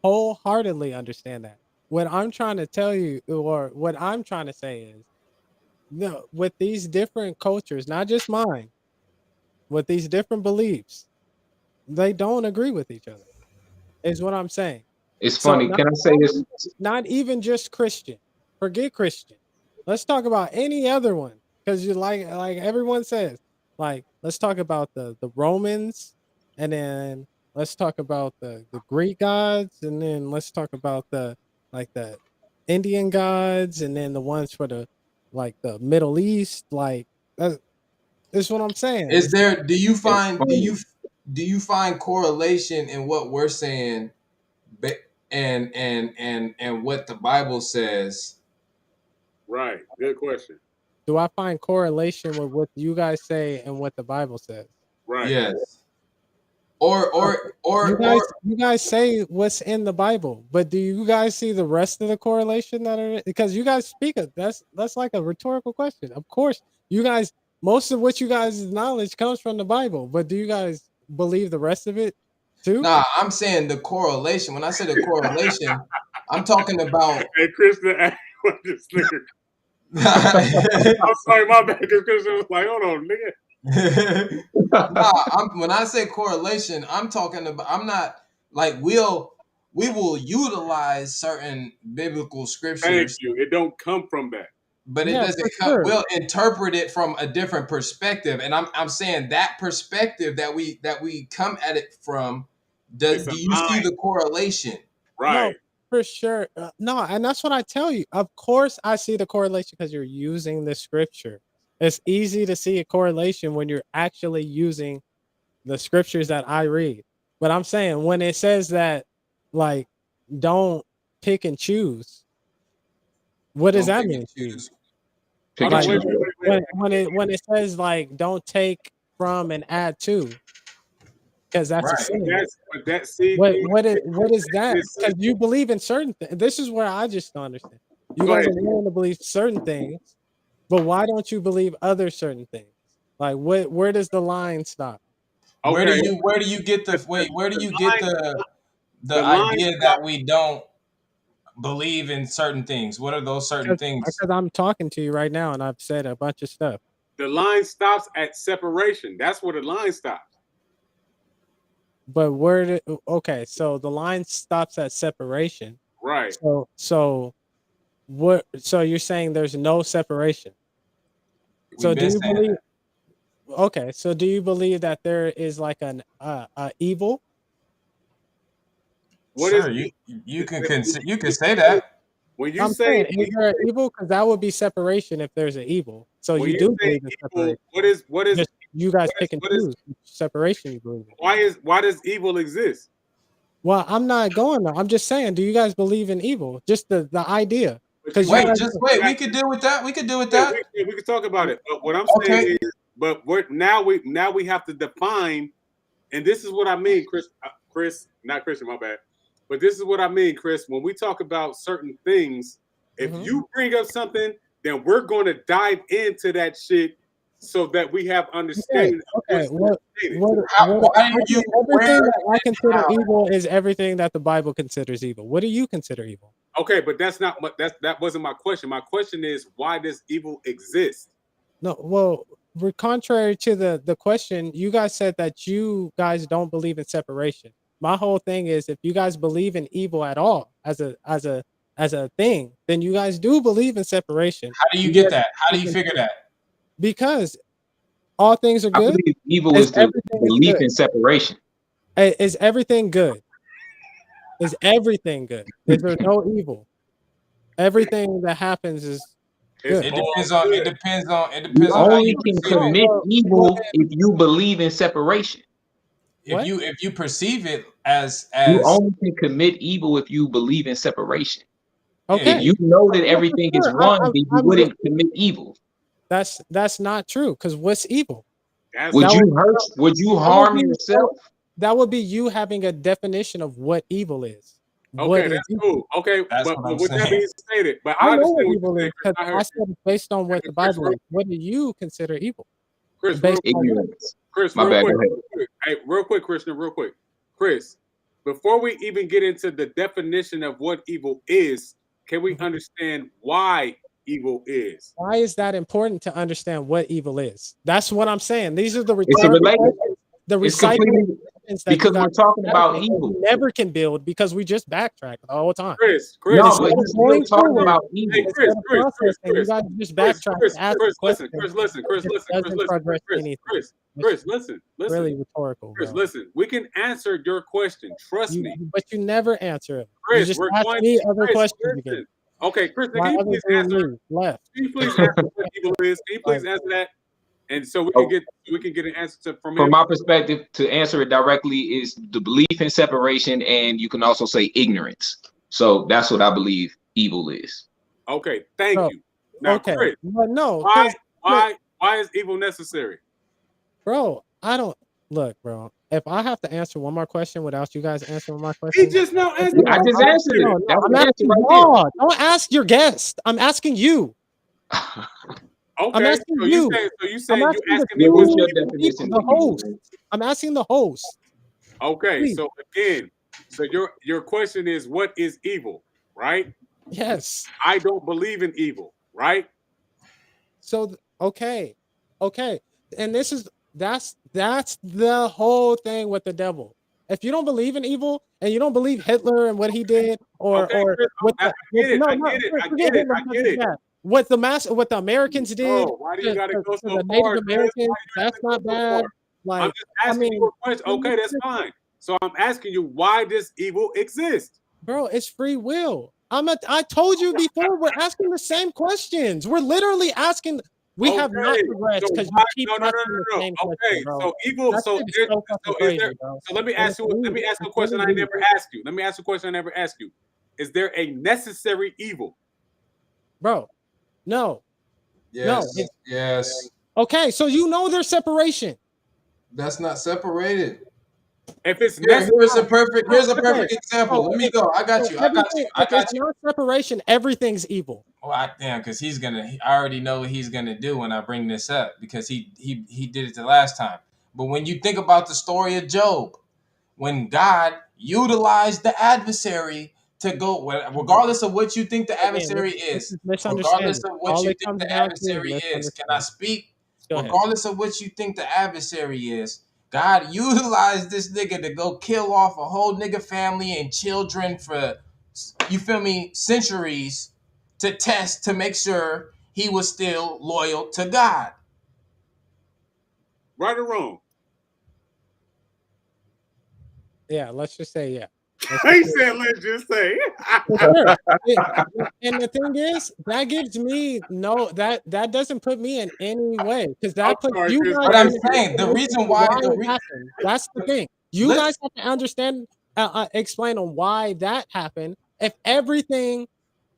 Speaker 4: wholeheartedly understand that. What I'm trying to tell you, or what I'm trying to say is, no, with these different cultures, not just mine, with these different beliefs, they don't agree with each other. Is what I'm saying.
Speaker 6: It's
Speaker 4: So
Speaker 6: funny. Can I say this?
Speaker 4: not even just Christian. Forget Christian. Let's talk about any other one because you like everyone says. Like let's talk about the Romans, and then let's talk about the Greek gods, and then let's talk about the Indian gods, and then the ones for the Middle East. Like that's what I'm saying.
Speaker 3: Is there?
Speaker 6: It's funny.
Speaker 3: Do you find correlation in what we're saying, and what the Bible says?
Speaker 2: Right. Good question.
Speaker 4: Do I find correlation with what you guys say and what the Bible says?
Speaker 2: Right.
Speaker 3: Yes. Or
Speaker 4: Oh,
Speaker 3: or
Speaker 4: you
Speaker 3: or
Speaker 4: guys
Speaker 3: or
Speaker 4: you guys say what's in the Bible, but do you guys see the rest of the correlation that are because you guys speak of that's like a rhetorical question. Of course, you guys most of what you guys' knowledge comes from the Bible, but believe the rest of it too?
Speaker 3: Nah, I'm saying the correlation. When I say the correlation, I'm talking about.
Speaker 2: Hey, Krishna, this nigga.
Speaker 3: Nah,
Speaker 2: I'm sorry, my bad, because Krishna was like, hold on, nigga.
Speaker 3: when I say correlation, I'm talking about. I'm not like we will utilize certain biblical
Speaker 2: Thank
Speaker 3: scriptures,
Speaker 2: you. It don't come from that.
Speaker 3: but it
Speaker 4: Yeah,
Speaker 3: doesn't
Speaker 4: for
Speaker 3: come.
Speaker 4: sure.
Speaker 3: We'll interpret it from a different perspective, and I'm saying that perspective that we come at it from. Do
Speaker 2: It's a
Speaker 3: you see
Speaker 2: line.
Speaker 3: the correlation?
Speaker 4: No,
Speaker 2: Right.
Speaker 4: for sure. No, and that's what I tell you. Of course, I see the correlation because you're using the scripture. It's easy to see a correlation when you're actually using the scriptures that I read. But I'm saying when it says that, like, don't pick and choose, what does
Speaker 3: Don't
Speaker 4: that
Speaker 3: pick
Speaker 4: mean
Speaker 3: and
Speaker 4: to you?
Speaker 3: choose.
Speaker 6: Pick
Speaker 2: Hold
Speaker 6: and
Speaker 2: on,
Speaker 4: Like
Speaker 6: choose.
Speaker 4: when it says like don't take from and add to, because that's a
Speaker 3: Right.
Speaker 4: sin.
Speaker 2: But that see,
Speaker 4: What is that?
Speaker 2: it's
Speaker 4: Because you believe in certain things. This is where I just don't understand. You
Speaker 2: Go
Speaker 4: guys
Speaker 2: ahead.
Speaker 4: are willing to believe certain things, but why don't you believe other certain things? Like where does the line stop?
Speaker 2: Okay.
Speaker 3: Where do you get the where do you get
Speaker 2: line,
Speaker 3: the
Speaker 2: the line
Speaker 3: idea
Speaker 2: stop.
Speaker 3: that we don't believe in certain things? What are those certain things?
Speaker 4: Because I'm talking to you right now and I've said a bunch of stuff.
Speaker 2: The line stops at separation. That's where the line stops.
Speaker 4: But okay, so the line stops at separation.
Speaker 2: Right.
Speaker 4: So what so you're saying there's no separation.
Speaker 3: We've
Speaker 4: So do
Speaker 3: been
Speaker 4: you
Speaker 3: saying
Speaker 4: believe okay, so do you believe that there is like an evil?
Speaker 2: What is
Speaker 3: sure you can you can
Speaker 2: when
Speaker 3: say that.
Speaker 2: you
Speaker 4: I'm
Speaker 2: say
Speaker 4: saying, is there an evil? Because that would be separation if there's an evil. So
Speaker 2: when
Speaker 4: you
Speaker 2: you
Speaker 4: do
Speaker 2: say
Speaker 4: believe in
Speaker 2: evil,
Speaker 4: separation.
Speaker 2: what is
Speaker 4: Just you guys pick and
Speaker 2: what is
Speaker 4: choose which separation you believe in.
Speaker 2: why does evil exist?
Speaker 4: Well, I'm not going there. I'm just saying, do you guys believe in evil? Just the idea.
Speaker 2: But you
Speaker 4: Because you
Speaker 2: have
Speaker 3: Wait,
Speaker 4: guys
Speaker 3: just
Speaker 2: you
Speaker 3: wait.
Speaker 2: have
Speaker 3: We could deal with that. We could deal with
Speaker 2: yeah,
Speaker 3: that.
Speaker 2: we can talk about it. But what I'm saying
Speaker 3: Okay.
Speaker 2: is, but now we have to define, and this is what I mean, Chris, not Christian, my bad. But this is what I mean, Chris. When we talk about certain things, if
Speaker 4: Mhm.
Speaker 2: you bring up something, then we're going to dive into that shit so that we have
Speaker 4: Okay,
Speaker 2: understanding of
Speaker 4: okay.
Speaker 2: what's being stated.
Speaker 3: Why are you
Speaker 4: Everything
Speaker 3: where
Speaker 4: that I
Speaker 3: and
Speaker 4: consider
Speaker 3: how?
Speaker 4: evil is everything that the Bible considers evil. What do you consider evil?
Speaker 2: Okay, but that's not what that wasn't my question. My question is, why does evil exist?
Speaker 4: No, well, we're contrary to the question. You guys said that you guys don't believe in separation. My whole thing is if you guys believe in evil at all as a thing, then you guys do believe in separation.
Speaker 3: How do you
Speaker 4: You
Speaker 3: get
Speaker 4: guys
Speaker 3: that? How do
Speaker 4: believe
Speaker 3: you
Speaker 4: in-
Speaker 3: figure that?
Speaker 4: because all things are
Speaker 6: I
Speaker 4: good.
Speaker 6: believe evil
Speaker 4: Is
Speaker 6: is the
Speaker 4: everything is
Speaker 6: belief
Speaker 4: good?
Speaker 6: in separation.
Speaker 4: Is everything good? Is everything good? Is there no evil? Everything that happens is
Speaker 2: It's
Speaker 4: good.
Speaker 3: It
Speaker 2: all
Speaker 3: depends on
Speaker 2: good.
Speaker 6: You
Speaker 3: how
Speaker 6: only
Speaker 3: you
Speaker 6: can
Speaker 3: perceive it.
Speaker 6: commit
Speaker 4: Well,
Speaker 6: evil if you believe in separation.
Speaker 4: what?
Speaker 3: If you perceive it
Speaker 6: You
Speaker 3: as
Speaker 6: only can commit evil if you believe in separation.
Speaker 3: yeah,
Speaker 6: If
Speaker 4: Okay.
Speaker 6: you know that
Speaker 4: Yeah, for
Speaker 6: everything is
Speaker 4: sure.
Speaker 6: one, then you
Speaker 4: I'm
Speaker 6: wouldn't commit evil.
Speaker 4: that's not true. Because what's evil?
Speaker 2: That's
Speaker 6: Would
Speaker 4: That
Speaker 6: you
Speaker 4: would
Speaker 6: hurt? Would you
Speaker 4: that would
Speaker 6: harm
Speaker 4: be
Speaker 6: yourself?
Speaker 4: that would be you having a definition of what evil is.
Speaker 2: okay.
Speaker 4: What is
Speaker 2: That's
Speaker 4: evil?
Speaker 2: cool. Okay,
Speaker 3: that's
Speaker 2: but
Speaker 3: what I'm
Speaker 2: with that being
Speaker 3: saying.
Speaker 2: stated, but
Speaker 4: I
Speaker 2: I
Speaker 4: know
Speaker 2: understand
Speaker 4: what
Speaker 2: what
Speaker 4: evil
Speaker 2: you're
Speaker 4: is
Speaker 2: saying, Chris.
Speaker 4: because
Speaker 2: I
Speaker 4: I
Speaker 2: heard
Speaker 4: said it's based on what
Speaker 2: you.
Speaker 4: the
Speaker 2: Chris,
Speaker 4: Bible is. What do you consider evil?
Speaker 2: real
Speaker 4: Based on what?
Speaker 6: Ignorance.
Speaker 2: Chris,
Speaker 6: My
Speaker 2: real
Speaker 6: bad.
Speaker 2: quick,
Speaker 6: Go ahead.
Speaker 2: real quick. Hey, real quick, Christian, real quick. Chris, before we even get into the definition of what evil is, can we
Speaker 4: Mhm.
Speaker 2: understand why evil is?
Speaker 4: Why is that important to understand what evil is? That's what I'm saying. These are the
Speaker 6: It's a
Speaker 4: rhetorical
Speaker 6: related.
Speaker 4: questions, the
Speaker 6: It's
Speaker 4: recycling
Speaker 6: completely
Speaker 4: questions that you
Speaker 6: because
Speaker 4: guys
Speaker 6: we're talking
Speaker 4: are
Speaker 6: about
Speaker 4: asking that
Speaker 6: evil.
Speaker 4: we never can build because we just backtrack the whole time.
Speaker 2: Chris,
Speaker 4: And
Speaker 6: No,
Speaker 4: instead
Speaker 6: but
Speaker 2: listen.
Speaker 6: you're
Speaker 4: of
Speaker 6: still
Speaker 4: going
Speaker 6: talking
Speaker 4: forward,
Speaker 6: about
Speaker 2: Hey,
Speaker 6: evil.
Speaker 4: instead of processing, you guys just backtrack and ask the question. It just doesn't progress anything. Which is
Speaker 2: Listen.
Speaker 4: really rhetorical,
Speaker 2: Chris,
Speaker 4: bro.
Speaker 2: listen. We can answer your question. Trust me.
Speaker 4: But you never answer them. You
Speaker 2: Chris,
Speaker 4: just
Speaker 2: we're
Speaker 4: ask
Speaker 2: going
Speaker 4: me
Speaker 2: to
Speaker 4: other
Speaker 2: Chris,
Speaker 4: questions again.
Speaker 2: listen. Okay, Chris, can
Speaker 4: My
Speaker 2: you
Speaker 4: other
Speaker 2: please
Speaker 4: dude
Speaker 2: answer?
Speaker 4: leave left.
Speaker 2: Can you please answer what evil is? Can you
Speaker 4: Like
Speaker 2: please answer that? And so we can
Speaker 6: Oh,
Speaker 2: get an answer from
Speaker 6: from
Speaker 2: him.
Speaker 6: my perspective, to answer it directly is the belief in separation, and you can also say ignorance. So that's what I believe evil is.
Speaker 2: Okay, thank
Speaker 4: bro.
Speaker 2: you. Now,
Speaker 4: Okay.
Speaker 2: Chris,
Speaker 4: But no,
Speaker 2: why
Speaker 4: because
Speaker 2: why is evil necessary?
Speaker 4: bro, I don't look, bro. If I have to answer one more question without you guys answering my
Speaker 2: He
Speaker 4: question,
Speaker 2: just now
Speaker 4: it's
Speaker 2: answered
Speaker 6: I
Speaker 2: the
Speaker 6: just
Speaker 4: no,
Speaker 6: answered it.
Speaker 4: no,
Speaker 6: That's
Speaker 4: I'm
Speaker 6: the answer
Speaker 4: asking
Speaker 6: right
Speaker 4: y'all. Don't ask your guest. I'm asking you.
Speaker 6: there.
Speaker 2: Okay,
Speaker 4: asking
Speaker 2: so
Speaker 4: you.
Speaker 2: you
Speaker 4: I'm
Speaker 2: saying you
Speaker 4: asking the
Speaker 2: asking me
Speaker 6: What
Speaker 2: what's
Speaker 6: was
Speaker 4: two
Speaker 6: your
Speaker 2: evil?
Speaker 4: people,
Speaker 6: definition
Speaker 4: the
Speaker 6: of evil,
Speaker 4: host.
Speaker 6: man?
Speaker 4: I'm asking the host.
Speaker 2: Okay,
Speaker 4: Please.
Speaker 2: so again, so your question is what is evil, right?
Speaker 4: Yes.
Speaker 2: I don't believe in evil, right?
Speaker 4: So okay, okay, and that's the whole thing with the devil. If you don't believe in evil and you don't believe Hitler and what he did,
Speaker 2: Okay,
Speaker 4: or
Speaker 2: Chris,
Speaker 4: what
Speaker 2: I
Speaker 4: the what,
Speaker 2: get it,
Speaker 4: no
Speaker 2: I
Speaker 4: no
Speaker 2: get it, I
Speaker 4: forget
Speaker 2: get it,
Speaker 4: Hitler
Speaker 2: I
Speaker 4: because
Speaker 2: get
Speaker 4: it's
Speaker 2: it.
Speaker 4: bad. What the Americans did
Speaker 2: Bro, why do you gotta go
Speaker 4: to
Speaker 2: so
Speaker 4: the Native
Speaker 2: far, Chris?
Speaker 4: Americans,
Speaker 2: Why do you
Speaker 4: that's
Speaker 2: gotta
Speaker 4: not
Speaker 2: go so far?
Speaker 4: bad.
Speaker 2: I'm
Speaker 4: Like
Speaker 2: just
Speaker 4: I
Speaker 2: asking you
Speaker 4: mean,
Speaker 2: a question. Okay, that's fine. So I'm asking you, why does evil exist?
Speaker 4: bro, it's free will. I told you before, we're asking the same questions. We're literally asking. We have not
Speaker 2: Okay, so
Speaker 4: progressed because you
Speaker 2: why?
Speaker 4: keep
Speaker 2: No, no, no,
Speaker 4: asking the
Speaker 2: no, no.
Speaker 4: same question,
Speaker 2: Okay,
Speaker 4: bro.
Speaker 2: so evil.
Speaker 4: That shit is so
Speaker 2: So
Speaker 4: fucking
Speaker 2: is there?
Speaker 4: crazy, bro.
Speaker 2: So let me
Speaker 4: And
Speaker 2: ask
Speaker 4: it's
Speaker 2: you. Let
Speaker 4: weird.
Speaker 2: me ask you a
Speaker 4: It's
Speaker 2: question
Speaker 4: really
Speaker 2: I
Speaker 4: weird.
Speaker 2: never asked you. Let me ask you a question I never asked you. Is there a necessary evil?
Speaker 4: Bro. No, no.
Speaker 3: Yes,
Speaker 4: It's
Speaker 3: yes.
Speaker 4: okay. So you know there's separation.
Speaker 3: That's not separated.
Speaker 2: If it's
Speaker 3: Here,
Speaker 2: necessary,
Speaker 3: here's a
Speaker 4: Okay.
Speaker 3: perfect example.
Speaker 4: So
Speaker 3: Let me
Speaker 4: if
Speaker 3: go. I got
Speaker 4: so
Speaker 3: you.
Speaker 4: everything,
Speaker 3: I
Speaker 4: if
Speaker 3: got
Speaker 4: it's
Speaker 3: you.
Speaker 4: not separation, everything's evil.
Speaker 3: Oh, damn, because I already know what he's gonna do when I bring this up because he did it the last time. But when you think about the story of Job, when God utilized the adversary to go, regardless of what you think the
Speaker 4: Again,
Speaker 3: adversary
Speaker 4: this
Speaker 3: is,
Speaker 4: is
Speaker 3: regardless
Speaker 4: misunderstanding.
Speaker 3: of what
Speaker 4: All
Speaker 3: you
Speaker 4: it
Speaker 3: think
Speaker 4: comes
Speaker 3: the
Speaker 4: down to is
Speaker 3: adversary is, can I
Speaker 4: misunderstanding.
Speaker 3: speak?
Speaker 4: Go ahead.
Speaker 3: Regardless of what you think the adversary is, God utilized this nigga to go kill off a whole nigga family and children for, you feel me, centuries to test to make sure he was still loyal to God.
Speaker 2: right or wrong?
Speaker 4: Yeah, let's just say yeah. Let's just
Speaker 2: He
Speaker 4: say
Speaker 2: said, let's just say.
Speaker 4: for sure. And the thing is, that gives me that doesn't put me in any way because
Speaker 2: I'm
Speaker 4: that puts
Speaker 2: sorry,
Speaker 4: you
Speaker 2: Chris.
Speaker 4: guys
Speaker 3: But
Speaker 2: Go
Speaker 3: I'm
Speaker 2: ahead.
Speaker 4: in a
Speaker 3: saying the
Speaker 4: situation
Speaker 3: reason
Speaker 4: of
Speaker 3: why
Speaker 4: why it happened. That's the thing. You
Speaker 3: let's
Speaker 4: guys have to understand, explain on why that happened. If everything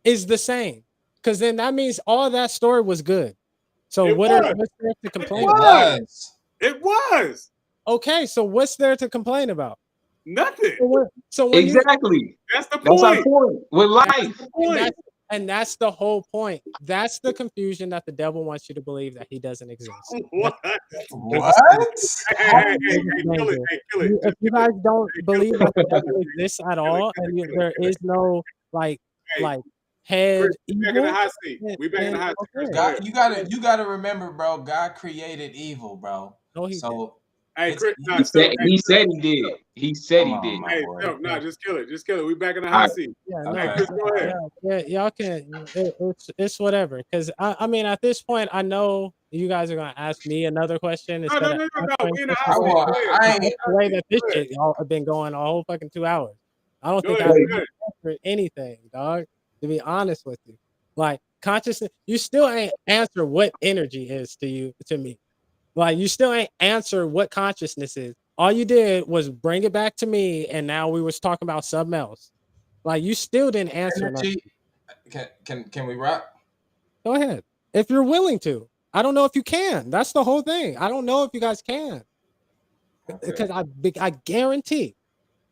Speaker 4: is the same, because then that means all that story was good. So
Speaker 2: It was.
Speaker 4: what's there to
Speaker 2: It
Speaker 4: complain
Speaker 3: it
Speaker 4: about?
Speaker 2: was.
Speaker 3: was.
Speaker 2: It was.
Speaker 4: Okay, so what's there to complain about?
Speaker 2: Nothing.
Speaker 4: So when you
Speaker 6: Exactly.
Speaker 2: That's the
Speaker 6: That's our
Speaker 2: point.
Speaker 6: point with
Speaker 4: That's
Speaker 6: life.
Speaker 2: The
Speaker 4: and
Speaker 2: point.
Speaker 4: that's the whole point. That's the confusion that the devil wants you to believe that he doesn't exist.
Speaker 2: What?
Speaker 4: That's the
Speaker 3: What?
Speaker 4: biggest thing.
Speaker 2: Hey,
Speaker 4: That's
Speaker 2: hey, hey,
Speaker 4: the
Speaker 2: hey,
Speaker 4: biggest
Speaker 2: hey, kill it.
Speaker 4: danger.
Speaker 2: Hey, kill it.
Speaker 4: If
Speaker 2: Just
Speaker 4: you
Speaker 2: kill it.
Speaker 4: guys don't
Speaker 2: Hey, kill it.
Speaker 4: believe
Speaker 2: Kill
Speaker 4: that
Speaker 2: it.
Speaker 4: the devil exists at
Speaker 2: Kill it.
Speaker 4: all,
Speaker 2: Kill it.
Speaker 4: and
Speaker 2: Kill it.
Speaker 4: there
Speaker 2: Kill it.
Speaker 4: is no
Speaker 2: Hey,
Speaker 4: like head
Speaker 2: Chris, we back in the
Speaker 4: evil,
Speaker 2: hot seat. We back in
Speaker 4: then
Speaker 2: the hot seat. Chris,
Speaker 4: okay.
Speaker 2: go
Speaker 3: God,
Speaker 2: ahead.
Speaker 3: you gotta remember, bro. God created evil, bro.
Speaker 4: No, he did.
Speaker 3: So
Speaker 2: Hey,
Speaker 3: it's
Speaker 2: Chris, nah,
Speaker 6: He
Speaker 2: so,
Speaker 6: said
Speaker 2: hey,
Speaker 6: he said he did. He said
Speaker 3: come
Speaker 6: he
Speaker 3: on,
Speaker 6: did.
Speaker 3: my
Speaker 2: hey,
Speaker 3: boy.
Speaker 2: no, nah, just kill it. Just kill it. We back in the
Speaker 6: All
Speaker 2: hot
Speaker 6: right.
Speaker 2: seat.
Speaker 4: Yeah,
Speaker 2: Hey,
Speaker 3: Okay.
Speaker 2: Chris, go ahead.
Speaker 4: yeah, y'all can. It's whatever. Because I mean, at this point, I know you guys are gonna ask me another question
Speaker 2: No, no,
Speaker 4: instead of
Speaker 2: no, no, no.
Speaker 4: answering
Speaker 2: We in the hot
Speaker 3: I
Speaker 4: questions.
Speaker 2: seat.
Speaker 3: want.
Speaker 2: Go ahead.
Speaker 3: I
Speaker 2: We
Speaker 4: Because
Speaker 2: in
Speaker 3: ain't.
Speaker 2: the
Speaker 4: that's the
Speaker 2: hot
Speaker 4: way
Speaker 2: seat.
Speaker 4: that this
Speaker 2: Go ahead.
Speaker 4: shit y'all have been going a whole fucking 2 hours. I don't
Speaker 2: Go
Speaker 4: think
Speaker 2: ahead.
Speaker 4: I've
Speaker 2: Go ahead.
Speaker 4: answered anything, dog. To be honest with you, like consciousness, you still ain't answer what energy is to you to me. Like you still ain't answer what consciousness is. All you did was bring it back to me, and now we was talking about something else. Like you still didn't answer nothing.
Speaker 3: Energy. Can we rock?
Speaker 4: Go ahead if you're willing to. I don't know if you can. That's the whole thing. I don't know if you guys can
Speaker 3: Okay.
Speaker 4: because I guarantee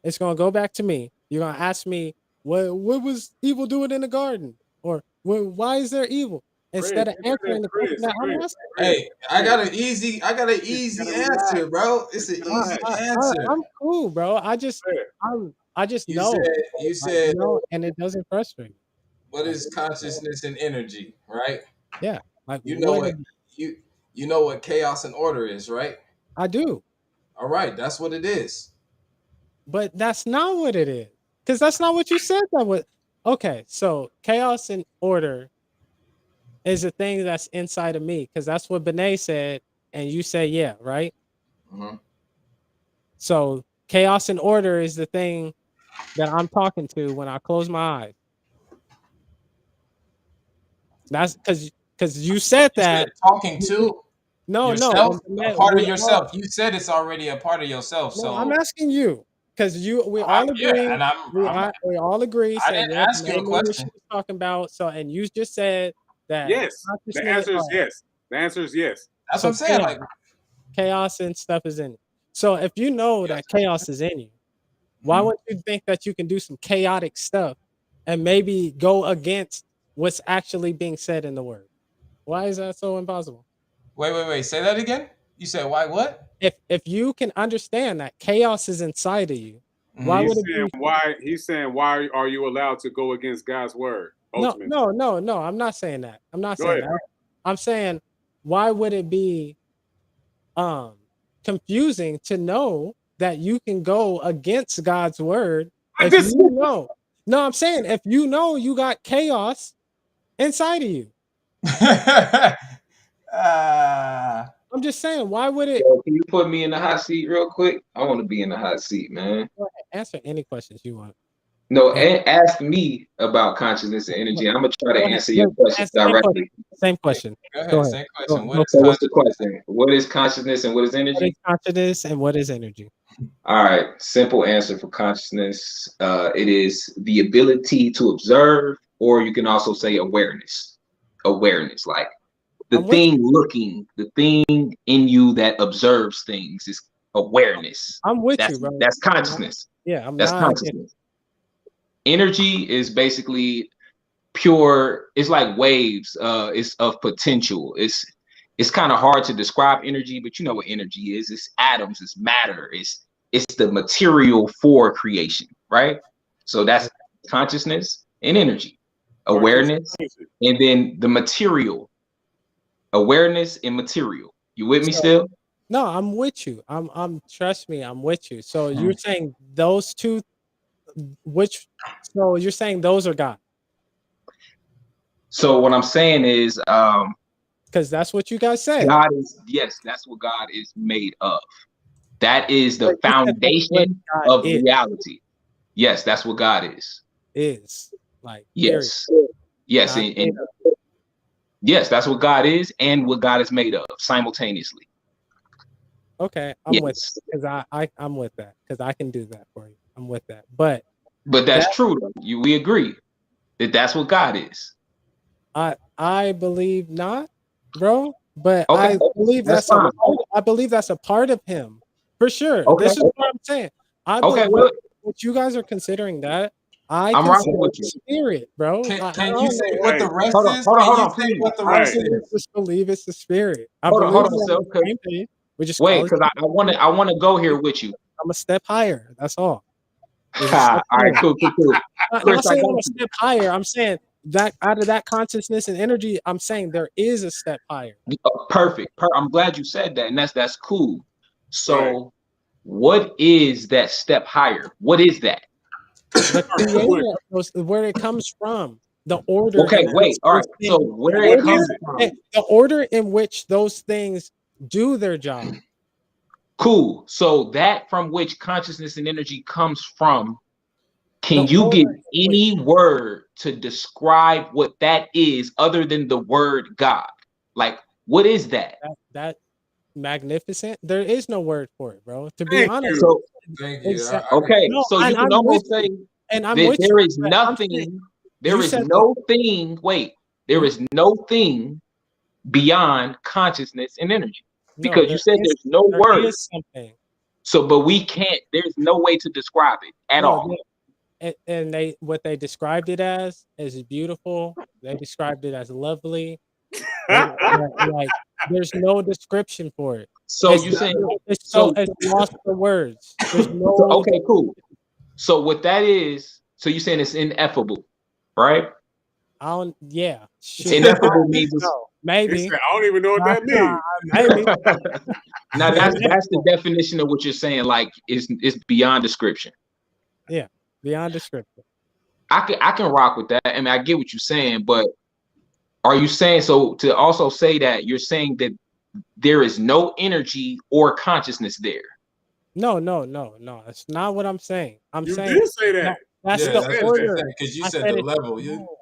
Speaker 4: it's gonna go back to me. You're gonna ask me what was evil doing in the garden, or why is there evil?
Speaker 2: Chris,
Speaker 4: Instead of
Speaker 2: you gotta,
Speaker 4: answering the question
Speaker 2: Chris,
Speaker 4: that I'm
Speaker 2: Chris,
Speaker 4: asking,
Speaker 2: Chris,
Speaker 3: Hey, I
Speaker 2: Chris.
Speaker 3: got an easy. I got an
Speaker 2: You
Speaker 3: easy
Speaker 2: gotta relax.
Speaker 3: answer, bro. It's
Speaker 2: Just
Speaker 3: an
Speaker 2: relax.
Speaker 3: easy answer.
Speaker 4: I'm cool, bro.
Speaker 2: Go ahead.
Speaker 4: I just
Speaker 3: You said.
Speaker 4: know,
Speaker 3: You
Speaker 4: I
Speaker 3: said.
Speaker 4: know, and it doesn't frustrate me.
Speaker 3: What
Speaker 4: Like,
Speaker 3: is consciousness and energy, right?
Speaker 4: yeah, like
Speaker 3: You know
Speaker 4: what
Speaker 3: what
Speaker 4: is,
Speaker 3: you you know what chaos and order is, right?
Speaker 4: I do,
Speaker 3: All right, that's what it is.
Speaker 4: but that's not what it is. Because that's not what you said. That was okay. So chaos and order is a thing that's inside of me, because that's what Benet said, and you say yeah, right?
Speaker 3: Mhm.
Speaker 4: So chaos and order is the thing that I'm talking to when I close my eyes. That's because you said
Speaker 3: You said
Speaker 4: that.
Speaker 3: talking to
Speaker 4: No, no,
Speaker 3: yourself,
Speaker 4: when
Speaker 3: a
Speaker 4: Benet,
Speaker 3: part of
Speaker 4: we all
Speaker 3: yourself. You said it's already a part of yourself.
Speaker 4: no, I'm
Speaker 3: So
Speaker 4: asking you because we
Speaker 3: I,
Speaker 4: all
Speaker 3: yeah,
Speaker 4: agree.
Speaker 3: and
Speaker 4: We all agree.
Speaker 3: I
Speaker 4: Say
Speaker 3: didn't
Speaker 4: yeah,
Speaker 3: ask you
Speaker 4: Benet
Speaker 3: a
Speaker 4: knew what she
Speaker 3: question.
Speaker 4: was talking about. So and you just said that
Speaker 2: Yes. The
Speaker 4: consciousness.
Speaker 2: answer is yes. The answer is yes.
Speaker 3: That's what
Speaker 4: So
Speaker 3: I'm saying. Like,
Speaker 4: chaos and stuff is in you. So if you know
Speaker 3: yes.
Speaker 4: that chaos is in you, why
Speaker 3: Mhm.
Speaker 4: would you think that you can do some chaotic stuff and maybe go against what's actually being said in the word? Why is that so impossible?
Speaker 3: Wait. Say that again. You said why? What?
Speaker 4: If you can understand that chaos is inside of you, why
Speaker 3: Mhm.
Speaker 4: would it be?
Speaker 2: He's saying why are you allowed to go against God's word?
Speaker 4: No,
Speaker 2: Ultimately.
Speaker 4: no, no, no. I'm not saying that. I'm not
Speaker 2: Go
Speaker 4: saying
Speaker 2: ahead.
Speaker 4: that. I'm saying why would it be um confusing to know that you can go against God's word
Speaker 2: I
Speaker 4: if
Speaker 2: just
Speaker 4: you know. No, I'm saying if you know you got chaos inside of you.
Speaker 3: Ah.
Speaker 4: I'm just saying, why would it
Speaker 6: Yo, can you put me in the hot seat real quick? I want to be in the hot seat, man.
Speaker 4: go ahead, answer any questions you want?
Speaker 6: No,
Speaker 4: Go ahead.
Speaker 6: and ask me about consciousness and energy. I'm gonna try to
Speaker 4: Go ahead.
Speaker 6: answer your question
Speaker 4: Same question.
Speaker 6: directly.
Speaker 4: Same question.
Speaker 3: Go
Speaker 4: Go
Speaker 3: ahead.
Speaker 4: ahead.
Speaker 3: Same
Speaker 4: Go,
Speaker 3: question. What
Speaker 4: go
Speaker 3: is
Speaker 6: So
Speaker 4: for it.
Speaker 6: what's the
Speaker 3: consciousness?
Speaker 6: question? What is consciousness and what is
Speaker 4: What is
Speaker 6: energy?
Speaker 4: consciousness and what is energy?
Speaker 6: All right, simple answer for consciousness. It is the ability to observe, or you can also say awareness. Awareness, like the
Speaker 4: I'm with
Speaker 6: thing
Speaker 4: you.
Speaker 6: looking, the thing in you that observes things is awareness.
Speaker 4: I'm with you,
Speaker 6: That's
Speaker 4: bro.
Speaker 6: that's
Speaker 4: I'm not,
Speaker 6: consciousness.
Speaker 4: yeah, I'm
Speaker 6: That's
Speaker 4: not against.
Speaker 6: consciousness. Energy is basically pure. It's like waves. It's of potential. It's kind of hard to describe energy, but you know what energy is. It's atoms. It's matter. It's the material for creation, right? So that's consciousness and energy, awareness,
Speaker 2: participation.
Speaker 6: and then the material, awareness and material. You with me
Speaker 4: So
Speaker 6: still?
Speaker 4: no, I'm with you. I'm trust me, I'm with you. So you're
Speaker 3: Hmm.
Speaker 4: saying those two, which so you're saying those are God.
Speaker 6: So what I'm saying is,
Speaker 4: Because that's what you guys said.
Speaker 6: God is, yes, that's what God is made of. That is the
Speaker 4: But you said that's what
Speaker 6: foundation
Speaker 4: God
Speaker 6: of reality. Yes, that's what God
Speaker 4: is. Like, period.
Speaker 6: Yes. Yes,
Speaker 4: Not made
Speaker 6: and
Speaker 4: up.
Speaker 6: yes, that's what God is and what God is made of simultaneously.
Speaker 4: Okay, I'm with
Speaker 6: Yes.
Speaker 4: because I'm with that because I can do that for you. I'm with that. But
Speaker 6: But
Speaker 4: that
Speaker 6: that's true though. We agree that that's what God is.
Speaker 4: I believe not, bro. But
Speaker 6: Okay, that's fine.
Speaker 4: I believe that's a part of him for sure.
Speaker 6: Okay.
Speaker 4: This is what I'm saying.
Speaker 6: Okay,
Speaker 4: What,
Speaker 6: well,
Speaker 4: what you guys are considering that I
Speaker 6: I'm
Speaker 4: consider
Speaker 6: rocking with
Speaker 4: the
Speaker 6: you.
Speaker 4: spirit, bro. I
Speaker 3: Can you
Speaker 4: don't
Speaker 3: say
Speaker 4: know.
Speaker 3: what
Speaker 2: Hey,
Speaker 3: the rest
Speaker 6: Hold on,
Speaker 3: is?
Speaker 6: hold on,
Speaker 3: Can
Speaker 6: hold
Speaker 3: you
Speaker 6: on,
Speaker 3: say
Speaker 6: please.
Speaker 3: what the
Speaker 4: I
Speaker 3: rest
Speaker 2: hey,
Speaker 4: believe,
Speaker 3: is?
Speaker 4: just believe it's the spirit. I
Speaker 6: Hold
Speaker 4: believe
Speaker 6: on,
Speaker 4: we're on
Speaker 6: self,
Speaker 4: the same page. We just
Speaker 6: wait,
Speaker 4: call it.
Speaker 6: because I wanna go here with you.
Speaker 4: I'm a step higher. That's all. There's a
Speaker 6: All
Speaker 4: step
Speaker 6: right,
Speaker 4: higher.
Speaker 6: cool.
Speaker 4: Not
Speaker 6: Chris, I
Speaker 4: saying I'm
Speaker 6: got
Speaker 4: a
Speaker 6: you.
Speaker 4: step higher. I'm saying that out of that consciousness and energy, I'm saying there is a step higher.
Speaker 6: Perfect. I'm glad you said that, and that's cool.
Speaker 2: right.
Speaker 6: So, what is that step higher? What is that?
Speaker 4: The
Speaker 2: First,
Speaker 4: creator of those, where it comes from, the order
Speaker 6: Okay,
Speaker 4: in which
Speaker 6: wait. All
Speaker 4: those
Speaker 6: right.
Speaker 4: things,
Speaker 6: So
Speaker 2: where
Speaker 6: where
Speaker 2: did
Speaker 6: it
Speaker 2: it
Speaker 6: comes
Speaker 2: get it?
Speaker 6: from?
Speaker 4: the order in which those things do their job.
Speaker 6: Cool. So that from which consciousness and energy comes from,
Speaker 4: The
Speaker 6: can you
Speaker 4: order
Speaker 6: give
Speaker 4: in which
Speaker 6: any word to describe what that is other than the word God? Like, what is that?
Speaker 4: that magnificent. There is no word for it, bro. To be
Speaker 2: Thank
Speaker 4: honest,
Speaker 2: you.
Speaker 6: So,
Speaker 3: Thank you.
Speaker 4: exactly.
Speaker 6: okay.
Speaker 4: No,
Speaker 6: So you
Speaker 4: and
Speaker 6: can
Speaker 4: I'm with
Speaker 6: almost say
Speaker 4: you, and I'm
Speaker 6: that
Speaker 4: with you.
Speaker 6: there is
Speaker 4: But I'm saying
Speaker 6: nothing, there
Speaker 4: you
Speaker 6: is
Speaker 4: said that.
Speaker 6: no thing, wait, there
Speaker 4: Mhm.
Speaker 6: is no thing beyond consciousness and energy
Speaker 4: No,
Speaker 6: because you said there's no
Speaker 4: there
Speaker 6: word.
Speaker 4: is something.
Speaker 6: So, but we can't, there's no way to describe it at
Speaker 4: No,
Speaker 6: all.
Speaker 4: and they what they described it as is beautiful. They described it as lovely. Like there's no description for it.
Speaker 6: So you saying,
Speaker 4: It's lost for words. There's
Speaker 6: so
Speaker 4: no
Speaker 6: okay, cool. So what that is, so you're saying it's ineffable, right?
Speaker 4: I don't yeah, shoot.
Speaker 6: Ineffable means it's
Speaker 4: No,
Speaker 2: He
Speaker 4: maybe.
Speaker 2: said, I don't even know what that means.
Speaker 4: Maybe.
Speaker 6: now that's the
Speaker 4: Ineffable.
Speaker 6: definition of what you're saying, like it's beyond description.
Speaker 4: Yeah, beyond description.
Speaker 6: I can rock with that. I mean, I get what you're saying, but are you saying so to also say that you're saying that there is no energy or consciousness there?
Speaker 4: No. That's not what I'm saying. I'm
Speaker 2: You
Speaker 4: saying
Speaker 2: did say
Speaker 4: that
Speaker 2: that.
Speaker 4: that's
Speaker 3: Yeah,
Speaker 2: You
Speaker 4: the
Speaker 3: that's
Speaker 2: said
Speaker 3: what you
Speaker 2: that.
Speaker 3: said
Speaker 4: order.
Speaker 3: because you
Speaker 4: I
Speaker 3: said
Speaker 4: said
Speaker 3: the
Speaker 4: it.
Speaker 3: level.
Speaker 4: No,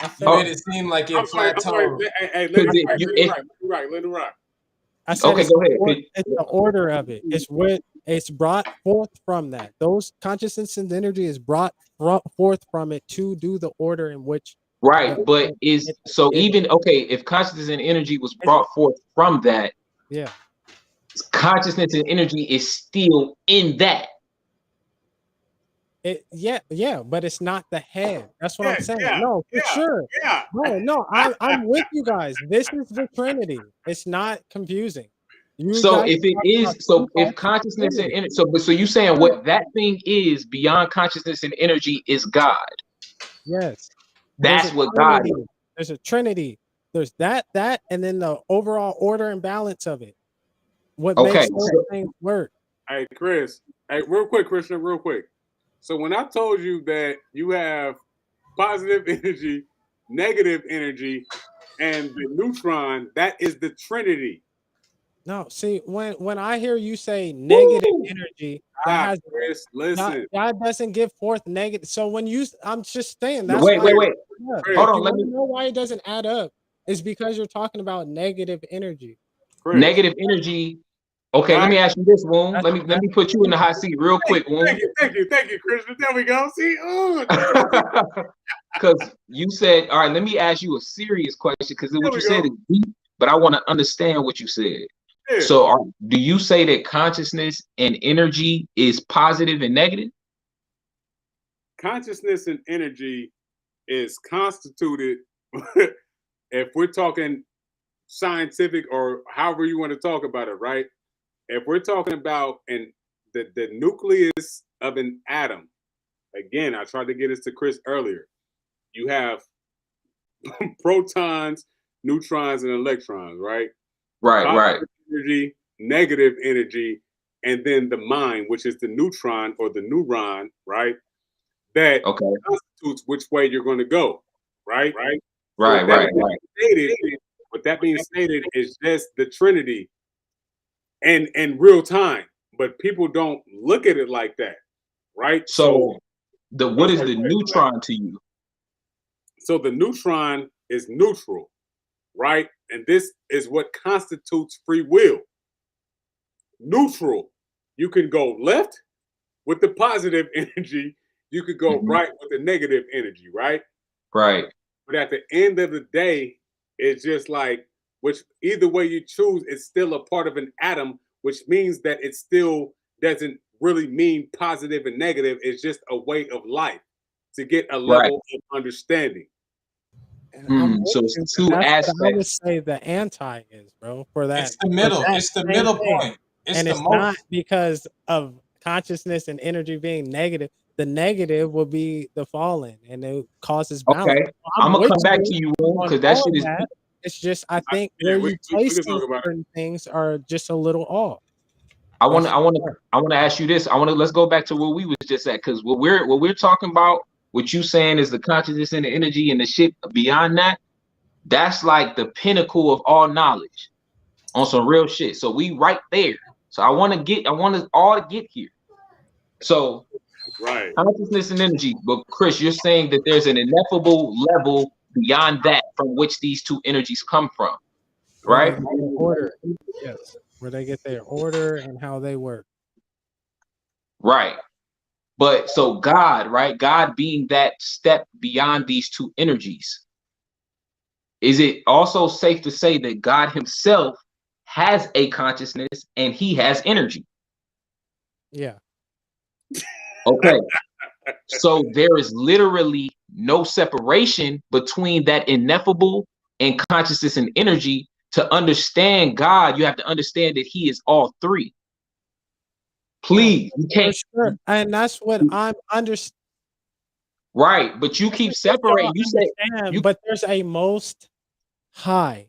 Speaker 4: I
Speaker 3: You
Speaker 4: said
Speaker 6: Oh,
Speaker 3: made
Speaker 4: it.
Speaker 3: it seem like
Speaker 2: I'm
Speaker 3: it
Speaker 2: sorry.
Speaker 3: plateaued.
Speaker 2: Hey, let
Speaker 6: because
Speaker 2: it rock.
Speaker 6: you
Speaker 2: Let it
Speaker 6: it
Speaker 2: rock. Let it rock. Let it rock.
Speaker 4: I said
Speaker 6: okay,
Speaker 4: it's
Speaker 6: go ahead.
Speaker 4: it's the order of it. It's what it's brought forth from that. Those consciousness and energy is brought forth from it to do the order in which the
Speaker 6: Right, but is
Speaker 4: it,
Speaker 6: so
Speaker 4: it,
Speaker 6: even okay, if consciousness and energy was
Speaker 4: it
Speaker 6: brought forth from that,
Speaker 4: yeah.
Speaker 6: consciousness and energy is still in that.
Speaker 4: Yeah, but it's not the head. That's what I'm saying.
Speaker 2: Yeah,
Speaker 4: No, for sure.
Speaker 2: yeah.
Speaker 4: No, I'm with you guys. This is the Trinity. It's not confusing. You
Speaker 6: So
Speaker 4: guys
Speaker 6: if it
Speaker 4: are talking about
Speaker 6: is,
Speaker 4: two
Speaker 6: so if
Speaker 4: parts of the
Speaker 6: consciousness and
Speaker 4: Trinity.
Speaker 6: energy, so you saying what that thing is beyond consciousness and energy is God.
Speaker 4: Yes. There's a
Speaker 6: That's what God
Speaker 4: Trinity.
Speaker 6: is.
Speaker 4: There's a Trinity. There's that, and then the overall order and balance of it. What
Speaker 6: Okay.
Speaker 4: makes those
Speaker 6: So,
Speaker 4: things work.
Speaker 2: Hey, Chris. Hey, real quick, Christian, real quick. So when I told you that you have positive energy, negative energy, and the neutron, that is the Trinity.
Speaker 4: No, see, when I hear you say negative
Speaker 6: woo,
Speaker 4: energy, that
Speaker 2: Stop,
Speaker 4: has
Speaker 2: Chris.
Speaker 4: God,
Speaker 2: Listen,
Speaker 4: God doesn't give forth negative. So when you, I'm just saying that's
Speaker 6: wait,
Speaker 4: why.
Speaker 6: wait, wait.
Speaker 2: Chris,
Speaker 6: Hold
Speaker 4: If
Speaker 6: on.
Speaker 4: you
Speaker 6: Let
Speaker 4: want
Speaker 6: me.
Speaker 4: to know why it doesn't add up, is because you're talking about negative energy.
Speaker 2: Chris.
Speaker 6: Negative energy. Okay, let
Speaker 2: Right?
Speaker 6: me ask you this, Woon.
Speaker 4: That's
Speaker 6: Let me
Speaker 4: that's
Speaker 6: put you in the hot seat real quick, Woon.
Speaker 2: Thank you, Christian. There we go. See,
Speaker 6: Because you said, all right, let me ask you a serious question because
Speaker 2: there
Speaker 6: what
Speaker 2: we
Speaker 6: you said
Speaker 2: go.
Speaker 6: is deep, but I want to understand what you said.
Speaker 2: Yeah.
Speaker 6: So, do you say that consciousness and energy is positive and negative?
Speaker 2: Consciousness and energy is constituted, if we're talking scientific or however you want to talk about it, right? If we're talking about the nucleus of an atom, again, I tried to get this to Chris earlier. You have protons, neutrons, and electrons, right?
Speaker 6: Right, right.
Speaker 2: Positive energy, negative energy, and then the mind, which is the neutron or the neuron, right? That
Speaker 6: Okay.
Speaker 2: constitutes which way you're going to go, right? So
Speaker 6: Right, right, right.
Speaker 2: with that being stated, is just the Trinity and in real time. But people don't look at it like that, right?
Speaker 6: So,
Speaker 2: I'm
Speaker 6: what is
Speaker 2: sorry,
Speaker 6: the
Speaker 2: go ahead.
Speaker 6: neutron to you?
Speaker 2: So the neutron is neutral, right? And this is what constitutes free will. Neutral. You can go left with the positive energy, you could go
Speaker 6: Mhm.
Speaker 2: right with the negative energy, right?
Speaker 6: Right.
Speaker 2: But at the end of the day, it's just like, which either way you choose, it's still a part of an atom, which means that it still doesn't really mean positive and negative. It's just a way of life to get a
Speaker 6: Right.
Speaker 2: level of understanding.
Speaker 4: And I'm with
Speaker 6: So it's
Speaker 4: you, but
Speaker 6: two
Speaker 4: that's what I would
Speaker 6: aspects.
Speaker 4: say the anti is, bro, for
Speaker 3: It's
Speaker 4: that.
Speaker 3: the
Speaker 4: For
Speaker 3: middle.
Speaker 4: that
Speaker 3: It's the
Speaker 4: same
Speaker 3: middle
Speaker 4: thing.
Speaker 3: point. It's
Speaker 4: And
Speaker 3: the
Speaker 4: it's not
Speaker 3: most.
Speaker 4: because of consciousness and energy being negative. The negative will be the fallen and it causes balance.
Speaker 6: Okay.
Speaker 4: So
Speaker 6: I'm
Speaker 4: I'm
Speaker 6: gonna
Speaker 4: with
Speaker 6: come back
Speaker 4: you
Speaker 6: to you,
Speaker 4: on
Speaker 6: because that
Speaker 4: all
Speaker 6: shit
Speaker 4: of
Speaker 6: is
Speaker 4: that. It's just I
Speaker 2: I,
Speaker 4: think
Speaker 2: yeah,
Speaker 4: where you
Speaker 2: we
Speaker 4: place
Speaker 2: can talk about it.
Speaker 4: certain things are just a little off.
Speaker 6: I want
Speaker 4: That's
Speaker 6: to I want to I want to ask you this. Let's go back to where we was just at, because what we're talking about, what you saying is the consciousness and the energy and the shit beyond that. That's like the pinnacle of all knowledge on some real shit. So we right there. So I want us all to get here. So
Speaker 2: Right.
Speaker 6: consciousness and energy. But Chris, you're saying that there's an ineffable level beyond that from which these two energies come from,
Speaker 4: where they
Speaker 6: right?
Speaker 4: get their order. Yes. Where they get their order and how they work.
Speaker 6: Right. But so God, right? God being that step beyond these two energies. Is it also safe to say that God himself has a consciousness and he has energy?
Speaker 4: Yeah.
Speaker 6: Okay. So there is literally no separation between that ineffable and consciousness and energy. To understand God, you have to understand that he is all three.
Speaker 4: No,
Speaker 6: Please, you
Speaker 4: for
Speaker 6: can't.
Speaker 4: sure. And that's what I'm understanding.
Speaker 6: Right, but you keep
Speaker 4: What
Speaker 6: separating.
Speaker 4: y'all
Speaker 6: You say
Speaker 4: understand,
Speaker 6: you,
Speaker 4: but there's a most high.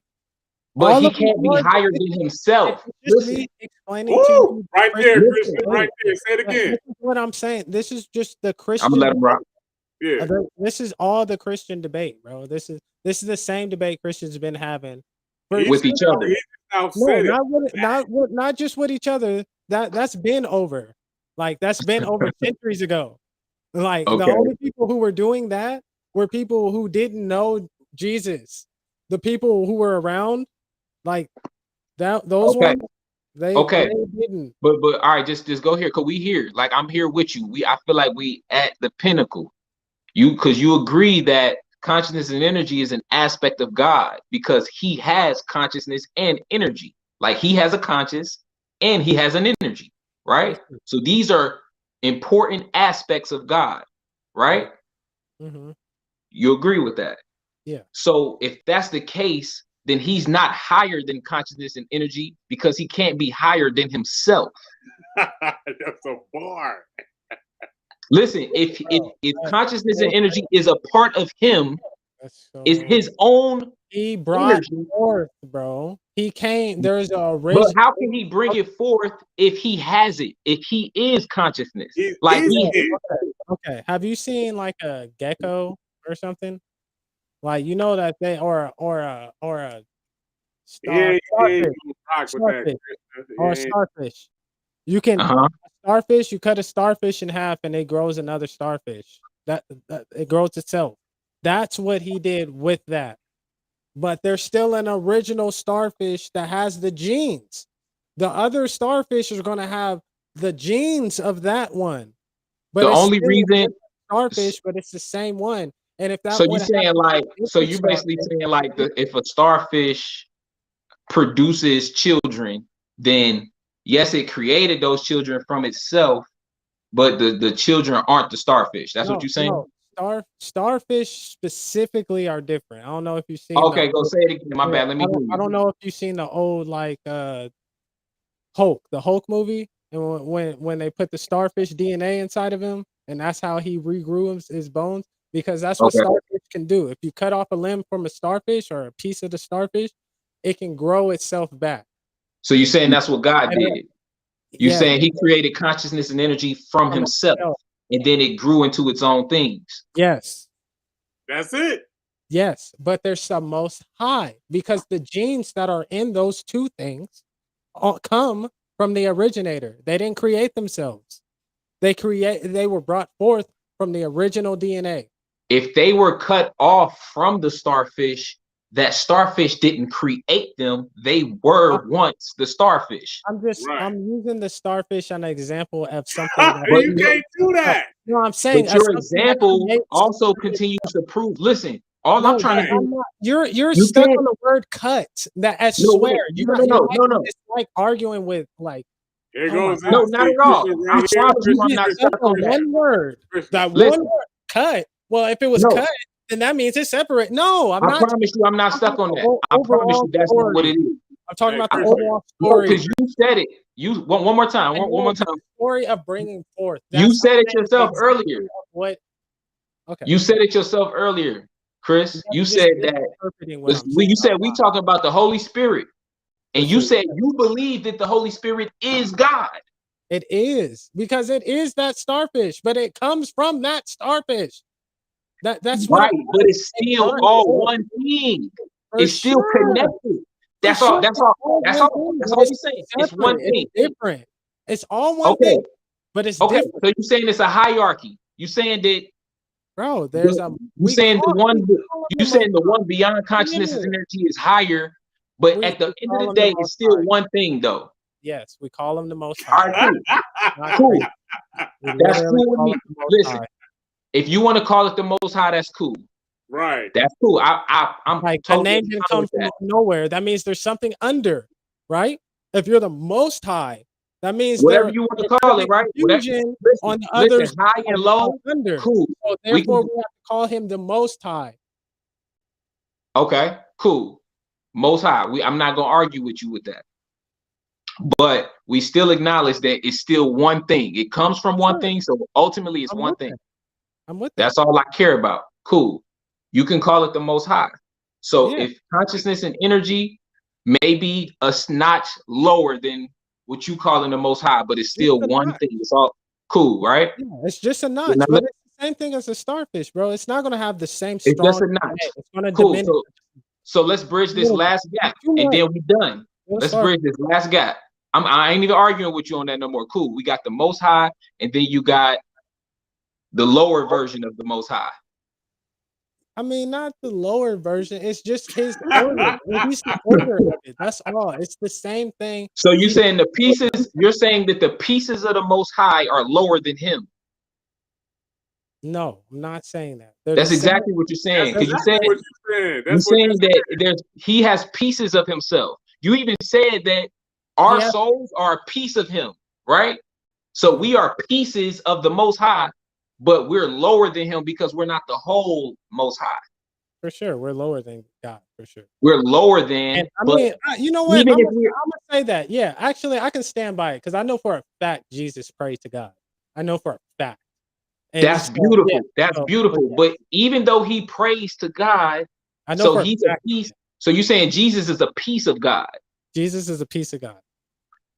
Speaker 6: but
Speaker 4: All
Speaker 6: he
Speaker 4: of these
Speaker 6: can't be
Speaker 4: words,
Speaker 6: higher than himself.
Speaker 4: it's just
Speaker 6: Listen,
Speaker 4: me explaining to
Speaker 2: Woo!
Speaker 4: you
Speaker 2: Right there,
Speaker 4: Christian
Speaker 6: listen.
Speaker 2: Christian. Right
Speaker 4: debate.
Speaker 2: there. Say it again.
Speaker 4: This is what I'm saying. This is just the
Speaker 6: I'm gonna
Speaker 4: Christian
Speaker 6: let him rock.
Speaker 4: debate.
Speaker 2: Yeah.
Speaker 4: This is all the Christian debate, bro. This is the same debate Christians been having for
Speaker 2: He
Speaker 6: With
Speaker 2: just,
Speaker 6: each other.
Speaker 2: he just now
Speaker 4: no,
Speaker 2: said it.
Speaker 4: not just with each other. That's been over. Like that's been over centuries ago. Like the
Speaker 6: Okay.
Speaker 4: only people who were doing that were people who didn't know Jesus. The people who were around, like that, those
Speaker 6: Okay.
Speaker 4: ones, they
Speaker 6: Okay.
Speaker 4: didn't.
Speaker 6: But all right, just go here, cause we here. Like I'm here with you. I feel like we at the pinnacle. Cause you agree that consciousness and energy is an aspect of God because he has consciousness and energy. Like he has a conscious and he has an energy, right?
Speaker 4: Yes, sir.
Speaker 6: So these are important aspects of God, right?
Speaker 4: Mm-hmm.
Speaker 6: You agree with that?
Speaker 4: Yeah.
Speaker 6: So if that's the case, then he's not higher than consciousness and energy because he can't be higher than himself.
Speaker 2: That's a bar.
Speaker 6: Listen, if consciousness and energy is a part of him, is his own
Speaker 4: he brought
Speaker 6: energy,
Speaker 4: forth, bro. He came. There's a
Speaker 6: but
Speaker 4: original.
Speaker 6: how can he bring it forth if he has it? If he is consciousness, like
Speaker 4: Okay. Have you seen like a gecko or something? Like you know that they or a
Speaker 2: Yeah,
Speaker 4: starfish,
Speaker 2: rock with that.
Speaker 4: or a
Speaker 2: Yeah.
Speaker 4: starfish. You can
Speaker 6: uh-huh.
Speaker 4: starfish. You cut a starfish in half, and it grows another starfish. That it grows itself. That's what he did with that. But there's still an original starfish that has the genes. The other starfish are going to have the genes of that one, but
Speaker 6: The
Speaker 4: it's
Speaker 6: only
Speaker 4: still a
Speaker 6: reason,
Speaker 4: different starfish, but it's the same one. And if
Speaker 6: so
Speaker 4: that
Speaker 6: you
Speaker 4: would happen
Speaker 6: saying
Speaker 4: to
Speaker 6: like,
Speaker 4: a
Speaker 6: so
Speaker 4: different
Speaker 6: you basically
Speaker 4: starfish,
Speaker 6: saying like if a starfish produces children, then yes, it created those children from itself, but the children aren't the starfish. That's what you're saying?
Speaker 4: no, starfish specifically are different. I don't know if you've seen the
Speaker 6: Okay, go
Speaker 4: old,
Speaker 6: say it again. My
Speaker 4: yeah,
Speaker 6: bad. Let me hear
Speaker 4: I
Speaker 6: you.
Speaker 4: don't know if you've seen the old like the Hulk movie, and when they put the starfish DNA inside of him, and that's how he regrew his bones, because that's what
Speaker 6: Okay.
Speaker 4: starfish can do. If you cut off a limb from a starfish or a piece of the starfish, it can grow itself back.
Speaker 6: So you're saying that's what God
Speaker 4: And
Speaker 6: did. You
Speaker 4: yeah,
Speaker 6: saying he created consciousness and energy from
Speaker 4: from
Speaker 6: himself,
Speaker 4: itself.
Speaker 6: and then it grew into its own things.
Speaker 4: Yes,
Speaker 2: That's it.
Speaker 4: yes, but there's some most high because the genes that are in those two things all come from the originator. They didn't create themselves. They were brought forth from the original DNA.
Speaker 6: If they were cut off from the starfish, that starfish didn't create them. They were once the starfish.
Speaker 2: Right.
Speaker 4: I'm using the starfish an example of something that
Speaker 6: But
Speaker 2: You can't do that.
Speaker 4: no, I'm saying
Speaker 6: but your
Speaker 4: something that
Speaker 6: example
Speaker 4: creates
Speaker 6: also continues to prove. Listen, all I'm
Speaker 4: no,
Speaker 6: trying to do.
Speaker 4: I'm not, you're
Speaker 6: You
Speaker 4: stuck
Speaker 6: can't.
Speaker 4: on the word cut. That I
Speaker 6: No,
Speaker 4: swear, it's like arguing with like
Speaker 2: Here
Speaker 4: oh my
Speaker 2: goes
Speaker 6: no,
Speaker 4: god.
Speaker 2: this.
Speaker 6: not
Speaker 2: See,
Speaker 6: at all.
Speaker 2: Christian
Speaker 6: I
Speaker 2: right here.
Speaker 6: promise you, I'm
Speaker 2: Christian,
Speaker 6: not
Speaker 2: Christian,
Speaker 6: stuck
Speaker 4: The
Speaker 6: on that.
Speaker 4: one word.
Speaker 2: Christian.
Speaker 4: That one
Speaker 6: Listen,
Speaker 4: word cut. Well, if it was
Speaker 6: no,
Speaker 4: cut, then that means it's separate. No, I'm
Speaker 6: I
Speaker 4: not
Speaker 6: promise you, I'm not
Speaker 4: talking
Speaker 6: stuck
Speaker 4: about
Speaker 6: on
Speaker 4: the
Speaker 6: that. I promise
Speaker 4: overall
Speaker 6: you, that's not what
Speaker 4: story.
Speaker 6: it is.
Speaker 4: I'm talking
Speaker 2: Hey,
Speaker 4: about the
Speaker 2: Christian.
Speaker 4: overall
Speaker 6: No,
Speaker 4: story.
Speaker 6: because you said it. You one more time.
Speaker 4: I
Speaker 6: One
Speaker 4: know
Speaker 6: more
Speaker 4: the
Speaker 6: time.
Speaker 4: story of bringing forth.
Speaker 6: You
Speaker 4: That's I'm
Speaker 6: said it
Speaker 4: saying the
Speaker 6: yourself
Speaker 4: example
Speaker 6: earlier.
Speaker 4: of what. Okay,
Speaker 6: You said it yourself earlier, Chris. You
Speaker 4: you're just
Speaker 6: said that.
Speaker 4: misinterpreting what I'm saying.
Speaker 6: You said we talking about the Holy Spirit, and you
Speaker 4: Listen,
Speaker 6: said you believe that the Holy Spirit is God.
Speaker 4: it is because it is that starfish, but it comes from that starfish. That's what
Speaker 6: Right,
Speaker 4: it
Speaker 6: but
Speaker 4: was.
Speaker 6: it's
Speaker 4: It
Speaker 6: still
Speaker 4: burned
Speaker 6: all
Speaker 4: forth.
Speaker 6: one thing.
Speaker 4: For
Speaker 6: It's still
Speaker 4: sure.
Speaker 6: connected.
Speaker 4: For
Speaker 6: That's all.
Speaker 4: sure.
Speaker 6: That's
Speaker 4: It's
Speaker 6: all.
Speaker 4: all
Speaker 6: That's
Speaker 4: one
Speaker 6: all.
Speaker 4: thing,
Speaker 6: That's
Speaker 4: but
Speaker 6: all we
Speaker 4: it's
Speaker 6: saying. It's one
Speaker 4: separate. It's
Speaker 6: thing.
Speaker 4: different. It's all one
Speaker 6: Okay.
Speaker 4: thing, but it's
Speaker 6: Okay.
Speaker 4: different.
Speaker 6: So you're saying it's a hierarchy. You saying that
Speaker 4: Bro, there's
Speaker 6: you
Speaker 4: we
Speaker 6: saying the
Speaker 4: call
Speaker 6: one
Speaker 4: we call him the
Speaker 6: you
Speaker 4: most
Speaker 6: saying the one beyond
Speaker 4: high.
Speaker 6: consciousness and energy is higher, but
Speaker 4: We
Speaker 6: at the end of
Speaker 4: call
Speaker 6: the
Speaker 4: him the
Speaker 6: day,
Speaker 4: most
Speaker 6: it's still
Speaker 4: high.
Speaker 6: one thing though.
Speaker 4: Yes, we call him the most
Speaker 6: All
Speaker 4: high.
Speaker 6: right, cool.
Speaker 4: Not
Speaker 6: Cool.
Speaker 4: three. We
Speaker 6: That's
Speaker 4: literally
Speaker 6: cool with
Speaker 4: call
Speaker 6: me.
Speaker 4: him the most
Speaker 6: Listen,
Speaker 4: high.
Speaker 6: if you want to call it the most high, that's cool.
Speaker 2: Right.
Speaker 6: That's cool. I'm
Speaker 4: Like the
Speaker 6: totally
Speaker 4: name didn't
Speaker 6: fine
Speaker 4: come
Speaker 6: with
Speaker 4: from
Speaker 6: that.
Speaker 4: nowhere. That means there's something under, right? If you're the most high, that means
Speaker 6: Whatever you want to
Speaker 4: there could
Speaker 6: call
Speaker 4: be
Speaker 6: it, right?
Speaker 4: confusion on the
Speaker 6: Listen,
Speaker 4: others
Speaker 6: high and low,
Speaker 4: under.
Speaker 6: cool.
Speaker 4: So
Speaker 6: We can
Speaker 4: therefore, we have to call him the most high.
Speaker 6: okay, cool. Most high. I'm not gonna argue with you with that. But we still acknowledge that it's still one thing. It comes from one
Speaker 4: Sure.
Speaker 6: thing, so ultimately it's
Speaker 4: I'm
Speaker 6: one
Speaker 4: with
Speaker 6: thing.
Speaker 4: that. I'm with that.
Speaker 6: That's all I care about. Cool. You can call it the most high. So
Speaker 4: Yeah.
Speaker 6: if consciousness and energy may be a notch lower than what you calling the most high, but it's still
Speaker 4: Just a
Speaker 6: one
Speaker 4: notch.
Speaker 6: thing. It's all cool, right?
Speaker 4: Yeah, it's just a
Speaker 6: You
Speaker 4: notch,
Speaker 6: know,
Speaker 4: but it's the same thing as a starfish, bro. It's not gonna have the same
Speaker 6: it's just
Speaker 4: strong
Speaker 6: a
Speaker 4: DNA.
Speaker 6: notch.
Speaker 4: It's gonna
Speaker 6: Cool.
Speaker 4: diminish.
Speaker 6: So let's bridge this last gap,
Speaker 4: Too
Speaker 6: and
Speaker 4: much.
Speaker 6: then we done.
Speaker 4: You're a
Speaker 6: Let's
Speaker 4: starfish.
Speaker 6: bridge this last gap. I ain't even arguing with you on that no more. Cool. We got the most high, and then you got the lower version of the most high.
Speaker 4: I mean, not the lower version. It's just his order. He's the order of it. That's all. It's the same thing.
Speaker 6: So you saying the pieces? You're saying that the pieces of the most high are lower than him.
Speaker 4: No, I'm not saying that. They're
Speaker 6: That's
Speaker 4: the same.
Speaker 6: exactly what you're saying.
Speaker 2: That's
Speaker 6: Because
Speaker 2: exactly what you said.
Speaker 6: you're
Speaker 2: That's what
Speaker 6: saying that he has pieces of himself. You even said that our
Speaker 4: Yeah.
Speaker 6: souls are a piece of him, right? So we are pieces of the Most High, but we're lower than him because we're not the whole Most High.
Speaker 4: For sure, we're lower than God. For sure.
Speaker 6: We're lower than.
Speaker 4: And I
Speaker 6: but
Speaker 4: mean, you know what?
Speaker 6: even
Speaker 4: I'm
Speaker 6: if
Speaker 4: gonna,
Speaker 6: we're
Speaker 4: I'm gonna say that. Yeah, actually, I can stand by it because I know for a fact Jesus prayed to God. I know for a fact. And
Speaker 6: that's
Speaker 4: so,
Speaker 6: beautiful.
Speaker 4: yeah,
Speaker 6: That's
Speaker 4: so,
Speaker 6: beautiful.
Speaker 4: yeah,
Speaker 6: But even though he prays to God,
Speaker 4: I know
Speaker 6: so
Speaker 4: for a
Speaker 6: he's a
Speaker 4: fact
Speaker 6: piece. So you're saying Jesus is a piece of God.
Speaker 4: Jesus is a piece of God.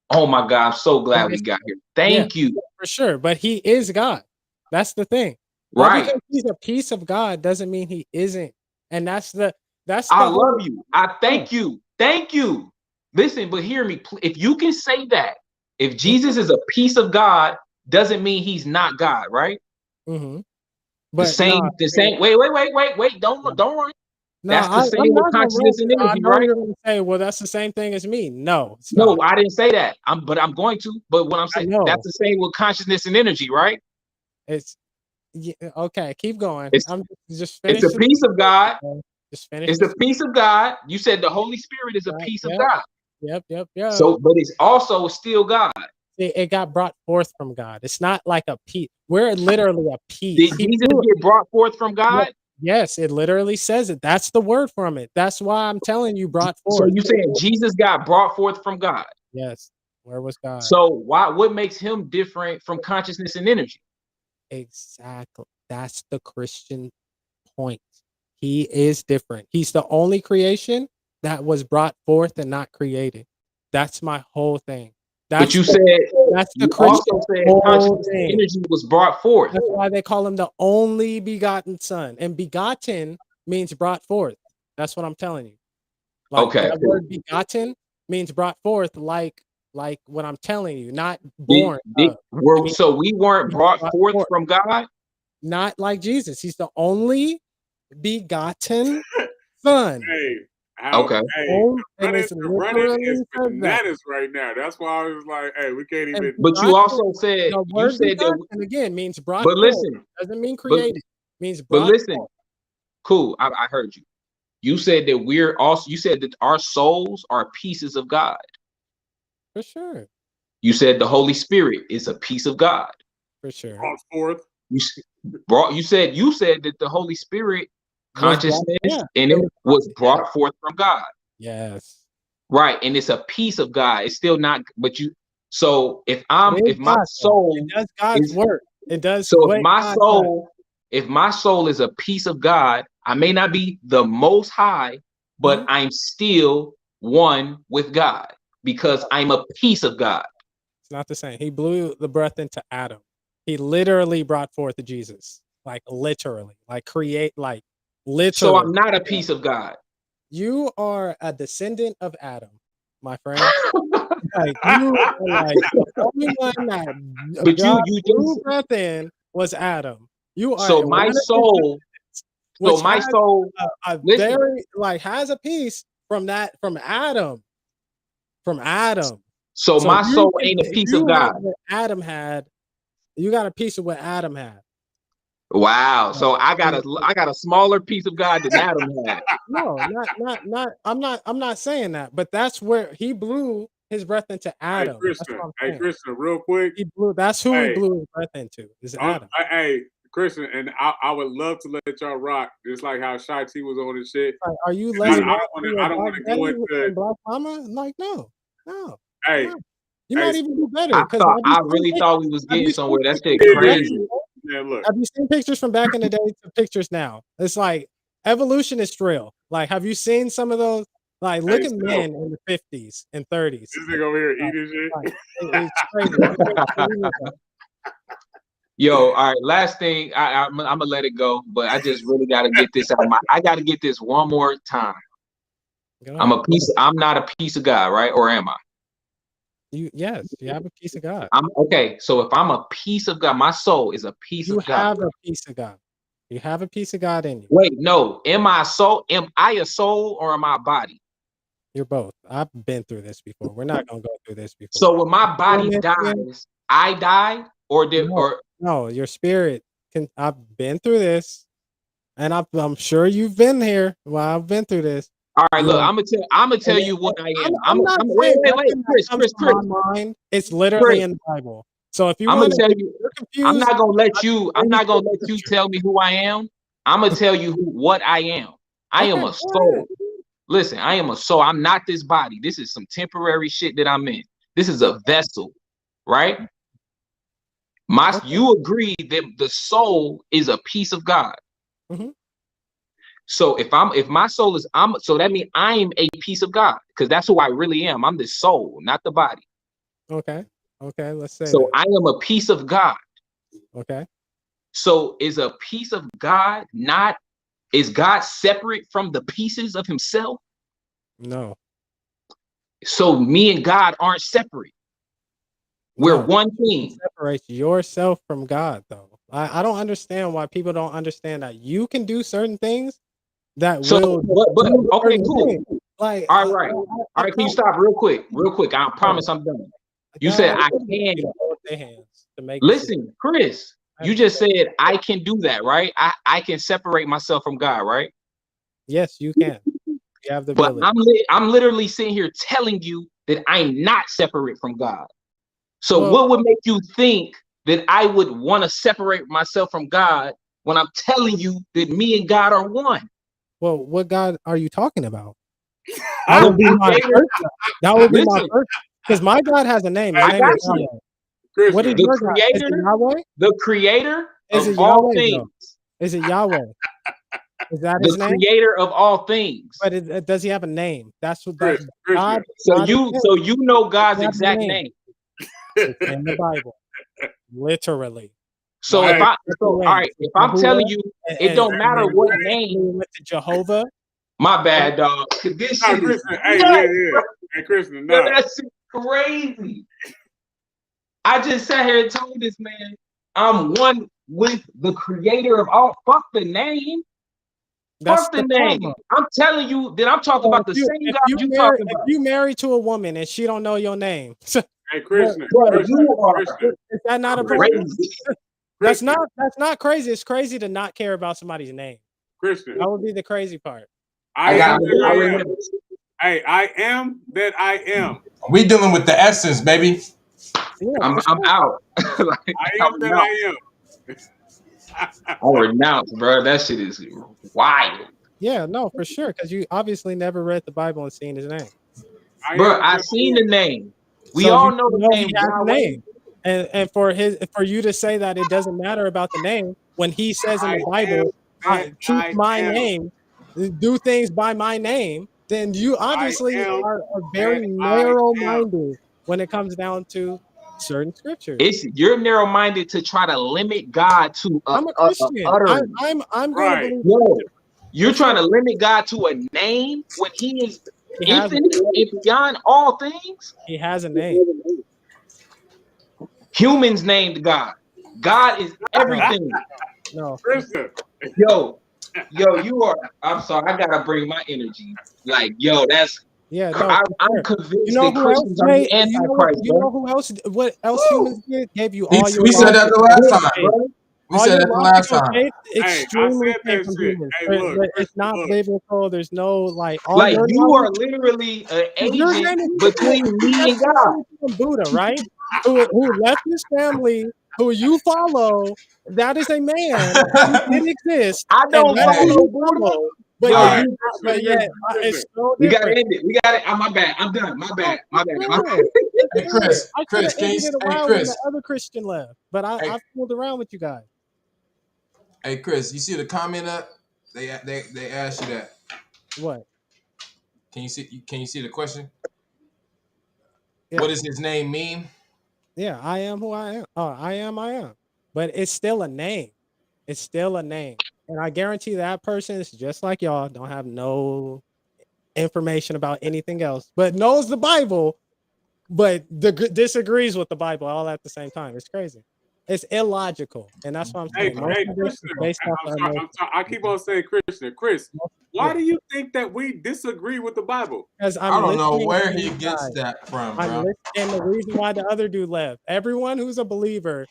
Speaker 6: Oh my God, I'm so glad we
Speaker 4: Yes,
Speaker 6: got here.
Speaker 4: yeah,
Speaker 6: Thank you.
Speaker 4: for sure. But he is God. That's the thing. But
Speaker 6: Right.
Speaker 4: because he's a piece of God doesn't mean he isn't. And that's the
Speaker 6: I
Speaker 4: whole
Speaker 6: love you. I thank you. Thank you. Listen, but hear me. If you can say that, if Jesus is a piece of God, doesn't mean he's not God, right?
Speaker 4: mm-hmm.
Speaker 6: The
Speaker 4: But no,
Speaker 6: same, the same. Wait. Don't run.
Speaker 4: no,
Speaker 6: That's the
Speaker 4: I'm
Speaker 6: same with
Speaker 4: not gonna run.
Speaker 6: consciousness and
Speaker 4: I
Speaker 6: energy,
Speaker 4: know
Speaker 6: right?
Speaker 4: you're gonna say, well, that's the same thing as me. No, it's
Speaker 6: No,
Speaker 4: not.
Speaker 6: I didn't say that. But I'm going to. But what I'm
Speaker 4: I
Speaker 6: saying, that's
Speaker 4: know.
Speaker 6: the same with consciousness and energy, right?
Speaker 4: It's okay, keep going.
Speaker 6: It's
Speaker 4: I'm just
Speaker 6: it's
Speaker 4: finish
Speaker 6: a piece of God.
Speaker 4: just finish
Speaker 6: It's
Speaker 4: this.
Speaker 6: a piece of God. You said the Holy Spirit is a piece of
Speaker 4: Yep,
Speaker 6: God.
Speaker 4: yep.
Speaker 6: So, but it's also still God.
Speaker 4: It got brought forth from God. It's not like a piece. We're literally a piece.
Speaker 6: Did Jesus get brought forth from God?
Speaker 4: Yes, it literally says it. That's the word from it. That's why I'm telling you, brought
Speaker 6: So
Speaker 4: forth.
Speaker 6: you saying Jesus got brought forth from God?
Speaker 4: Yes. Where was God?
Speaker 6: So what makes him different from consciousness and energy?
Speaker 4: Exactly. That's the Christian point. He is different. He's the only creation that was brought forth and not created. That's my whole thing.
Speaker 6: But
Speaker 4: That's
Speaker 6: you
Speaker 4: the Christian
Speaker 6: also said
Speaker 4: whole
Speaker 6: consciousness and
Speaker 4: thing.
Speaker 6: energy was brought forth.
Speaker 4: That's why they call him the only begotten son. And begotten means brought forth. That's what I'm telling you. Like
Speaker 6: Okay,
Speaker 4: that
Speaker 6: cool.
Speaker 4: word begotten means brought forth, like what I'm telling you, not born of. It means
Speaker 6: So we weren't brought forth
Speaker 4: forth.
Speaker 6: from God?
Speaker 4: Not like Jesus. He's the only begotten son.
Speaker 2: Hey,
Speaker 6: Okay.
Speaker 4: And it's
Speaker 2: the running is
Speaker 4: literally says that.
Speaker 2: bananas right now. That's why I was like, hey, we can't
Speaker 4: And
Speaker 2: even.
Speaker 6: But you also said
Speaker 4: the word begotten again means brought
Speaker 6: but
Speaker 4: forth.
Speaker 6: listen,
Speaker 4: Doesn't mean
Speaker 6: but
Speaker 4: created. Means
Speaker 6: but
Speaker 4: brought
Speaker 6: listen,
Speaker 4: forth.
Speaker 6: cool. I heard you. You said that you said that our souls are pieces of God.
Speaker 4: For sure.
Speaker 6: You said the Holy Spirit is a piece of God.
Speaker 4: For sure.
Speaker 2: Brought forth.
Speaker 6: You said that the Holy Spirit consciousness and it was brought forth from God.
Speaker 4: Yes.
Speaker 6: Right. And it's a piece of God. It's still not, but you so if my
Speaker 4: God,
Speaker 6: soul
Speaker 4: it does God's work. It does
Speaker 6: so
Speaker 4: what
Speaker 6: if my soul is a piece of God, I may not be the most high, but I'm still one with God because I'm a piece of God.
Speaker 4: It's not the same. He blew the breath into Adam. He literally brought forth Jesus. Like literally. Like literally.
Speaker 6: So I'm not a piece of God.
Speaker 4: You are a descendant of Adam, my friend. Like you are like the only one that
Speaker 6: But
Speaker 4: God
Speaker 6: you
Speaker 4: blew
Speaker 6: just
Speaker 4: breath in was Adam. You are
Speaker 6: so
Speaker 4: one
Speaker 6: my
Speaker 4: of his
Speaker 6: soul
Speaker 4: which
Speaker 6: my
Speaker 4: has
Speaker 6: soul
Speaker 4: a
Speaker 6: listen.
Speaker 4: very has a piece from Adam. From Adam.
Speaker 6: So my soul ain't a
Speaker 4: If
Speaker 6: piece of
Speaker 4: you have
Speaker 6: God.
Speaker 4: what Adam had, you got a piece of what Adam had.
Speaker 6: Wow. So I got a smaller piece of God than Adam had.
Speaker 4: No, not. I'm not saying that, but that's where he blew his breath into Adam. That's what I'm saying.
Speaker 2: Christian, real quick.
Speaker 4: That's who he
Speaker 2: Hey,
Speaker 4: blew his breath into. Is Adam.
Speaker 2: Hey, Christian, and I would love to let y'all rock, just like how Shy T was on his shit.
Speaker 4: Like, are you less?
Speaker 2: I don't want to go into
Speaker 4: Black Mama. Like no.
Speaker 2: Hey,
Speaker 4: you might even do better.
Speaker 6: I really thought we was getting somewhere. That shit crazy.
Speaker 2: Man, look.
Speaker 4: Have you seen pictures from back in the day to pictures now? It's like evolution is real. Like, have you seen some of those? Like, look at men in the 50s and 30s.
Speaker 2: This nigga over here eating shit.
Speaker 4: It's crazy.
Speaker 6: Yo, all right. Last thing, I'm gonna let it go, but I just really gotta get this out. I gotta get this one more time. I'm not a piece of God, right? Or am I?
Speaker 4: Yes, you have a piece of God.
Speaker 6: Okay. So if I'm a piece of God, my soul is a piece of God.
Speaker 4: You have a piece of God. You have a piece of God in you.
Speaker 6: Wait, no. Am I a soul? Am I a soul or am I a body?
Speaker 4: You're both. I've been through this before. We're not gonna go through this before.
Speaker 6: So when my body dies, I die, or
Speaker 4: no, your spirit can. I've been through this, and I'm sure you've been here. Well, I've been through this.
Speaker 6: All right, look, I'm gonna tell you what I am.
Speaker 4: I'm not
Speaker 6: wait, Chris.
Speaker 4: mind. It's literally in the Bible. So if you
Speaker 6: I'm
Speaker 4: want
Speaker 6: gonna tell
Speaker 4: to,
Speaker 6: you,
Speaker 4: you're
Speaker 6: I'm
Speaker 4: confused.
Speaker 6: not gonna let you. I'm not gonna let you
Speaker 4: Scripture.
Speaker 6: tell me who I am. I'm gonna tell you what I am. I am
Speaker 4: Okay,
Speaker 6: a
Speaker 4: go ahead.
Speaker 6: soul. Listen, I am a soul. I'm not this body. This is some temporary shit that I'm in. This is a vessel, right?
Speaker 4: Okay.
Speaker 6: You agree that the soul is a piece of God.
Speaker 4: Mhm.
Speaker 6: So if my soul is so that means I am a piece of God because that's who I really am. I'm the soul, not the body.
Speaker 4: Okay. Okay. Let's say
Speaker 6: So
Speaker 4: that.
Speaker 6: I am a piece of God.
Speaker 4: Okay.
Speaker 6: So is a piece of God not, is God separate from the pieces of himself?
Speaker 4: No.
Speaker 6: So me and God aren't separate. We're
Speaker 4: No.
Speaker 6: one
Speaker 4: You
Speaker 6: thing.
Speaker 4: separate yourself from God, though. I don't understand why people don't understand that you can do certain things that
Speaker 6: So,
Speaker 4: will
Speaker 6: but
Speaker 4: do
Speaker 6: okay,
Speaker 4: certain
Speaker 6: cool.
Speaker 4: things. Like,
Speaker 6: All right. All right, can you stop real quick? Real quick. I promise I'm done. You said
Speaker 4: God
Speaker 6: I
Speaker 4: put
Speaker 6: can.
Speaker 4: people with their hands to make shit.
Speaker 6: Listen, Chris, you just said I can do that, right? I can separate myself from God, right?
Speaker 4: Yes, you can. You have the
Speaker 6: But
Speaker 4: ability.
Speaker 6: I'm literally sitting here telling you that I'm not separate from God. So
Speaker 4: Well,
Speaker 6: what would make you think that I would want to separate myself from God when I'm telling you that me and God are one?
Speaker 4: well, what God are you talking about? That
Speaker 6: The
Speaker 4: would be my
Speaker 6: creator.
Speaker 4: first. That would be my
Speaker 6: Listen,
Speaker 4: first. Because my God has a name. His
Speaker 6: I
Speaker 2: Hey,
Speaker 4: name
Speaker 6: got
Speaker 4: is
Speaker 2: Christian,
Speaker 6: you.
Speaker 4: Yahweh. What is
Speaker 2: Christian,
Speaker 6: The
Speaker 4: your God? Is it
Speaker 6: creator,
Speaker 4: Yahweh?
Speaker 6: the creator
Speaker 4: Is
Speaker 6: of
Speaker 4: it
Speaker 6: all
Speaker 4: Yahweh
Speaker 6: things.
Speaker 4: though? Is it Yahweh? Is that
Speaker 6: The
Speaker 4: his name?
Speaker 6: creator of all things.
Speaker 4: But does he have a name? That's what that
Speaker 2: Christian,
Speaker 4: God.
Speaker 6: So
Speaker 4: God is
Speaker 6: you
Speaker 4: name.
Speaker 6: so you know
Speaker 4: Does
Speaker 6: God's
Speaker 4: he have a
Speaker 6: exact
Speaker 4: name?
Speaker 6: name.
Speaker 4: It's in the Bible, literally.
Speaker 6: So
Speaker 4: Why
Speaker 6: if
Speaker 2: Hey,
Speaker 6: I
Speaker 4: different
Speaker 6: so all
Speaker 4: ways?
Speaker 6: right, if I'm telling
Speaker 4: Yahuwah
Speaker 6: you it
Speaker 4: and
Speaker 6: don't matter
Speaker 4: and
Speaker 6: what
Speaker 4: we
Speaker 6: name,
Speaker 4: went to Jehovah.
Speaker 6: my
Speaker 4: Right?
Speaker 6: bad, dog. 'Cause this
Speaker 2: no,
Speaker 6: shit is
Speaker 2: Christian. Hey,
Speaker 6: nuts,
Speaker 2: yeah.
Speaker 6: bro.
Speaker 2: Hey, Christian,
Speaker 6: Yo,
Speaker 2: no.
Speaker 6: that shit crazy. I just sat here and told this man I'm one with the creator of all. Fuck the name.
Speaker 4: That's
Speaker 6: Fuck
Speaker 4: the
Speaker 6: the name.
Speaker 4: problem.
Speaker 6: I'm telling you that I'm talking
Speaker 4: So
Speaker 6: about the same God you talking
Speaker 4: if
Speaker 6: about.
Speaker 4: you marry to a woman and she don't know your name,
Speaker 2: Hey,
Speaker 4: what,
Speaker 2: Christian,
Speaker 6: Bro,
Speaker 4: what
Speaker 6: you are
Speaker 4: is that not
Speaker 2: Christian,
Speaker 4: abortion?
Speaker 6: crazy.
Speaker 4: That's
Speaker 2: Christian,
Speaker 4: not crazy. It's crazy to not care about somebody's name.
Speaker 2: Christian.
Speaker 4: That would be the crazy part.
Speaker 2: I
Speaker 3: I got
Speaker 2: am that
Speaker 3: it.
Speaker 6: I
Speaker 2: I am.
Speaker 6: remember.
Speaker 2: Hey, I am that I am.
Speaker 3: We dealing with the essence, baby.
Speaker 4: Yeah,
Speaker 6: I'm
Speaker 4: for
Speaker 6: I'm
Speaker 4: sure.
Speaker 6: out. Like,
Speaker 2: I
Speaker 6: I
Speaker 2: am that
Speaker 6: renounce.
Speaker 2: I am.
Speaker 6: I renounce, bro. That shit is wild.
Speaker 4: Yeah, no, for sure. Because you obviously never read the Bible and seen his name.
Speaker 2: I
Speaker 6: Bro,
Speaker 2: am
Speaker 6: I
Speaker 2: that
Speaker 6: seen
Speaker 2: I
Speaker 6: the
Speaker 2: am.
Speaker 6: name. We
Speaker 4: So
Speaker 6: all
Speaker 4: you
Speaker 6: know the
Speaker 4: know he
Speaker 6: name
Speaker 4: has a
Speaker 6: Yahweh.
Speaker 4: name. And for you to say that it doesn't matter about the name when he says in
Speaker 2: I
Speaker 4: the
Speaker 2: am
Speaker 4: Bible,
Speaker 2: that
Speaker 4: keep
Speaker 2: I
Speaker 4: my
Speaker 2: am.
Speaker 4: name, do things by my name, then you
Speaker 2: I
Speaker 4: obviously
Speaker 2: am
Speaker 4: are very
Speaker 2: that I am.
Speaker 4: narrow-minded when it comes down to certain scriptures.
Speaker 6: You're narrow-minded to try to limit God to
Speaker 4: I'm a
Speaker 6: a
Speaker 4: Christian.
Speaker 6: utterance.
Speaker 4: I'm going to
Speaker 2: Right.
Speaker 4: believe in
Speaker 6: No,
Speaker 4: for
Speaker 6: you're trying
Speaker 4: sure.
Speaker 6: to limit God to a name when He is
Speaker 4: He has
Speaker 6: infinite and beyond all things.
Speaker 4: he has a name.
Speaker 6: Humans named God. God is
Speaker 4: No,
Speaker 6: everything.
Speaker 4: no.
Speaker 2: Christian.
Speaker 6: Yo, you are. I'm sorry. I gotta bring my energy. Like, yo,
Speaker 4: Yeah, no, for
Speaker 6: I'm
Speaker 4: sure. You
Speaker 6: convinced
Speaker 4: know
Speaker 6: that
Speaker 4: who else,
Speaker 6: Christians are
Speaker 4: Jay?
Speaker 6: the Antichrist,
Speaker 4: You know
Speaker 6: bro.
Speaker 4: who else? What else
Speaker 6: Woo!
Speaker 4: humans did? Gave you
Speaker 3: We,
Speaker 4: all your
Speaker 3: we said that
Speaker 4: logical
Speaker 3: the last
Speaker 6: Yes,
Speaker 3: time.
Speaker 4: faith.
Speaker 6: bro.
Speaker 3: We
Speaker 4: All
Speaker 3: said
Speaker 4: your
Speaker 3: that the last
Speaker 4: logical
Speaker 3: time.
Speaker 4: faith
Speaker 2: Hey, I
Speaker 4: extremely
Speaker 2: said
Speaker 4: came
Speaker 2: that
Speaker 4: from
Speaker 2: shit.
Speaker 4: humans.
Speaker 2: Hey, look,
Speaker 4: It's
Speaker 2: Christian,
Speaker 4: not
Speaker 2: look.
Speaker 4: biblical. There's no like all
Speaker 6: Like
Speaker 4: your
Speaker 6: you
Speaker 4: knowledge.
Speaker 6: are literally an
Speaker 4: You're
Speaker 6: agent
Speaker 4: naming people.
Speaker 6: between me
Speaker 4: That's
Speaker 6: and
Speaker 4: the
Speaker 6: God.
Speaker 4: same thing with Buddha, right? Who left his family, who you follow. That is a man who did exist,
Speaker 6: I
Speaker 4: and
Speaker 6: don't
Speaker 4: that's who
Speaker 3: Hey,
Speaker 6: follow
Speaker 4: you
Speaker 6: Buddha.
Speaker 4: follow. But
Speaker 6: Yo,
Speaker 2: All
Speaker 4: yet,
Speaker 2: right,
Speaker 6: you.
Speaker 2: Christian,
Speaker 4: but yet,
Speaker 2: Christian.
Speaker 4: it's so
Speaker 6: We gotta
Speaker 4: different.
Speaker 6: end it. We got it. Oh, my bad. I'm done. My
Speaker 4: No,
Speaker 6: bad.
Speaker 4: for
Speaker 6: My bad. My bad.
Speaker 4: sure. For
Speaker 3: hey,
Speaker 4: sure.
Speaker 3: Chris,
Speaker 4: I should have
Speaker 3: Chris, can you?
Speaker 4: ended it a
Speaker 3: Hey,
Speaker 4: while when the
Speaker 3: Chris,
Speaker 4: other Christian left, but
Speaker 3: hey,
Speaker 4: I fooled around with you guys.
Speaker 3: hey, Chris. You see the comment up? They asked you that.
Speaker 4: What?
Speaker 3: Can you see? Can you see the question? What
Speaker 4: Yeah.
Speaker 3: does his name mean?
Speaker 4: Yeah, I am who I am. Oh, I am. But it's still a name. It's still a name. And I guarantee that person is just like y'all, don't have no information about anything else, but knows the Bible, but disagrees with the Bible all at the same time. It's crazy. It's illogical. And that's what I'm
Speaker 2: Hey,
Speaker 4: saying. Most
Speaker 2: hey,
Speaker 4: of this is
Speaker 2: Christian.
Speaker 4: based off
Speaker 2: I'm
Speaker 4: of
Speaker 2: sorry.
Speaker 4: emotion.
Speaker 2: I'm sorry. I keep on saying Christian. Chris, why
Speaker 4: Yeah.
Speaker 2: do you think that we disagree with the Bible?
Speaker 4: Because
Speaker 3: I
Speaker 4: I'm
Speaker 3: don't know
Speaker 4: listening
Speaker 3: where
Speaker 4: to
Speaker 3: he
Speaker 4: you
Speaker 3: gets
Speaker 4: guys.
Speaker 3: that from,
Speaker 4: I'm
Speaker 3: bro.
Speaker 4: listening. And the reason why the other dude left, everyone who's a believer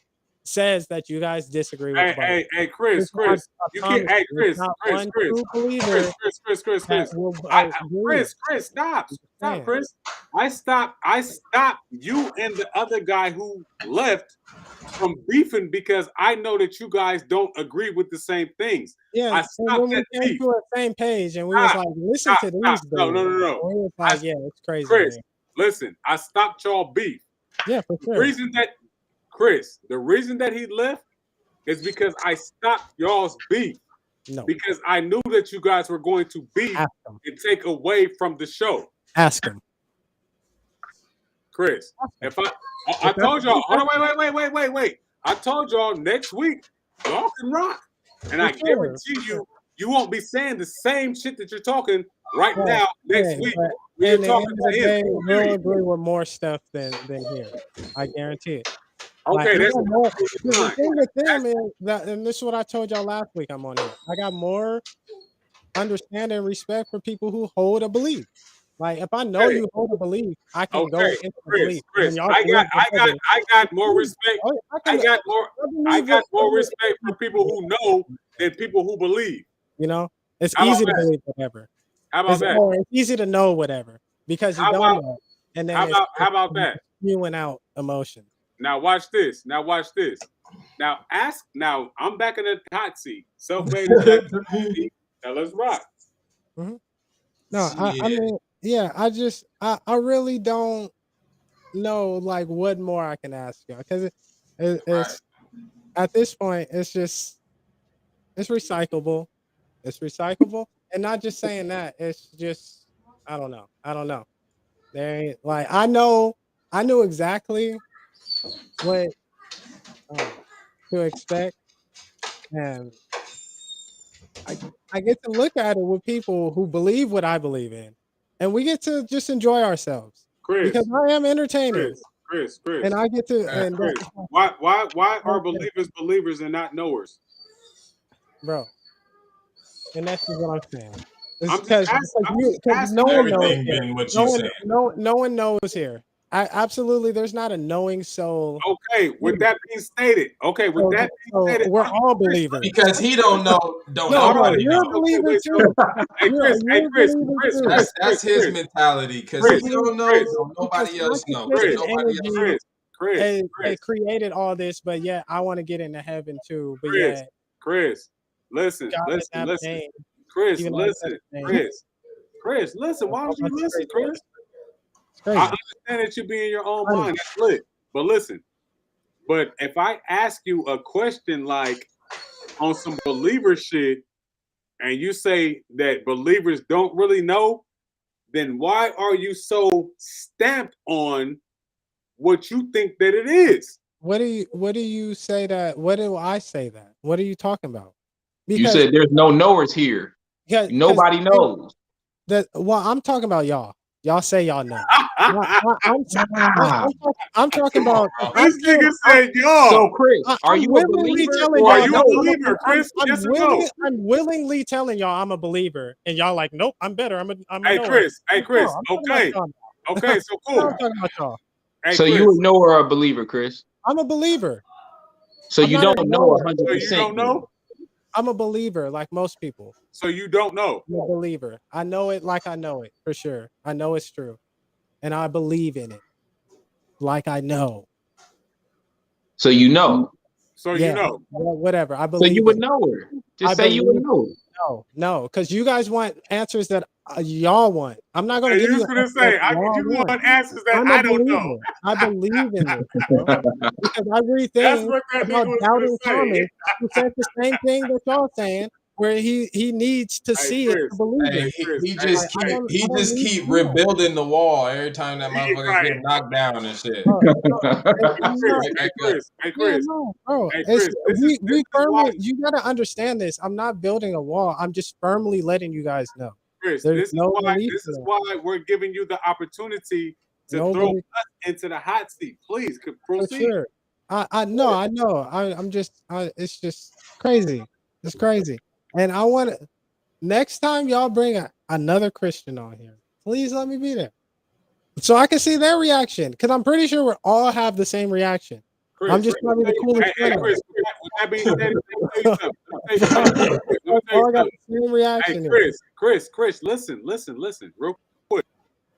Speaker 4: says that you guys disagree with the Bible.
Speaker 2: Hey, Chris,
Speaker 4: It's not
Speaker 2: you
Speaker 4: a
Speaker 2: can't. Hey,
Speaker 4: There's not one true believer that will agree.
Speaker 2: Chris, stop,
Speaker 4: Man,
Speaker 2: Chris. I stopped you and the other guy who left from beefing because I know that you guys don't agree with the same things.
Speaker 4: yeah,
Speaker 2: I
Speaker 4: and
Speaker 2: stopped
Speaker 4: when we
Speaker 2: that
Speaker 4: came
Speaker 2: beef.
Speaker 4: to a same page and we was like, listen to these dudes.
Speaker 2: No.
Speaker 4: And we was like, yeah, it's crazy.
Speaker 2: Chris,
Speaker 4: Man.
Speaker 2: listen, I stopped y'all beef.
Speaker 4: Yeah, for
Speaker 2: The
Speaker 4: sure.
Speaker 2: reason that he left is because I stopped y'all's beef.
Speaker 4: No,
Speaker 2: Because I knew that you guys were going to beef
Speaker 4: ask him.
Speaker 2: and take away from the show.
Speaker 4: Ask him.
Speaker 2: Chris, if I told y'all, hold on, wait. I told y'all next week, y'all can rock. And I guarantee you won't be saying the same shit that you're talking right now next week.
Speaker 4: And the end of the day, we'll agree with more stuff than here. I guarantee it.
Speaker 2: Okay,
Speaker 4: like,
Speaker 2: that's
Speaker 4: more. The thing with them is that, and this is what I told y'all last week. I'm on here. I got more understanding and respect for people who hold a belief. Like if I know you hold a belief, I can go into the belief.
Speaker 2: Chris, I got more respect. I got more respect for people who know than people who believe.
Speaker 4: You know, it's easy to believe whatever.
Speaker 2: How about that?
Speaker 4: It's easy to know whatever because you don't know. And then
Speaker 2: how about that?
Speaker 4: Spewing out emotion.
Speaker 2: Now watch this. Now I'm back in the hot seat. Selfmade is back in the hot seat. Now let's rock.
Speaker 4: Mm-hmm. No, I mean, yeah, I really don't know like what more I can ask you because it's at this point it's recyclable. It's recyclable, and not just saying that. It's just I don't know. There ain't like I knew exactly what to expect, and I get to look at it with people who believe what I believe in, and we get to just enjoy ourselves because I am entertaining.
Speaker 2: Chris,
Speaker 4: and I get to. And
Speaker 2: Chris, why are believers and not knowers,
Speaker 4: bro? And that's just what I'm saying.
Speaker 2: I'm
Speaker 4: because no one knows here. No one knows here. Absolutely, there's not a knowing soul.
Speaker 2: Okay, with that being stated,
Speaker 4: we're all believers
Speaker 3: because he don't know. Nobody
Speaker 4: you're
Speaker 3: know.
Speaker 4: a believer too.
Speaker 2: Chris,
Speaker 3: that's his mentality. Because he don't know, nobody else knows.
Speaker 4: They created all this, but yeah, I want to get into heaven too. But
Speaker 2: Chris, listen. Chris, listen. Why don't you listen, Chris? I understand that you be in your own mind. That's lit. But listen. But if I ask you a question like on some believer shit, and you say that believers don't really know, then why are you so stamped on what you think that it is?
Speaker 4: What do you say that? What do I say that? What are you talking about?
Speaker 6: Because you said there's no knowers here. Yeah, nobody knows.
Speaker 4: I'm talking about y'all. Y'all say y'all know. I'm talking about.
Speaker 2: This nigga said y'all.
Speaker 6: So Chris, are you a believer? Or
Speaker 2: are you a believer, Chris?
Speaker 4: I'm willingly telling y'all I'm a believer, and y'all like, nope, I'm better. I'm a
Speaker 2: Hey Chris. Okay, so cool.
Speaker 4: I'm talking about y'all.
Speaker 6: Hey, so Chris, you a knower or a believer, Chris?
Speaker 4: I'm a believer.
Speaker 6: So you don't know 100%.
Speaker 2: So you don't know?
Speaker 4: I'm a believer, like most people.
Speaker 2: So you don't know?
Speaker 4: I'm a believer. I know it like I know it for sure. I know it's true, and I believe in it, like I know.
Speaker 6: So you know.
Speaker 2: So you know.
Speaker 4: Whatever. I believe.
Speaker 6: So you would know her. Just say you would know.
Speaker 4: No, because you guys want answers that y'all want. I'm not going to give you.
Speaker 2: Gonna say you want answers that I don't know.
Speaker 4: I believe in this because I read things about doubting Thomas who says the same thing that y'all saying, where he needs to see it to believe it.
Speaker 3: He just keep rebuilding the wall every time that motherfucker get knocked down and shit.
Speaker 4: We firmly. You gotta understand this. I'm not building a wall. I'm just firmly letting you guys know.
Speaker 2: Chris, this is why we're giving you the opportunity to throw us into the hot seat. Please proceed.
Speaker 4: Sure. I know. I'm just. It's just crazy. It's crazy. And I want to. Next time y'all bring another Christian on here, please let me be there, so I can see their reaction. Because I'm pretty sure we all have the same reaction. I'm just probably the coolest
Speaker 2: Hey,
Speaker 4: one.
Speaker 2: Chris, with that being said, let me tell you something. Let me tell you
Speaker 4: I got
Speaker 2: something.
Speaker 4: the same
Speaker 2: Hey,
Speaker 4: reaction. Here.
Speaker 2: Chris, listen, real quick.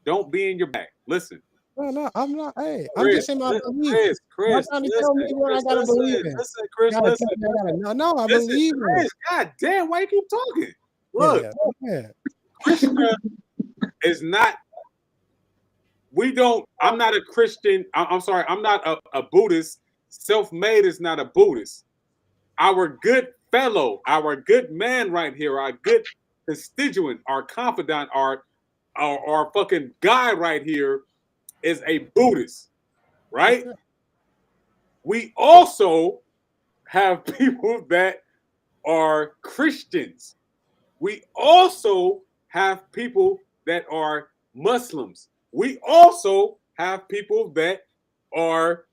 Speaker 2: Don't be in your back. Listen.
Speaker 4: No, I'm not. Hey, I'm just saying my belief. Y'all
Speaker 2: Chris,
Speaker 4: trying to
Speaker 2: listen,
Speaker 4: tell me what I gotta believe in.
Speaker 2: Chris,
Speaker 4: Gotta
Speaker 2: listen.
Speaker 4: tell me I gotta, no, I
Speaker 2: Listen,
Speaker 4: believe in
Speaker 2: Chris,
Speaker 4: it.
Speaker 2: God damn, why you keep talking? Look,
Speaker 4: Yeah.
Speaker 2: Krishna is not. I'm not a Christian. I'm sorry. I'm not a Buddhist. Selfmade is not a Buddhist. Our good fellow, our good man right here, our good constituent, our confidant, our fucking guy right here is a Buddhist, right? We also have people that are Christians. We also have people that are Muslims. We also have people that are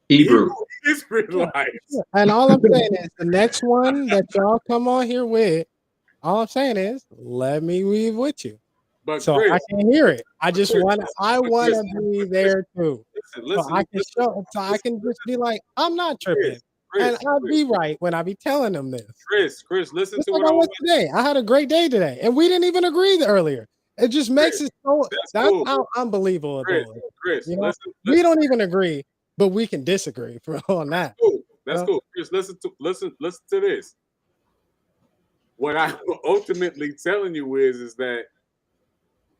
Speaker 6: Hebrew.
Speaker 2: Israelites.
Speaker 4: And all I'm saying is the next one that y'all come on here with, all I'm saying is let me read with you.
Speaker 2: But
Speaker 4: So
Speaker 2: Chris,
Speaker 4: I can hear it. I just
Speaker 2: Chris,
Speaker 4: want I want to
Speaker 2: listen,
Speaker 4: be there too.
Speaker 2: listen,
Speaker 4: So I can show so I can just be like, I'm not tripping. And I'll be right when I be telling them this.
Speaker 2: Chris, listen
Speaker 4: Just
Speaker 2: to
Speaker 4: like
Speaker 2: what
Speaker 4: I
Speaker 2: I'm
Speaker 4: was today. I had a great day today. And we didn't even agree earlier. It just makes it so that's
Speaker 2: cool.
Speaker 4: how unbelievable it is.
Speaker 2: Chris,
Speaker 4: You know,
Speaker 2: listen,
Speaker 4: we don't even agree, but we can disagree on that.
Speaker 2: cool. That's cool. Chris, listen to this. What I'm ultimately telling you is that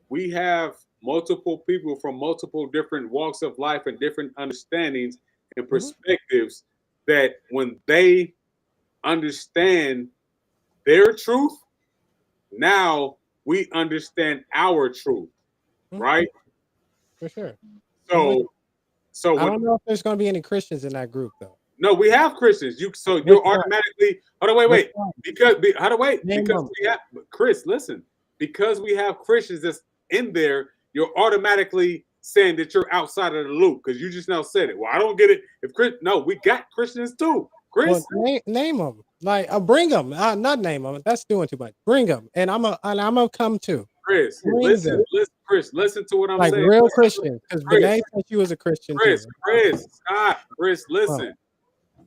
Speaker 2: we have multiple people from multiple different walks of life and different understandings and perspectives that when they understand their truth, now we understand our truth, right?
Speaker 4: For sure.
Speaker 2: So
Speaker 4: I don't know if there's going to be any Christians in that group though.
Speaker 2: No, we have Christians. You're automatically. Hold on, wait. Because we have Chris. Listen, because we have Christians that's in there, you're automatically saying that you're outside of the loop because you just now said it. Well, I don't get it. No, we got Christians too, Chris.
Speaker 4: Well, name them. Like, bring them. Not name them. That's doing too much. Bring them, and I'm gonna come too.
Speaker 2: Chris, listen, Chris, listen to what I'm
Speaker 4: like
Speaker 2: saying.
Speaker 4: Like real Christians, because Benay said you was a Christian too.
Speaker 2: Chris, listen.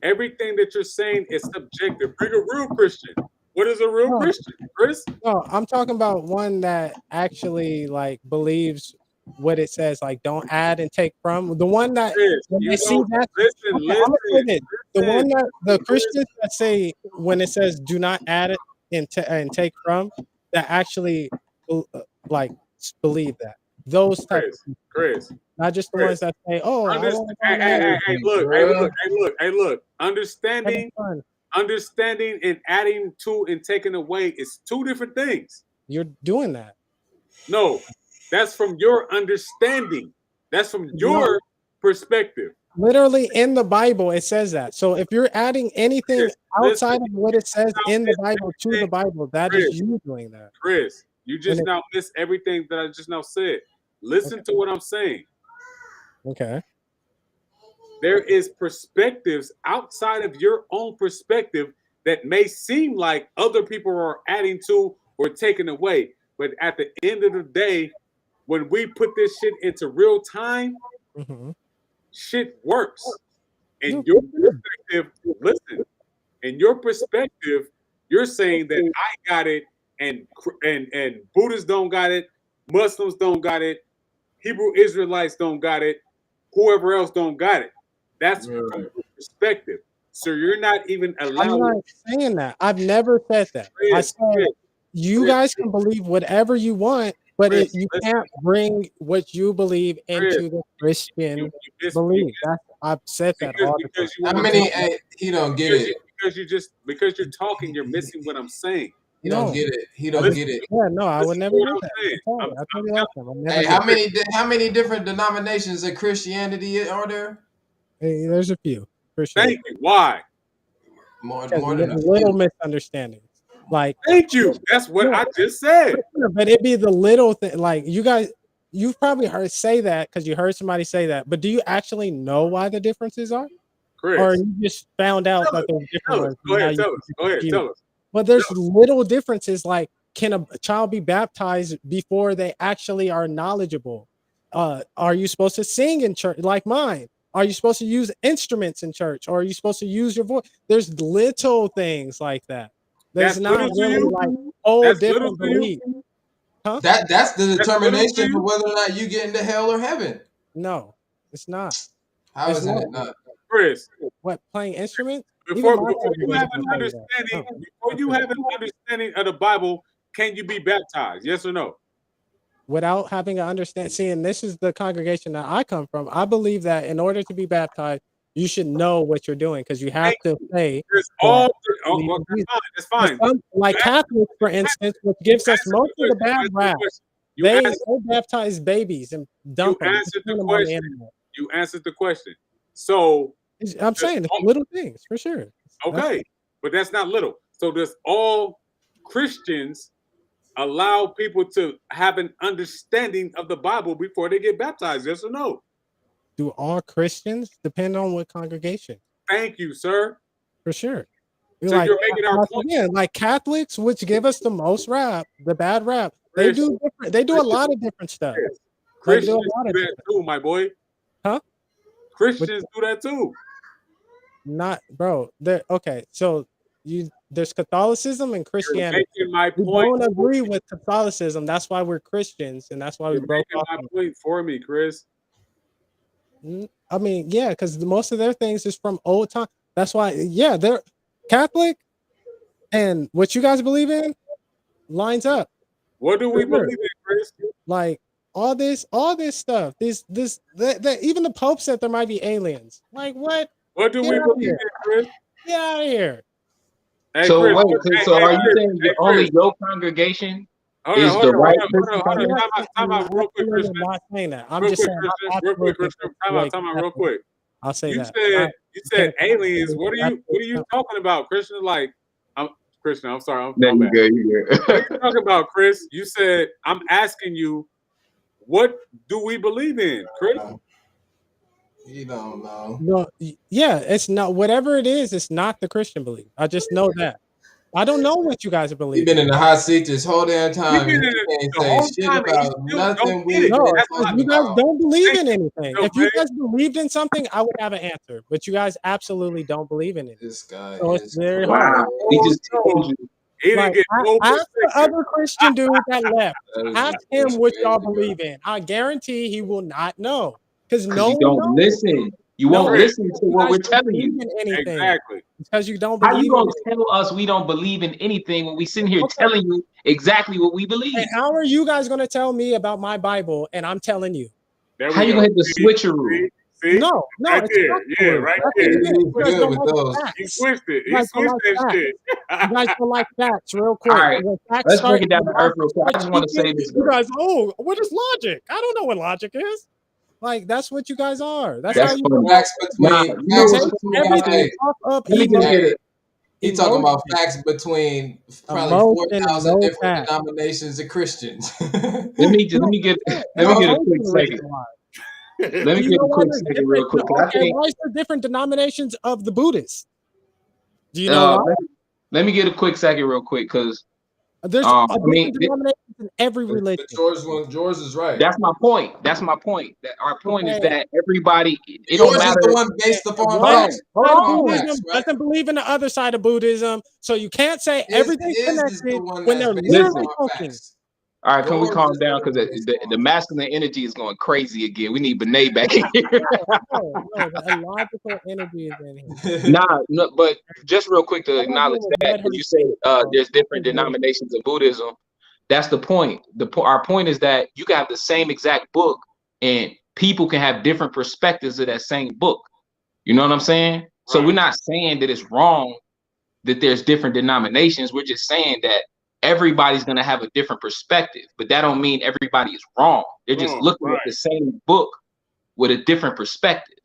Speaker 2: Everything that you're saying is subjective. Bring a real Christian. What is a real Christian, Chris?
Speaker 4: No, I'm talking about one that actually like believes what it says. Like, don't add and take from. The one that when they see that. I'm gonna say this. The one that the Christians that say when it says do not add it and take from, that actually like believe that. Those types of
Speaker 2: Chris.
Speaker 4: Not just the ones that say, "Oh,
Speaker 2: look. Understanding and adding to and taking away is two different things.
Speaker 4: You're doing that.
Speaker 2: No, that's from your understanding. That's from your perspective.
Speaker 4: Literally in the Bible, it says that. So if you're adding anything outside of what it says in the Bible to the Bible, that is you doing that.
Speaker 2: Chris, you just now missed everything that I just now said. Listen to what I'm saying.
Speaker 4: Okay.
Speaker 2: There is perspectives outside of your own perspective that may seem like other people are adding to or taking away. But at the end of the day, when we put this shit into real time, shit works. In your perspective, listen, in your perspective, you're saying that I got it and Buddhists don't got it, Muslims don't got it, Hebrew Israelites don't got it, whoever else don't got it. That's from your perspective. So you're not even allowed.
Speaker 4: I'm not saying that. I've never said that. I said you guys can believe whatever you want, but you can't bring what you believe into the Christian belief. I've said that all the time.
Speaker 3: How many? He don't get it
Speaker 2: because you're talking, you're missing what I'm saying.
Speaker 3: He don't get it. He don't get it.
Speaker 4: Yeah, no, I would never do that. I told you last time.
Speaker 3: Hey, how many different denominations of Christianity are there?
Speaker 4: Hey, there's a few.
Speaker 2: Thank you. Why?
Speaker 3: More than a
Speaker 4: little misunderstandings. Like,
Speaker 2: thank you. That's what I just said.
Speaker 4: But it'd be the little thing. Like, you guys, you've probably heard say that because you heard somebody say that. But do you actually know why the differences are?
Speaker 2: Chris.
Speaker 4: Or you just found out that there's different ones?
Speaker 2: Go ahead, tell us.
Speaker 4: But there's little differences. Like, can a child be baptized before they actually are knowledgeable? Are you supposed to sing in church like mine? Are you supposed to use instruments in church? Or are you supposed to use your voice? There's little things like that. There's
Speaker 2: That's
Speaker 4: not
Speaker 2: little to
Speaker 4: really
Speaker 2: you.
Speaker 4: like whole
Speaker 2: That's little
Speaker 4: different
Speaker 2: to you.
Speaker 4: beliefs. Huh?
Speaker 3: That's the
Speaker 2: That's little to
Speaker 3: determination of
Speaker 2: you,
Speaker 3: whether or not you get into hell or heaven.
Speaker 4: No, it's not.
Speaker 3: How
Speaker 4: It's
Speaker 3: isn't
Speaker 4: not.
Speaker 3: it not?
Speaker 2: Chris.
Speaker 4: What, playing instruments? Even
Speaker 2: Before
Speaker 4: my
Speaker 2: you have
Speaker 4: congregation
Speaker 2: an
Speaker 4: will tell you that.
Speaker 2: understanding,
Speaker 4: No,
Speaker 2: before you have an understanding of the Bible, can you be baptized? Yes or no?
Speaker 4: without having to understand. See, and this is the congregation that I come from. I believe that in order to be baptized, you should know what you're doing because you have
Speaker 2: Thank
Speaker 4: to
Speaker 2: you.
Speaker 4: say
Speaker 2: There's
Speaker 4: that
Speaker 2: all.
Speaker 4: you
Speaker 2: Oh,
Speaker 4: believe
Speaker 2: well,
Speaker 4: in
Speaker 2: that's
Speaker 4: Jesus.
Speaker 2: fine. That's
Speaker 4: But
Speaker 2: fine.
Speaker 4: some, like
Speaker 2: You ask-
Speaker 4: Catholics, for instance, which gives us
Speaker 2: answered
Speaker 4: most of the
Speaker 2: you
Speaker 4: bad
Speaker 2: answered the
Speaker 4: rap,
Speaker 2: question. You
Speaker 4: they
Speaker 2: answered,
Speaker 4: baptize babies and
Speaker 2: you
Speaker 4: dump them,
Speaker 2: answered the
Speaker 4: turn them on the
Speaker 2: question.
Speaker 4: internet.
Speaker 2: You answered the question. So
Speaker 4: I'm
Speaker 2: does
Speaker 4: saying it's
Speaker 2: all,
Speaker 4: little things for sure. That's
Speaker 2: okay, but that's not little. So does all Christians allow people to have an understanding of the Bible before they get baptized? Yes or no?
Speaker 4: do all Christians depend on what congregation?
Speaker 2: Thank you, sir.
Speaker 4: For sure.
Speaker 2: So
Speaker 4: Like
Speaker 2: you're making our
Speaker 4: once
Speaker 2: point.
Speaker 4: again, like Catholics, which give us the most rap, the bad rap, they
Speaker 2: Chris,
Speaker 4: do different. They do a lot of different stuff.
Speaker 2: Chris.
Speaker 4: Like do a
Speaker 2: Christians
Speaker 4: lot
Speaker 2: do
Speaker 4: of
Speaker 2: that
Speaker 4: different.
Speaker 2: too, my boy.
Speaker 4: Huh? Which
Speaker 2: Christians do that too.
Speaker 4: not, bro. There. Okay, so there's Catholicism and
Speaker 2: You're
Speaker 4: Christianity.
Speaker 2: making my
Speaker 4: We
Speaker 2: point.
Speaker 4: don't agree with Catholicism. That's why we're Christians, and that's why we
Speaker 2: You're
Speaker 4: broke
Speaker 2: making
Speaker 4: off.
Speaker 2: my point for me, Chris.
Speaker 4: I mean, yeah, because most of their things is from old time. That's why, yeah, they're Catholic, and what you guys believe in lines up.
Speaker 2: What do we
Speaker 4: For sure.
Speaker 2: believe in, Chris?
Speaker 4: Like all this stuff. Even the Pope said there might be aliens. Like what?
Speaker 2: What do
Speaker 4: Get
Speaker 2: we
Speaker 4: out of
Speaker 2: believe
Speaker 4: here.
Speaker 2: in, Chris?
Speaker 4: Get out of here.
Speaker 2: Hey,
Speaker 6: So
Speaker 2: Chris.
Speaker 6: wait,
Speaker 2: Hey,
Speaker 6: so
Speaker 2: hey,
Speaker 6: are you
Speaker 2: Chris.
Speaker 6: saying
Speaker 2: Hey,
Speaker 6: that
Speaker 2: Chris.
Speaker 6: only your congregation
Speaker 2: Hold
Speaker 6: is
Speaker 2: on,
Speaker 6: the right
Speaker 2: hold
Speaker 6: Christian
Speaker 2: on.
Speaker 6: congregation?
Speaker 2: Time out, real quick, Christian.
Speaker 4: I'm not saying that. I'm
Speaker 2: Real
Speaker 4: just
Speaker 2: quick,
Speaker 4: saying
Speaker 2: Christian.
Speaker 4: I'm
Speaker 2: Real quick,
Speaker 4: absolutely
Speaker 2: Christian. Time out, real quick.
Speaker 4: I'll say
Speaker 2: You
Speaker 4: that.
Speaker 2: said aliens. What
Speaker 4: That's
Speaker 2: are you talking about, Christian? Like, I'm Christian. I'm sorry.
Speaker 6: No,
Speaker 2: I'm
Speaker 6: you
Speaker 2: bad.
Speaker 6: good, you
Speaker 2: What are
Speaker 6: good.
Speaker 2: you talking about, Chris? You said I'm asking you, what do we believe in, Chris?
Speaker 3: You don't know.
Speaker 4: No, yeah, it's not whatever it is, it's not the Christian belief. I just know that. I don't know what you guys are
Speaker 3: You've
Speaker 4: believing.
Speaker 3: been in the hot seat this whole damn time,
Speaker 2: You've
Speaker 3: and
Speaker 2: been
Speaker 3: you
Speaker 2: in
Speaker 3: can't
Speaker 2: it the
Speaker 3: say
Speaker 2: whole
Speaker 3: shit
Speaker 2: time, and you
Speaker 3: about
Speaker 2: still
Speaker 3: nothing
Speaker 2: don't
Speaker 3: we've
Speaker 2: get it.
Speaker 3: been
Speaker 4: No,
Speaker 2: That's
Speaker 4: because
Speaker 3: talking
Speaker 4: you guys
Speaker 3: about.
Speaker 4: don't believe in
Speaker 2: Thank
Speaker 4: anything.
Speaker 2: you,
Speaker 4: If you
Speaker 2: man.
Speaker 4: guys believed in something, I would have an answer. But you guys absolutely don't believe in it.
Speaker 3: This guy
Speaker 4: So it's
Speaker 3: is
Speaker 4: very hard.
Speaker 6: Wow, we just told you.
Speaker 2: He didn't
Speaker 4: Like,
Speaker 2: get no
Speaker 4: ask the
Speaker 2: perspective.
Speaker 4: other Christian dude that left.
Speaker 3: that is
Speaker 4: Ask
Speaker 3: just
Speaker 4: him what y'all
Speaker 3: crazy, bro.
Speaker 4: believe in. I guarantee he will not know. Because
Speaker 6: Because
Speaker 4: no
Speaker 6: you
Speaker 4: one
Speaker 6: don't
Speaker 4: knows.
Speaker 6: listen. You
Speaker 4: No,
Speaker 6: won't
Speaker 2: Chris.
Speaker 6: listen to
Speaker 4: you
Speaker 6: what
Speaker 4: guys
Speaker 6: we're
Speaker 4: don't
Speaker 6: telling
Speaker 4: believe
Speaker 6: you.
Speaker 4: in anything.
Speaker 2: Exactly.
Speaker 4: Because you don't
Speaker 6: How
Speaker 4: believe
Speaker 6: you
Speaker 4: in
Speaker 6: gonna
Speaker 4: it.
Speaker 6: tell us we don't believe in anything when we sitting here
Speaker 4: Okay.
Speaker 6: telling you exactly what we believe?
Speaker 4: And how are you guys going to tell me about my Bible and I'm telling you?
Speaker 2: There
Speaker 6: How
Speaker 2: we
Speaker 6: you
Speaker 2: go.
Speaker 6: gonna hit the switcheroo?
Speaker 2: See?
Speaker 4: No,
Speaker 2: Right
Speaker 4: it's
Speaker 2: there.
Speaker 4: not
Speaker 2: Yeah,
Speaker 4: true.
Speaker 2: right
Speaker 4: That's
Speaker 2: there.
Speaker 4: what it is.
Speaker 3: He's
Speaker 4: You guys
Speaker 3: good
Speaker 4: don't
Speaker 3: with
Speaker 4: like
Speaker 3: those.
Speaker 2: He
Speaker 4: facts.
Speaker 2: switched it.
Speaker 4: You
Speaker 2: He
Speaker 4: guys don't
Speaker 2: switched
Speaker 4: like
Speaker 2: that
Speaker 4: facts.
Speaker 2: shit.
Speaker 4: You guys don't like facts real
Speaker 6: All
Speaker 4: quick.
Speaker 6: right,
Speaker 4: When facts
Speaker 6: let's break
Speaker 4: start,
Speaker 6: it down
Speaker 4: when
Speaker 6: to earth
Speaker 4: logic
Speaker 6: real quick. I
Speaker 4: starts
Speaker 6: just want to say
Speaker 4: speaking,
Speaker 6: this
Speaker 4: you
Speaker 6: though.
Speaker 4: guys, oh, what is logic? I don't know what logic is. Like, that's what you guys are. That's how
Speaker 6: That's
Speaker 4: you
Speaker 6: funny.
Speaker 3: Facts
Speaker 6: Nah,
Speaker 3: between
Speaker 6: you know
Speaker 3: facts
Speaker 4: take
Speaker 6: what's
Speaker 3: between.
Speaker 4: everything
Speaker 3: Hey,
Speaker 4: off of
Speaker 6: let me just get
Speaker 3: hey,
Speaker 6: it.
Speaker 3: he talking about
Speaker 4: emotion.
Speaker 3: facts between probably
Speaker 4: Emotion,
Speaker 3: 4,000
Speaker 4: no
Speaker 3: different
Speaker 4: facts.
Speaker 3: denominations of Christians.
Speaker 6: Let me
Speaker 4: No,
Speaker 6: get
Speaker 4: yeah,
Speaker 6: let me get a quick
Speaker 4: emotion the
Speaker 6: second.
Speaker 4: reason why.
Speaker 6: Let me
Speaker 4: Do you
Speaker 6: get
Speaker 4: know
Speaker 6: a
Speaker 4: why
Speaker 6: quick
Speaker 4: there's
Speaker 6: second
Speaker 4: different?
Speaker 6: real quick. 'Cause I
Speaker 4: Okay,
Speaker 6: think
Speaker 4: why is there different denominations of the Buddhists? Do you know why?
Speaker 6: let me get a quick second real quick because
Speaker 4: There's
Speaker 6: I
Speaker 4: different
Speaker 6: mean
Speaker 4: denominations in every
Speaker 3: But
Speaker 4: religion.
Speaker 3: George is right.
Speaker 6: that's my point. That's my point. That our point is
Speaker 4: Okay.
Speaker 6: that everybody it don't
Speaker 3: Yours is
Speaker 6: matter.
Speaker 3: the one based upon
Speaker 4: One
Speaker 3: facts.
Speaker 6: Hold
Speaker 4: side of
Speaker 6: on.
Speaker 4: Buddhism
Speaker 3: Right?
Speaker 4: doesn't believe in the other side of Buddhism, so you can't say
Speaker 3: His
Speaker 4: everything's
Speaker 3: is the
Speaker 4: connected
Speaker 3: one
Speaker 4: when
Speaker 3: that's
Speaker 4: they're
Speaker 3: based
Speaker 4: literally
Speaker 6: Listen.
Speaker 3: upon
Speaker 4: talking.
Speaker 3: facts.
Speaker 6: All right, can we
Speaker 3: Yours
Speaker 6: calm
Speaker 3: is
Speaker 6: down?
Speaker 3: the
Speaker 6: Because
Speaker 3: one based
Speaker 6: the
Speaker 3: upon
Speaker 6: masculine energy is going crazy again. We need Benet back in here.
Speaker 4: No, the illogical energy is in here.
Speaker 3: facts.
Speaker 6: Nah, no, but just real quick to
Speaker 4: All I
Speaker 6: acknowledge
Speaker 4: did was
Speaker 6: that,
Speaker 4: let her
Speaker 6: because you say
Speaker 4: speak, so
Speaker 6: there's
Speaker 4: I
Speaker 6: different
Speaker 4: just waited.
Speaker 6: denominations of Buddhism. That's the point. Our point is that you can have the same exact book, and people can have different perspectives of that same book. You know what I'm saying? So we're
Speaker 2: Right.
Speaker 6: not saying that it's wrong that there's different denominations. We're just saying that everybody's gonna have a different perspective, but that don't mean everybody is wrong. They're just
Speaker 2: Oh,
Speaker 6: looking at
Speaker 2: right.
Speaker 6: the same book with a different perspective.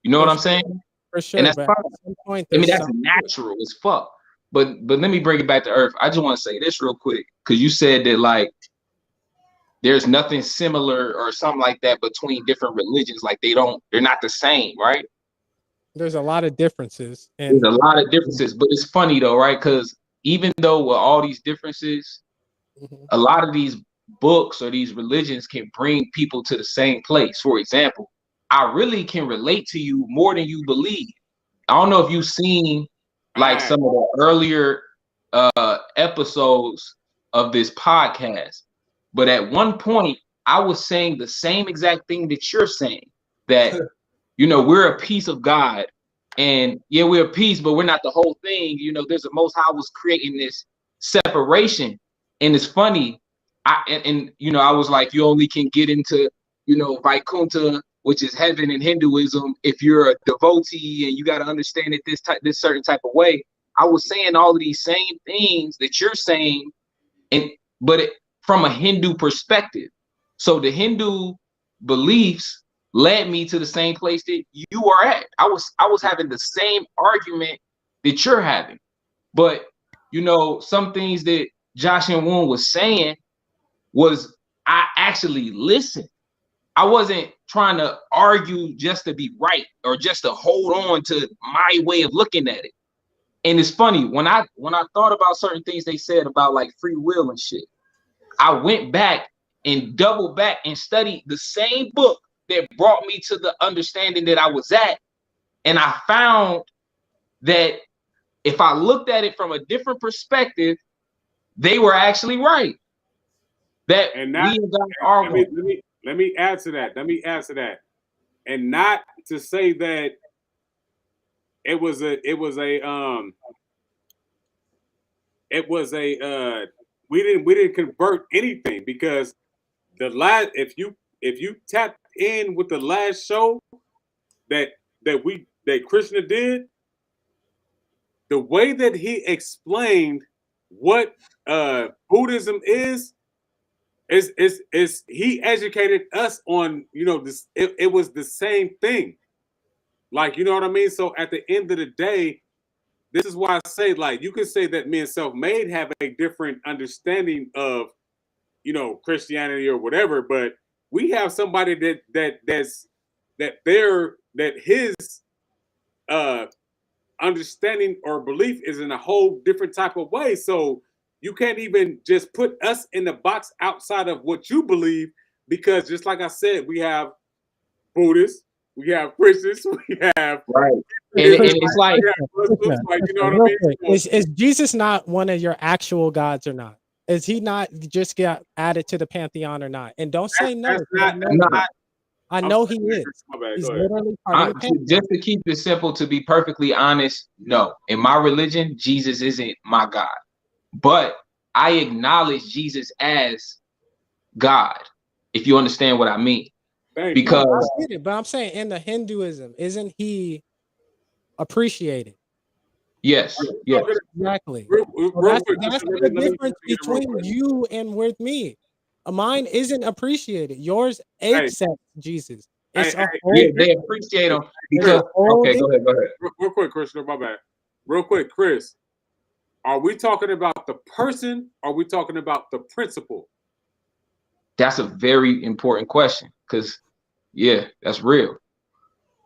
Speaker 6: You know what I'm saying?
Speaker 4: For
Speaker 6: And
Speaker 4: sure,
Speaker 6: that's
Speaker 4: but
Speaker 6: fine.
Speaker 4: at some point
Speaker 6: I mean,
Speaker 4: there's
Speaker 6: that's natural as fuck. But let me bring it back to earth. I just want to say this real quick, because you said that like there's nothing similar or something like that between different religions. Like they're not the same, right?
Speaker 4: there's a lot of differences,
Speaker 6: There's
Speaker 4: and
Speaker 6: a lot of differences, but it's funny though, right? Because even though with all these differences, a lot of these books or these religions can bring people to the same place. For example, I really can relate to you more than you believe. I don't know if you've seen like some of the earlier episodes of this podcast, but at one point I was saying the same exact thing that you're saying, that we're a piece of God, and yeah, we're a piece, but we're not the whole thing. There's a Most High was creating this separation, and it's funny. I was like, you only can get into Vaikuntha, which is heaven in Hinduism, if you're a devotee, and you got to understand it this certain type of way. I was saying all of these same things that you're saying, but from a Hindu perspective. So the Hindu beliefs led me to the same place that you are at. I was having the same argument that you're having, but some things that Josh and Woon was saying was, I actually listened. I wasn't trying to argue just to be right or just to hold on to my way of looking at it. And it's funny, when I thought about certain things they said about like free will and shit, I went back and doubled back and studied the same book that brought me to the understanding that I was at. And I found that if I looked at it from a different perspective, they were actually right. That
Speaker 2: And
Speaker 6: we got our
Speaker 2: let me add to that. Let me add to that. And not to say that it was a we didn't convert anything, because the last, if you tapped in with the last show that Krishna did, the way that he explained what Buddhism is he educated us on, this. It was the same thing, like, you know what I mean. So at the end of the day, this is why I say, like, you can say that me and Selfmade have a different understanding of, Christianity or whatever, but we have somebody that his understanding or belief is in a whole different type of way. So you can't even just put us in the box outside of what you believe, because just like I said, we have Buddhists, we have Christians, we have
Speaker 6: right. And it's like,
Speaker 2: Muslims, like, you know what I mean?
Speaker 4: Is Jesus not one of your actual gods or not? Is he not just got added to the pantheon or not? And don't say no. I know he is. He's literally part of the pantheon.
Speaker 6: Just to keep it simple, to be perfectly honest, no. In my religion, Jesus isn't my God. But I acknowledge Jesus as God, if you understand what I mean. Because
Speaker 4: I get it, but I'm saying in the Hinduism, isn't he appreciated?
Speaker 6: Yes.
Speaker 4: Exactly. That's the difference between you and with me. Mine isn't appreciated. Yours accepts Jesus. It's
Speaker 6: they appreciate him because okay, go ahead.
Speaker 2: Real quick, Chris, my bad. Real quick, Chris. Are we talking about the person? Or are we talking about the principle?
Speaker 6: That's a very important question, because that's real.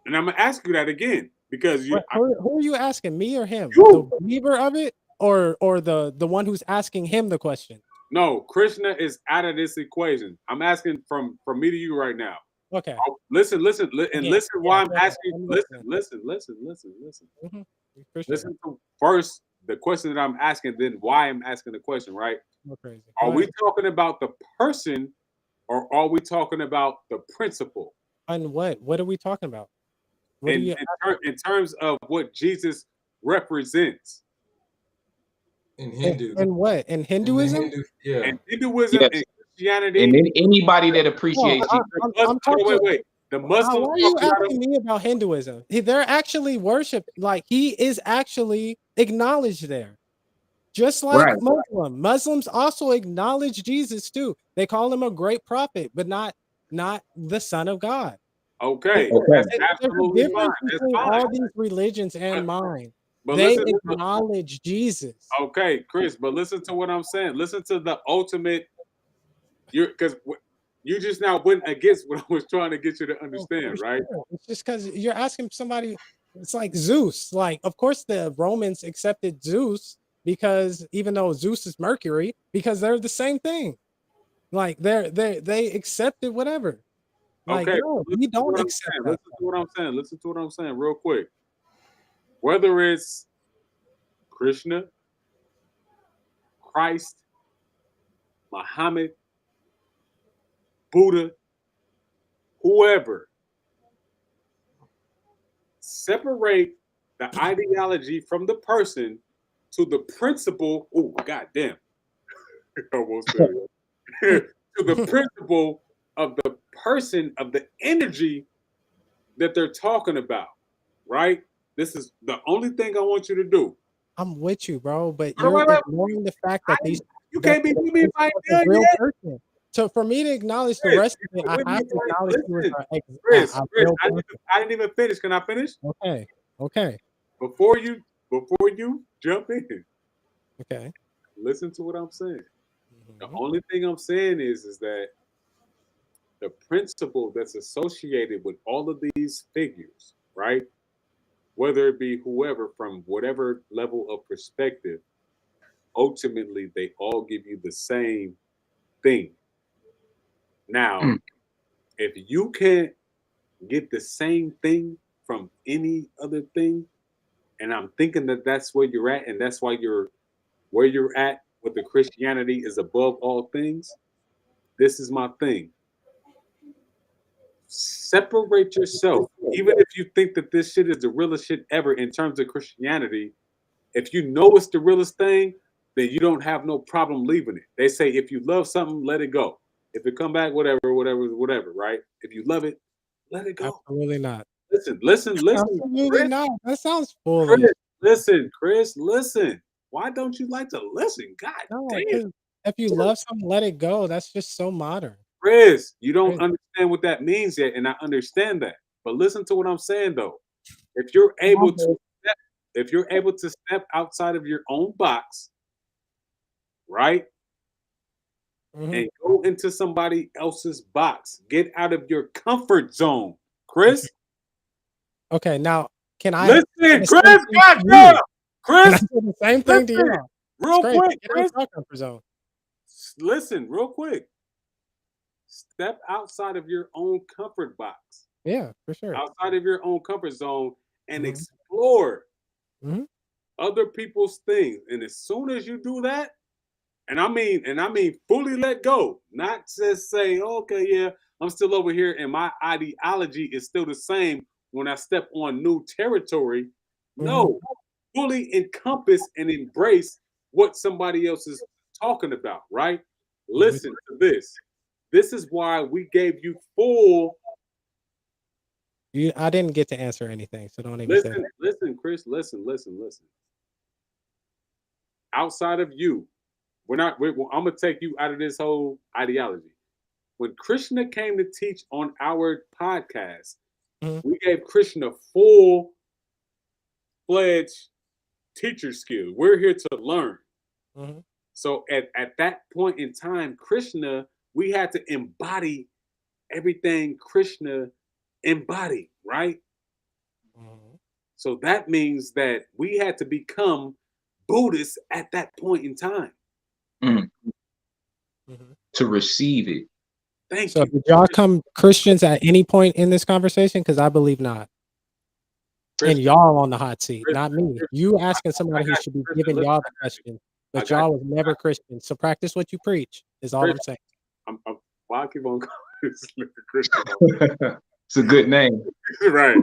Speaker 2: And I'm gonna ask you that again, because
Speaker 4: who are you asking, me or him? The believer of it, or the one who's asking him the question?
Speaker 2: No, Krishna is out of this equation. I'm asking from me to you right now.
Speaker 4: Okay.
Speaker 2: Listen, and listen why I'm asking. Listen.
Speaker 4: Mm-hmm.
Speaker 2: Listen to first the question that I'm asking, then why I'm asking the question, right?
Speaker 4: Crazy.
Speaker 2: Are we talking about the person, or are we talking about the principle?
Speaker 4: And what? What are we talking about?
Speaker 2: In terms of what Jesus represents.
Speaker 3: In Hindu.
Speaker 4: And what? In Hinduism?
Speaker 2: In Hinduism and Christianity.
Speaker 6: And anybody that appreciates Jesus.
Speaker 2: I'm talking. Wait. The Muslims.
Speaker 4: Why are you asking me about Hinduism? They're actually worship, like he is actually acknowledged there. Just like Muslims also acknowledge Jesus too. They call him a great prophet, but not the Son of God.
Speaker 2: Okay.
Speaker 4: There's a difference between all these religions and mine. They acknowledge Jesus.
Speaker 2: Okay, Chris, but listen to what I'm saying. Listen to the ultimate. Because you just now went against what I was trying to get you to understand, right?
Speaker 4: It's just because you're asking somebody. It's like Zeus. Like, of course, the Romans accepted Zeus, because even though Zeus is Mercury, because they're the same thing. Like they accepted whatever. Like,
Speaker 2: Okay,
Speaker 4: yo, we don't accept that.
Speaker 2: listen to what I'm saying. Listen to what I'm saying, real quick. Whether it's Krishna, Christ, Muhammad, Buddha, whoever, separate the ideology from the person to the principle. Oh, goddamn. Almost said it. To the principle of the person, of the energy that they're talking about, right? This is the only thing I want you to do.
Speaker 4: I'm with you, bro, but
Speaker 2: Wait,
Speaker 4: you're
Speaker 2: wait, wait.
Speaker 4: ignoring the fact that
Speaker 2: You can't be with me if I ain't
Speaker 4: a
Speaker 2: done
Speaker 4: real
Speaker 2: yet.
Speaker 4: person. So for me to acknowledge the
Speaker 2: Chris,
Speaker 4: rest of it, I
Speaker 2: with me
Speaker 4: have
Speaker 2: if
Speaker 4: to
Speaker 2: I-
Speaker 4: acknowledge you as
Speaker 2: listen,
Speaker 4: a
Speaker 2: Chris,
Speaker 4: real
Speaker 2: I
Speaker 4: person.
Speaker 2: didn't even finish. Can I finish?
Speaker 4: Okay. Okay.
Speaker 2: Before you jump in,
Speaker 4: Okay.
Speaker 2: listen to what I'm saying. The
Speaker 4: Mhm.
Speaker 2: only thing I'm saying is that the principle that's associated with all of these figures, right? Whether it be whoever from whatever level of perspective, ultimately they all give you the same thing. Now,
Speaker 6: Mm.
Speaker 2: if you can't get the same thing from any other thing, and I'm thinking that that's where you're at, and that's why you're where you're at with the Christianity is above all things. This is my thing. Separate yourself. Even if you think that this shit is the realest shit ever in terms of Christianity, if you know it's the realest thing, then you don't have no problem leaving it. They say if you love something, let it go. If it come back, whatever, right? If you love it, let it go.
Speaker 4: Absolutely not.
Speaker 2: Listen,
Speaker 4: Absolutely
Speaker 2: Chris,
Speaker 4: not. That sounds
Speaker 2: Chris,
Speaker 4: foolish.
Speaker 2: Chris, listen. Why don't you like to listen? God
Speaker 4: No,
Speaker 2: damn.
Speaker 4: because if you love something, let it go. That's just so modern.
Speaker 2: Chris, you don't
Speaker 4: Right?
Speaker 2: understand what that means yet, and I understand that. But listen to what I'm saying though. If you're able to step, if you're able to step outside of your own box, right?
Speaker 4: Mhm.
Speaker 2: And go into somebody else's box. Get out of your comfort zone. Chris?
Speaker 4: Okay, now can I say
Speaker 2: Listen,
Speaker 4: the
Speaker 2: Chris,
Speaker 4: same thing to
Speaker 2: goddamn!
Speaker 4: you? Can I
Speaker 2: Chris,
Speaker 4: say the same thing to
Speaker 2: listen,
Speaker 4: y'all? It's
Speaker 2: real
Speaker 4: great.
Speaker 2: quick,
Speaker 4: Get out
Speaker 2: Chris.
Speaker 4: your comfort zone.
Speaker 2: Listen, real quick. Step outside of your own comfort box,
Speaker 4: Yeah, for sure.
Speaker 2: outside of your own comfort zone, and
Speaker 4: Mhm.
Speaker 2: explore
Speaker 4: Mhm.
Speaker 2: other people's things. And as soon as you do that, and I mean fully let go, not just say, okay, yeah, I'm still over here and my ideology is still the same when I step on new territory.
Speaker 4: Mhm.
Speaker 2: No, fully encompass and embrace what somebody else is talking about, right?
Speaker 4: I'm with
Speaker 2: Listen to this. This is why we gave you full
Speaker 4: you. I didn't get to answer anything, so don't even say that.
Speaker 2: listen, Chris, listen. Outside of you, I'm gonna take you out of this whole ideology. When Krishna came to teach on our podcast,
Speaker 4: Mhm.
Speaker 2: we gave Krishna full fledged teacher skill. We're here to learn.
Speaker 4: Mhm.
Speaker 2: So at that point in time, Krishna, we had to embody everything Krishna embodied, right?
Speaker 4: Mhm.
Speaker 2: So that means that we had to become Buddhists at that point in time.
Speaker 6: Mm.
Speaker 4: Mhm.
Speaker 6: To receive it.
Speaker 2: Thank
Speaker 4: So
Speaker 2: you.
Speaker 4: did y'all come Christians at any point in this conversation? Because I believe not. And
Speaker 2: Krishna,
Speaker 4: y'all on the hot seat,
Speaker 2: Krishna,
Speaker 4: not me.
Speaker 2: Krishna,
Speaker 4: You
Speaker 2: I,
Speaker 4: asking
Speaker 2: I
Speaker 4: somebody who
Speaker 2: got
Speaker 4: should
Speaker 2: you,
Speaker 4: be
Speaker 2: Krishna.
Speaker 4: giving
Speaker 2: Listen,
Speaker 4: y'all
Speaker 2: I
Speaker 4: the
Speaker 2: got you.
Speaker 4: question,
Speaker 2: I
Speaker 4: but
Speaker 2: got
Speaker 4: y'all
Speaker 2: you.
Speaker 4: was never Christian. So practice what you preach is all I'm
Speaker 2: Krishna,
Speaker 4: saying.
Speaker 2: why I keep on calling this nigga Krishna?
Speaker 6: It's a good name.
Speaker 2: Right.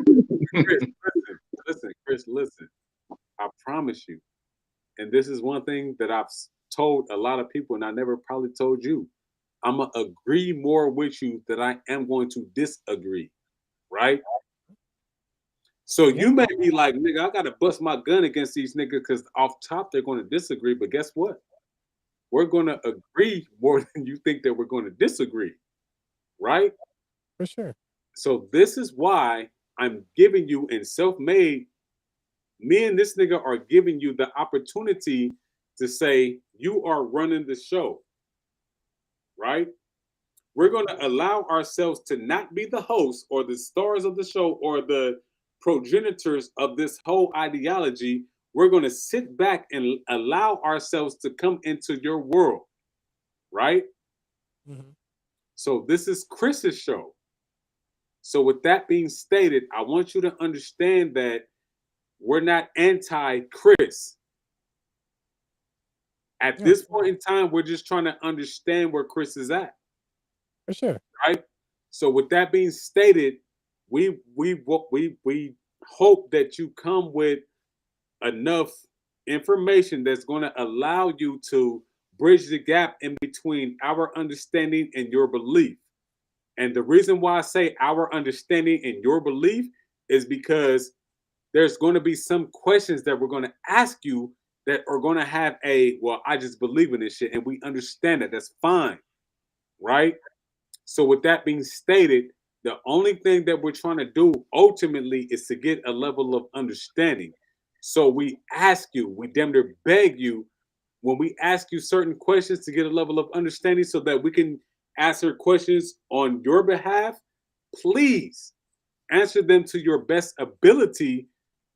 Speaker 2: Chris, Chris, listen. I promise you. And this is one thing that I've told a lot of people, and I never probably told you. I'm going to agree more with you that I am going to disagree. Right? So
Speaker 4: Yeah.
Speaker 2: you may be like, nigga, I got to bust my gun against these niggas because off top they're going to disagree. But guess what? We're going to agree more than you think that we're going to disagree. Right?
Speaker 4: For sure.
Speaker 2: So this is why I'm giving you in self-made. Me and this nigga are giving you the opportunity to say you are running the show, right? We're going to allow ourselves to not be the host or the stars of the show or the progenitors of this whole ideology. We're going to sit back and allow ourselves to come into your world, right?
Speaker 4: Mhm.
Speaker 2: So this is Chris's show. So with that being stated, I want you to understand that we're not anti-Chris. At
Speaker 4: Yeah,
Speaker 2: this point in time, we're just trying to understand where Chris is at,
Speaker 4: for sure.
Speaker 2: right? So with that being stated, we hope that you come with enough information that's going to allow you to bridge the gap in between our understanding and your belief. And the reason why I say our understanding and your belief is because there's going to be some questions that we're going to ask you that are going to have a, well, I just believe in this shit, and we understand that. That's fine, right? So with that being stated, the only thing that we're trying to do ultimately is to get a level of understanding. So we ask you, we damn near beg you, when we ask you certain questions to get a level of understanding so that we can answer questions on your behalf, please answer them to your best ability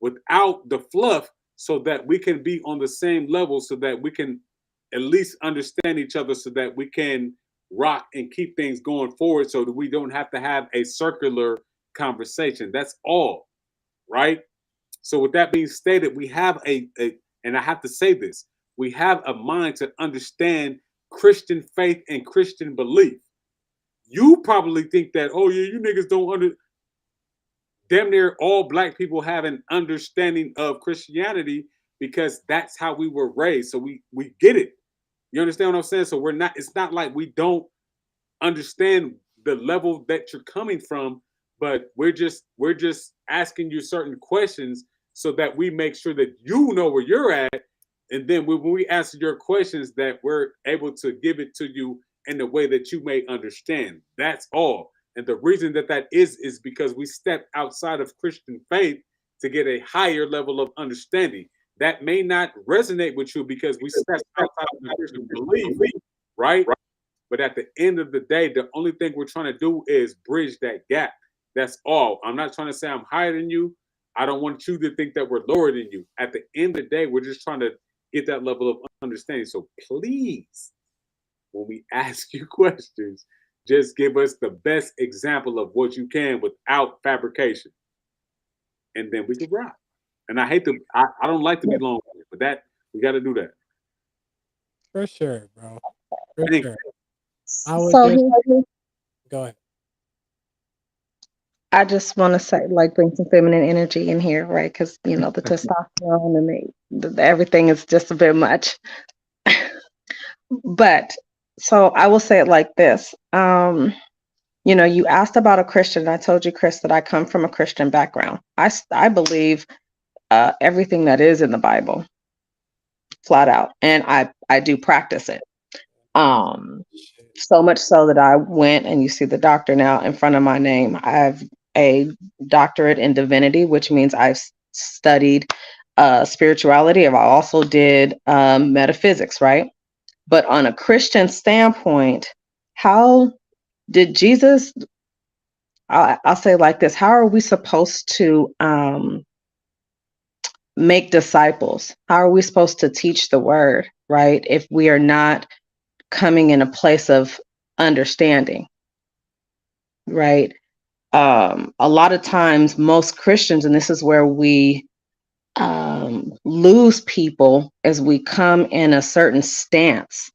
Speaker 2: without the fluff so that we can be on the same level, so that we can at least understand each other, so that we can rock and keep things going forward, so that we don't have to have a circular conversation. That's all, right? So with that being stated, we have and I have to say this, we have a mind to understand Christian faith and Christian belief. You probably think that, oh yeah, you niggas don't damn near all black people have an understanding of Christianity because that's how we were raised. So we get it. You understand what I'm saying? So it's not like we don't understand the level that you're coming from, but we're just asking you certain questions so that we make sure that you know where you're at, and then when we answer your questions, that we're able to give it to you in the way that you may understand. That's all. And the reason that that is because we step outside of Christian faith to get a higher level of understanding. That may not resonate with you because we step outside of the Christian belief, right? But at the end of the day, the only thing we're trying to do is bridge that gap. That's all. I'm not trying to say I'm higher than you. I don't want you to think that we're lower than you. At the end of the day, we're just trying to get that level of understanding. So please, when we ask you questions, just give us the best example of what you can without fabrication. And then we can rock. And I don't like to be long, but that we got to do that.
Speaker 4: For sure, bro. For
Speaker 2: Thank
Speaker 4: sure. I would
Speaker 7: So
Speaker 4: just go ahead.
Speaker 7: I just want to say, like, bring some feminine energy in here, right? Because the testosterone and everything is just a bit much. But so I will say it like this. You asked about a Christian, and I told you, Chris, that I come from a Christian background. I believe everything that is in the Bible, flat out, and I do practice it. So much so that I went, and you see the doctor now in front of my name. I have a doctorate in divinity, which means I've studied spirituality. I also did metaphysics, right? But on a Christian standpoint, how did Jesus, I'll say it like this, how are we supposed to make disciples? How are we supposed to teach the word, right? If we are not coming in a place of understanding, right? A lot of times, most Christians, and this is where we lose people, as we come in a certain stance,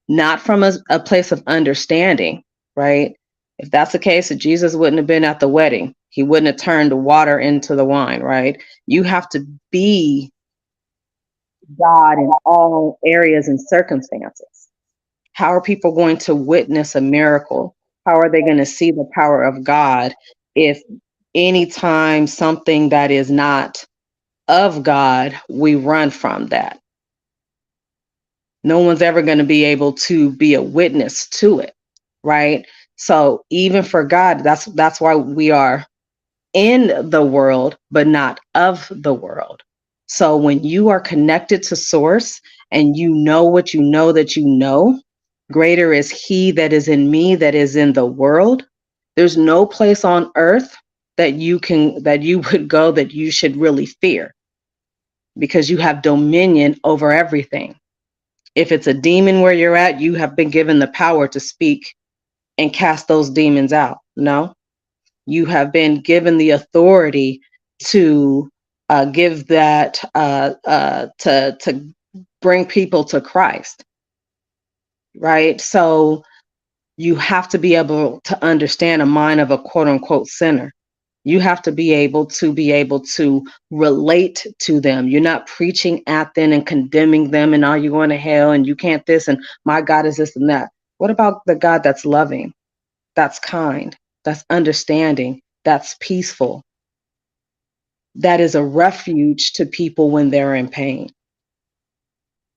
Speaker 7: not from a place of understanding, right? If that's the case, if Jesus wouldn't have been at the wedding, he wouldn't have turned the water into the wine, right? You have to be God in all areas and circumstances. How are people going to witness a miracle? How are they going to see the power of God if anytime something that is not of God, we run from that? No one's ever going to be able to be a witness to it, right? So even for God, that's why we are in the world, but not of the world. So when you are connected to source and you know what you know that you know, greater is he that is in me that is in the world. There's no place on earth that you would go that you should really fear, because you have dominion over everything. If it's a demon where you're at, you have been given the power to speak and cast those demons out. No, you have been given the authority to give that to bring people to Christ, right? So you have to be able to understand a mind of a quote unquote sinner. You have to be able to relate to them. You're not preaching at them and condemning them and are you going to hell and you can't this and my God is this and that. What about the God that's loving, that's kind, that's understanding, that's peaceful, that is a refuge to people when they're in pain?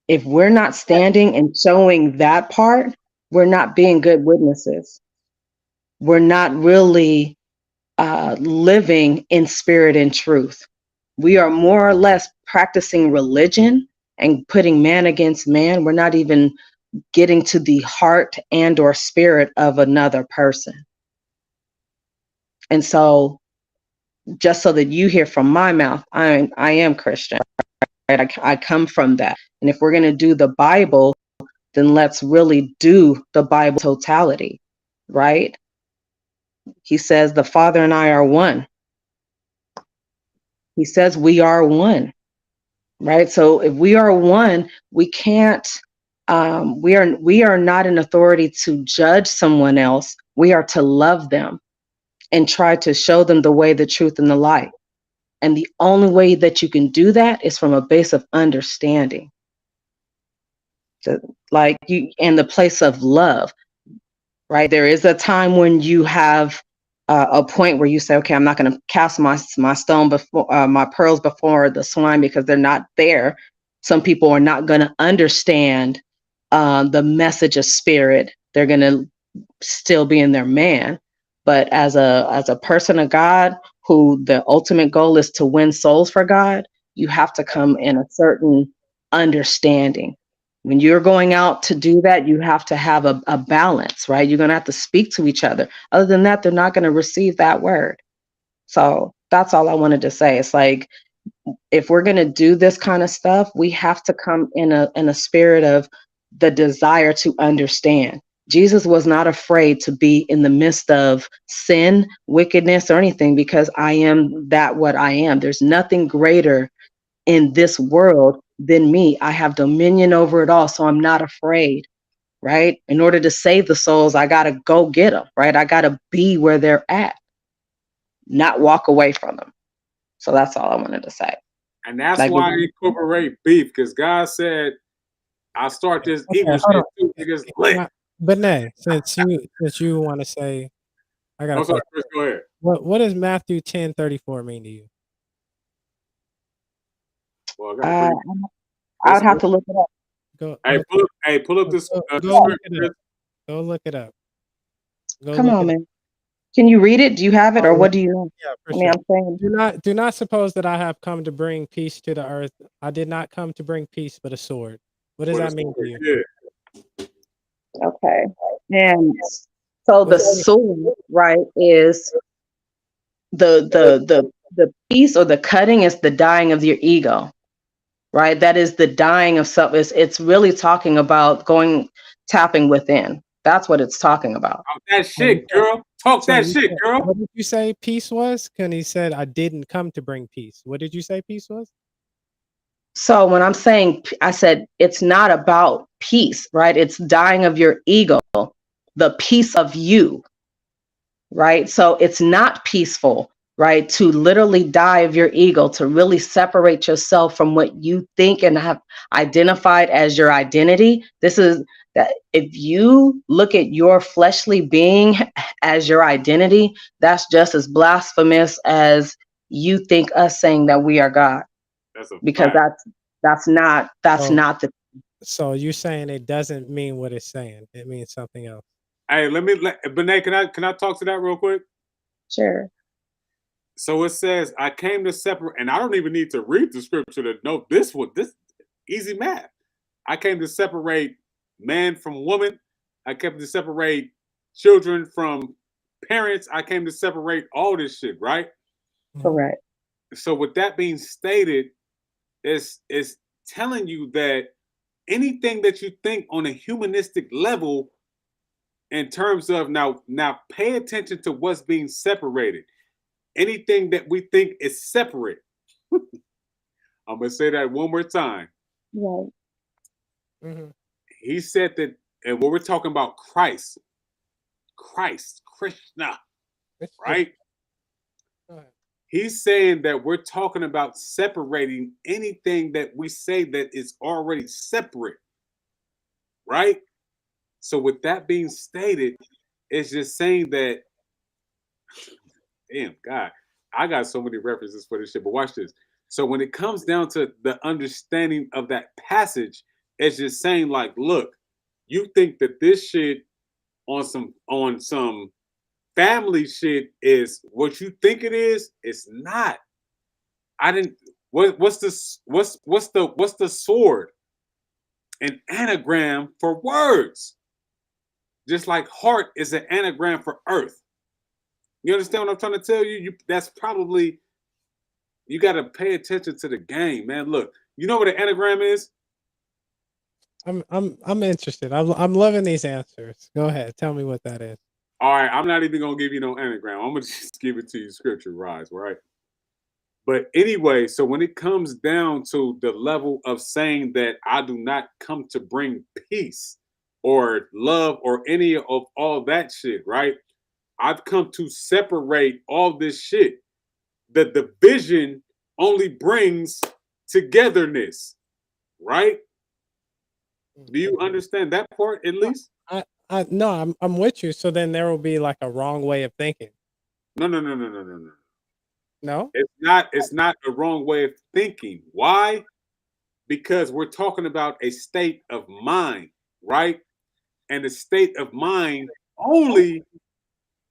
Speaker 7: If we're not standing and showing that part, we're not being good witnesses. We're not really living in spirit and truth. We are more or less practicing religion and putting man against man. We're not even getting to the heart and or spirit of another person. And so just so that you hear from my mouth, I am Christian, right? I come from that. And if we're going to do the Bible, then let's really do the Bible totality, right? He says the Father and I are one. He says we are one, right? So if we are one, we can't, we are not in authority to judge someone else. We are to love them and try to show them the way, the truth, and the light. And the only way that you can do that is from a base of understanding. Like you in the place of love, right? There is a time when you have a point where you say, okay, I'm not going to cast my stone before my pearls before the swine because they're not there. Some people are not going to understand the message of spirit. They're going to still be in their man. But as a person of God who the ultimate goal is to win souls for God, you have to come in a certain understanding. When you're going out to do that, you have to have a balance, right? You're going to have to speak to each other. Other than that, they're not going to receive that word. So that's all I wanted to say. It's like, if we're going to do this kind of stuff, we have to come in a spirit of the desire to understand. Jesus was not afraid to be in the midst of sin, wickedness, or anything, because I am that what I am. There's nothing greater in this world than me. I have dominion over it all, so I'm not afraid, right? In order to save the souls, I got to go get them, right? I got to be where they're at, not walk away from them. So that's all I wanted to say.
Speaker 2: And that's
Speaker 7: Like,
Speaker 2: why I incorporate beef, because God said, I'll start this evil
Speaker 4: Okay,
Speaker 2: shit
Speaker 4: hold
Speaker 2: too. Niggas
Speaker 4: on.
Speaker 2: lit.
Speaker 4: But Nay, since you want to say, I got a
Speaker 2: Oh, sorry,
Speaker 4: question.
Speaker 2: Chris, go ahead.
Speaker 4: What does Matthew 10:34 mean to you?
Speaker 2: Well, I gotta bring
Speaker 7: I would
Speaker 2: this.
Speaker 7: have to look it up.
Speaker 4: Go
Speaker 2: Hey, pull up this
Speaker 4: go look
Speaker 2: script,
Speaker 4: it
Speaker 2: Chris.
Speaker 4: up. Go look it up. Go
Speaker 7: Come
Speaker 4: look
Speaker 7: on,
Speaker 4: it up.
Speaker 7: man. Can you read it? Do you have it, or
Speaker 4: Oh,
Speaker 7: what do you know?
Speaker 4: yeah, for
Speaker 7: I mean,
Speaker 4: sure.
Speaker 7: I'm saying,
Speaker 4: Do not suppose that I have come to bring peace to the earth. I did not come to bring peace, but a sword. What does
Speaker 2: What
Speaker 4: that
Speaker 2: is
Speaker 4: mean to you?
Speaker 2: yeah.
Speaker 7: okay. And so
Speaker 4: What
Speaker 7: the
Speaker 4: does it mean?
Speaker 7: sword, right, is the piece or the cutting is the dying of your ego, right? That is the dying of self. It's really talking about tapping within. That's what it's talking about.
Speaker 2: Talk that
Speaker 4: So you
Speaker 2: shit,
Speaker 4: said,
Speaker 2: girl. Talk
Speaker 4: so
Speaker 2: that
Speaker 4: you
Speaker 2: shit,
Speaker 4: said,
Speaker 2: girl.
Speaker 4: what did you say peace was? Because he said, I didn't come to bring peace. What did you say peace was?
Speaker 7: So when I'm saying, I said it's not about peace, right? It's dying of your ego, the piece of you, right? So it's not peaceful, right? To literally die of your ego, to really separate yourself from what you think and have identified as your identity. This is that if you look at your fleshly being as your identity, that's just as blasphemous as you think us saying that we are God,
Speaker 2: That's a
Speaker 7: because
Speaker 2: fact.
Speaker 7: that's not
Speaker 4: Oh,
Speaker 7: the
Speaker 4: so you're saying it doesn't mean what it's saying. It means something else.
Speaker 2: Hey, Benet, can I talk to that real quick?
Speaker 7: sure.
Speaker 2: So it says, I came to separate, and I don't even need to read the scripture to know this easy math. I came to separate man from woman. I came to separate children from parents. I came to separate all this shit, right?
Speaker 4: Mhm.
Speaker 7: Correct.
Speaker 2: So with that being stated, it's telling you that anything that you think on a humanistic level in terms of now pay attention to what's being separated. Anything that we think is separate. I'm gonna say that one more time.
Speaker 7: Right.
Speaker 4: Mhm.
Speaker 2: He said that, and when we're talking about Christ, Krishna,
Speaker 4: It's just
Speaker 2: right?
Speaker 4: go ahead.
Speaker 2: He's saying that we're talking about separating anything that we say that is already separate, right? So with that being stated, it's just saying that, damn God, I got so many references for this shit, but watch this. So when it comes down to the understanding of that passage, it's just saying like, look, you think that this shit on some family shit is what you think it is. It's not. I didn't. What's this? What's the sword? An anagram for words. Just like heart is an anagram for earth. You understand what I'm trying to tell you? That's probably, you got to pay attention to the game, man. Look, you know what an anagram is?
Speaker 4: I'm interested. I'm loving these answers. Go ahead. Tell me what that is.
Speaker 2: All right, I'm not even gonna give you no anagram. I'm gonna just give it to you scripture wise, right? But anyway, so when it comes down to the level of saying that I do not come to bring peace or love or any of all that shit, right? I've come to separate all this shit. The division only brings togetherness, right? Do you understand that part at
Speaker 4: I,
Speaker 2: least?
Speaker 4: no, I'm with you. So then there will be like a wrong way of thinking.
Speaker 2: No, no, no, no, no, no, no.
Speaker 4: No?
Speaker 2: It's not a wrong way of thinking. Why? Because we're talking about a state of mind, right? And the state of mind only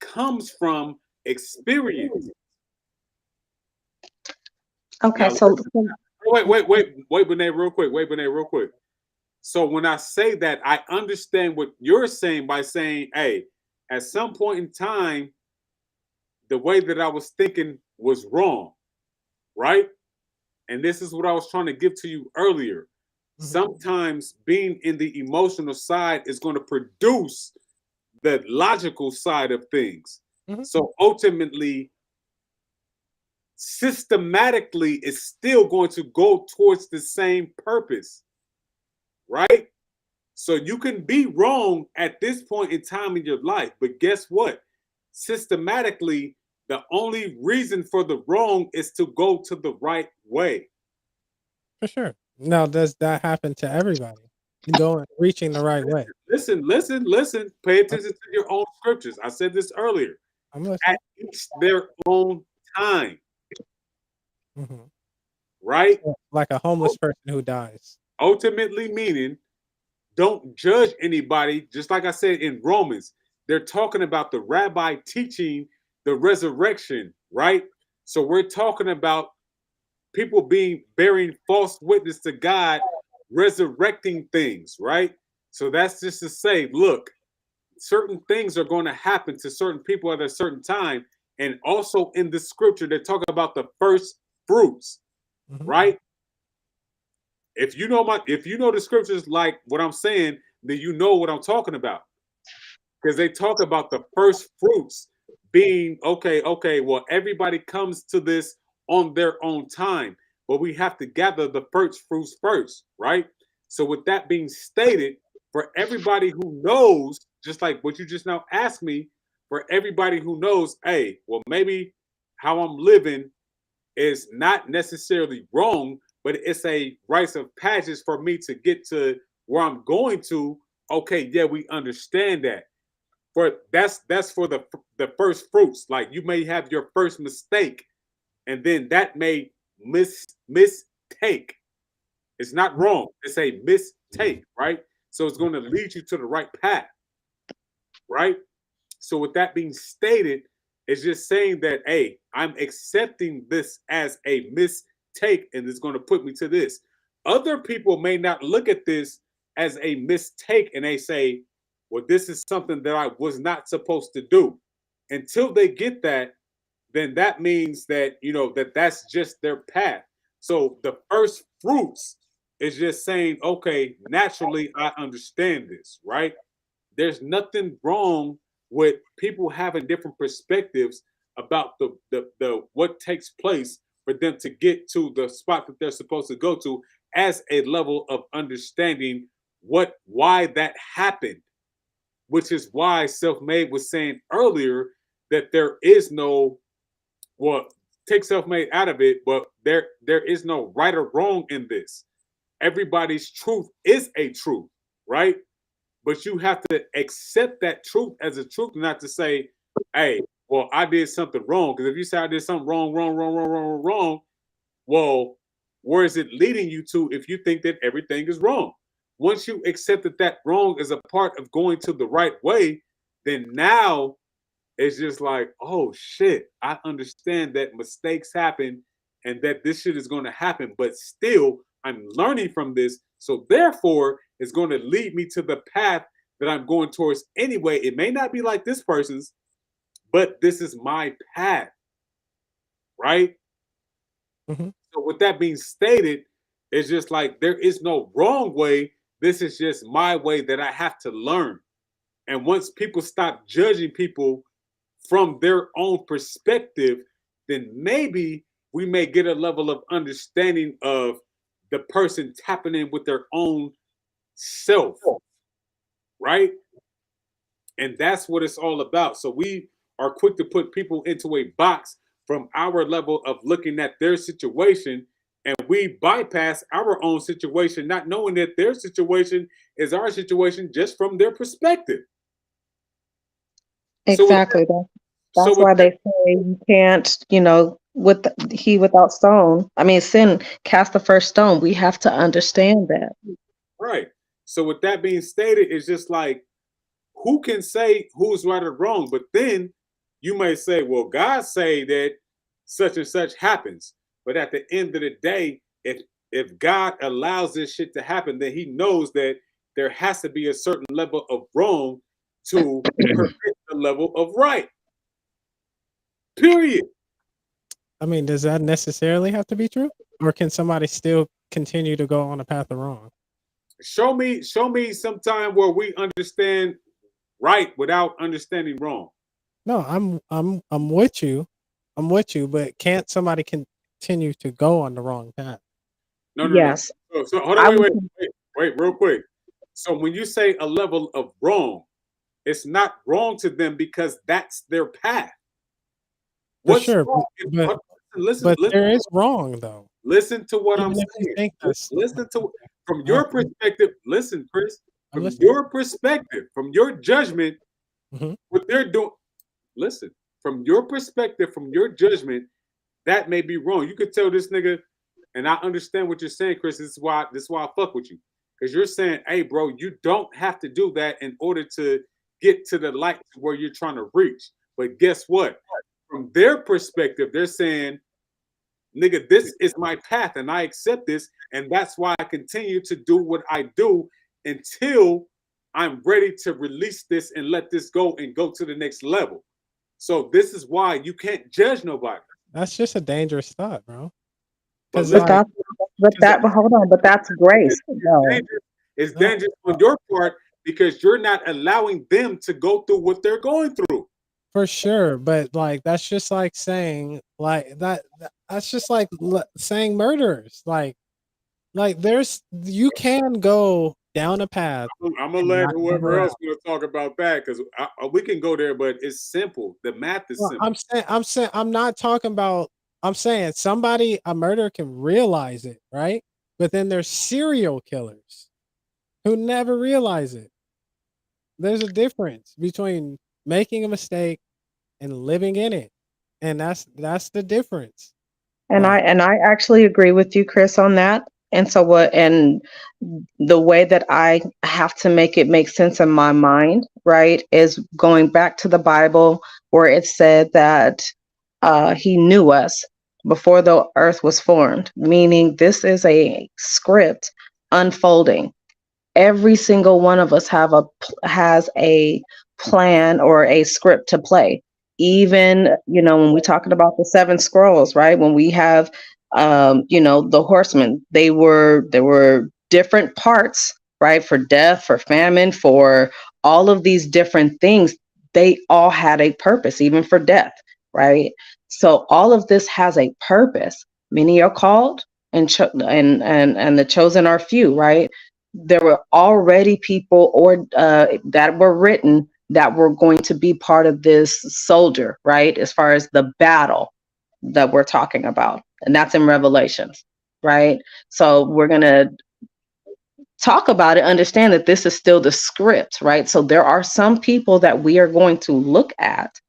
Speaker 2: comes from experience.
Speaker 7: Okay.
Speaker 2: Now,
Speaker 7: So,
Speaker 2: wait, Benet, real quick. Wait, Benet, real quick. So when I say that, I understand what you're saying by saying, hey, at some point in time, the way that I was thinking was wrong, right? And this is what I was trying to give to you earlier.
Speaker 4: Mhm.
Speaker 2: Sometimes being in the emotional side is going to produce the logical side of things.
Speaker 4: Mhm.
Speaker 2: So ultimately, systematically, it's still going to go towards the same purpose, right? So you can be wrong at this point in time in your life, but guess what? Systematically, the only reason for the wrong is to go to the right way.
Speaker 4: For sure. Now, does that happen to everybody? Going reaching the right way.
Speaker 2: Listen. Pay
Speaker 4: I'm,
Speaker 2: attention to your own scriptures. I said this earlier.
Speaker 4: I'm
Speaker 2: At
Speaker 4: listening.
Speaker 2: each their own time,
Speaker 4: Mhm.
Speaker 2: right?
Speaker 4: So, like a homeless person who dies.
Speaker 2: Ultimately, meaning don't judge anybody. Just like I said in Romans, they're talking about the rabbi teaching the resurrection, right? So we're talking about people bearing false witness to God, resurrecting things, right? So that's just to say, look, certain things are going to happen to certain people at a certain time. And also in the scripture, they're talking about the first fruits,
Speaker 4: Mhm.
Speaker 2: right? If you know the scriptures like what I'm saying, then you know what I'm talking about. Because they talk about the first fruits being okay, well, everybody comes to this on their own time, but we have to gather the first fruits first, right? So, with that being stated, for everybody who knows, just like what you just now asked me, for everybody who knows, hey, well, maybe how I'm living is not necessarily wrong, but it's a rites of passage for me to get to where I'm going to. Okay, yeah, we understand that. For that's for the first fruits. Like you may have your first mistake, and then that may mistake. It's not wrong. It's a mistake, right? So it's going to lead you to the right path, right? So with that being stated, it's just saying that, hey, I'm accepting this as a mistake, and it's going to put me to this. Other people may not look at this as a mistake, and they say, well, this is something that I was not supposed to do. Until they get that, then that means that that's just their path. So the first fruits is just saying, okay, naturally I understand this, right? there's nothing wrong with people having different perspectives about the what takes place for them to get to the spot that they're supposed to go to as a level of understanding why that happened, which is why Selfmade was saying earlier that there is no, well, take Selfmade out of it, but there is no right or wrong in this. Everybody's truth is a truth, right? But you have to accept that truth as a truth, not to say, hey, well, I did something wrong. Because if you say I did something wrong, well, where is it leading you to if you think that everything is wrong? Once you accept that that wrong is a part of going to the right way, then now it's just like, oh shit, I understand that mistakes happen and that this shit is going to happen, but still I'm learning from this. So therefore, it's going to lead me to the path that I'm going towards anyway. It may not be like this person's, but this is my path, right?
Speaker 4: Mhm.
Speaker 2: So with that being stated, it's just like there is no wrong way. This is just my way that I have to learn. And once people stop judging people from their own perspective, then maybe we may get a level of understanding of the person tapping in with their own self, right? And that's what it's all about. So we are quick to put people into a box from our level of looking at their situation, and we bypass our own situation, not knowing that their situation is our situation just from their perspective.
Speaker 7: Exactly.
Speaker 2: So
Speaker 7: That's
Speaker 2: with
Speaker 7: why
Speaker 2: that,
Speaker 7: they say you can't, he without stone. I mean, sin cast the first stone. We have to understand that.
Speaker 2: right. So with that being stated, it's just like, who can say who's right or wrong? But then you may say, well, God say that such and such happens. But at the end of the day, if God allows this shit to happen, then he knows that there has to be a certain level of wrong to permit the level of right. Period.
Speaker 4: I mean, does that necessarily have to be true, or can somebody still continue to go on a path of wrong?
Speaker 2: Show me some time where we understand right without understanding wrong.
Speaker 4: No, I'm with you. I'm with you, but can't somebody continue to go on the wrong path?
Speaker 2: No.
Speaker 7: Yes,
Speaker 2: So hold on,
Speaker 7: I would.
Speaker 2: wait, real quick. So when you say a level of wrong, it's not wrong to them because that's their path.
Speaker 4: For
Speaker 2: What's
Speaker 4: sure,
Speaker 2: wrong?
Speaker 4: but there is wrong though.
Speaker 2: Listen to what I'm
Speaker 4: Even if you
Speaker 2: saying.
Speaker 4: think that's
Speaker 2: Listen to from
Speaker 4: uh,
Speaker 2: your perspective. Listen, Chris.
Speaker 4: I'm
Speaker 2: From
Speaker 4: listening.
Speaker 2: your perspective, from your judgment,
Speaker 4: Mhm.
Speaker 2: what they're doing. Listen, from your perspective, from your judgment, that may be wrong. You could tell this nigga, and I understand what you're saying, Chris. This is why I fuck with you. Because you're saying, hey, bro, you don't have to do that in order to get to the light to where you're trying to reach. But guess what? From their perspective, they're saying, nigga, this is my path and I accept this. And that's why I continue to do what I do until I'm ready to release this and let this go and go to the next level. So this is why you can't judge nobody.
Speaker 4: That's just a dangerous thought, bro.
Speaker 2: But
Speaker 4: Because
Speaker 7: But
Speaker 2: listen,
Speaker 4: like,
Speaker 7: that's but hold on. But that's grace,
Speaker 2: it's
Speaker 7: though.
Speaker 2: dangerous. It's
Speaker 4: no,
Speaker 2: dangerous on your part because you're not allowing them to go through what they're going through.
Speaker 4: for sure, but like that's just like saying like that's just like saying murderers. Like there's you can go down a path
Speaker 2: I'm gonna
Speaker 4: and
Speaker 2: let
Speaker 4: not come
Speaker 2: whoever
Speaker 4: around.
Speaker 2: else want to talk about that because we can go there, but it's simple. The math is
Speaker 4: Well,
Speaker 2: simple.
Speaker 4: I'm not talking about. I'm saying a murderer can realize it, right? But then there's serial killers who never realize it. There's a difference between making a mistake and living in it, and that's the difference.
Speaker 7: And I
Speaker 4: Like,
Speaker 7: and I actually agree with you, Chris, on that. And so what? And the way that I have to make it make sense in my mind, right, is going back to the Bible where it said that he knew us before the earth was formed, meaning this is a script unfolding. Every single one of us has a plan or a script to play. Even, when we're talking about the seven scrolls, right? When we have the horsemen, there were different parts, right? For death, for famine, for all of these different things, they all had a purpose, even for death, right? So all of this has a purpose. Many are called, and and the chosen are few, right? There were already people or that were written that were going to be part of this soldier, right? As far as the battle that we're talking about, and that's in Revelations, right? So we're gonna talk about it, understand that this is still the script, right? So there are some people that we are going to look at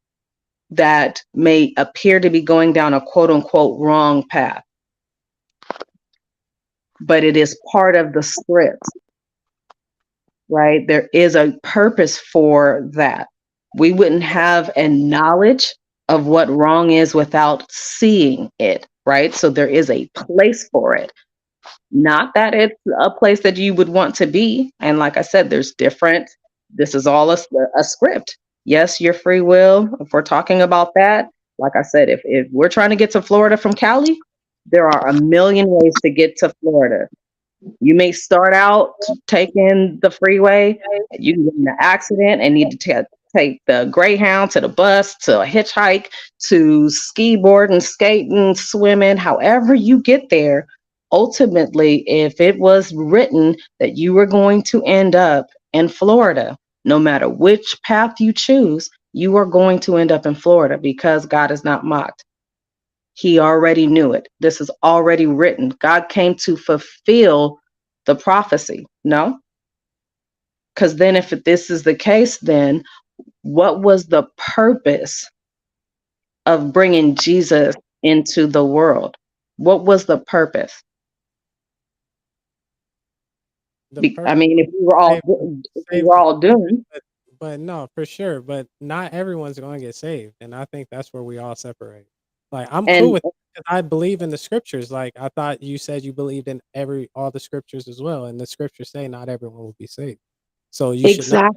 Speaker 7: that may appear to be going down a quote unquote wrong path, but it is part of the script, right? There is a purpose for that. We wouldn't have a knowledge of what wrong is without seeing it, right? So there is a place for it. Not that it's a place that you would want to be. And like I said, there's different, this is all a script. Yes, your free will. If we're talking about that, like I said, if we're trying to get to Florida from Cali, there are a million ways to get to Florida. You may start out taking the freeway, you can get in an accident and need to take the Greyhound to the bus, to a hitchhike, to ski boarding, skating, swimming, however you get there. Ultimately, if it was written that you were going to end up in Florida, no matter which path you choose, you are going to end up in Florida because God is not mocked. He already knew it. This is already written. God came to fulfill the prophecy. No? Because then if this is the case, then what was the purpose of bringing Jesus into the world? What was the purpose? I mean, if we were all doomed.
Speaker 4: But no, for sure. But not everyone's going to get saved, and I think that's where we all separate. Like, I'm cool with it because I believe in the scriptures. Like, I thought you said you believed in all the scriptures as well, and the scriptures say not everyone will be saved. So you should know that.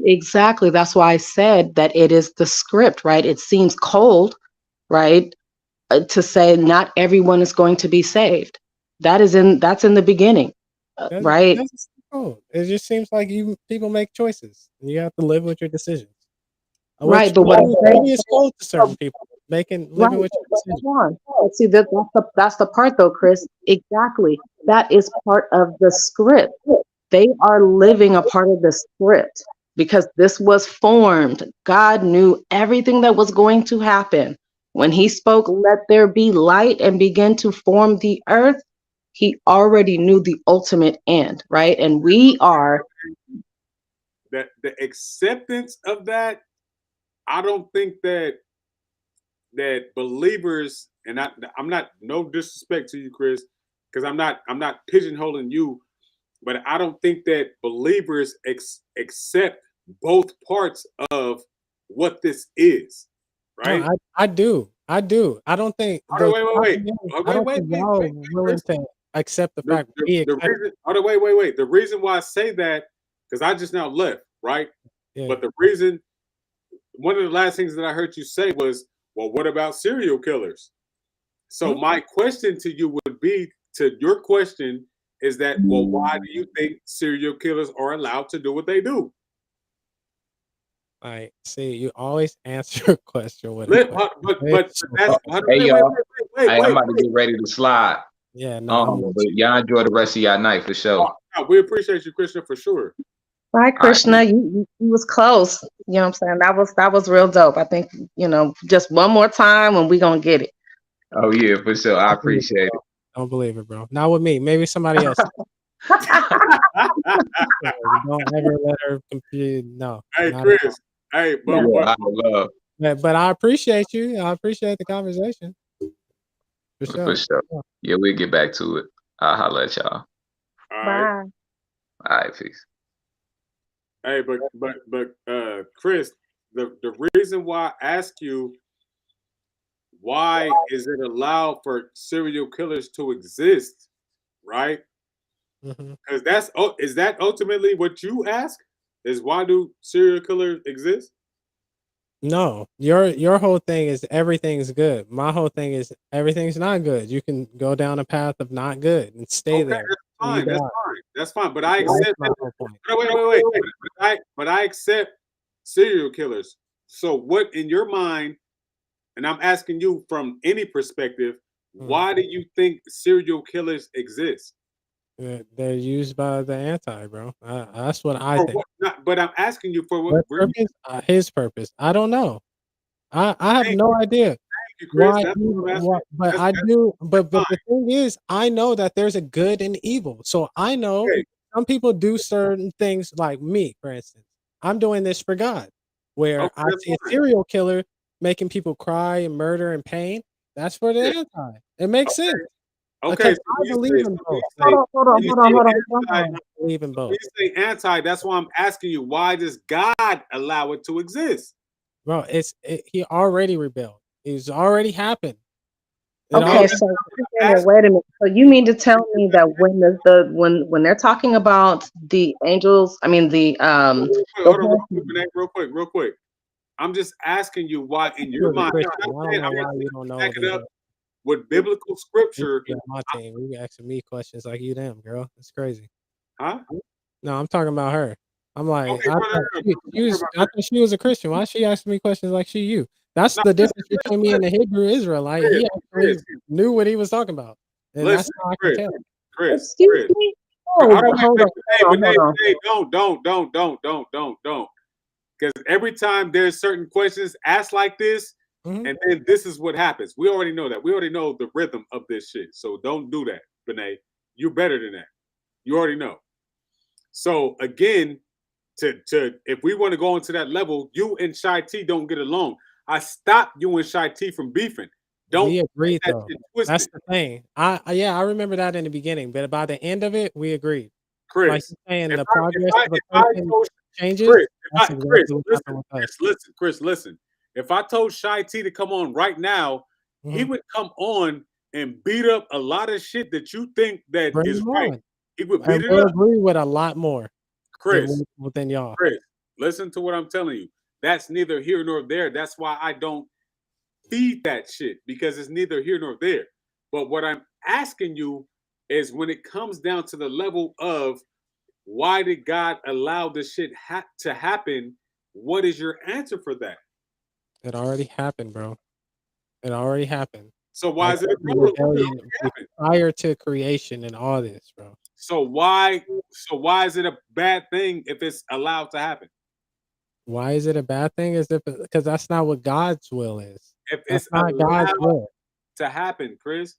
Speaker 7: Exactly. That's why I said that it is the script, right? It seems cold, right, to say not everyone is going to be saved. That's in the beginning, right?
Speaker 4: Cold. It just seems like people make choices, and you have to live with your decisions.
Speaker 7: Right, but what I'm saying
Speaker 4: is cold to certain people, living with your decisions.
Speaker 7: See, that's the part, though, Chris. Exactly. That is part of the script. They are living a part of the script because this was formed. God knew everything that was going to happen. When he spoke, let there be light, and began to form the earth, he already knew the ultimate end, right? And we are.
Speaker 2: The acceptance of that, I don't think that believers, and I'm not, no disrespect to you, Chris, because I'm not pigeonholing you, but I don't think that believers accept both parts of what this is, right?
Speaker 4: No, I do. I don't think.
Speaker 2: Wait.
Speaker 4: Y'all willing to accept the fact we accept.
Speaker 2: Wait. The reason why I say that, because I just now left, right?
Speaker 4: Yeah.
Speaker 2: But the reason, one of the last things that I heard you say was, well, what about serial killers? So my question to you would be, to your question is that, well, why do you think serial killers are allowed to do what they do?
Speaker 4: I see. You always answer a question with
Speaker 2: Hey,
Speaker 6: y'all. I'm about to get ready to slide.
Speaker 4: Yeah, no.
Speaker 6: But y'all enjoy the rest of y'all night for sure.
Speaker 2: We appreciate you, Krishna, for sure.
Speaker 7: Bye, Krishna. You was close. You know what I'm saying? That was real dope. I think, just one more time and we gonna get it.
Speaker 6: Oh yeah, for sure. I appreciate it.
Speaker 4: Don't believe it, bro. Not with me. Maybe somebody else. Don't ever let her confuse. No.
Speaker 2: Hey, Chris. Hey,
Speaker 4: but I appreciate you. I appreciate the conversation.
Speaker 6: For sure. Yeah, we'll get back to it. I'll holler at y'all.
Speaker 7: Bye.
Speaker 6: All right, peace.
Speaker 2: Hey, but Chris, the reason why I ask you, why is it allowed for serial killers to exist, right? Because is that ultimately what you ask? Is why do serial killers exist?
Speaker 4: No, your whole thing is everything's good. My whole thing is everything's not good. You can go down a path of not good and stay there.
Speaker 2: That's fine. That's fine. But I
Speaker 4: That's
Speaker 2: accept
Speaker 4: my
Speaker 2: that.
Speaker 4: whole point.
Speaker 2: Wait. But I accept serial killers. So what in your mind, and I'm asking you from any perspective,
Speaker 4: Mm.
Speaker 2: why do you think serial killers exist?
Speaker 4: They're used by the anti, bro. That's what I
Speaker 2: For
Speaker 4: think.
Speaker 2: what? Not, but I'm asking you for what
Speaker 4: What
Speaker 2: reason?
Speaker 4: purpose? His purpose. I don't know. I have
Speaker 2: Thank
Speaker 4: no idea
Speaker 2: you, Chris.
Speaker 4: why.
Speaker 2: That's what I'm asking.
Speaker 4: But
Speaker 2: That's,
Speaker 4: I
Speaker 2: that's
Speaker 4: do.
Speaker 2: that's
Speaker 4: But
Speaker 2: fine.
Speaker 4: the thing is, I know that there's a good and evil. So I know
Speaker 2: Okay.
Speaker 4: some people do certain things, like me, for instance. I'm doing this for God, where
Speaker 2: Okay,
Speaker 4: I
Speaker 2: that's
Speaker 4: see a
Speaker 2: fine.
Speaker 4: serial killer making people cry and murder and pain. That's for the
Speaker 2: Yeah.
Speaker 4: anti. It makes
Speaker 2: Okay.
Speaker 4: sense
Speaker 2: Okay.
Speaker 4: because
Speaker 2: So
Speaker 4: I
Speaker 2: when you
Speaker 4: believe
Speaker 2: say,
Speaker 4: in
Speaker 2: so when
Speaker 4: both.
Speaker 2: you
Speaker 7: Hold
Speaker 2: say,
Speaker 7: on, hold on,
Speaker 2: when you
Speaker 7: hold on,
Speaker 2: say
Speaker 7: hold on, hold
Speaker 2: anti,
Speaker 7: on.
Speaker 4: I believe in
Speaker 2: so when
Speaker 4: both.
Speaker 2: you say anti, that's why I'm asking you, why does God allow it to exist?
Speaker 4: Bro, he already rebelled. It's already happened. It
Speaker 2: No,
Speaker 7: Okay,
Speaker 4: already
Speaker 2: that's
Speaker 7: so
Speaker 2: not
Speaker 7: wait
Speaker 2: what I'm
Speaker 7: a minute,
Speaker 2: asking.
Speaker 7: wait a minute. So you mean to tell me that when when they're talking about the angels, I mean the
Speaker 2: Hold on,
Speaker 7: horsemen,
Speaker 2: real quick. I'm just asking you why, in
Speaker 4: he
Speaker 2: your
Speaker 4: was a
Speaker 2: mind,
Speaker 4: Christian. I don't know
Speaker 2: I'm not
Speaker 4: why you
Speaker 2: saying
Speaker 4: don't
Speaker 2: back
Speaker 4: know
Speaker 2: it up
Speaker 4: the
Speaker 2: with biblical
Speaker 4: you should
Speaker 2: scripture.
Speaker 4: be on my team. You be asking me questions like you them, girl. It's crazy.
Speaker 2: Huh?
Speaker 4: No, I'm talking about her. I'm like,
Speaker 2: Okay, no,
Speaker 4: I thought she was a Christian. Why is she asking me questions like she you? That's
Speaker 2: no,
Speaker 4: the difference between me and the Hebrew Israelite.
Speaker 2: Chris,
Speaker 4: He
Speaker 2: Chris,
Speaker 4: actually knew what he was talking about. And that's
Speaker 2: listen,
Speaker 4: how I can
Speaker 2: Chris,
Speaker 4: tell.
Speaker 7: excuse me?
Speaker 2: Hold
Speaker 7: Oh,
Speaker 2: on,
Speaker 7: hold on, hold on, hold on.
Speaker 2: don't. Because every time there's certain questions asked like this,
Speaker 4: Mhm.
Speaker 2: and then this is what happens. We already know that. We already know the rhythm of this shit. So don't do that, Benet. You're better than that. You already know. So again, to if we want to go into that level, you and Shy T don't get along. I stopped you and Shy T from beefing. Don't
Speaker 4: We
Speaker 2: get
Speaker 4: agreed
Speaker 2: that
Speaker 4: though.
Speaker 2: shit
Speaker 4: That's
Speaker 2: twisted,
Speaker 4: the thing. Yeah, I remember that in the beginning, but by the end of it, we agreed. Like
Speaker 2: Chris.
Speaker 4: you're saying,
Speaker 2: If
Speaker 4: the
Speaker 2: I if
Speaker 4: progress
Speaker 2: I
Speaker 4: of a
Speaker 2: if I
Speaker 4: person
Speaker 2: told
Speaker 4: changes.
Speaker 2: Chris,
Speaker 4: That's
Speaker 2: Chris,
Speaker 4: exactly what
Speaker 2: listen,
Speaker 4: happened with us.
Speaker 2: Chris, listen. If I told Shy T to come on right now, he
Speaker 4: Mhm.
Speaker 2: would come on and beat up a lot of shit that you think that
Speaker 4: Bring
Speaker 2: is
Speaker 4: them
Speaker 2: right.
Speaker 4: on,
Speaker 2: He would beat
Speaker 4: and
Speaker 2: it
Speaker 4: we'll
Speaker 2: up.
Speaker 4: agree with a lot more
Speaker 2: Chris,
Speaker 4: than y'all.
Speaker 2: Chris, listen to what I'm telling you. That's neither here nor there. That's why I don't feed that shit because it's neither here nor there. But what I'm asking you is when it comes down to the level of why did God allow this shit to happen? What is your answer for that?
Speaker 4: It already happened, bro. It already happened.
Speaker 2: So why
Speaker 4: Like
Speaker 2: is it a
Speaker 4: the
Speaker 2: problem? It
Speaker 4: rebellion
Speaker 2: already happened.
Speaker 4: prior to creation and all this, bro.
Speaker 2: So why is it a bad thing if it's allowed to happen?
Speaker 4: Why is it a bad thing? Is it because that's not what God's will is?
Speaker 2: If
Speaker 4: That's
Speaker 2: it's
Speaker 4: not God's
Speaker 2: allowed
Speaker 4: will.
Speaker 2: to happen, Chris,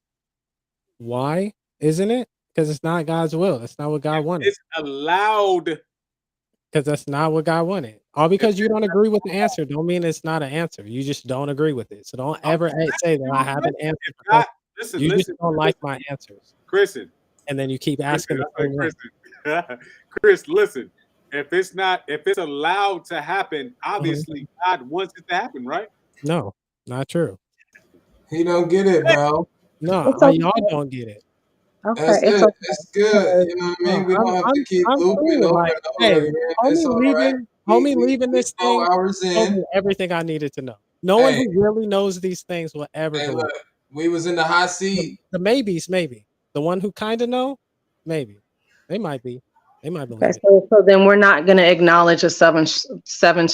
Speaker 4: Why isn't it? Because it's not God's will. It's not what God
Speaker 2: if
Speaker 4: wanted.
Speaker 2: it's allowed,
Speaker 4: Because that's not what God wanted. All
Speaker 2: if
Speaker 4: because you
Speaker 2: it's
Speaker 4: don't agree with the answer, don't mean it's not an answer. You just don't agree with it. So don't
Speaker 2: I'm
Speaker 4: ever
Speaker 2: just
Speaker 4: say
Speaker 2: asking
Speaker 4: that
Speaker 2: you
Speaker 4: I
Speaker 2: a
Speaker 4: have an
Speaker 2: question.
Speaker 4: answer
Speaker 2: If
Speaker 4: for
Speaker 2: God,
Speaker 4: questions.
Speaker 2: listen,
Speaker 4: You just
Speaker 2: listen,
Speaker 4: don't like my answers,
Speaker 2: Christian,
Speaker 4: and then you keep
Speaker 2: Christian,
Speaker 4: asking the
Speaker 2: I say
Speaker 4: same one.
Speaker 2: Christian, Chris, listen. If it's allowed to happen,
Speaker 4: Mhm.
Speaker 2: obviously God wants it to happen, right?
Speaker 4: No, not true.
Speaker 3: He don't get it, bro.
Speaker 4: No,
Speaker 7: It's okay.
Speaker 4: y'all don't get it.
Speaker 3: That's
Speaker 7: Okay, it's
Speaker 3: it.
Speaker 7: okay.
Speaker 3: It's good.
Speaker 7: Because
Speaker 3: You know what I
Speaker 4: No,
Speaker 3: mean? We don't have to keep
Speaker 4: I'm
Speaker 3: looping
Speaker 4: cool.
Speaker 3: over
Speaker 4: Like,
Speaker 3: and over
Speaker 4: hey,
Speaker 3: again. It's all right.
Speaker 4: homie leaving
Speaker 3: We
Speaker 4: this
Speaker 3: 12
Speaker 4: thing
Speaker 3: hours
Speaker 4: told
Speaker 3: in.
Speaker 4: me everything I needed to know. No one
Speaker 3: Hey,
Speaker 4: who really knows these things will ever
Speaker 3: hey,
Speaker 4: believe.
Speaker 3: look, we was in the hot seat.
Speaker 4: The maybes, maybe. The one who kind of know, maybe. They might be. They might
Speaker 7: okay,
Speaker 4: believe it.
Speaker 7: so then we're not going to acknowledge the seven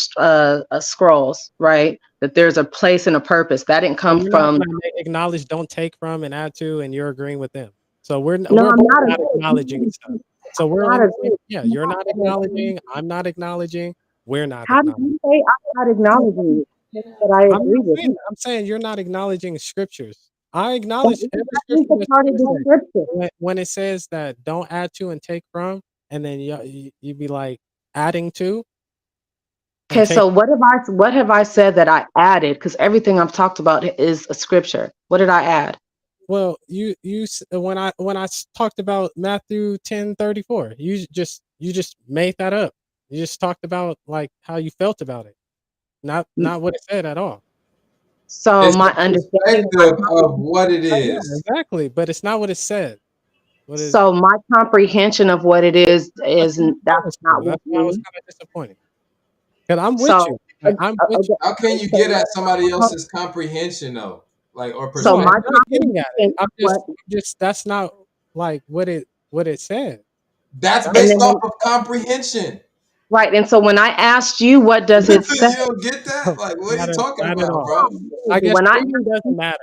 Speaker 7: scrolls, right? That there's a place and a purpose that didn't
Speaker 4: So
Speaker 7: come
Speaker 4: we're not
Speaker 7: from.
Speaker 4: gonna acknowledge, don't take from and add to, and you're agreeing with them. So
Speaker 7: No,
Speaker 4: we're
Speaker 7: I'm
Speaker 4: both
Speaker 7: not
Speaker 4: not acknowledging
Speaker 7: agreeing.
Speaker 4: stuff. So we're
Speaker 7: I'm
Speaker 4: on
Speaker 7: not
Speaker 4: the same.
Speaker 7: agreeing.
Speaker 4: Yeah,
Speaker 7: I'm
Speaker 4: you're
Speaker 7: not
Speaker 4: not
Speaker 7: agreeing.
Speaker 4: acknowledging. I'm not acknowledging. We're not
Speaker 7: How did
Speaker 4: acknowledging.
Speaker 7: you say I'm not acknowledging that I
Speaker 4: I'm
Speaker 7: agree
Speaker 4: not
Speaker 7: with
Speaker 4: saying
Speaker 7: you?
Speaker 4: that. I'm saying you're not acknowledging scriptures. I acknowledge every
Speaker 7: That is
Speaker 4: scripture
Speaker 7: a
Speaker 4: that
Speaker 7: part
Speaker 4: you
Speaker 7: of
Speaker 4: just
Speaker 7: the
Speaker 4: said.
Speaker 7: scripture.
Speaker 4: When it says that don't add to and take from, and then you be like adding to and
Speaker 7: Okay,
Speaker 4: take.
Speaker 7: so what have I said that I added? Because everything I've talked about is a scripture. What did I add?
Speaker 4: Well, when talked about Matthew 10:34, you just made that up. You just talked about like how you felt about it, not what it said at all.
Speaker 7: So
Speaker 3: It's
Speaker 7: my
Speaker 3: the
Speaker 7: understanding,
Speaker 3: perspective of what it
Speaker 4: Yeah,
Speaker 3: is.
Speaker 4: exactly. But it's not what it said. What is?
Speaker 7: so my comprehension of what it is
Speaker 4: That's what
Speaker 7: that's
Speaker 4: I was
Speaker 7: not
Speaker 4: to.
Speaker 7: what
Speaker 4: That's
Speaker 7: it
Speaker 4: why I was
Speaker 7: means.
Speaker 4: kind of disappointed. Cause I'm with
Speaker 7: So
Speaker 4: you. Like, I'm with you.
Speaker 3: How can you get
Speaker 7: so,
Speaker 3: at somebody else's comprehension though? Like or
Speaker 7: so
Speaker 4: No, I'm
Speaker 7: my
Speaker 3: perspective?
Speaker 4: not getting at it.
Speaker 7: comprehension of what
Speaker 4: I'm just that's not like what it said.
Speaker 3: That's
Speaker 7: And
Speaker 3: based
Speaker 7: then
Speaker 3: off of comprehension.
Speaker 7: right. And so when I asked you, what does it say?
Speaker 3: You don't get that? Like, what are you talking
Speaker 4: Not at
Speaker 3: about,
Speaker 4: all.
Speaker 3: bro?
Speaker 4: I guess
Speaker 7: When I
Speaker 4: reading doesn't matter.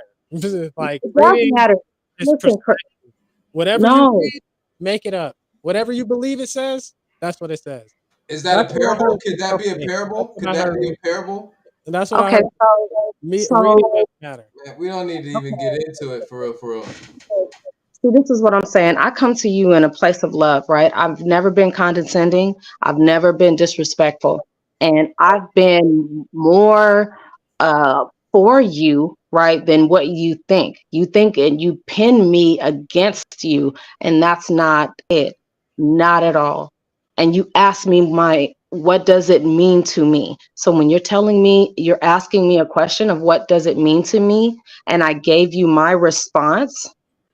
Speaker 4: Like
Speaker 7: it does
Speaker 4: reading
Speaker 7: matter.
Speaker 4: is
Speaker 7: Listen,
Speaker 4: perspective. Whatever you
Speaker 7: no,
Speaker 4: read, make it up. Whatever you believe it says, that's what it says.
Speaker 3: Is that a
Speaker 4: That's what I
Speaker 3: parable?
Speaker 4: heard.
Speaker 3: Could that be a
Speaker 4: That's
Speaker 3: parable? Could
Speaker 4: what I
Speaker 3: that
Speaker 4: heard.
Speaker 3: be a parable?
Speaker 4: And that's what I
Speaker 7: okay,
Speaker 4: heard. Reading
Speaker 7: so
Speaker 4: doesn't matter.
Speaker 3: Man, we don't need to even get into it for real, for real.
Speaker 7: see, this is what I'm saying. I come to you in a place of love, right? I've never been condescending. I've never been disrespectful. And I've been more for you, right, than what you think. You think and you pin me against you, and that's not it. Not at all. And you ask me what does it mean to me? So when you're telling me, you're asking me a question of what does it mean to me, and I gave you my response,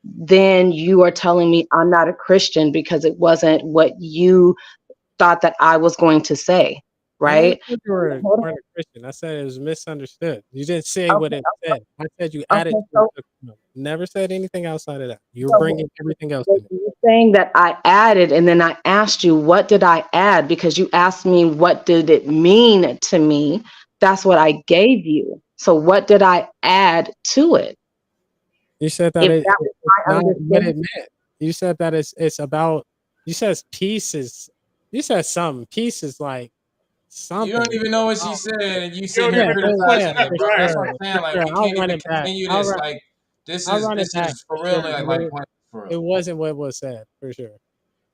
Speaker 7: then you are telling me I'm not a Christian because it wasn't what you thought that I was going to say,
Speaker 4: I never
Speaker 7: right?
Speaker 4: said you weren't a Christian. I said it was misunderstood. You didn't say what
Speaker 7: Okay,
Speaker 4: it said. I said you added
Speaker 7: okay,
Speaker 4: to it. Never said anything outside of that. You're
Speaker 7: so
Speaker 4: bringing everything else in it.
Speaker 7: you're saying that I added, and then I asked you, what did I add? Because you asked me, what did it mean to me? That's what I gave you. So what did I add to it?
Speaker 4: You said that
Speaker 7: If that was
Speaker 4: it's
Speaker 7: my
Speaker 4: not what it
Speaker 7: understanding.
Speaker 4: meant. You said that it's about. You said peace is. You said something. Peace is like
Speaker 3: You don't
Speaker 4: something.
Speaker 3: even know what she
Speaker 4: Oh,
Speaker 3: said, and you
Speaker 2: You
Speaker 3: sitting
Speaker 2: don't
Speaker 3: here
Speaker 4: yeah,
Speaker 2: even know the
Speaker 4: yeah,
Speaker 3: criticizing
Speaker 2: question
Speaker 3: it,
Speaker 2: that
Speaker 4: for
Speaker 2: you
Speaker 3: bro. That's
Speaker 2: asked.
Speaker 3: what I'm
Speaker 4: sure,
Speaker 3: saying.
Speaker 4: for
Speaker 3: Like,
Speaker 4: sure.
Speaker 3: we
Speaker 4: I'll
Speaker 3: can't
Speaker 4: run
Speaker 3: even
Speaker 4: it back.
Speaker 3: continue this. Like,
Speaker 4: I'll run it
Speaker 3: this
Speaker 4: back
Speaker 3: is for
Speaker 4: for
Speaker 3: real.
Speaker 4: sure.
Speaker 3: Like
Speaker 4: But
Speaker 3: point for
Speaker 4: it
Speaker 3: real.
Speaker 4: wasn't what was said for sure.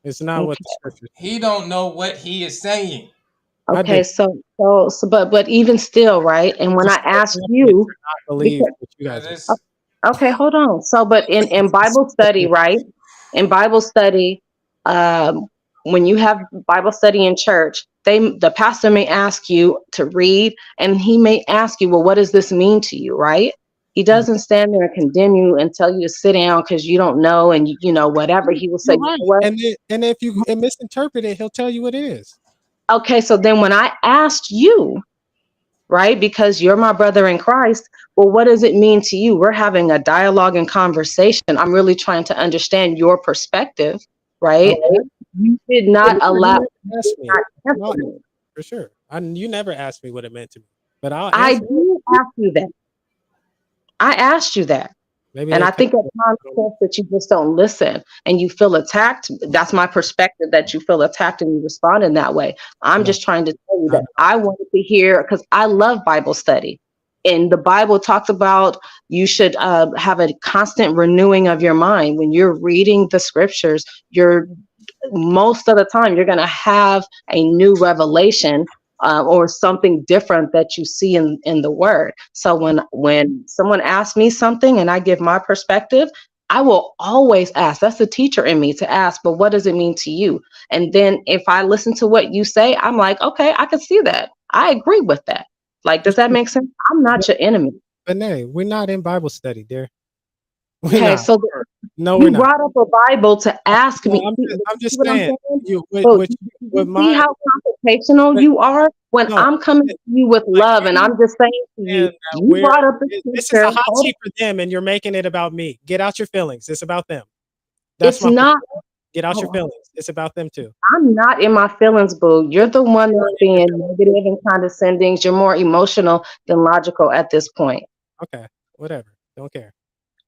Speaker 4: It's not what the scripture said.
Speaker 3: He don't know what he is saying.
Speaker 4: I do.
Speaker 7: Okay, but even still, right? And when
Speaker 4: You
Speaker 7: I
Speaker 4: still
Speaker 7: asked
Speaker 4: want me to
Speaker 7: you,
Speaker 4: not believe
Speaker 7: because
Speaker 4: what you guys are.
Speaker 3: This
Speaker 7: okay, hold on. So, but in Bible study, right? In Bible study, um, when you have Bible study in church, the pastor may ask you to read, and he may ask you, well, what does this mean to you, right? He doesn't stand there and condemn you and tell you to sit down because you don't know, and you know whatever. He will say,
Speaker 4: You're
Speaker 7: you
Speaker 4: right.
Speaker 7: know what?
Speaker 4: And if you misinterpret it, he'll tell you what it is.
Speaker 7: Okay, so then when I asked you, right? Because you're my brother in Christ. Well, what does it mean to you? We're having a dialogue and conversation. I'm really trying to understand your perspective, right?
Speaker 4: Okay.
Speaker 7: You did
Speaker 4: For
Speaker 7: not
Speaker 4: sure. You
Speaker 7: allow,
Speaker 4: never
Speaker 7: did
Speaker 4: asked me.
Speaker 7: not
Speaker 4: No,
Speaker 7: answer me.
Speaker 4: for sure. You never asked me what it meant to me. But I'll
Speaker 7: I
Speaker 4: answer it.
Speaker 7: did ask you that. I asked you that.
Speaker 4: Maybe
Speaker 7: And
Speaker 4: they
Speaker 7: I
Speaker 4: cut
Speaker 7: think at
Speaker 4: it.
Speaker 7: times,
Speaker 4: I don't know.
Speaker 7: Chris, that you just don't listen and you feel attacked. That's my perspective, that you feel attacked and you respond in that way. I'm
Speaker 4: No,
Speaker 7: just trying to tell you
Speaker 4: not
Speaker 7: that
Speaker 4: at
Speaker 7: I wanted to hear, because I love Bible study. And the Bible talks about you should have a constant renewing of your mind. When you're reading the scriptures, you're most of the time you're going to have a new revelation, or something different that you see in the word. So when someone asks me something and I give my perspective, I will always ask. That's the teacher in me, to ask, but what does it mean to you? And then if I listen to what you say, I'm like, okay, I can see that. I agree with that. Like, does that
Speaker 4: all.
Speaker 7: make sense? I'm not your enemy.
Speaker 4: But nay, we're not in Bible study, dear. We're
Speaker 7: Okay,
Speaker 4: not.
Speaker 7: so
Speaker 4: No, we're
Speaker 7: you
Speaker 4: not.
Speaker 7: brought up a Bible to ask
Speaker 4: No,
Speaker 7: me.
Speaker 4: I'm
Speaker 7: See
Speaker 4: just
Speaker 7: what I'm
Speaker 4: saying.
Speaker 7: saying?
Speaker 4: You
Speaker 7: But
Speaker 4: with
Speaker 7: you see
Speaker 4: my
Speaker 7: how confrontational
Speaker 4: but
Speaker 7: you are when
Speaker 4: no,
Speaker 7: I'm coming to you with
Speaker 4: like
Speaker 7: love, and
Speaker 4: you
Speaker 7: I'm just saying to you,
Speaker 4: saying that
Speaker 7: you brought up the
Speaker 4: this is a
Speaker 7: scripture.
Speaker 4: hot
Speaker 7: Hold on.
Speaker 4: seat for them, and you're making it about me. Get out your feelings. It's about them. That's
Speaker 7: It's
Speaker 4: my point.
Speaker 7: not.
Speaker 4: Get out your
Speaker 7: Oh,
Speaker 4: feelings. It's about them too.
Speaker 7: I'm not in my feelings, boo. You're the one
Speaker 4: You're
Speaker 7: that's
Speaker 4: in your
Speaker 7: being
Speaker 4: feelings.
Speaker 7: negative and condescending. You're more emotional than logical at this point.
Speaker 4: Okay, whatever. Don't care.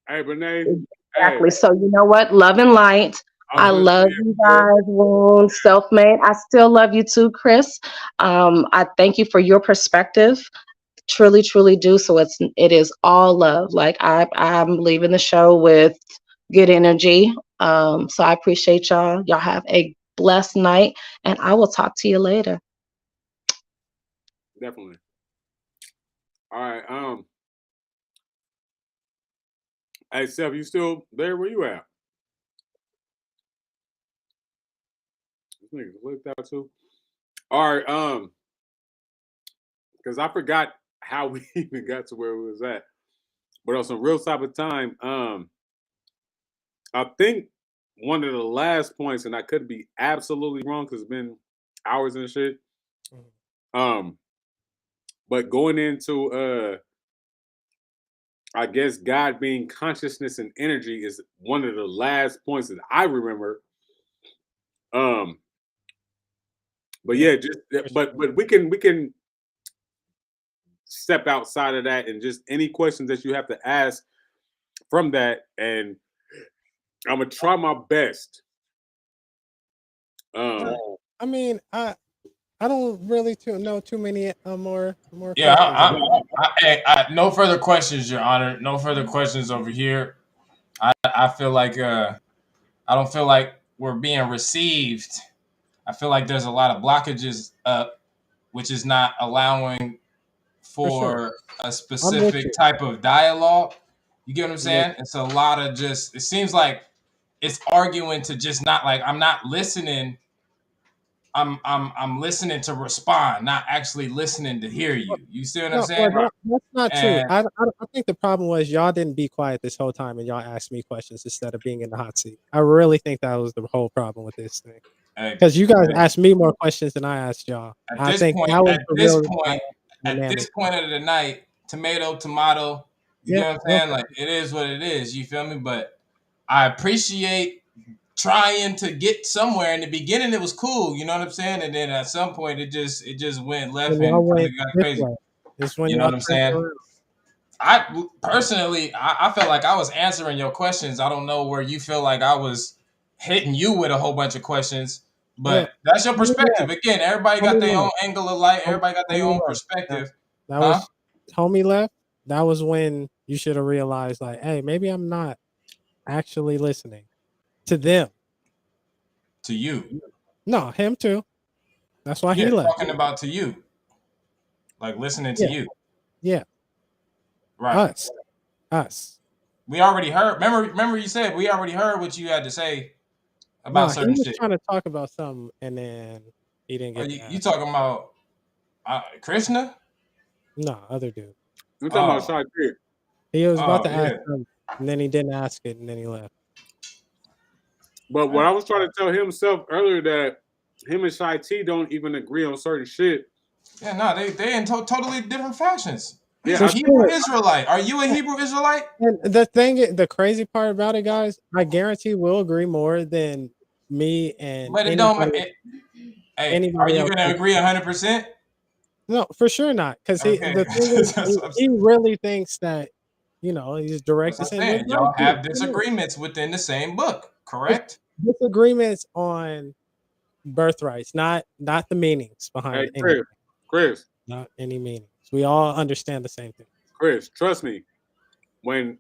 Speaker 2: Hey, Renee. Hey,
Speaker 7: Exactly. So you know what? Love and light.
Speaker 2: I was
Speaker 7: I
Speaker 2: gonna
Speaker 7: love
Speaker 2: say,
Speaker 7: you
Speaker 2: Renee,
Speaker 7: guys, Woon, Selfmade. I still love you too, Chris. I thank you for your perspective. Truly, truly do. So it is all love. Like I'm leaving the show with good energy. So I appreciate y'all. Y'all have a blessed night, and I will talk to you later.
Speaker 2: definitely. All right. Hey, Seth, you still there? Where you at? This nigga flipped out too. All right. Because I forgot how we even got to where we was at. But on some real type of time, I think one of the last points, and I could be absolutely wrong because it's been hours and shit. Um, but going into I guess God being consciousness and energy is one of the last points that I remember. Um, but yeah, just but we can step outside of that and just any questions that you have to ask from that, and I'm gonna try my best.
Speaker 4: I mean, I don't really know too many more
Speaker 3: Yeah,
Speaker 4: questions.
Speaker 3: no further questions, Your Honor. No further questions over here. I feel like I don't feel like we're being received. I feel like there's a lot of blockages up, which is not allowing
Speaker 4: For sure.
Speaker 3: for a
Speaker 4: I'm with
Speaker 3: specific
Speaker 4: you.
Speaker 3: type of dialogue. You get what I'm
Speaker 4: I'm with
Speaker 3: saying? It's a lot of just. It seems like it's arguing to just not like I'm not listening. I'm listening to respond, not actually listening to hear
Speaker 4: you.
Speaker 3: you. You see what I'm
Speaker 4: No, well,
Speaker 3: saying?
Speaker 4: that's not true.
Speaker 3: And
Speaker 4: I think the problem was y'all didn't be quiet this whole time and y'all asked me questions instead of being in the hot seat. I really think that was the whole problem with this thing.
Speaker 3: hey,
Speaker 4: Because you guys asked me more questions than I asked y'all.
Speaker 3: at
Speaker 4: I
Speaker 3: this
Speaker 4: think
Speaker 3: point,
Speaker 4: that was
Speaker 3: at
Speaker 4: the
Speaker 3: this
Speaker 4: real
Speaker 3: point, at
Speaker 4: dynamic.
Speaker 3: this point of the night, tomato. You
Speaker 4: Yeah,
Speaker 3: get what I'm saying?
Speaker 4: okay.
Speaker 3: Like it is what it is. You feel me? But I appreciate trying to get somewhere. In the beginning, it was cool. You know what I'm saying? And then at some point, it just went left
Speaker 4: When y'all
Speaker 3: and kind
Speaker 4: went
Speaker 3: of got
Speaker 4: this
Speaker 3: crazy.
Speaker 4: way. It's when
Speaker 3: You know
Speaker 4: y'all
Speaker 3: what I'm
Speaker 4: turned
Speaker 3: saying?
Speaker 4: around.
Speaker 3: I personally, I felt like I was answering your questions. I don't know where you feel like I was hitting you with a whole bunch of questions,
Speaker 4: Well,
Speaker 3: but that's your
Speaker 4: homie
Speaker 3: perspective.
Speaker 4: left.
Speaker 3: Again, everybody got
Speaker 4: Homie
Speaker 3: their own
Speaker 4: left.
Speaker 3: angle of light.
Speaker 4: Hom-
Speaker 3: Everybody got their
Speaker 4: Homie
Speaker 3: own
Speaker 4: left.
Speaker 3: perspective,
Speaker 4: That
Speaker 3: huh?
Speaker 4: was homie left. That was when you should have realized, like, hey, maybe I'm not actually listening to them.
Speaker 3: To you,
Speaker 4: No, him too. That's why
Speaker 3: yeah,
Speaker 4: he left.
Speaker 3: talking about to you, like listening to
Speaker 4: Yeah,
Speaker 3: you,
Speaker 4: yeah.
Speaker 3: right?
Speaker 4: Us. Us.
Speaker 3: We already heard. Remember, you said we already heard what you had to say
Speaker 4: No,
Speaker 3: about
Speaker 4: he
Speaker 3: certain
Speaker 4: was
Speaker 3: shit.
Speaker 4: trying to talk about something and then he didn't
Speaker 3: Are
Speaker 4: get
Speaker 3: you,
Speaker 4: to
Speaker 3: you
Speaker 4: ask.
Speaker 3: talking about Krishna?
Speaker 4: No, other dude.
Speaker 2: I'm talking about
Speaker 3: Oh,
Speaker 2: Shy Kid.
Speaker 4: He was about
Speaker 3: oh
Speaker 4: to ask
Speaker 3: yeah.
Speaker 4: him and then he didn't ask it and then he left.
Speaker 2: But what I was trying to tell himself earlier that him and Shy T don't even agree on certain shit.
Speaker 3: Yeah, no, they in totally different factions. He's
Speaker 2: Yeah,
Speaker 3: a
Speaker 4: For
Speaker 3: Hebrew
Speaker 4: sure.
Speaker 3: Israelite. Are you a Hebrew Israelite?
Speaker 4: And the crazy part about it, guys, I guarantee we'll agree more than me and
Speaker 3: But it don't. Hey, are
Speaker 4: anybody
Speaker 3: you
Speaker 4: else.
Speaker 3: gonna agree 100%?
Speaker 4: No, for sure not. Because
Speaker 3: Okay,
Speaker 4: the thing is,
Speaker 3: that's what I'm
Speaker 4: he
Speaker 3: saying.
Speaker 4: really thinks that he's direct
Speaker 3: That's
Speaker 4: to
Speaker 3: what I'm
Speaker 4: saying, well,
Speaker 3: saying.
Speaker 4: no,
Speaker 3: Y'all have disagreements within the same book,
Speaker 4: dis-
Speaker 3: correct?
Speaker 4: disagreements on birthrights, not the meanings
Speaker 2: hey
Speaker 4: behind anything,
Speaker 2: Chris,
Speaker 4: not any meanings. We all understand the same thing.
Speaker 2: Chris, trust me. When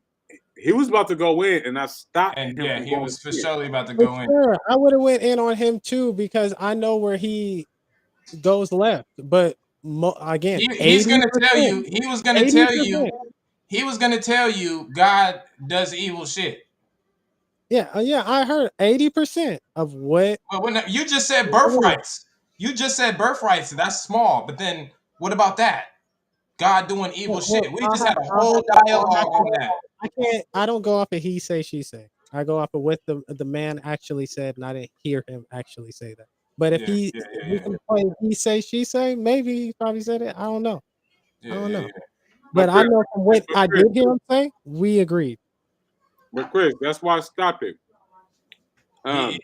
Speaker 2: he was about to go in, and I stopped
Speaker 3: And
Speaker 2: him
Speaker 3: yeah,
Speaker 2: from
Speaker 3: he
Speaker 2: going
Speaker 3: was for
Speaker 2: in.
Speaker 3: surely about to
Speaker 4: For
Speaker 3: go in.
Speaker 4: sure, I would have went in on him too because I know where he goes left. But again,
Speaker 3: He's gonna tell
Speaker 4: 80%,
Speaker 3: you. He was gonna tell you.
Speaker 4: 80%.
Speaker 3: He was gonna tell you God does evil shit.
Speaker 4: Yeah, yeah, I heard 80% of what.
Speaker 3: Well, you just said birthrights. You just said birthrights. That's small. But then what about that? God doing evil
Speaker 4: Well,
Speaker 3: shit. We just had a whole dialogue on that.
Speaker 4: I can't. I don't go off of he say she say. I go off of what the man actually said, and I didn't hear him actually say that. But if
Speaker 3: Yeah, yeah,
Speaker 4: if
Speaker 3: yeah,
Speaker 4: we
Speaker 3: yeah,
Speaker 4: can play he say she say, maybe he probably said it. I don't know. I
Speaker 3: yeah,
Speaker 4: don't
Speaker 3: yeah,
Speaker 4: know.
Speaker 3: yeah.
Speaker 4: But
Speaker 2: But
Speaker 4: I
Speaker 2: Chris,
Speaker 4: know from what I did hear him say, we agreed.
Speaker 2: that's why I stopped it.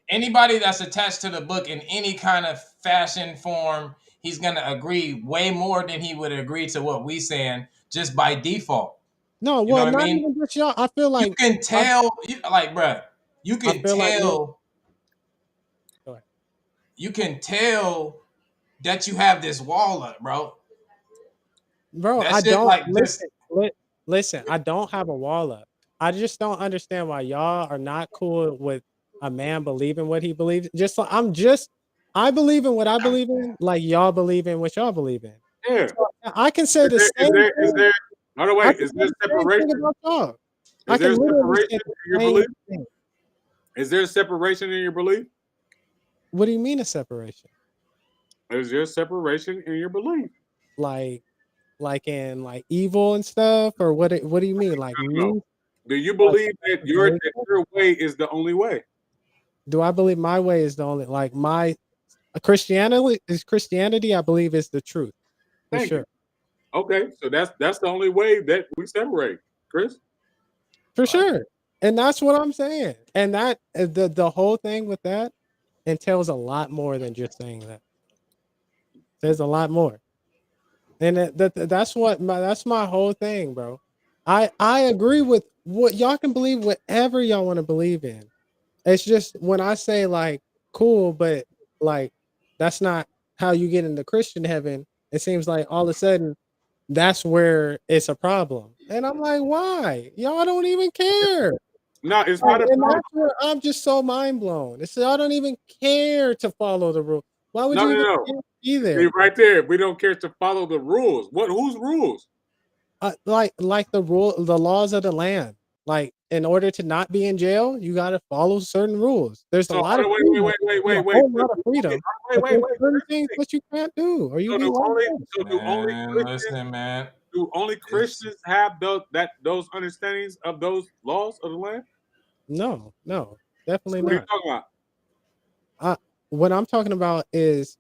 Speaker 3: Anybody that's attached to the book in any kind of fashion form, he's gonna agree way more than he would agree to what we saying just by default.
Speaker 4: No,
Speaker 3: You know
Speaker 4: well,
Speaker 3: what I
Speaker 4: not
Speaker 3: mean?
Speaker 4: even just y'all. I feel
Speaker 3: You
Speaker 4: like
Speaker 3: can
Speaker 4: I,
Speaker 3: tell, like, bruh, you
Speaker 4: I
Speaker 3: can
Speaker 4: feel like me.
Speaker 3: tell,
Speaker 4: Go ahead.
Speaker 3: you can tell that you have this wall up, bro.
Speaker 4: Bro,
Speaker 3: That
Speaker 4: I
Speaker 3: shit,
Speaker 4: don't
Speaker 3: like, just
Speaker 4: listen. I don't have a wall up. I just don't understand why y'all are not cool with a man believing what he believes. I believe in what I believe in, like y'all believe in what y'all believe in.
Speaker 2: Yeah.
Speaker 4: So I can say the same
Speaker 2: Is
Speaker 4: thing.
Speaker 2: there? By the way,
Speaker 4: I can
Speaker 2: is
Speaker 4: say
Speaker 2: there
Speaker 4: the same
Speaker 2: separation?
Speaker 4: thing about y'all. I
Speaker 2: Is there
Speaker 4: can literally
Speaker 2: separation
Speaker 4: say the
Speaker 2: in your
Speaker 4: same
Speaker 2: belief?
Speaker 4: thing.
Speaker 2: Is there separation in your belief?
Speaker 4: What do you mean a separation?
Speaker 2: Is there separation in your belief?
Speaker 4: Like in like evil and stuff, or what do you mean? Like
Speaker 2: No.
Speaker 4: me?
Speaker 2: Do you
Speaker 4: Like,
Speaker 2: believe that your way is the only way?
Speaker 4: do I believe my way is the only like my Christianity, I believe, is the truth for
Speaker 2: Thank you.
Speaker 4: sure.
Speaker 2: Okay, so that's the only way that we separate, Chris.
Speaker 4: For sure. And that's what I'm saying. And that the whole thing with that entails a lot more than just saying that. There's a lot more. And that's my whole thing, bro. I agree with what y'all can believe whatever y'all want to believe in. It's just when I say like cool, but like that's not how you get into Christian heaven. It seems like all of a sudden that's where it's a problem. And I'm like, why? Y'all don't even care.
Speaker 2: No, it's
Speaker 4: Like,
Speaker 2: not a
Speaker 4: and
Speaker 2: problem.
Speaker 4: that's where I'm just so mind blown. It's y'all don't even care to follow the rule. Why would
Speaker 2: No,
Speaker 4: you
Speaker 2: no,
Speaker 4: even
Speaker 2: no.
Speaker 4: care to be
Speaker 2: See,
Speaker 4: there?
Speaker 2: right there, we don't care to follow the rules. Whose rules?
Speaker 4: Like the laws of the land. Like in order to not be in jail, you got to follow certain rules. There's a
Speaker 2: So
Speaker 4: lot of
Speaker 2: wait,
Speaker 4: freedom. There's a whole
Speaker 2: So
Speaker 4: lot of freedom,
Speaker 2: wait,
Speaker 4: but
Speaker 2: wait,
Speaker 4: there's
Speaker 2: wait.
Speaker 4: certain things that you can't do, or you
Speaker 2: So
Speaker 4: be
Speaker 2: do
Speaker 4: locked
Speaker 2: only
Speaker 4: up.
Speaker 2: so do only
Speaker 3: Man,
Speaker 2: Christians
Speaker 3: listen, man.
Speaker 2: do only Christians have those understandings of those laws of the land?
Speaker 4: No,
Speaker 2: So
Speaker 4: definitely
Speaker 2: what are you
Speaker 4: not.
Speaker 2: talking about?
Speaker 4: I, what I'm talking about is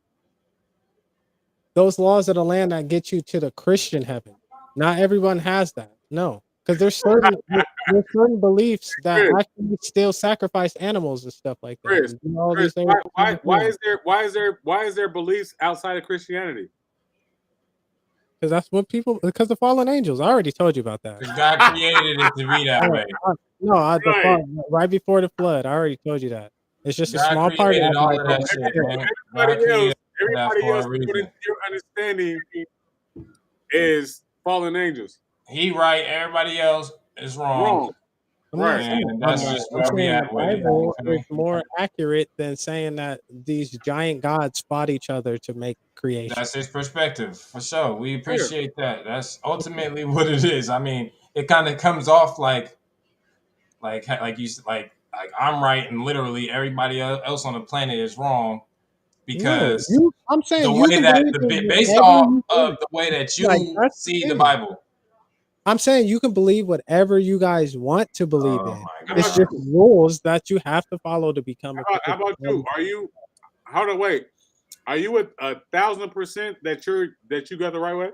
Speaker 4: those laws of the land that get you to the Christian heaven. Not everyone has that. No, because there's certain beliefs that
Speaker 2: Chris,
Speaker 4: actually still sacrifice animals and stuff like that,
Speaker 2: Chris,
Speaker 4: and do all
Speaker 2: Chris,
Speaker 4: these things.
Speaker 2: why is there beliefs outside of Christianity?
Speaker 4: Because that's what people. Because the fallen angels. I already told you about that.
Speaker 3: Because God created it to be that way.
Speaker 2: Right.
Speaker 4: Right before the flood. I already told you that. It's just a
Speaker 3: God
Speaker 4: small part
Speaker 3: created
Speaker 4: of my
Speaker 3: all of that shit, man. God created that
Speaker 2: Everybody
Speaker 3: for
Speaker 2: else,
Speaker 3: a
Speaker 2: according
Speaker 3: reason.
Speaker 2: to your understanding, is fallen angels.
Speaker 3: He right, everybody else is wrong.
Speaker 2: Wrong.
Speaker 4: I'm not
Speaker 2: Right.
Speaker 4: saying
Speaker 3: And
Speaker 4: I'm
Speaker 3: that's
Speaker 4: not.
Speaker 3: just
Speaker 4: I'm
Speaker 3: where we
Speaker 4: saying the
Speaker 3: at with it.
Speaker 4: Bible
Speaker 3: You feel
Speaker 4: is
Speaker 3: me?
Speaker 4: more accurate than saying that these giant gods fought each other to make creation.
Speaker 3: That's his perspective, for sure. We
Speaker 2: Yeah.
Speaker 3: appreciate that. That's ultimately what it is. I mean, it kind of comes off like you like I'm right and literally everybody else on the planet is wrong
Speaker 4: No,
Speaker 3: because
Speaker 4: I'm
Speaker 3: the
Speaker 4: saying you
Speaker 3: way
Speaker 4: can
Speaker 3: that
Speaker 4: believe in
Speaker 3: based
Speaker 4: whatever
Speaker 3: off
Speaker 4: you
Speaker 3: of
Speaker 4: want.
Speaker 3: the way that
Speaker 4: Like
Speaker 3: you
Speaker 4: that's the
Speaker 3: see the
Speaker 4: thing.
Speaker 3: Bible.
Speaker 4: I'm saying you can believe whatever you guys want to believe
Speaker 3: Oh
Speaker 4: in.
Speaker 3: my
Speaker 2: How
Speaker 4: It's
Speaker 2: about
Speaker 3: God.
Speaker 4: just
Speaker 2: you?
Speaker 4: rules that you have to follow to become a
Speaker 2: How about you? Are you? Hold on, wait. Are you 1,000% that you got the right way?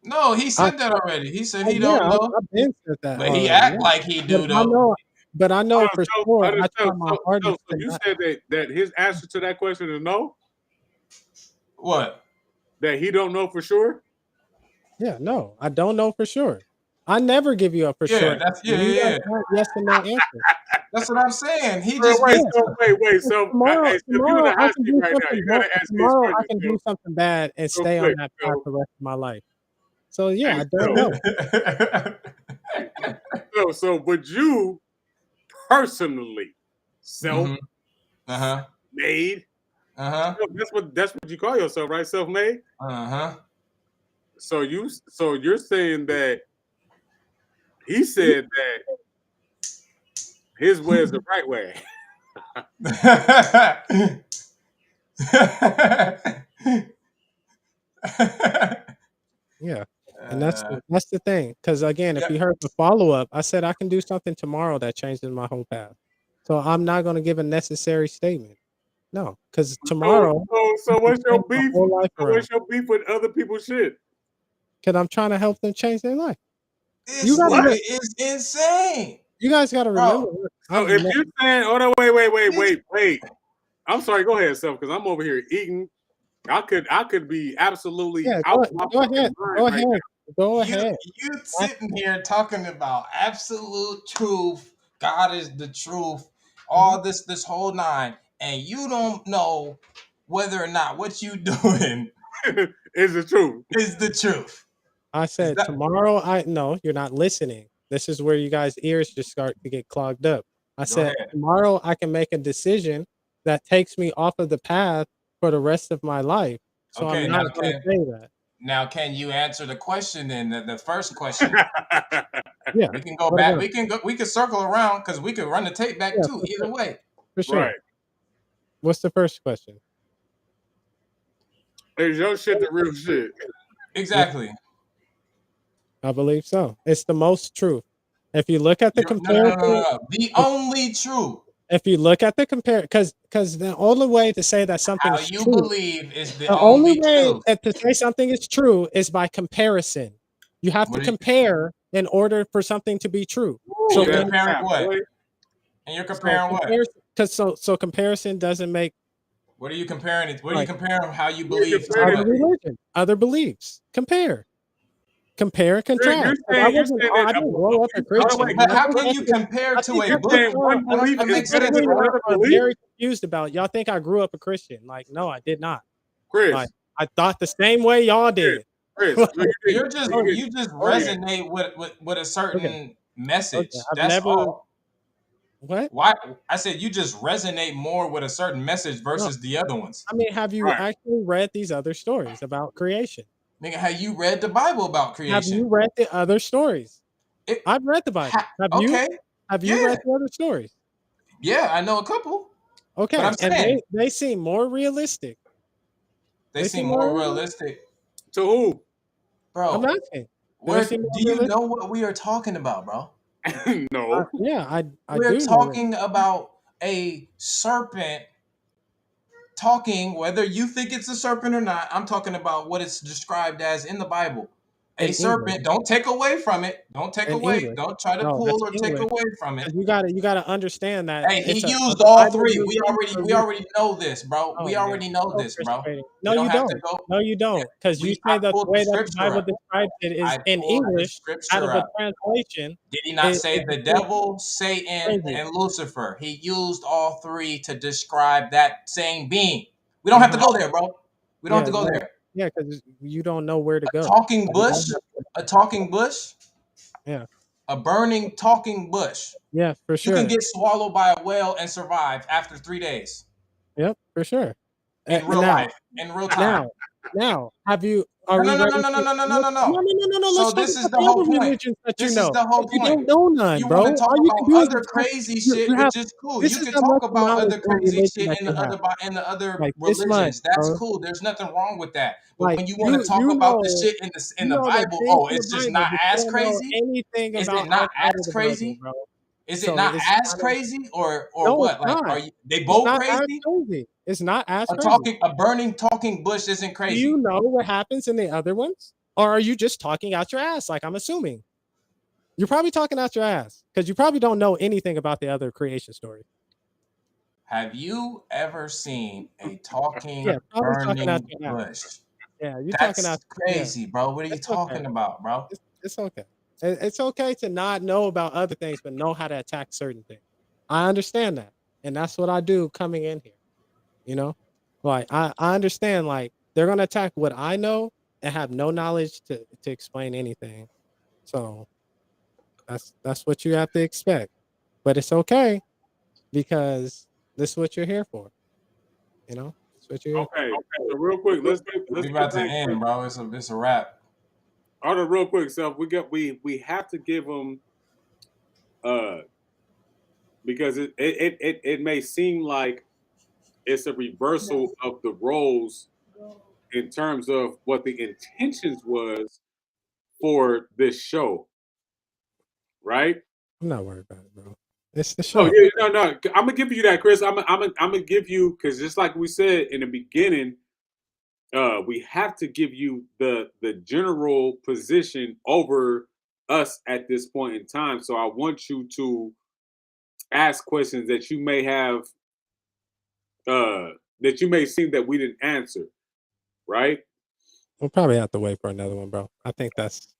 Speaker 3: No, he
Speaker 4: I,
Speaker 3: said that already. He said
Speaker 4: I
Speaker 3: he
Speaker 4: yeah,
Speaker 3: don't know,
Speaker 4: I've been said that
Speaker 3: but he
Speaker 4: already.
Speaker 3: act
Speaker 4: Yeah.
Speaker 3: like he
Speaker 4: But
Speaker 3: do
Speaker 4: I
Speaker 3: though.
Speaker 4: know, but I know for sure. I try my hardest
Speaker 2: So
Speaker 4: to
Speaker 2: you
Speaker 4: not.
Speaker 2: said that his answer to that question is no.
Speaker 3: What?
Speaker 2: That he don't know for sure.
Speaker 4: Yeah, no, I don't know for sure. I never give you a for
Speaker 3: Yeah,
Speaker 4: sure
Speaker 3: that's
Speaker 4: answer. You guys want yes and no answers.
Speaker 3: That's what I'm saying. He
Speaker 2: Well,
Speaker 3: just
Speaker 2: wait.
Speaker 3: be
Speaker 4: Yeah.
Speaker 2: So wait. So
Speaker 4: Tomorrow,
Speaker 2: hey, so if you in the
Speaker 4: I
Speaker 2: hot
Speaker 4: can
Speaker 2: seat
Speaker 4: do
Speaker 2: right now,
Speaker 4: something
Speaker 2: you
Speaker 4: bad.
Speaker 2: gotta ask these
Speaker 4: Tomorrow, I
Speaker 2: questions.
Speaker 4: can do something bad and
Speaker 2: Real
Speaker 4: stay on
Speaker 2: quick.
Speaker 4: that
Speaker 2: So,
Speaker 4: path the rest of my life. So yeah,
Speaker 2: hey,
Speaker 4: I don't know.
Speaker 2: so would you personally
Speaker 3: hmm
Speaker 2: self-made?
Speaker 3: Uh-huh. Uh-huh.
Speaker 2: That's what you call yourself, right? Self-made.
Speaker 3: Uh-huh.
Speaker 2: So you're saying that he said that his way is the right way.
Speaker 4: Yeah, and that's the thing. Because again, if
Speaker 3: yeah.
Speaker 4: you heard the follow up, I said I can do something tomorrow that changes my whole path. So I'm not going to give a necessary statement. No, because tomorrow
Speaker 2: So
Speaker 4: I can
Speaker 2: what's your
Speaker 4: change my
Speaker 2: beef?
Speaker 4: whole life
Speaker 2: So what's
Speaker 4: around.
Speaker 2: your beef with other people's shit?
Speaker 4: Because I'm trying to help them change their life. You
Speaker 3: This
Speaker 4: gotta,
Speaker 2: What?
Speaker 3: nigga is insane.
Speaker 4: you guys got to remember.
Speaker 3: Bro,
Speaker 2: So if you're saying, oh no, wait. I'm sorry, go ahead, self, because I'm over here eating. I could be absolutely
Speaker 4: Yeah,
Speaker 2: out my
Speaker 4: go
Speaker 2: fucking
Speaker 4: ahead,
Speaker 2: mind
Speaker 4: go
Speaker 2: right
Speaker 4: ahead, go
Speaker 3: you
Speaker 4: ahead.
Speaker 3: you
Speaker 4: Ask
Speaker 3: sitting here talking about absolute truth, God is the truth,
Speaker 4: Mhm.
Speaker 3: all this whole nine, and you don't know whether or not what you doing
Speaker 2: now. Is the truth.
Speaker 3: is the truth.
Speaker 4: I
Speaker 3: Is
Speaker 4: said
Speaker 3: that
Speaker 4: tomorrow. No, you're not listening. This is where you guys' ears just start to get clogged up. I
Speaker 3: go
Speaker 4: said
Speaker 3: ahead.
Speaker 4: tomorrow I can make a decision that takes me off of the path for the rest of my life. So I'm
Speaker 3: Okay,
Speaker 4: not going to say that.
Speaker 3: can you answer the question then? The first question.
Speaker 4: Yeah.
Speaker 3: We can go
Speaker 4: What
Speaker 3: back.
Speaker 4: about?
Speaker 3: We can circle around because we can run the tape back
Speaker 4: Yeah,
Speaker 3: too.
Speaker 4: for
Speaker 3: Either
Speaker 4: sure.
Speaker 3: way.
Speaker 4: For sure.
Speaker 2: Right.
Speaker 4: What's the first question?
Speaker 2: Is your shit the real shit?
Speaker 4: Yeah,
Speaker 3: Exactly.
Speaker 4: I believe so. It's the most truth. If you look at the comparison,
Speaker 3: No. The
Speaker 4: if,
Speaker 3: only true.
Speaker 4: if you look at the compare, because the only way to say that something
Speaker 3: How
Speaker 4: is
Speaker 3: you
Speaker 4: true.
Speaker 3: believe is the
Speaker 4: The only
Speaker 3: only
Speaker 4: way
Speaker 3: truth.
Speaker 4: to say something is true is by comparison. You have to
Speaker 3: What are you,
Speaker 4: compare in order for something to be true.
Speaker 3: and
Speaker 2: Ooh,
Speaker 3: you're
Speaker 2: that's
Speaker 3: comparing
Speaker 2: cap,
Speaker 3: what?
Speaker 2: boy.
Speaker 3: And you're
Speaker 4: So
Speaker 3: comparing what?
Speaker 4: comparison, because so comparison doesn't make
Speaker 3: What are you comparing it? What are you
Speaker 4: Like,
Speaker 3: comparing how you
Speaker 2: What are you
Speaker 3: believe to
Speaker 2: comparing
Speaker 4: other
Speaker 3: what?
Speaker 2: it
Speaker 4: religion, other beliefs. Compare and
Speaker 2: You're
Speaker 4: contrast. 'Cause
Speaker 2: saying
Speaker 4: I
Speaker 2: that.
Speaker 4: didn't grow up a
Speaker 2: Hold on,
Speaker 4: Christian.
Speaker 2: wait.
Speaker 3: But
Speaker 4: And
Speaker 3: how can you compare
Speaker 4: I
Speaker 3: to
Speaker 4: think
Speaker 3: a
Speaker 2: You're
Speaker 4: that's what
Speaker 3: book?
Speaker 2: saying one belief
Speaker 3: That
Speaker 2: is
Speaker 3: makes
Speaker 2: better
Speaker 3: sense,
Speaker 2: than
Speaker 4: what
Speaker 3: bro.
Speaker 2: another
Speaker 4: y'all are
Speaker 2: belief,
Speaker 4: very confused about. Y'all think I grew up a Christian. Like, no, I did not. Like,
Speaker 2: Chris.
Speaker 4: I thought the same way y'all
Speaker 2: Chris.
Speaker 4: did.
Speaker 2: Chris.
Speaker 4: Like,
Speaker 2: No, you didn't.
Speaker 3: You're just
Speaker 2: No, you didn't.
Speaker 3: you just
Speaker 2: No, you didn't.
Speaker 3: resonate with a
Speaker 4: okay,
Speaker 3: certain
Speaker 4: okay.
Speaker 3: message.
Speaker 4: I've
Speaker 3: That's
Speaker 4: never
Speaker 3: all.
Speaker 4: what?
Speaker 3: Why I said you just resonate more with a certain message
Speaker 4: No.
Speaker 3: versus the other ones.
Speaker 4: I mean, have you
Speaker 2: Right.
Speaker 4: actually read these other stories about creation?
Speaker 3: Nigga, have you read the Bible about
Speaker 4: Have you
Speaker 3: creation?
Speaker 4: read the other stories?
Speaker 3: It,
Speaker 4: I've read the Bible. Have you?
Speaker 3: okay,
Speaker 4: Have you
Speaker 3: yeah,
Speaker 4: read the other stories?
Speaker 3: yeah, I know a couple, but
Speaker 4: Okay,
Speaker 3: I'm
Speaker 4: and
Speaker 3: saying
Speaker 4: they seem more realistic.
Speaker 3: they
Speaker 4: They
Speaker 3: seem
Speaker 4: seem more
Speaker 3: more
Speaker 4: realistic.
Speaker 3: realistic,
Speaker 2: To who?
Speaker 4: I'm
Speaker 3: bro.
Speaker 4: asking. Do they
Speaker 3: Where
Speaker 4: seem more
Speaker 3: do you
Speaker 4: realistic?
Speaker 3: know what we are talking about, bro?
Speaker 2: No.
Speaker 4: Yeah, I
Speaker 3: We're
Speaker 4: do know it.
Speaker 3: talking about a serpent talking, whether you think it's a serpent or not. I'm talking about what it's described as in the Bible. A
Speaker 4: In English.
Speaker 3: serpent, don't take away from it. Don't take
Speaker 4: In
Speaker 3: away.
Speaker 4: English.
Speaker 3: Don't try to
Speaker 4: No, that's
Speaker 3: pull or take
Speaker 4: English.
Speaker 3: away from it.
Speaker 4: Because you gotta understand that
Speaker 3: Hey, he
Speaker 4: it's a
Speaker 3: used all
Speaker 4: Bible
Speaker 3: three.
Speaker 4: you read for a
Speaker 3: We
Speaker 4: reason.
Speaker 3: already know this, bro.
Speaker 4: Oh
Speaker 3: We
Speaker 4: man,
Speaker 3: already know
Speaker 4: so
Speaker 3: this, bro.
Speaker 4: frustrating.
Speaker 3: We
Speaker 4: No, you
Speaker 3: don't have to
Speaker 4: don't.
Speaker 3: go.
Speaker 4: No, you don't. Because you
Speaker 3: I
Speaker 4: say that the
Speaker 3: pulled the
Speaker 4: way that the
Speaker 3: scripture
Speaker 4: Bible
Speaker 3: up.
Speaker 4: describes it is
Speaker 3: I
Speaker 4: in
Speaker 3: pulled the
Speaker 4: English out
Speaker 3: scripture
Speaker 4: of a
Speaker 3: up.
Speaker 4: translation.
Speaker 3: Did he not say
Speaker 4: Is
Speaker 3: the devil, Satan,
Speaker 4: crazy.
Speaker 3: and Lucifer? He used all three to describe that same being. We don't have to
Speaker 4: Uh-huh.
Speaker 3: go there, bro. We don't have
Speaker 4: Yeah,
Speaker 3: to go
Speaker 4: well,
Speaker 3: there.
Speaker 4: yeah, because you don't know where to
Speaker 3: A
Speaker 4: go.
Speaker 3: talking
Speaker 4: Like, you don't
Speaker 3: bush, a talking bush,
Speaker 4: yeah,
Speaker 3: a burning talking bush.
Speaker 4: yeah, for
Speaker 3: You can
Speaker 4: sure.
Speaker 3: get swallowed by a whale and survive after 3 days
Speaker 4: Yep, for sure.
Speaker 3: in real
Speaker 4: Now,
Speaker 3: life, in real time.
Speaker 4: now, now, are
Speaker 3: No,
Speaker 4: we
Speaker 3: no, no,
Speaker 4: ready
Speaker 3: no, no, no,
Speaker 4: to
Speaker 3: no, no, no,
Speaker 4: let's
Speaker 3: no,
Speaker 4: no, no,
Speaker 3: no.
Speaker 4: no, no, no,
Speaker 3: So
Speaker 4: let's talk
Speaker 3: this is
Speaker 4: about
Speaker 3: the
Speaker 4: the
Speaker 3: whole
Speaker 4: other
Speaker 3: point.
Speaker 4: religions that you
Speaker 3: This is
Speaker 4: know.
Speaker 3: the whole
Speaker 4: Because you
Speaker 3: point.
Speaker 4: don't know none,
Speaker 3: You want to
Speaker 4: bro.
Speaker 3: talk
Speaker 4: All you
Speaker 3: about
Speaker 4: can do is
Speaker 3: other
Speaker 4: just talk
Speaker 3: crazy shit,
Speaker 4: you have
Speaker 3: which is cool.
Speaker 4: this
Speaker 3: You
Speaker 4: is
Speaker 3: can
Speaker 4: how much
Speaker 3: talk about
Speaker 4: knowledge
Speaker 3: other
Speaker 4: on
Speaker 3: crazy
Speaker 4: religion
Speaker 3: shit
Speaker 4: that you have.
Speaker 3: in the other
Speaker 4: Like this much,
Speaker 3: religions. That's
Speaker 4: bro.
Speaker 3: cool. There's nothing wrong with that. But
Speaker 4: Like
Speaker 3: when you want to talk
Speaker 4: you
Speaker 3: about the
Speaker 4: know
Speaker 3: shit in the
Speaker 4: the
Speaker 3: Bible,
Speaker 4: things
Speaker 3: oh,
Speaker 4: in the
Speaker 3: it's just
Speaker 4: Bible,
Speaker 3: not
Speaker 4: but you
Speaker 3: as
Speaker 4: don't know
Speaker 3: crazy.
Speaker 4: anything
Speaker 3: Is
Speaker 4: about
Speaker 3: it not
Speaker 4: outside of
Speaker 3: as
Speaker 4: the Bible,
Speaker 3: crazy?
Speaker 4: bro.
Speaker 3: Is it
Speaker 4: So
Speaker 3: not
Speaker 4: it's
Speaker 3: as
Speaker 4: kind of
Speaker 3: crazy or
Speaker 4: no, it's
Speaker 3: what? Like,
Speaker 4: not.
Speaker 3: are you they
Speaker 4: It's
Speaker 3: both
Speaker 4: not as
Speaker 3: crazy?
Speaker 4: crazy. It's not as crazy.
Speaker 3: A burning talking bush isn't
Speaker 4: Do you
Speaker 3: crazy.
Speaker 4: know what happens in the other ones? Or are you just talking out your ass like I'm assuming? You're probably talking out your ass because you probably don't know anything about the other creation story.
Speaker 3: Have you ever seen a
Speaker 4: Yeah,
Speaker 3: talking
Speaker 4: probably talking out
Speaker 3: burning
Speaker 4: your ass.
Speaker 3: bush?
Speaker 4: Yeah, you're talking
Speaker 3: That's
Speaker 4: out yeah,
Speaker 3: crazy, bro. What are you
Speaker 4: it's okay.
Speaker 3: talking about, bro?
Speaker 4: It's okay. It's okay to not know about other things, but know how to attack certain things. I understand that. And that's what I do coming in here, you know? Like I understand like they're gonna attack what I know and have no knowledge to explain anything. So that's what you have to expect. But it's okay because this is what you're here for, you know? That's what you're here for.
Speaker 2: Okay. So real quick, let's
Speaker 3: We
Speaker 2: get
Speaker 3: about to
Speaker 2: back to
Speaker 3: end, bro. It's a wrap.
Speaker 2: hold on real quick. So we have to give them uh because it may seem like it's a reversal of the roles in terms of what the intentions was for this show, right?
Speaker 4: I'm not worried about it, bro. It's the
Speaker 2: Oh
Speaker 4: show.
Speaker 2: yeah, no. I'm gonna give you that, Chris. I'm gonna give you because just like we said in the beginning, we have to give you the general position over us at this point in time. So I want you to ask questions that you may have that you may seem that we didn't answer, right?
Speaker 4: We'll probably have to wait for another one, bro. I think that's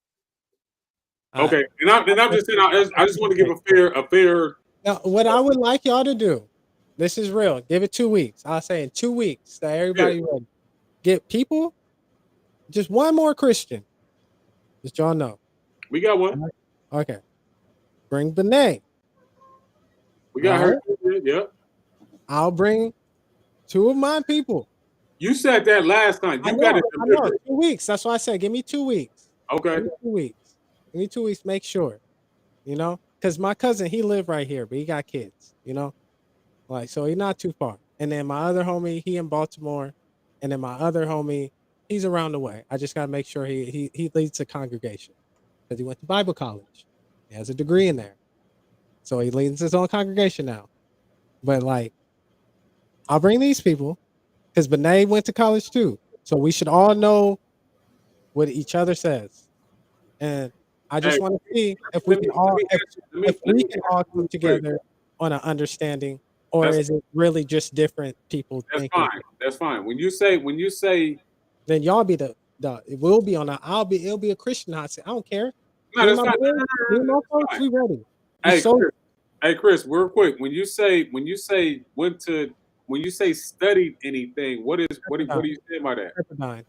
Speaker 4: I
Speaker 2: Okay, and I'm just saying I just want to give a fair.
Speaker 4: now what I would like y'all to do. This is real. Give it 2 weeks. I'll say in 2 weeks that
Speaker 2: Yeah,
Speaker 4: everybody ready. Get people just one more Christian. Just y'all know.
Speaker 2: we got one.
Speaker 4: Alright? Okay. Bring Benet.
Speaker 2: We
Speaker 4: All
Speaker 2: got her.
Speaker 4: right.
Speaker 2: Yeah,
Speaker 4: I'll bring two of my people.
Speaker 2: you said that last time. You got to
Speaker 4: I know.
Speaker 2: deliver.
Speaker 4: 2 weeks. That's why I said give me 2 weeks.
Speaker 2: Okay.
Speaker 4: Give me 2 weeks. Give me 2 weeks. Make sure. You know? Because my cousin, he lived right here, but he got kids, you know? Like, so he's not too far. And then my other homie, he in Baltimore. And then my other homie, he's around the way. I just gotta make sure he leads a congregation because he went to Bible college. He has a degree in there. So he leads his own congregation now. But like, I'll bring these people because Benet went to college too. So we should all know what each other says. And I
Speaker 2: Hey,
Speaker 4: just want to see if we
Speaker 2: let me
Speaker 4: can
Speaker 2: let
Speaker 4: all
Speaker 2: me
Speaker 4: if
Speaker 2: ask you, let
Speaker 4: if
Speaker 2: me
Speaker 4: we
Speaker 2: ask
Speaker 4: can
Speaker 2: you
Speaker 4: all come
Speaker 2: real quick.
Speaker 4: together on an understanding or
Speaker 2: That's
Speaker 4: is it really just different people
Speaker 2: that's
Speaker 4: thinking?
Speaker 2: fine. That's fine. When you say
Speaker 4: Then y'all be the we'll be on a it'll be a Christian hot seat. I don't care.
Speaker 2: no,
Speaker 4: Me and
Speaker 2: that's
Speaker 4: my
Speaker 2: fine. No,
Speaker 4: boys,
Speaker 2: no,
Speaker 4: me
Speaker 2: no,
Speaker 4: and
Speaker 2: no,
Speaker 4: my
Speaker 2: that's
Speaker 4: folks,
Speaker 2: fine.
Speaker 4: we ready. We
Speaker 2: Hey
Speaker 4: so
Speaker 2: Chris, hey Chris, real quick. When you say studied anything, what do you say about that?
Speaker 4: Pepperdine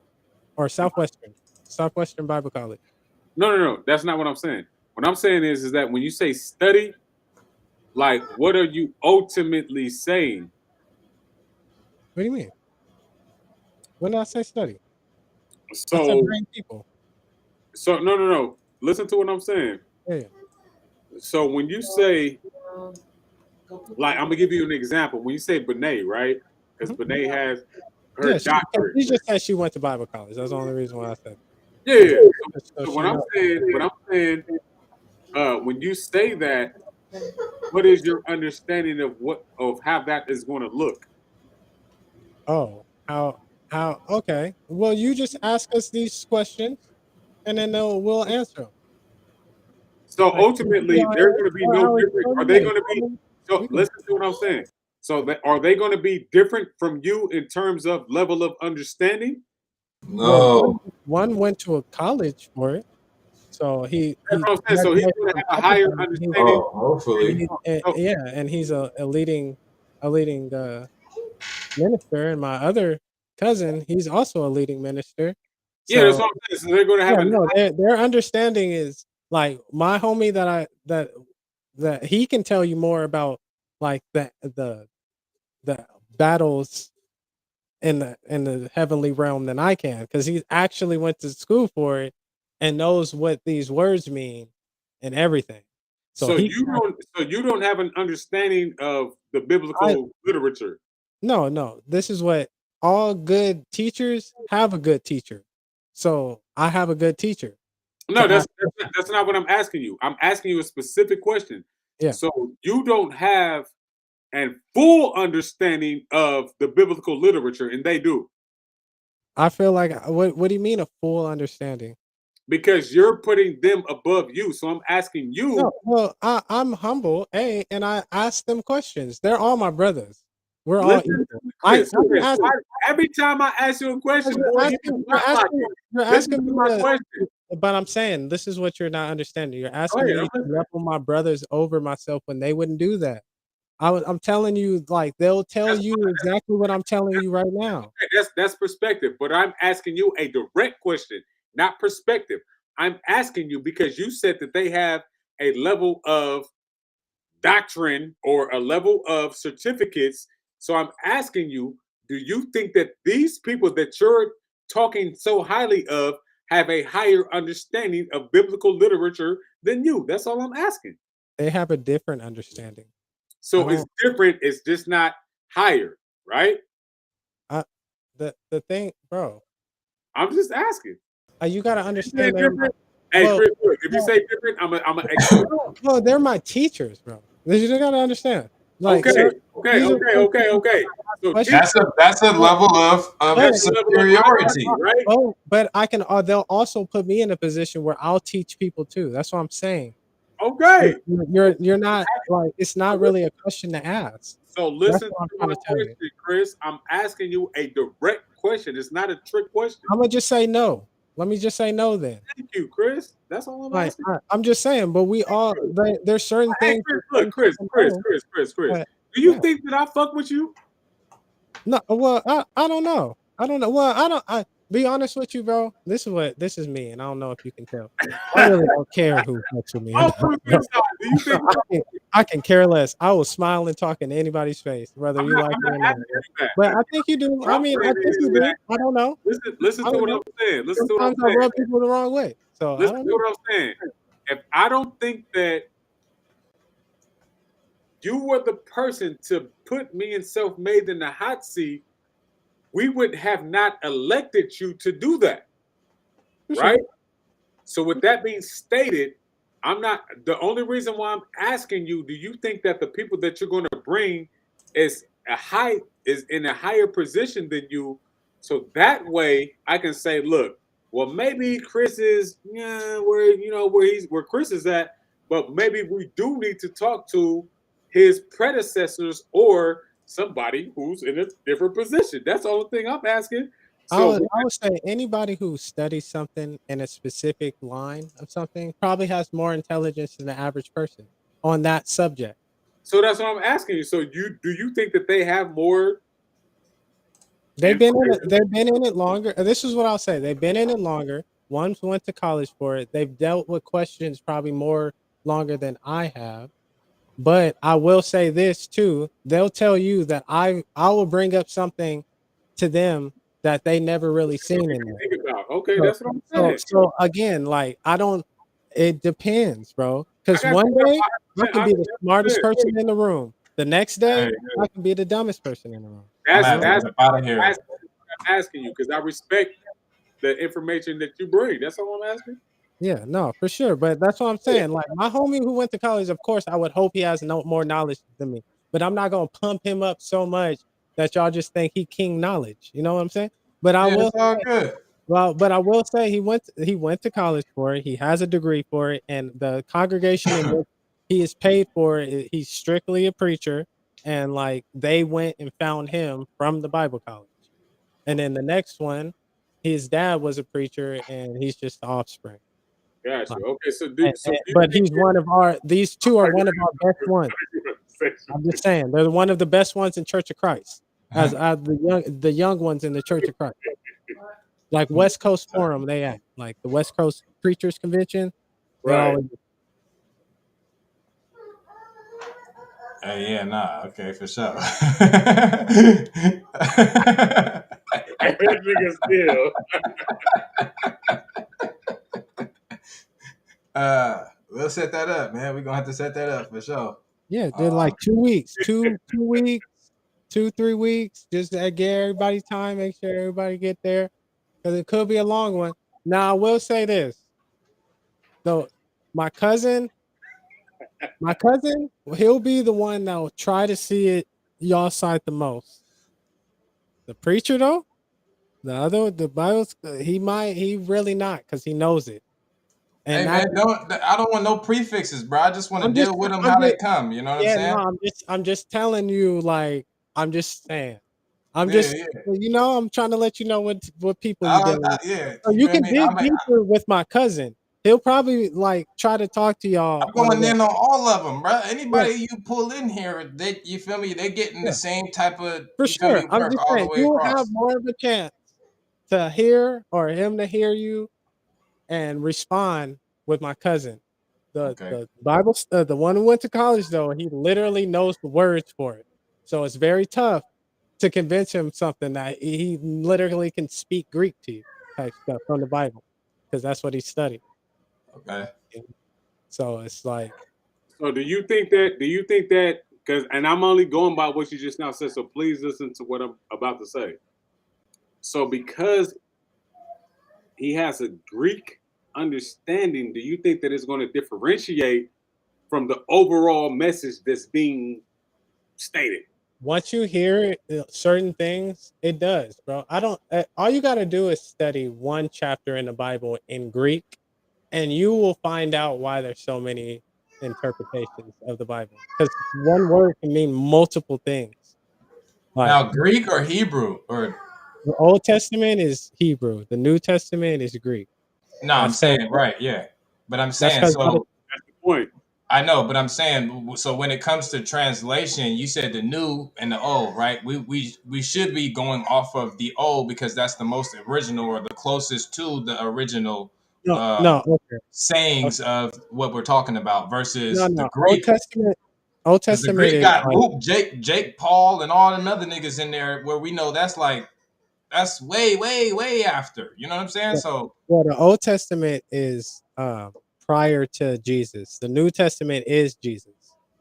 Speaker 4: or Southwestern Bible College.
Speaker 2: No, no, no. That's not what I'm saying. What I'm saying is that when you say study, like what are you ultimately saying?
Speaker 4: What do you mean? When did I say study? I said
Speaker 2: So
Speaker 4: bring people.
Speaker 2: so no no no. Listen to what I'm saying.
Speaker 4: Yeah.
Speaker 2: So when you say, like, I'm gonna give you an example. When you say Benet, right? Because
Speaker 4: Mhm.
Speaker 2: Benet has her
Speaker 4: Yeah,
Speaker 2: doctorate.
Speaker 4: she just said she went to Bible college. That's the only reason why I said
Speaker 2: Yeah,
Speaker 4: it.
Speaker 2: yeah.
Speaker 4: So
Speaker 2: So
Speaker 4: she
Speaker 2: what I'm
Speaker 4: knows.
Speaker 2: saying, when you say that, what is your understanding of how that is going to look?
Speaker 4: Oh, how okay. Well, you just ask us these questions and then we'll answer them.
Speaker 2: So
Speaker 4: Like
Speaker 2: ultimately, they're going to be no different. Are they going to be? So
Speaker 4: we can
Speaker 2: listen to what I'm saying. So are they going to be different from you in terms of level of understanding?
Speaker 4: well
Speaker 3: No.
Speaker 4: one went to a college for it. So
Speaker 2: That's
Speaker 4: he
Speaker 2: what I'm saying. So he's
Speaker 4: graduated
Speaker 2: going to
Speaker 4: from
Speaker 2: have a higher
Speaker 4: Pepperdine,
Speaker 2: understanding.
Speaker 3: Oh, hopefully.
Speaker 2: So
Speaker 4: yeah, and he's a leading minister, and my other cousin, he's also a leading minister.
Speaker 2: yeah, that's
Speaker 4: So
Speaker 2: what I'm saying. So they're going to
Speaker 4: yeah,
Speaker 2: have an.
Speaker 4: no, their understanding is like my homie that he can tell you more about like the battles in the heavenly realm than I can because he actually went to school for it and knows what these words mean and everything. So
Speaker 2: So
Speaker 4: he
Speaker 2: you don't have an understanding of the
Speaker 4: I
Speaker 2: biblical literature.
Speaker 4: no, this is what all good teachers have a good teacher. So I have a good teacher
Speaker 2: No,
Speaker 4: to
Speaker 2: that's
Speaker 4: ask
Speaker 2: that's not,
Speaker 4: questions.
Speaker 2: that's not what I'm asking you. I'm asking you a specific question.
Speaker 4: Yeah.
Speaker 2: So you don't have a full understanding of the biblical literature, and they do,
Speaker 4: I feel like what do you mean a full understanding?
Speaker 2: because you're putting them above you. So I'm asking
Speaker 4: No,
Speaker 2: you.
Speaker 4: well, I'm humble, A, and I ask them questions. They're all my brothers. We're all
Speaker 2: Listen,
Speaker 4: equal.
Speaker 2: Chris.
Speaker 4: I can
Speaker 2: Chris,
Speaker 4: ask
Speaker 2: why, every time I ask you a
Speaker 4: because
Speaker 2: question, boy, you do not like it.
Speaker 4: you're
Speaker 2: Listen
Speaker 4: asking
Speaker 2: to
Speaker 4: me
Speaker 2: my
Speaker 4: to
Speaker 2: question.
Speaker 4: but I'm saying this is what you're not understanding. You're
Speaker 2: Go
Speaker 4: asking
Speaker 2: ahead.
Speaker 4: me
Speaker 2: I'm
Speaker 4: to
Speaker 2: listening.
Speaker 4: level my brothers over myself when they wouldn't do that. I'm telling you, like they'll tell
Speaker 2: That's
Speaker 4: you exactly what I'm telling you right now.
Speaker 2: that's perspective. But I'm asking you a direct question, not perspective. I'm asking you because you said that they have a level of doctrine or a level of certificates. So I'm asking you, do you think that these people that you're talking so highly of have a higher understanding of biblical literature than you? That's all I'm asking.
Speaker 4: They have a different understanding. I
Speaker 2: So it's
Speaker 4: don't.
Speaker 2: different, it's just not higher, right?
Speaker 4: I the thing, bro.
Speaker 2: I'm just asking.
Speaker 4: You gotta
Speaker 2: You say
Speaker 4: understand. They're my
Speaker 2: different? Hey,
Speaker 4: well,
Speaker 2: Chris, look, if you
Speaker 4: well,
Speaker 2: say different, I'm gonna exclude.
Speaker 4: well, they're my teachers, bro. You just gotta understand. Like,
Speaker 2: Okay,
Speaker 4: sir,
Speaker 2: okay,
Speaker 4: these are
Speaker 2: okay,
Speaker 4: some
Speaker 2: okay,
Speaker 4: people
Speaker 2: okay. So
Speaker 4: questions.
Speaker 2: teacher,
Speaker 3: That's a
Speaker 4: But,
Speaker 3: level of
Speaker 4: but,
Speaker 2: that's a level of hierarchy,
Speaker 3: superiority.
Speaker 2: right?
Speaker 4: but I can. They'll also put me in a position where I'll teach people too. That's what I'm saying.
Speaker 2: Okay.
Speaker 4: You're not like it's not really a question to ask.
Speaker 2: So
Speaker 4: That's
Speaker 2: listen
Speaker 4: what I'm
Speaker 2: to
Speaker 4: trying
Speaker 2: my
Speaker 4: to tell you.
Speaker 2: question, Chris. I'm asking you a direct question. It's not a trick question.
Speaker 4: I'm gonna just say no. Let me just say no then.
Speaker 2: Thank you, Chris. That's all I'm
Speaker 4: Like
Speaker 2: asking.
Speaker 4: I'm just saying, but we all there's certain
Speaker 2: Hey,
Speaker 4: things
Speaker 2: Chris,
Speaker 4: that
Speaker 2: look,
Speaker 4: certain
Speaker 2: Chris,
Speaker 4: people
Speaker 2: Chris,
Speaker 4: know.
Speaker 2: Chris, Chris, Chris.
Speaker 4: But
Speaker 2: Do you
Speaker 4: yeah,
Speaker 2: think that I fuck with you?
Speaker 4: no. Well, I don't know. I don't know. Well, I don't. I be honest with you, bro. This is me, and I don't know if you can tell. I really don't care who fucks with me or
Speaker 2: All
Speaker 4: not,
Speaker 2: truth
Speaker 4: bro.
Speaker 2: aside, do you think that
Speaker 4: I can care less. I will smile and talk in anybody's face, whether you like
Speaker 2: I'm
Speaker 4: it
Speaker 2: not
Speaker 4: or not.
Speaker 2: asking you that?
Speaker 4: But I think you do.
Speaker 2: What
Speaker 4: I
Speaker 2: I'm
Speaker 4: mean, I
Speaker 2: saying
Speaker 4: think
Speaker 2: is
Speaker 4: you
Speaker 2: that
Speaker 4: do. I don't know.
Speaker 2: listen
Speaker 4: I
Speaker 2: to
Speaker 4: don't
Speaker 2: what
Speaker 4: know.
Speaker 2: I'm saying. Listen to what I'm
Speaker 4: Sometimes I
Speaker 2: saying.
Speaker 4: rub people the wrong way, so I
Speaker 2: Listen
Speaker 4: don't
Speaker 2: to
Speaker 4: know.
Speaker 2: what I'm saying. If I don't think that you were the person to put me and self-made in the hot seat, we would have not elected you to do that,
Speaker 4: For
Speaker 2: right?
Speaker 4: sure.
Speaker 2: So with that being stated, I'm not the only reason why I'm asking you, do you think that the people that you're going to bring is is in a higher position than you? So that way I can say, look, well, maybe Chris is where Chris is at, but maybe we do need to talk to his predecessors or somebody who's in a different position. That's the only thing I'm asking. So
Speaker 4: I would say anybody who studies something in a specific line of something probably has more intelligence than the average person on that subject.
Speaker 2: so that's what I'm asking you. So do you think that they have more
Speaker 4: They've been in it.
Speaker 2: information?
Speaker 4: They've been in it longer. This is what I'll say. They've been in it longer. One's went to college for it. They've dealt with questions probably more longer than I have. But I will say this too. They'll tell you that I will bring up something to them that they never really seen in there.
Speaker 2: Think about. Okay,
Speaker 4: So
Speaker 2: that's what I'm
Speaker 4: so
Speaker 2: saying.
Speaker 4: so again, like I don't. It depends, bro.
Speaker 2: I
Speaker 4: Because
Speaker 2: got
Speaker 4: one
Speaker 2: you.
Speaker 4: day I can
Speaker 2: I
Speaker 4: be the smartest
Speaker 2: 100%.
Speaker 4: person in the room. The next day
Speaker 3: Hey,
Speaker 4: I can be the dumbest person in the room.
Speaker 3: I'm
Speaker 4: You
Speaker 3: gonna have
Speaker 4: know?
Speaker 3: to
Speaker 2: That's
Speaker 3: get up out of here.
Speaker 2: what I'm asking you because I respect the information that you bring. That's all I'm asking.
Speaker 4: Yeah, no, for sure. But that's what I'm saying. Like my homie who went to college, of course, I would hope he has no more knowledge than me. But I'm not gonna pump him up so much that y'all just think he king knowledge. You know what I'm saying? But I
Speaker 3: Yeah,
Speaker 4: will
Speaker 3: it's all
Speaker 4: say,
Speaker 3: good.
Speaker 4: well, but I will say he went to college for it. He has a degree for it, and the congregation in which he is paid for it, he's strictly a preacher, and like they went and found him from the Bible college. And then the next one, his dad was a preacher, and he's just the offspring.
Speaker 2: Got
Speaker 4: Like,
Speaker 2: you. Okay, so do you
Speaker 4: but
Speaker 2: think
Speaker 4: he's one of our. These two are one of our best ones. I'm just saying they're one of the best ones in Church of Christ, as the young ones in the Church of Christ. Like West Coast Forum, they act like the West Coast Preachers Convention. They're
Speaker 2: right?
Speaker 4: always
Speaker 3: Hey, yeah, nah, okay, for sure.
Speaker 2: Nigga still.
Speaker 3: We'll set that up, man. We're gonna have to set that up for sure.
Speaker 4: yeah. They're like 2 weeks, 2 weeks, 2-3 weeks. Just to get everybody time, make sure everybody get there because it could be a long one. Now I will say this though, my cousin he'll be the one that will try to see it y'all side the most. The preacher though, the Bible's he really not because he knows it.
Speaker 3: Hey,
Speaker 4: And that
Speaker 3: man, I don't want no prefixes, bro. I just want to
Speaker 4: I'm just
Speaker 3: deal with them
Speaker 4: I'm
Speaker 3: how they
Speaker 4: just
Speaker 3: come. You know what I'm
Speaker 4: yeah, no,
Speaker 3: saying?
Speaker 4: I'm just telling you, like, I'm just saying. I'm
Speaker 3: Yeah,
Speaker 4: just
Speaker 3: yeah.
Speaker 4: I'm trying to let you know what people you dealing with.
Speaker 3: Yeah,
Speaker 4: So
Speaker 3: you
Speaker 4: you
Speaker 3: feel
Speaker 4: can
Speaker 3: me?
Speaker 4: dig deeper with my cousin. He'll probably like try to talk to y'all
Speaker 3: I'm
Speaker 4: on the
Speaker 3: going
Speaker 4: level.
Speaker 3: in on all of them, bro.
Speaker 4: Yeah,
Speaker 3: Anybody you pull in here, you feel me? They getting the
Speaker 4: yeah,
Speaker 3: same type of,
Speaker 4: for
Speaker 3: you feel me,
Speaker 4: sure. I'm
Speaker 3: work
Speaker 4: just
Speaker 3: all the
Speaker 4: saying
Speaker 3: way
Speaker 4: you'll have
Speaker 3: across.
Speaker 4: more of a chance to hear or him to hear you and respond with my cousin.
Speaker 3: Okay.
Speaker 4: The Bible, the one who went to college though, he literally knows the words for it. So it's very tough to convince him something that he literally can speak Greek to you type stuff from the Bible because that's what he studied.
Speaker 3: Okay.
Speaker 4: So it's like,
Speaker 2: So do you think that? Do you think that? Because and I'm only going by what you just now said. So please listen to what I'm about to say. So because he has a Greek understanding, do you think that it's going to differentiate from the overall message that's being stated?
Speaker 4: once you hear certain things, it does, bro. I don't. All you got to do is study one chapter in the Bible in Greek, and you will find out why there's so many interpretations of the Bible. Because one word can mean multiple things. Like
Speaker 3: Now, Greek or Hebrew or
Speaker 4: the Old Testament is Hebrew, the New Testament is Greek.
Speaker 3: no? I'm
Speaker 4: That's because
Speaker 3: saying right, yeah. But I'm
Speaker 4: that's
Speaker 3: saying
Speaker 4: because
Speaker 3: so.
Speaker 2: That's the point.
Speaker 3: I know, but I'm saying so when it comes to translation, you said the new and the old, right? We should be going off of the old because that's the most original or the closest to the original
Speaker 4: no,
Speaker 3: uh
Speaker 4: no, okay,
Speaker 3: sayings of what we're talking about
Speaker 4: no,
Speaker 3: versus the
Speaker 4: no.
Speaker 3: Greek.
Speaker 4: Old
Speaker 3: Because the
Speaker 4: Testament
Speaker 3: Greek
Speaker 4: is
Speaker 3: got
Speaker 4: like
Speaker 3: Luke, Jake, Paul, and all them other niggas in there where we know that's way, way, way after. You know what I'm saying?
Speaker 4: yeah,
Speaker 3: So
Speaker 4: well, the Old Testament is prior to Jesus. The New Testament is Jesus.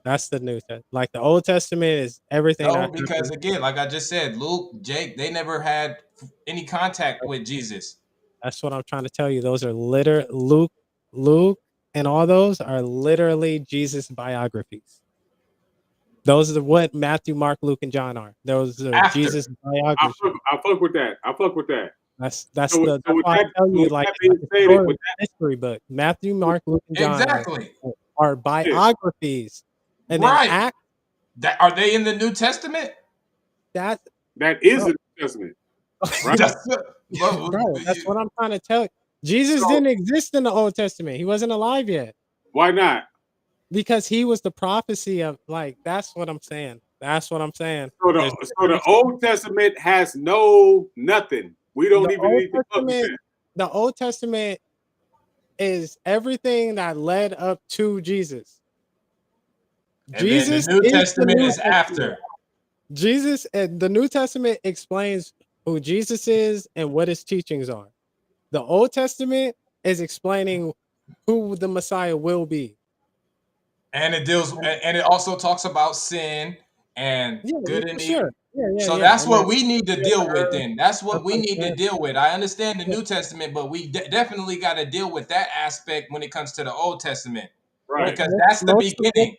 Speaker 4: That's the New Testament. Like the Old Testament is everything
Speaker 3: no,
Speaker 4: that
Speaker 3: because
Speaker 4: happened.
Speaker 3: again, like I just said, Luke, Jake, they never had any contact with Jesus.
Speaker 4: That's what I'm trying to tell you. Those are Luke, and all those are literally Jesus biographies. Those are what Matthew, Mark, Luke, and John are. Those are
Speaker 3: After.
Speaker 4: Jesus biographies.
Speaker 2: I fuck with that. I fuck with that.
Speaker 4: That's
Speaker 2: So
Speaker 4: that's
Speaker 2: with
Speaker 4: why I
Speaker 2: that,
Speaker 4: tell
Speaker 2: so
Speaker 4: you
Speaker 2: with
Speaker 4: like
Speaker 2: that
Speaker 4: it's
Speaker 2: being
Speaker 4: a
Speaker 2: stated,
Speaker 4: historical
Speaker 2: with that,
Speaker 4: history book. Matthew, Mark, Luke, and John
Speaker 3: Exactly.
Speaker 4: are
Speaker 2: yeah,
Speaker 4: biographies, and then
Speaker 3: Right.
Speaker 4: Acts.
Speaker 3: That are they in the New Testament?
Speaker 4: That
Speaker 2: That is
Speaker 4: bro,
Speaker 2: the New Testament, right?
Speaker 4: bro, that's what I'm trying to tell you. Jesus
Speaker 2: So
Speaker 4: didn't exist in the Old Testament. He wasn't alive yet
Speaker 2: why not?
Speaker 4: because he was the prophecy of like. That's what I'm saying. That's what I'm saying.
Speaker 2: So
Speaker 4: There's
Speaker 2: the Old Testament has no nothing. We don't
Speaker 4: the
Speaker 2: even
Speaker 4: Old
Speaker 2: need to cover
Speaker 4: Testament.
Speaker 2: that.
Speaker 4: The Old Testament is everything that led up to Jesus.
Speaker 3: And then the
Speaker 4: Jesus
Speaker 3: New
Speaker 4: is the
Speaker 3: Testament
Speaker 4: New
Speaker 3: is
Speaker 4: Testament.
Speaker 3: after.
Speaker 4: Jesus and the New Testament explains who Jesus is and what his teachings are. The Old Testament is explaining who the Messiah will be.
Speaker 3: And it deals and it also talks about sin and
Speaker 4: Yeah,
Speaker 3: good and
Speaker 4: for
Speaker 3: evil.
Speaker 4: sure.
Speaker 3: So
Speaker 4: Yeah.
Speaker 3: that's
Speaker 4: And then
Speaker 3: what we need to deal with then. That's
Speaker 4: stuff
Speaker 3: what we
Speaker 4: like
Speaker 3: need to
Speaker 4: that.
Speaker 3: deal with. I understand the
Speaker 4: Yeah,
Speaker 3: New Testament, but we definitely got to deal with that aspect when it comes to the Old Testament
Speaker 2: Right.
Speaker 4: but
Speaker 3: because that's the
Speaker 4: most of what,
Speaker 3: beginning.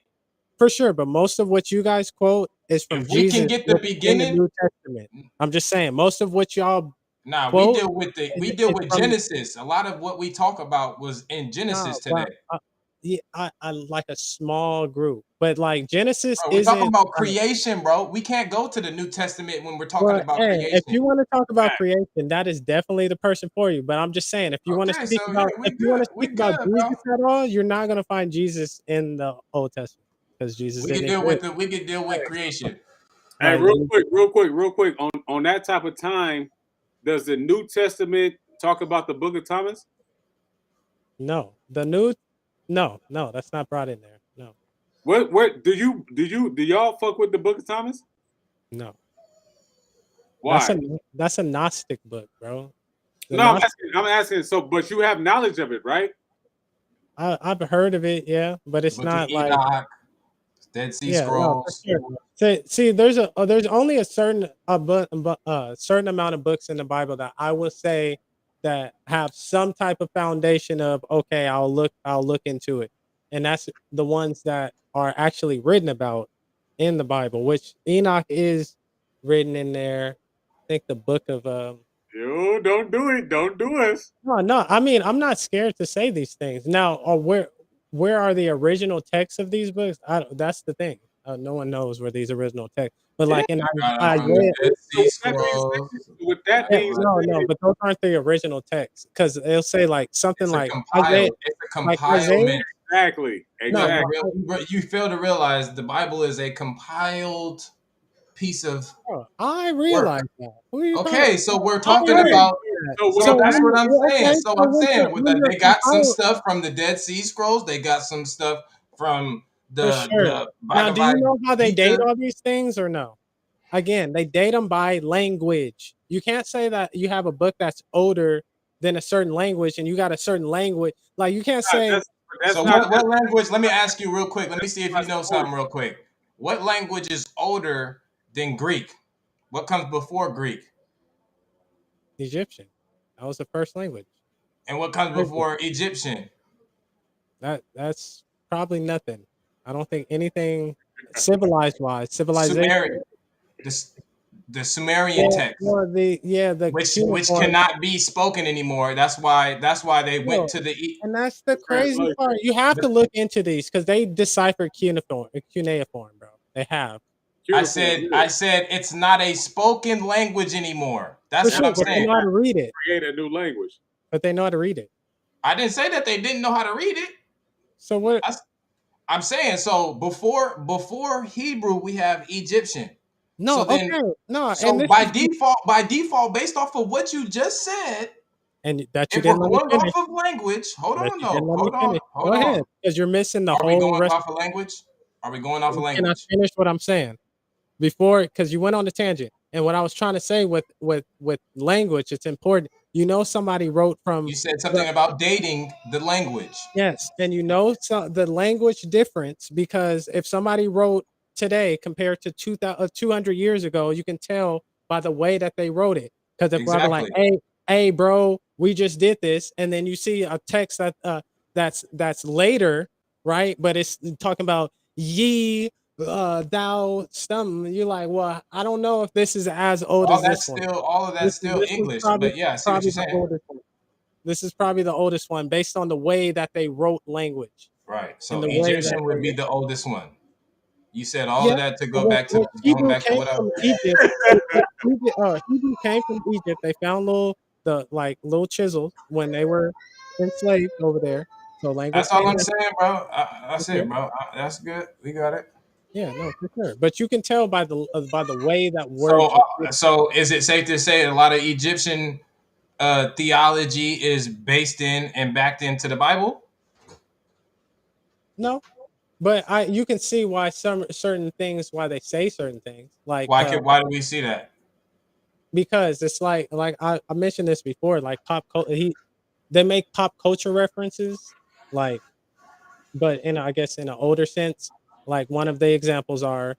Speaker 4: for sure, but most of what you guys quote is from
Speaker 3: If we can
Speaker 4: Jesus
Speaker 3: get the
Speaker 4: in the
Speaker 3: beginning,
Speaker 4: New Testament. I'm just saying, most of what y'all
Speaker 3: nah,
Speaker 4: quote
Speaker 3: we deal
Speaker 4: is
Speaker 3: with
Speaker 4: from
Speaker 3: Genesis. A lot of what we talk about was in Genesis
Speaker 4: well,
Speaker 3: today.
Speaker 4: yeah, I like a small group, but like Genesis
Speaker 3: Bro, we're talking
Speaker 4: isn't.
Speaker 3: about creation, bro. We can't go to the New Testament when we're talking
Speaker 4: Well,
Speaker 3: about
Speaker 4: hey, if
Speaker 3: creation.
Speaker 4: you want to talk about creation, that is definitely the person for you. But I'm just saying, if you want to
Speaker 3: Okay,
Speaker 4: speak
Speaker 3: so yeah,
Speaker 4: about
Speaker 3: we
Speaker 4: if you want
Speaker 3: good.
Speaker 4: to
Speaker 3: We
Speaker 4: speak about
Speaker 3: good, bro.
Speaker 4: Jesus at all, you're not gonna find Jesus in the Old Testament because Jesus
Speaker 3: We could
Speaker 4: didn't
Speaker 3: deal
Speaker 4: exist.
Speaker 3: with we could deal with creation.
Speaker 2: Hey,
Speaker 4: Right?
Speaker 2: real quick. On that type of time, does the New Testament talk about the Book of Thomas?
Speaker 4: No, no, that's not brought in there. No,
Speaker 2: What do y'all fuck with the Book of Thomas?
Speaker 4: no, that's
Speaker 2: Why?
Speaker 4: a Gnostic book, bro. The
Speaker 2: No,
Speaker 4: Gnostic,
Speaker 2: I'm asking. So, but you have knowledge of it, right?
Speaker 4: I've heard of it, yeah, but
Speaker 3: The
Speaker 4: it's
Speaker 3: Book of
Speaker 4: not like.
Speaker 3: Enoch, Dead Sea
Speaker 4: Yeah, no, for
Speaker 3: Scrolls.
Speaker 4: sure. See, there's only a certain amount of books in the Bible that I will say that have some type of foundation of okay, I'll look into it, and that's the ones that are actually written about in the Bible, which Enoch is written in there. I think the book of
Speaker 2: Yo, don't do it. Don't do us.
Speaker 4: no, I mean, I'm not scared to say these things. Now, where are the original texts of these books? That's the thing. No one knows where these original texts. But
Speaker 2: Yeah.
Speaker 4: like in
Speaker 3: Got them from the
Speaker 4: Isaiah,
Speaker 3: Dead
Speaker 2: So
Speaker 3: Sea Scrolls.
Speaker 2: with that
Speaker 4: yeah,
Speaker 2: being
Speaker 4: no,
Speaker 2: said,
Speaker 4: but those aren't the original texts because it'll say like something
Speaker 3: It's a
Speaker 4: like Isaiah, like Isaiah.
Speaker 3: compilement.
Speaker 4: No,
Speaker 3: You
Speaker 2: exactly.
Speaker 3: you fail to realize the Bible is a compiled piece of
Speaker 4: I
Speaker 3: work.
Speaker 4: realize that. Who are you talking?
Speaker 3: Okay, so we're
Speaker 4: I
Speaker 3: talking
Speaker 2: Okay.
Speaker 3: about.
Speaker 4: understand that.
Speaker 2: So what
Speaker 3: So
Speaker 2: I'm
Speaker 3: that's what I'm saying.
Speaker 4: Okay,
Speaker 3: So
Speaker 4: so
Speaker 3: I'm saying with
Speaker 4: when
Speaker 3: that
Speaker 4: you're
Speaker 3: they got some
Speaker 4: compiling,
Speaker 3: stuff from the Dead Sea Scrolls. They got some stuff from
Speaker 4: for sure.
Speaker 3: the
Speaker 4: Now, do
Speaker 3: Bhagavad
Speaker 4: you know how they date
Speaker 3: Gita.
Speaker 4: all these things or no? Again, they date them by language. You can't say that you have a book that's older than a certain language and you got a certain language. Like you can't say
Speaker 2: that's
Speaker 3: So
Speaker 2: not
Speaker 3: what language? Let me ask you real quick. Let me see if you
Speaker 2: that's
Speaker 3: know
Speaker 2: not
Speaker 3: something real quick. What language is older than Greek? What comes before Greek?
Speaker 4: Egyptian. That was the first language.
Speaker 3: And what comes
Speaker 4: Crazy.
Speaker 3: before Egyptian?
Speaker 4: That's probably nothing. I don't think anything civilized wise, civilization.
Speaker 3: Sumerian. The, the Sumerian
Speaker 4: Yeah,
Speaker 3: text,
Speaker 4: or the
Speaker 3: which
Speaker 4: cuneiform.
Speaker 3: cannot be spoken anymore. That's why they went
Speaker 4: No,
Speaker 3: to the
Speaker 4: and that's the crazy
Speaker 2: translation.
Speaker 4: part. You have to
Speaker 3: the
Speaker 4: look into these because they decipher cuneiform, bro. They have.
Speaker 2: Cuneiform. Yeah.
Speaker 3: I said it's not a spoken language anymore.
Speaker 4: For
Speaker 3: That's what
Speaker 4: sure,
Speaker 3: I'm
Speaker 4: but they
Speaker 3: saying.
Speaker 4: know how to read it.
Speaker 2: Create a new language.
Speaker 4: But they know how to read it.
Speaker 3: I didn't say that they didn't know how to read it.
Speaker 4: So what
Speaker 3: I'm saying so before Hebrew we have Egyptian.
Speaker 4: no,
Speaker 3: So then
Speaker 4: okay. No, and
Speaker 3: so
Speaker 4: this is
Speaker 3: by default based off of what you just said,
Speaker 4: and that you
Speaker 3: if we're
Speaker 4: didn't let me
Speaker 3: going
Speaker 4: finish.
Speaker 3: off of language, hold
Speaker 4: But
Speaker 3: on
Speaker 4: you didn't
Speaker 3: though.
Speaker 4: let me finish. Go
Speaker 3: Hold
Speaker 4: ahead.
Speaker 3: on.
Speaker 4: Because you're missing the
Speaker 3: Are we
Speaker 4: whole
Speaker 3: going
Speaker 4: rest.
Speaker 3: off of language? Are we going off of
Speaker 4: Can I
Speaker 3: language?
Speaker 4: finish what I'm saying? Before because you went on the tangent. And what I was trying to say with language, it's important. You know somebody wrote from
Speaker 3: You said something about dating the language.
Speaker 4: yes, and you know the language difference because if somebody wrote today compared to 200 years ago, you can tell by the way that they wrote it. Because if we're like,
Speaker 3: Exactly.
Speaker 4: hey, bro, we just did this, and then you see a text that's later, right? But it's talking about ye, thou, some. You're like, well, I don't know if this is as old as this one.
Speaker 3: All of that's still
Speaker 4: This is
Speaker 3: English. But yeah, I see what
Speaker 4: probably
Speaker 3: you're
Speaker 4: the
Speaker 3: saying.
Speaker 4: oldest one. This is probably the oldest one based on the way that they wrote language
Speaker 3: Right.
Speaker 4: and
Speaker 3: So
Speaker 4: the way that
Speaker 3: Egyptian would
Speaker 4: they
Speaker 3: be the oldest one. You said all
Speaker 4: Yeah.
Speaker 3: of that to go
Speaker 4: When,
Speaker 3: back to
Speaker 4: when
Speaker 3: going
Speaker 4: Hebrew
Speaker 3: back to
Speaker 4: came
Speaker 3: what I.
Speaker 4: from Egypt, Hebrew came from Egypt. They found little chisels when they were enslaved over there. So language
Speaker 3: That's all
Speaker 4: came
Speaker 3: I'm
Speaker 4: in.
Speaker 3: saying, bro. That's
Speaker 4: Okay.
Speaker 3: it, bro. That's good. We got it.
Speaker 4: Yeah, no, for sure. But you can tell by the way that
Speaker 3: So,
Speaker 4: words are written.
Speaker 3: so is it safe to say a lot of Egyptian theology is based in and backed into the Bible?
Speaker 4: No, but I you can see why some certain things why they say certain things like
Speaker 3: Why do we see that?
Speaker 4: because it's like I mentioned this before like pop culture they make pop culture references like but in I guess in an older sense like one of the examples are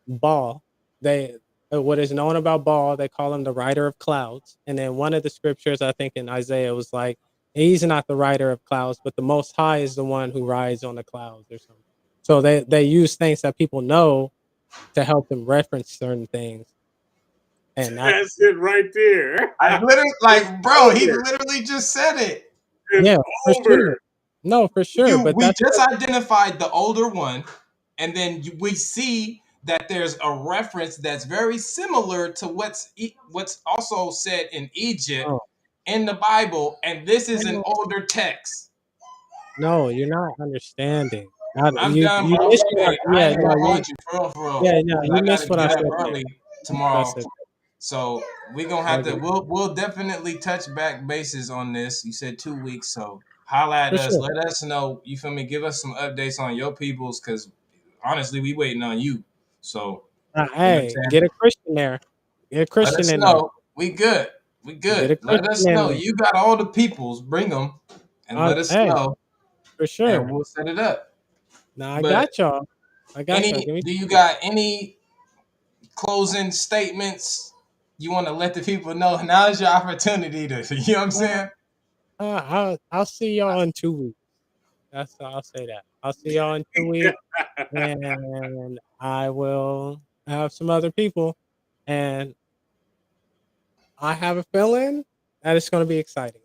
Speaker 4: Baal they what is known about Baal they call him the rider of clouds and then one of the scriptures I think in Isaiah was like he's not the rider of clouds but the most high is the one who rides on the clouds or something so they use things that people know to help them reference certain things and not
Speaker 2: That's it right there.
Speaker 3: I literally,
Speaker 2: It's
Speaker 3: like, bro, he
Speaker 2: over.
Speaker 3: literally just said it.
Speaker 2: It's
Speaker 4: yeah for sure
Speaker 2: over.
Speaker 4: no for sure but
Speaker 3: We
Speaker 4: that's
Speaker 3: just
Speaker 4: what
Speaker 3: identified the older one, and then we see that there's a reference that's very similar to what's also said in Egypt
Speaker 4: oh,
Speaker 3: in the Bible, and this is an
Speaker 4: no,
Speaker 3: older text.
Speaker 4: no, you're not understanding.
Speaker 3: I'm done,
Speaker 4: You
Speaker 3: bro.
Speaker 4: missed what I
Speaker 3: Hey, I
Speaker 4: yeah,
Speaker 3: ain't
Speaker 4: no,
Speaker 3: gonna
Speaker 4: you
Speaker 3: hold you for real,
Speaker 4: yeah, no,
Speaker 3: because
Speaker 4: you
Speaker 3: I gotta
Speaker 4: missed what I
Speaker 3: get up
Speaker 4: said there.
Speaker 3: early
Speaker 4: You missed what I
Speaker 3: tomorrow.
Speaker 4: said
Speaker 3: So we gonna
Speaker 4: there. I
Speaker 3: have to
Speaker 4: get it.
Speaker 3: we'll definitely touch back bases on this. You said 2 weeks, so holla at
Speaker 4: For
Speaker 3: us.
Speaker 4: sure.
Speaker 3: Let us know. You feel me? Give us some updates on your peoples, because honestly, we waiting on you. So you know what I'm
Speaker 4: Hey,
Speaker 3: saying?
Speaker 4: get a Christian there. Get a
Speaker 3: Let
Speaker 4: Christian
Speaker 3: us
Speaker 4: in there.
Speaker 3: know. We good. We
Speaker 4: Get
Speaker 3: good.
Speaker 4: a
Speaker 3: Let
Speaker 4: Christian
Speaker 3: us
Speaker 4: in
Speaker 3: know.
Speaker 4: there.
Speaker 3: You got all the peoples. Bring them and let us
Speaker 4: Hey,
Speaker 3: know,
Speaker 4: for
Speaker 3: and
Speaker 4: sure.
Speaker 3: we'll set it up.
Speaker 4: Now I
Speaker 3: But
Speaker 4: got y'all. I got y'all. Give me
Speaker 3: do you got any closing statements you want to let the people know? Now is your opportunity to, you know what I'm saying?
Speaker 4: I'll see y'all in 2 weeks. I'll say that. I'll see y'all in 2 weeks and I will have some other people and I have a feeling that it's gonna be exciting.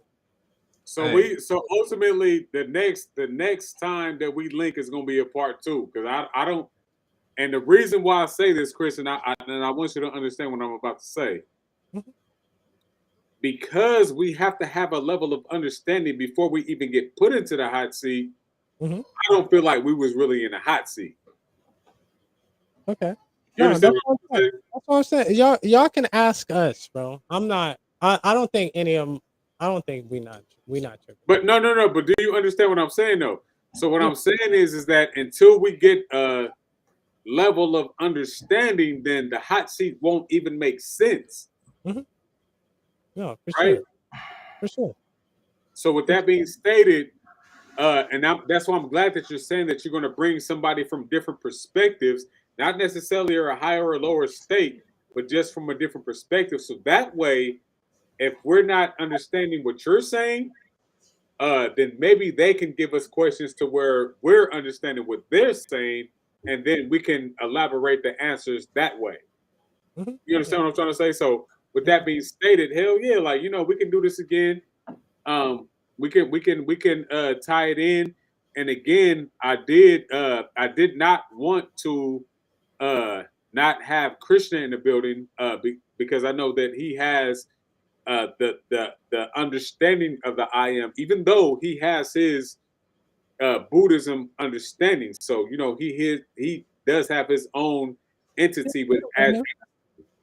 Speaker 3: Hey,
Speaker 2: So ultimately the next time that we link is gonna be a part two because I don't and the reason why I say this, Chris, and I want you to understand what I'm about to say
Speaker 4: Mhm,
Speaker 2: because we have to have a level of understanding before we even get put into the hot seat.
Speaker 4: mhm.
Speaker 2: I don't feel like we was really in the hot seat.
Speaker 4: Okay.
Speaker 2: You
Speaker 4: No,
Speaker 2: understand
Speaker 4: that's
Speaker 2: what
Speaker 4: what
Speaker 2: I'm
Speaker 4: I'm saying.
Speaker 2: saying?
Speaker 4: That's what I'm saying. Y'all can ask us, bro. I'm not. I don't think any of them. I don't think we not tripping.
Speaker 2: But no. But do you understand what I'm saying though? So what
Speaker 4: Yeah.
Speaker 2: I'm saying is that until we get a level of understanding, then the hot seat won't even make sense,
Speaker 4: Hmm. No, for
Speaker 2: right?
Speaker 4: sure. For sure.
Speaker 2: So with
Speaker 4: For
Speaker 2: that being
Speaker 4: sure.
Speaker 2: stated, that's why I'm glad that you're saying that you're going to bring somebody from different perspectives, not necessarily a higher or lower state, but just from a different perspective. So that way, if we're not understanding what you're saying, then maybe they can give us questions to where we're understanding what they're saying, and then we can elaborate the answers that way.
Speaker 4: Hmm.
Speaker 2: You
Speaker 4: Yeah.
Speaker 2: understand what I'm trying to say? So with
Speaker 4: Yeah.
Speaker 2: that being stated, hell yeah, like we can do this again. Um, we can tie it in. And again, I did not want to uh not have Krishna in the building because I know that he has the understanding of the I am, even though he has his Buddhism understanding. So he does have his own entity,
Speaker 4: Yeah.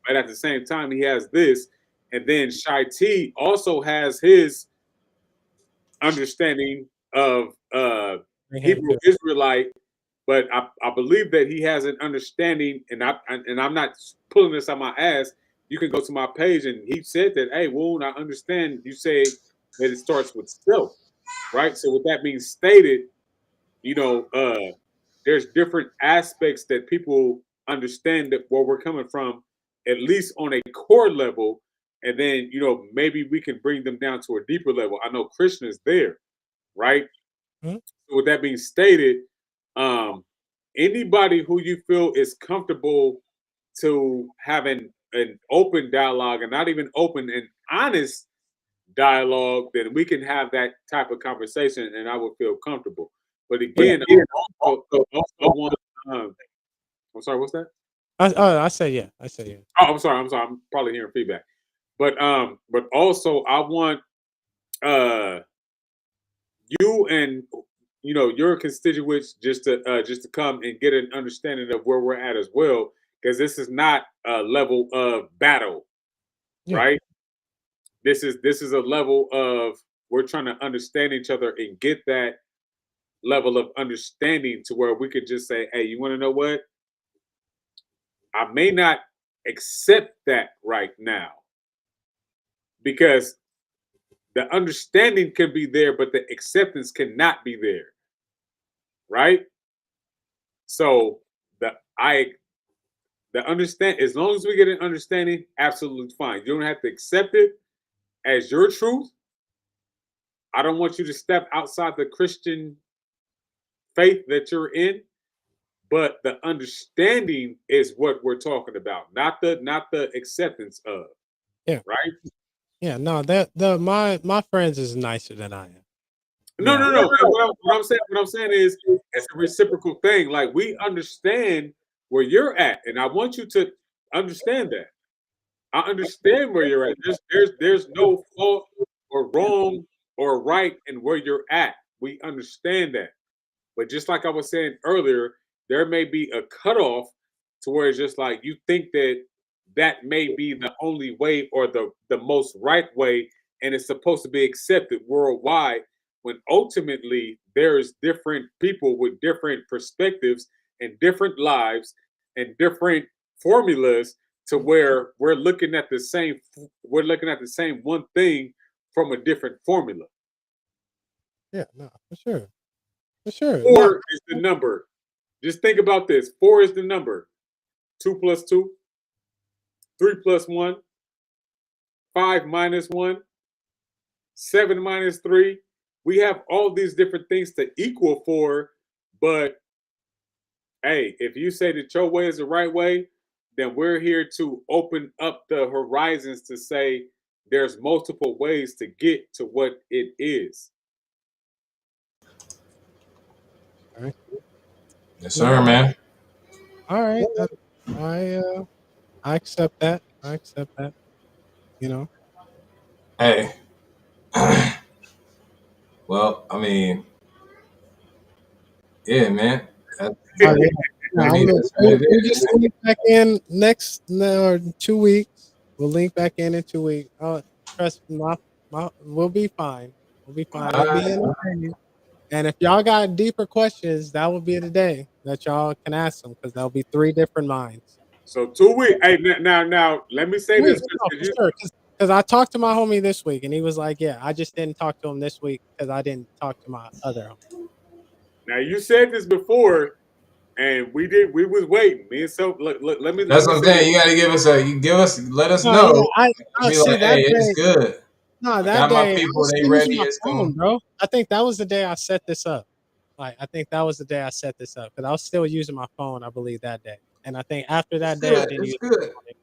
Speaker 2: but at the same time he has this, and then Shai T also has his understanding of
Speaker 4: Bring him
Speaker 2: Hebrew
Speaker 4: too.
Speaker 2: Israelite, but I believe that he has an understanding, and I'm not pulling this out my ass. You can go to my page, and he said that, hey, Woon, I understand you say that it starts with self, right? So with that being stated, you know, there's different aspects that people understand that where we're coming from, at least on a core level, and then maybe we can bring them down to a deeper level. I know Krishna is there, right?
Speaker 4: Mhm.
Speaker 2: So with that being stated, um, anybody who you feel is comfortable to having an open dialogue and not even open and honest dialogue, then we can have that type of conversation, and I would feel comfortable. But
Speaker 4: Yeah.
Speaker 2: again, I also want I'm sorry, what's that?
Speaker 4: I say yeah. I say yeah.
Speaker 2: Oh, I'm sorry. I'm probably hearing feedback. But also I want uh you and your constituents just to come and get an understanding of where we're at as well, because this is not a level of battle,
Speaker 4: Yeah.
Speaker 2: right? This is a level of we're trying to understand each other and get that level of understanding to where we could just say, hey, you want to know what? I may not accept that right now because the understanding can be there, but the acceptance cannot be there, right? So the I the understand as long as we get an understanding, absolutely fine. You don't have to accept it as your truth. I don't want you to step outside the Christian faith that you're in, but the understanding is what we're talking about, not the acceptance of,
Speaker 4: Yeah.
Speaker 2: right?
Speaker 4: Yeah. No, that my friends is nicer than I am.
Speaker 2: No,
Speaker 4: Yeah.
Speaker 2: no, no. What I'm saying is it's a reciprocal thing. Like we understand where you're at, and I want you to understand that. I understand where you're at. There's no fault or wrong or right in where you're at. We understand that. But just like I was saying earlier, there may be a cutoff to where it's just like you think that that may be the only way or the most right way, and it's supposed to be accepted worldwide. When ultimately there's different people with different perspectives and different lives and different formulas to where we're looking at the same one thing from a different formula.
Speaker 4: Yeah. No, for sure. For sure. No.
Speaker 2: Four is the number. Just think about this. Four is the number. Two plus two, three plus one, five minus one, seven minus three. We have all these different things to equal four, but hey, if you say that your way is the right way, then we're here to open up the horizons to say there's multiple ways to get to what it is.
Speaker 4: All right.
Speaker 3: Yes, sir,
Speaker 4: No.
Speaker 3: man.
Speaker 4: All right. I I accept that. I accept that. You know.
Speaker 3: Hey, well, I mean, yeah, man. That's,
Speaker 4: Oh yeah. No,
Speaker 3: I mean, that's what it
Speaker 4: we'll
Speaker 3: is,
Speaker 4: just
Speaker 3: man.
Speaker 4: link back in next or 2 weeks. We'll link back in 2 weeks. Oh, trust me, we'll be fine. We'll be fine.
Speaker 3: All
Speaker 4: It'll be
Speaker 3: right.
Speaker 4: entertaining. And if y'all got deeper questions, that will be the day that y'all can ask them because there'll be 3 different minds.
Speaker 2: So 2 weeks. Hey, now, let me say this
Speaker 4: Weeks, no,
Speaker 2: because
Speaker 4: for sure. Because I talked to my homie this week, and he was like, "Yeah, I just didn't talk to him this week because I didn't talk to my other homie."
Speaker 2: now you said this before, and we was waiting. Me and so look, let me
Speaker 3: That's
Speaker 2: let me
Speaker 3: what I'm
Speaker 2: say this.
Speaker 3: saying. You got to let us
Speaker 4: No, yeah,
Speaker 3: know.
Speaker 4: I
Speaker 3: Be
Speaker 4: see
Speaker 3: like,
Speaker 4: that
Speaker 3: hey, it's
Speaker 4: day.
Speaker 3: good.
Speaker 4: No,
Speaker 3: I
Speaker 4: that
Speaker 3: got my
Speaker 4: day I
Speaker 3: people.
Speaker 4: was
Speaker 3: They
Speaker 4: still using
Speaker 3: ready.
Speaker 4: my
Speaker 3: It's
Speaker 4: phone,
Speaker 3: going.
Speaker 4: bro. I think that was the day I set this up. Like, I think that was the day I set this up because I was still using my phone. I believe that day, and I think after
Speaker 3: It's
Speaker 4: that day I
Speaker 3: good.
Speaker 4: didn't
Speaker 3: It's
Speaker 4: use
Speaker 3: good.
Speaker 4: it.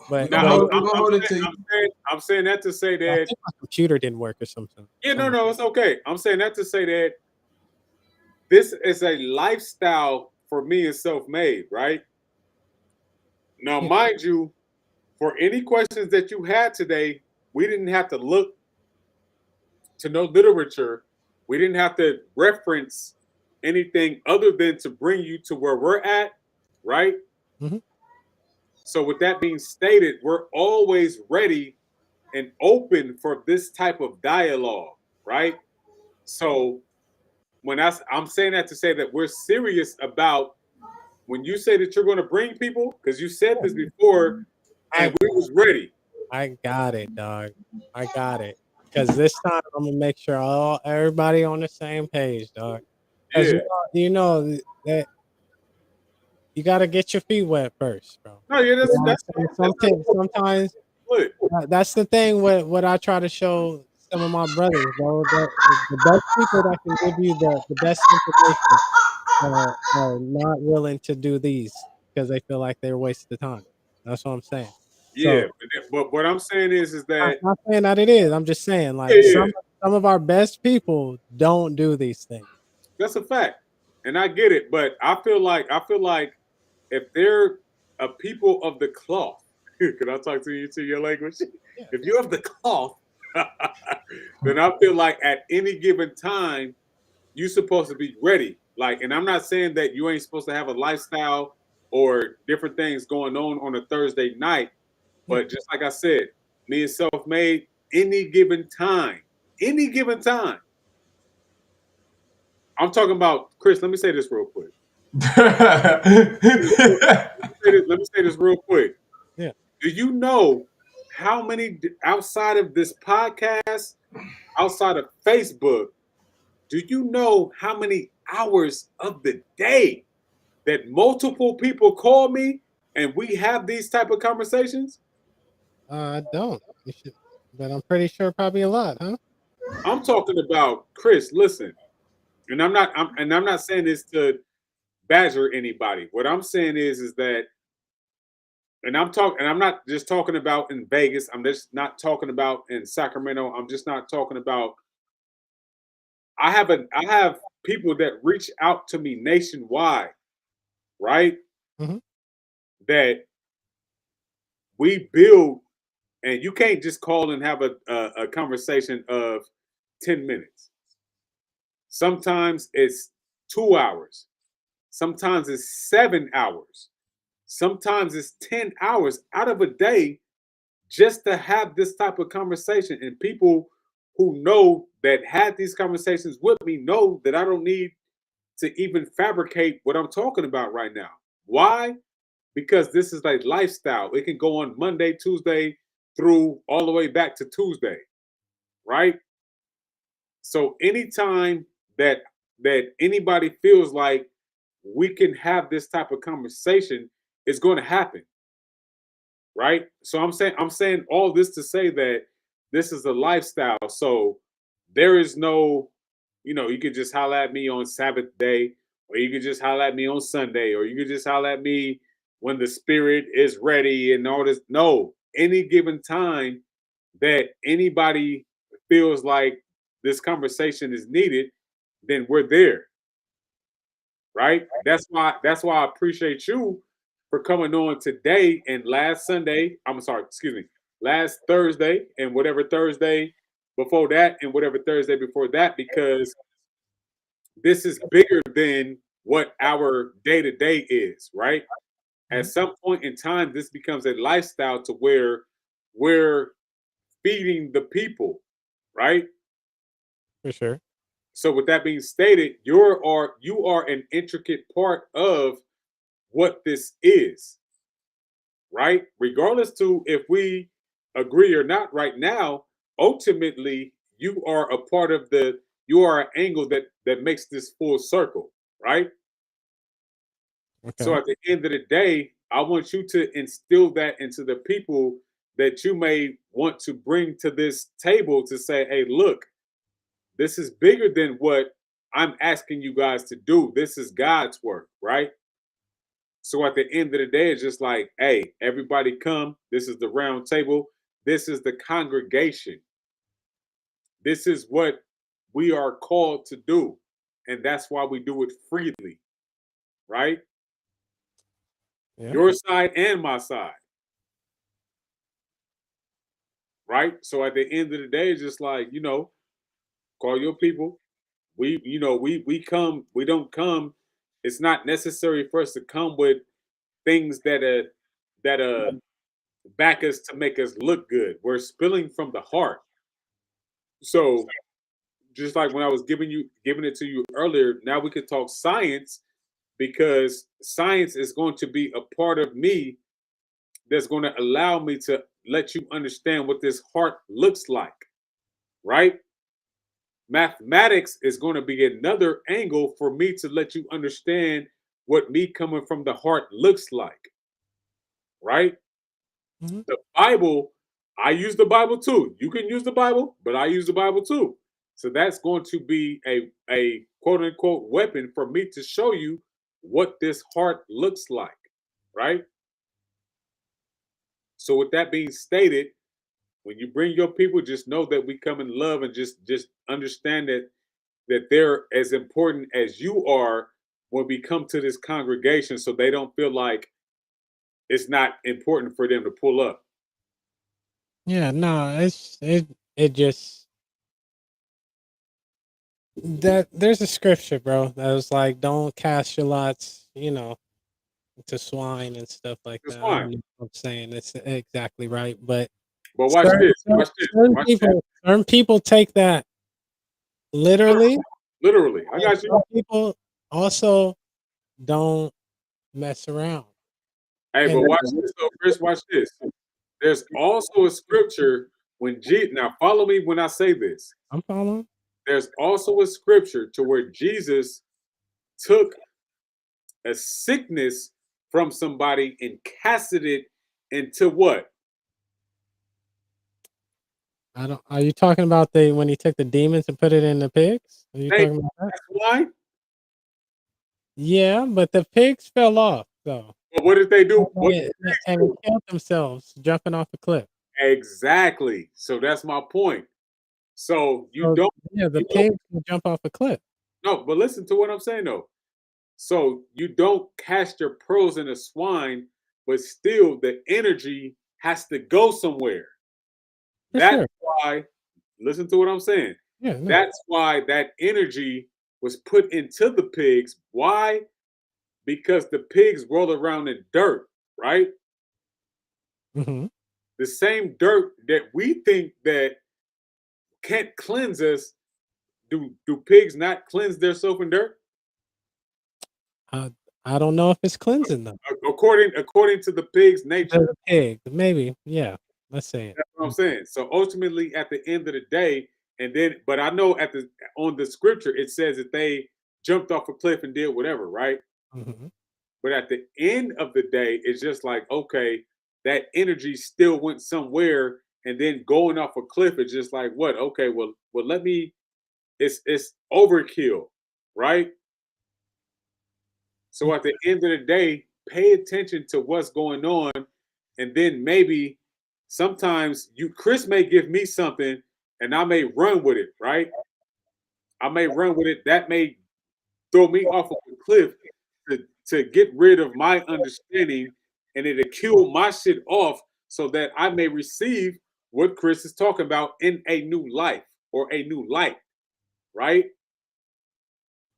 Speaker 3: We're
Speaker 4: But
Speaker 3: gonna
Speaker 2: Now
Speaker 4: but
Speaker 3: hold.
Speaker 4: yeah,
Speaker 3: We're gonna hold it to you.
Speaker 2: I'm saying that to say
Speaker 4: I
Speaker 2: that
Speaker 4: think my computer didn't work or something.
Speaker 2: yeah, no, it's okay. I'm saying that to say that this is a lifestyle for me and self-made, right? Now,
Speaker 4: Yeah.
Speaker 2: mind you, for any questions that you had today, we didn't have to look to no literature. We didn't have to reference anything other than to bring you to where we're at, right?
Speaker 4: Mhm.
Speaker 2: So, with that being stated, we're always ready and open for this type of dialogue, right? So, I'm saying that to say that we're serious about when you say that you're going to bring people, because you said this before, and
Speaker 4: I
Speaker 2: we was ready.
Speaker 4: I got it, dog. I got it. Because this time I'm gonna make sure everybody on the same page, dog. Because
Speaker 2: Yeah.
Speaker 4: that you gotta get your feet wet first, bro.
Speaker 2: No, yeah,
Speaker 4: You
Speaker 2: that's
Speaker 4: know what
Speaker 2: that's
Speaker 4: I'm saying?
Speaker 2: that's not
Speaker 4: Sometimes
Speaker 2: good.
Speaker 4: that's the thing with what I try to show some of my brothers, bro. That the best people that can give you the best information are not willing to do these because they feel like they're wasting the time. That's what I'm saying.
Speaker 2: Yeah,
Speaker 4: So
Speaker 2: but what I'm saying is
Speaker 4: I'm
Speaker 2: that
Speaker 4: not saying that it is. I'm just saying
Speaker 2: yeah,
Speaker 4: like
Speaker 2: yeah,
Speaker 4: some of our best people don't do these things.
Speaker 2: that's a fact, and I get it. But I feel like if they're a people of the cloth, can I talk to you to your language?
Speaker 4: Yeah.
Speaker 2: If you're of the cloth, then I feel like at any given time you're supposed to be ready. Like, and I'm not saying that you ain't supposed to have a lifestyle or different things going on a Thursday night,
Speaker 4: Yeah.
Speaker 2: but just like I said, me and Selfmade, any given time. I'm talking about Chris. Let me say this real quick. Let me say this real quick.
Speaker 4: Yeah.
Speaker 2: Do you know how many outside of this podcast, outside of Facebook, do you know how many hours of the day that multiple people call me and we have these type of conversations?
Speaker 4: I don't. You should, but I'm pretty sure probably a lot, huh?
Speaker 2: I'm talking about Chris. Listen, and I'm not saying this to badger anybody. What I'm saying is that, and I'm not just talking about in Vegas. I'm just not talking about in Sacramento. I'm just not talking about. I have people that reach out to me nationwide, right?
Speaker 4: Mhm.
Speaker 2: That we build, and you can't just call and have a conversation of 10 minutes. Sometimes it's 2 hours. Sometimes it's 7 hours. Sometimes it's 10 hours out of a day just to have this type of conversation. And people who know that had these conversations with me know that I don't need to even fabricate what I'm talking about right now. Why? Because this is like lifestyle. It can go on Monday, Tuesday, through all the way back to Tuesday, right? So anytime that anybody feels like we can have this type of conversation, it's going to happen, right? So I'm saying all this to say that this is a lifestyle. So there is no, you could just holler at me on Sabbath day, or you could just holler at me on Sunday, or you could just holler at me when the spirit is ready and all this. No, any given time that anybody feels like this conversation is needed, then we're there, right? That's why I appreciate you for coming on today and last Sunday. I'm sorry, excuse me, last Thursday and whatever Thursday before that and whatever Thursday before that, because this is bigger than what our day to day is, right? At
Speaker 4: Mhm.
Speaker 2: some point in time, this becomes a lifestyle to where we're feeding the people, right?
Speaker 4: For sure.
Speaker 2: So with that being stated, you are an intricate part of what this is, right? Regardless to if we agree or not right now, ultimately you are a part of you are an angle that makes this full circle, right? So
Speaker 4: Okay.
Speaker 2: at the end of the day, I want you to instill that into the people that you may want to bring to this table to say, hey, look, this is bigger than what I'm asking you guys to do. This is God's work, right? So at the end of the day, it's just like, hey, everybody come. This is the round table. This is the congregation. This is what we are called to do. And that's why we do it freely, right?
Speaker 4: Yeah.
Speaker 2: Your side and my side, right? So at the end of the day, it's just like, call your people. We come, we don't come. It's not necessary for us to come with things that back us to make us look good. We're spilling from the heart. So just like when I was giving it to you earlier, now we could talk science, because science is going to be a part of me that's going to allow me to let you understand what this heart looks like, right? Mathematics is going to be another angle for me to let you understand what me coming from the heart looks like, right?
Speaker 4: Mhm.
Speaker 2: The Bible, I use the Bible too. You can use the Bible, but I use the Bible too. So that's going to be a quote unquote weapon for me to show you what this heart looks like, right? So with that being stated, when you bring your people, just know that we come in love, and just understand that they're as important as you are when we come to this congregation, so they don't feel like it's not important for them to pull up.
Speaker 4: Yeah, no, it just that there's a scripture, bro, that was like, don't cast your lots, to swine and stuff like
Speaker 2: That's
Speaker 4: that. I
Speaker 2: fine.
Speaker 4: don't know if I'm saying it's exactly right, but
Speaker 2: But watch
Speaker 4: certain,
Speaker 2: this.
Speaker 4: certain
Speaker 2: Watch this.
Speaker 4: certain
Speaker 2: Watch this.
Speaker 4: people, certain people take that literally.
Speaker 2: Literally. I
Speaker 4: And
Speaker 2: got you.
Speaker 4: some people also don't mess around.
Speaker 2: Hey,
Speaker 4: And
Speaker 2: but watch this though, Chris. Watch this. There's also a scripture when now follow me when I say this.
Speaker 4: I'm following.
Speaker 2: There's also a scripture to where Jesus took a sickness from somebody and casted it into what?
Speaker 4: I don't. Are you talking about the when he took the demons and put it in the pigs? Are you
Speaker 2: Hey,
Speaker 4: talking about that?
Speaker 2: that's why.
Speaker 4: Yeah, but the pigs fell off though,
Speaker 2: But what did they do?
Speaker 4: and
Speaker 2: What
Speaker 4: they killed themselves jumping off a cliff.
Speaker 2: exactly? So that's my point. So you
Speaker 4: So
Speaker 2: don't,
Speaker 4: yeah, the
Speaker 2: you don't
Speaker 4: pigs can jump off a cliff.
Speaker 2: no, but listen to what I'm saying though. So you don't cast your pearls in a swine, but still the energy has to go somewhere.
Speaker 4: For
Speaker 2: That's
Speaker 4: sure.
Speaker 2: why, listen to what I'm saying.
Speaker 4: Yeah, no.
Speaker 2: That's why that energy was put into the pigs. Why? Because the pigs roll around in dirt, right?
Speaker 4: Mhm.
Speaker 2: The same dirt that we think that can't cleanse us. Do pigs not cleanse themselves in dirt?
Speaker 4: I I don't know if it's cleansing them.
Speaker 2: According to the pig's
Speaker 4: To
Speaker 2: nature.
Speaker 4: the pig, maybe. Yeah, let's say it.
Speaker 2: That's what I'm saying. So ultimately, at the end of the day, and then, but I know at the on the scripture it says that they jumped off a cliff and did whatever, right?
Speaker 4: Mhm.
Speaker 2: But at the end of the day, it's just like, okay, that energy still went somewhere, and then going off a cliff is just like, what? Okay, well, let me. It's overkill, right? So at the end of the day, pay attention to what's going on, and then maybe sometimes Chris may give me something, and I may run with it, right? I may run with it. That may throw me off of a cliff to get rid of my understanding, and it'll kill my shit off so that I may receive what Chris is talking about in a new life or a new light, right?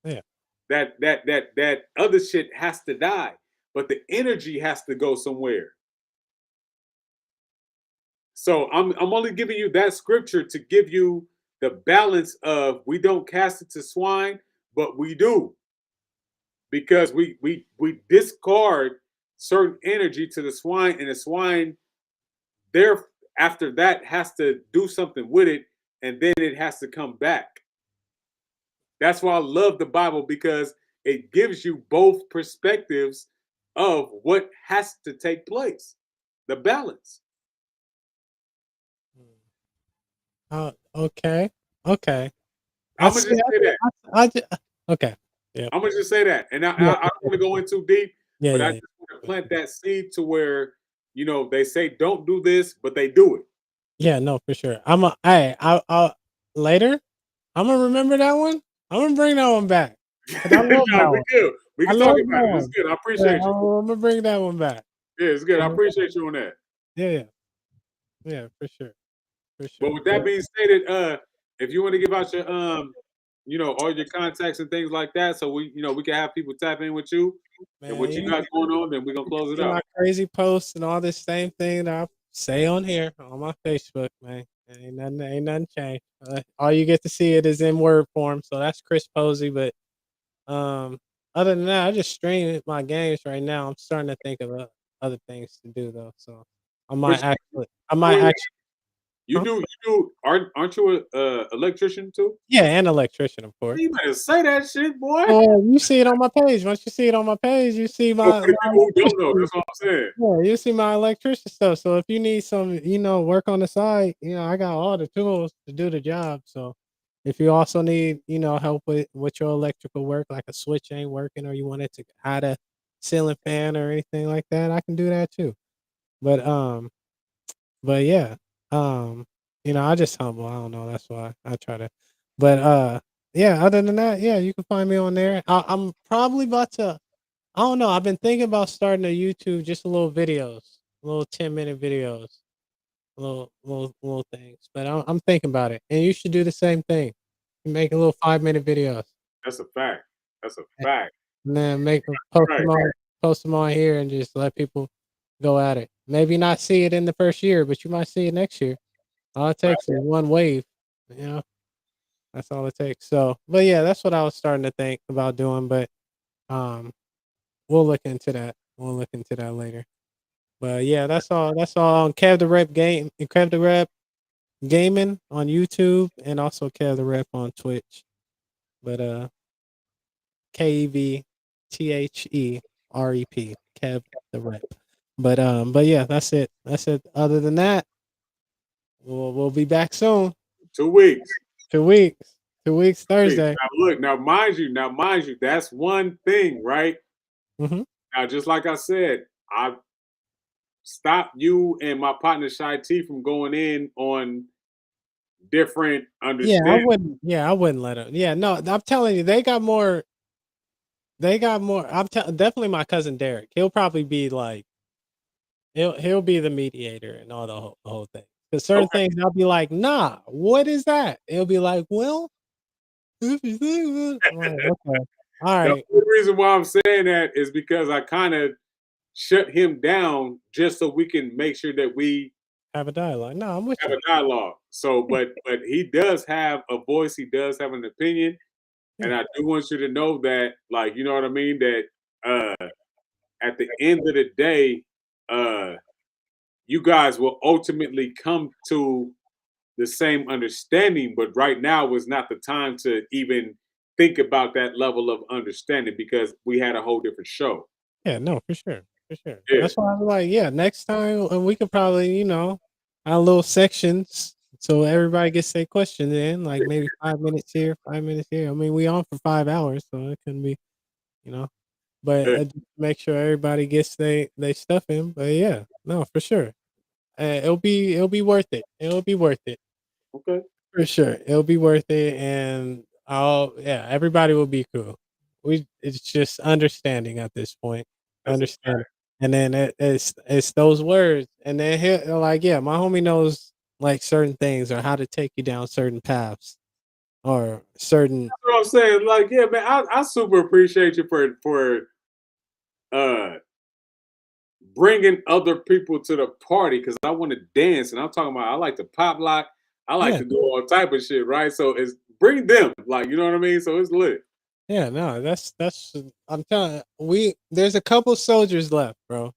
Speaker 4: Yeah.
Speaker 2: That other shit has to die, but the energy has to go somewhere. So I'm only giving you that scripture to give you the balance of we don't cast it to swine, but we do because we discard certain energy to the swine, and the swine there after that has to do something with it, and then it has to come back. That's why I love the Bible because it gives you both perspectives of what has to take place, the balance.
Speaker 4: Okay. Okay. I
Speaker 2: I'm gonna
Speaker 4: see.
Speaker 2: just say that.
Speaker 4: Okay. Yeah.
Speaker 2: I'm gonna just say that, and
Speaker 4: Yeah.
Speaker 2: I don't want to go in too deep,
Speaker 4: Yeah.
Speaker 2: but I
Speaker 4: Yeah.
Speaker 2: just want to plant that seed to where they say don't do this, but they do it.
Speaker 4: Yeah. No, for sure. I'll later. I'm gonna remember that one. I'm gonna bring that one back because I love
Speaker 2: No,
Speaker 4: that
Speaker 2: we
Speaker 4: one.
Speaker 2: good. We
Speaker 4: I
Speaker 2: can talk
Speaker 4: love
Speaker 2: about
Speaker 4: that
Speaker 2: it. It's
Speaker 4: one.
Speaker 2: good. I
Speaker 4: Yeah,
Speaker 2: appreciate you.
Speaker 4: I'm gonna bring that one back.
Speaker 2: Yeah, it's good. I
Speaker 4: Mhm.
Speaker 2: appreciate you on that.
Speaker 4: Yeah. Yeah. Yeah. For sure. For
Speaker 2: But
Speaker 4: sure.
Speaker 2: with that being stated, if you want to give out your all your contacts and things like that, so we can have people tap in with you and
Speaker 4: Man,
Speaker 2: what you got going on, then we're gonna
Speaker 4: you can
Speaker 2: close it
Speaker 4: see
Speaker 2: out.
Speaker 4: my crazy posts and all this same thing that I say on here on my Facebook, man. Ain't nothing changed. All you get to see it is in word form. So that's Chris Posey. But um, other than that, I just stream my games right now. I'm starting to think of other things to do though. So
Speaker 2: But
Speaker 4: I might
Speaker 2: wait,
Speaker 4: actually,
Speaker 2: you
Speaker 4: huh?
Speaker 2: do aren't you a electrician too?
Speaker 4: Yeah, and electrician, of course.
Speaker 2: You better say that shit, boy.
Speaker 4: Well, you see it on my page. Once you see it on my page, you see
Speaker 2: Oh,
Speaker 4: my
Speaker 2: for the people who don't know,
Speaker 4: electrician.
Speaker 2: that's what I'm saying.
Speaker 4: Yeah, you see my electrician stuff. So if you need some, work on the side, I got all the tools to do the job. So if you also need, help with your electrical work, like a switch ain't working or you wanted to add a ceiling fan or anything like that, I can do that too. But but yeah, I just humble. I don't know. That's why I try to. But yeah, other than that, yeah, you can find me on there. I'm probably about to. I don't know. I've been thinking about starting a YouTube, just a little videos, little 10-minute videos, little things. But I'm thinking about it, and you should do the same thing. You make a little 5-minute videos,
Speaker 2: That's a fact. That's a fact.
Speaker 4: and then make them post
Speaker 2: Right.
Speaker 4: them on here, and just let people go at it. Maybe not see it in the first year, but you might see it next year. All it takes is one wave. You know, that's all it takes. So, but yeah, that's what I was starting to think about doing. But um, we'll look into that. We'll look into that later. But yeah, that's all. That's all on Kev the Rep Gaming on YouTube, and also Kev the Rep on Twitch. But KevTherep, Kev the Rep. But yeah, that's it. That's it. Other than that, we'll be back soon.
Speaker 2: 2 weeks.
Speaker 4: 2 weeks. 2 weeks
Speaker 2: Wait,
Speaker 4: Thursday.
Speaker 2: now look, now mind you, that's one thing, right?
Speaker 4: Hmm.
Speaker 2: Now, just like I said, I stopped you and my partner Shy T from going in on different
Speaker 4: Yeah, I
Speaker 2: understanding.
Speaker 4: wouldn't. Yeah, I wouldn't let them. Yeah, no, I'm telling you, they got more. They got more. Definitely my cousin Derek. He'll probably be like he'll be the mediator and all the whole thing. Because certain
Speaker 2: Okay.
Speaker 4: things I'll be like, nah, what is that? He'll be like, well, if you think I'm like, okay, all
Speaker 2: The
Speaker 4: right,
Speaker 2: only reason why I'm saying that is because I kind of shut him down just so we can make sure that we
Speaker 4: have a dialogue. No, I'm with
Speaker 2: have
Speaker 4: you.
Speaker 2: a dialogue. So, but he does have a voice. He does have an opinion, and
Speaker 4: Yeah,
Speaker 2: I do want you to know that, like, you know what I mean. That at the end of the day, uh, you guys will ultimately come to the same understanding. But right now is not the time to even think about that level of understanding because we had a whole different show.
Speaker 4: yeah, no, for sure, for sure.
Speaker 2: Yeah,
Speaker 4: That's why I'm like, yeah, next time and we could probably, our little sections so everybody gets their question in, like maybe 5 minutes here, 5 minutes here. I mean, we on for 5 hours, so it can be, you know. But
Speaker 2: yeah.
Speaker 4: just make sure everybody gets they stuff in. But yeah, no, for sure. It'll be worth it. It'll be worth it
Speaker 2: Okay.
Speaker 4: for sure. It'll be worth it, and everybody will be cool. It's just understanding at this point,
Speaker 2: That's a
Speaker 4: understanding, and then it's those words, and then like my homie knows like certain things or how to take you down certain paths or certain.
Speaker 2: what I'm saying. Like, yeah, man, I super appreciate you for uh bringing other people to the party because I want to dance, and I'm talking about I like to pop lock, I like
Speaker 4: Yeah,
Speaker 2: to do all type of shit, right? So it's bring them, like, you know what I mean? So it's lit.
Speaker 4: yeah, no, that's I'm telling there's a couple soldiers left, bro.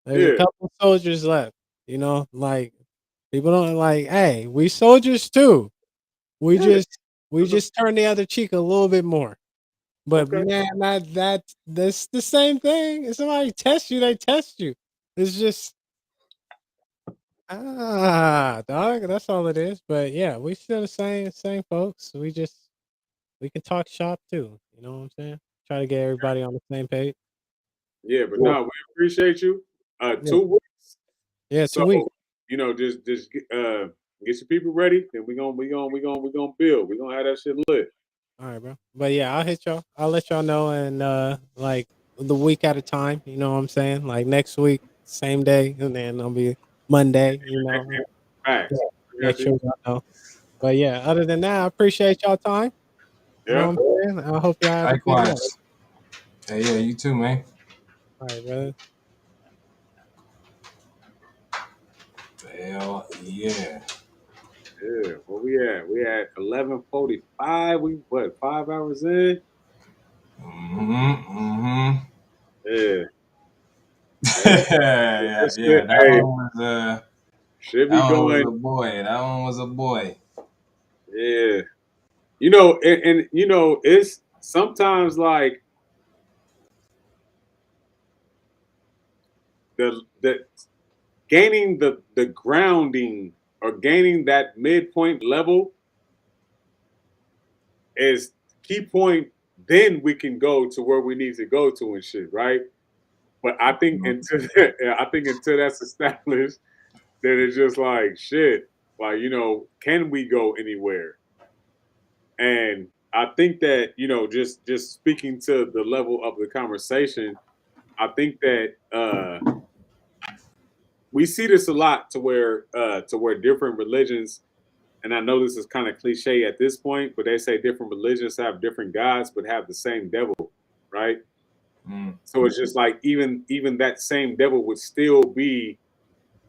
Speaker 4: There's a
Speaker 2: Yeah,
Speaker 4: couple soldiers left. Like people don't like, hey, we soldiers too. We
Speaker 2: yeah.
Speaker 4: just we
Speaker 2: That's
Speaker 4: just turn the other cheek a little bit more. But
Speaker 2: okay.
Speaker 4: man, that's the same thing. If somebody tests you, they test you. It's just dog, that's all it is. But yeah, we still the same folks. We can talk shop too. You know what I'm saying? Try to get everybody on the same page.
Speaker 2: Yeah, but no, we appreciate you.
Speaker 4: Yeah.
Speaker 2: 2 weeks.
Speaker 4: Yeah,
Speaker 2: So
Speaker 4: 2 weeks.
Speaker 2: just get your people ready. Then we gonna build. We gonna have that shit lit.
Speaker 4: All right, bro. But yeah, I'll hit y'all. I'll let y'all know and like the week at a time, you know what I'm saying? Like next week, same day, and then it'll be Monday, Yeah,
Speaker 2: Facts. I
Speaker 4: make
Speaker 2: got you.
Speaker 4: sure y'all know. But yeah, other than that, I appreciate y'all time. You know
Speaker 2: Yeah.
Speaker 4: what I'm saying? I hope y'all have a good night.
Speaker 3: Likewise. Hey, yeah, you too, man.
Speaker 4: All right, brother.
Speaker 3: Hell yeah.
Speaker 2: Yeah. Where we at? We at 11:45. We what? 5 hours in.
Speaker 3: Mm-hmm.
Speaker 2: Yeah. Yeah.
Speaker 3: Yeah,
Speaker 2: This
Speaker 3: yeah.
Speaker 2: shit,
Speaker 3: That
Speaker 2: hey,
Speaker 3: one was
Speaker 2: should
Speaker 3: that
Speaker 2: be
Speaker 3: one was
Speaker 2: going.
Speaker 3: a boy. That one was a boy.
Speaker 2: Yeah. And it's sometimes like the gaining the grounding or gaining that midpoint level is key point. Then we can go to where we need to go to and shit, right? But I think until until that's established, then it's just like shit. Like can we go anywhere? And I think that, you know, just speaking to the level of the conversation, I think that we see this a lot to where different religions, and I know this is kind of cliche at this point, but they say different religions have different gods but have the same devil, right?
Speaker 3: Mm.
Speaker 2: So it's just like even that same devil would still be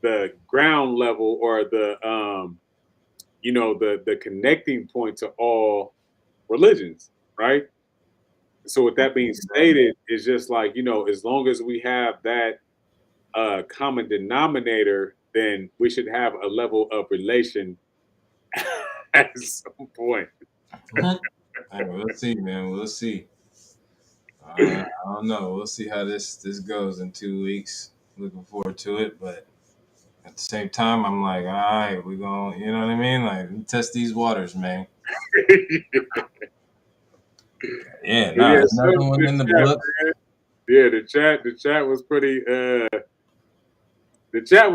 Speaker 2: the ground level or the you know the connecting point to all religions, right? So with that being stated, it's just like, you know, as long as we have that common denominator, then we should have a level of relation at some point.
Speaker 3: Hey, we'll see, man. We'll see. I don't know. We'll see how this goes in 2 weeks. Looking forward to it, but at the same time, I'm like, all right, we're going. You know what I mean? Like, test these waters, man. Yeah,
Speaker 2: But
Speaker 3: nah,
Speaker 2: yeah,
Speaker 3: another
Speaker 2: shout out to
Speaker 3: one
Speaker 2: the
Speaker 3: in the
Speaker 2: chat,
Speaker 3: book.
Speaker 2: man. Yeah, the chat was pretty the chat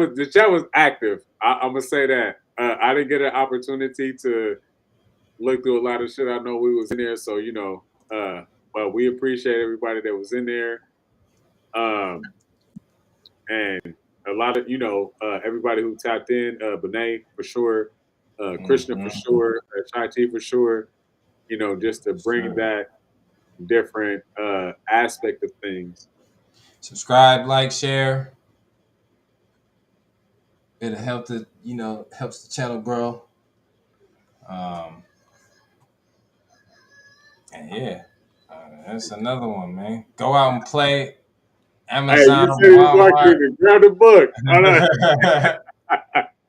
Speaker 2: was active. I'm gonna say that. I didn't get an opportunity to look through a lot of shit. I know we was in there, so you know, but we appreciate everybody that was in there. Um, and a lot of, you know, everybody who tapped in, Benet for sure, Krishna for
Speaker 3: Mm-hmm.
Speaker 2: sure, Chai T for sure, you know, just to bring
Speaker 3: Sure.
Speaker 2: that different aspect of things.
Speaker 3: Subscribe, like, share. It'll help the helps the channel grow. Um, and yeah, that's another one, man. Go out and play
Speaker 2: Hey,
Speaker 3: Amazon,
Speaker 2: you said he's
Speaker 3: Walmart.
Speaker 2: marketing. Grab the book.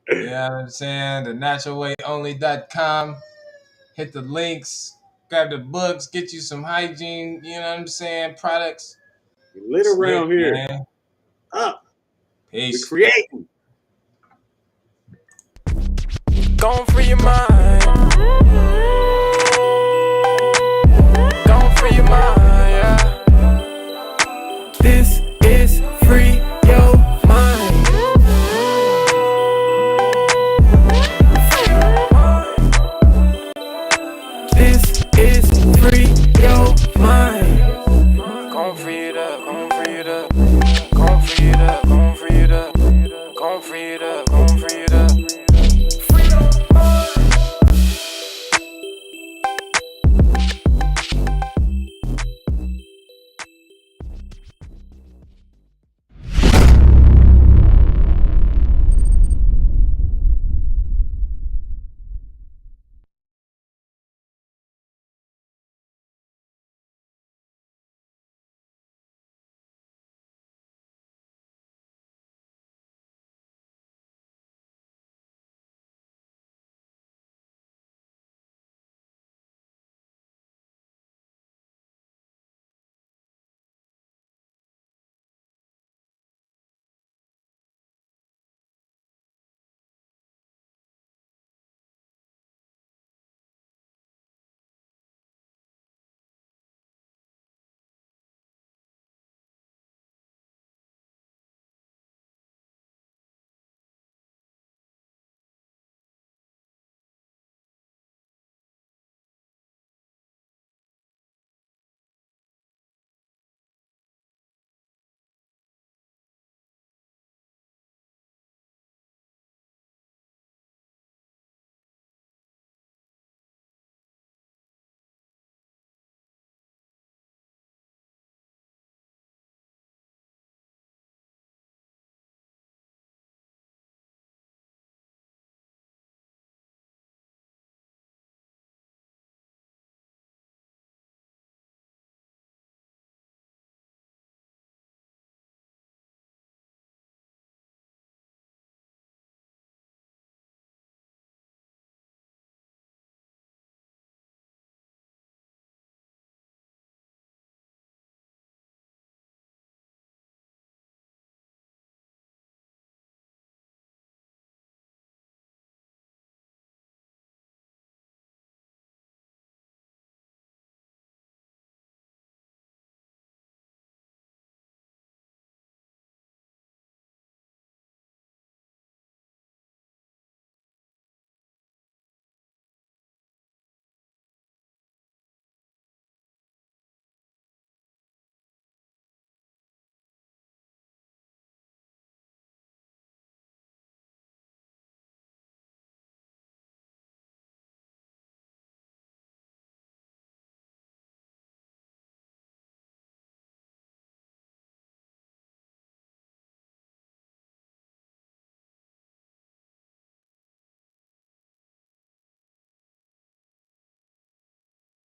Speaker 3: You know what I'm saying? The naturalwayonly.com. Hit the links, grab the books, get you some hygiene, you know what I'm saying, products.
Speaker 2: Lit
Speaker 3: Slick,
Speaker 2: around here.
Speaker 3: man.
Speaker 2: Up. We
Speaker 3: Peace.
Speaker 2: creating.
Speaker 1: Going free your mind.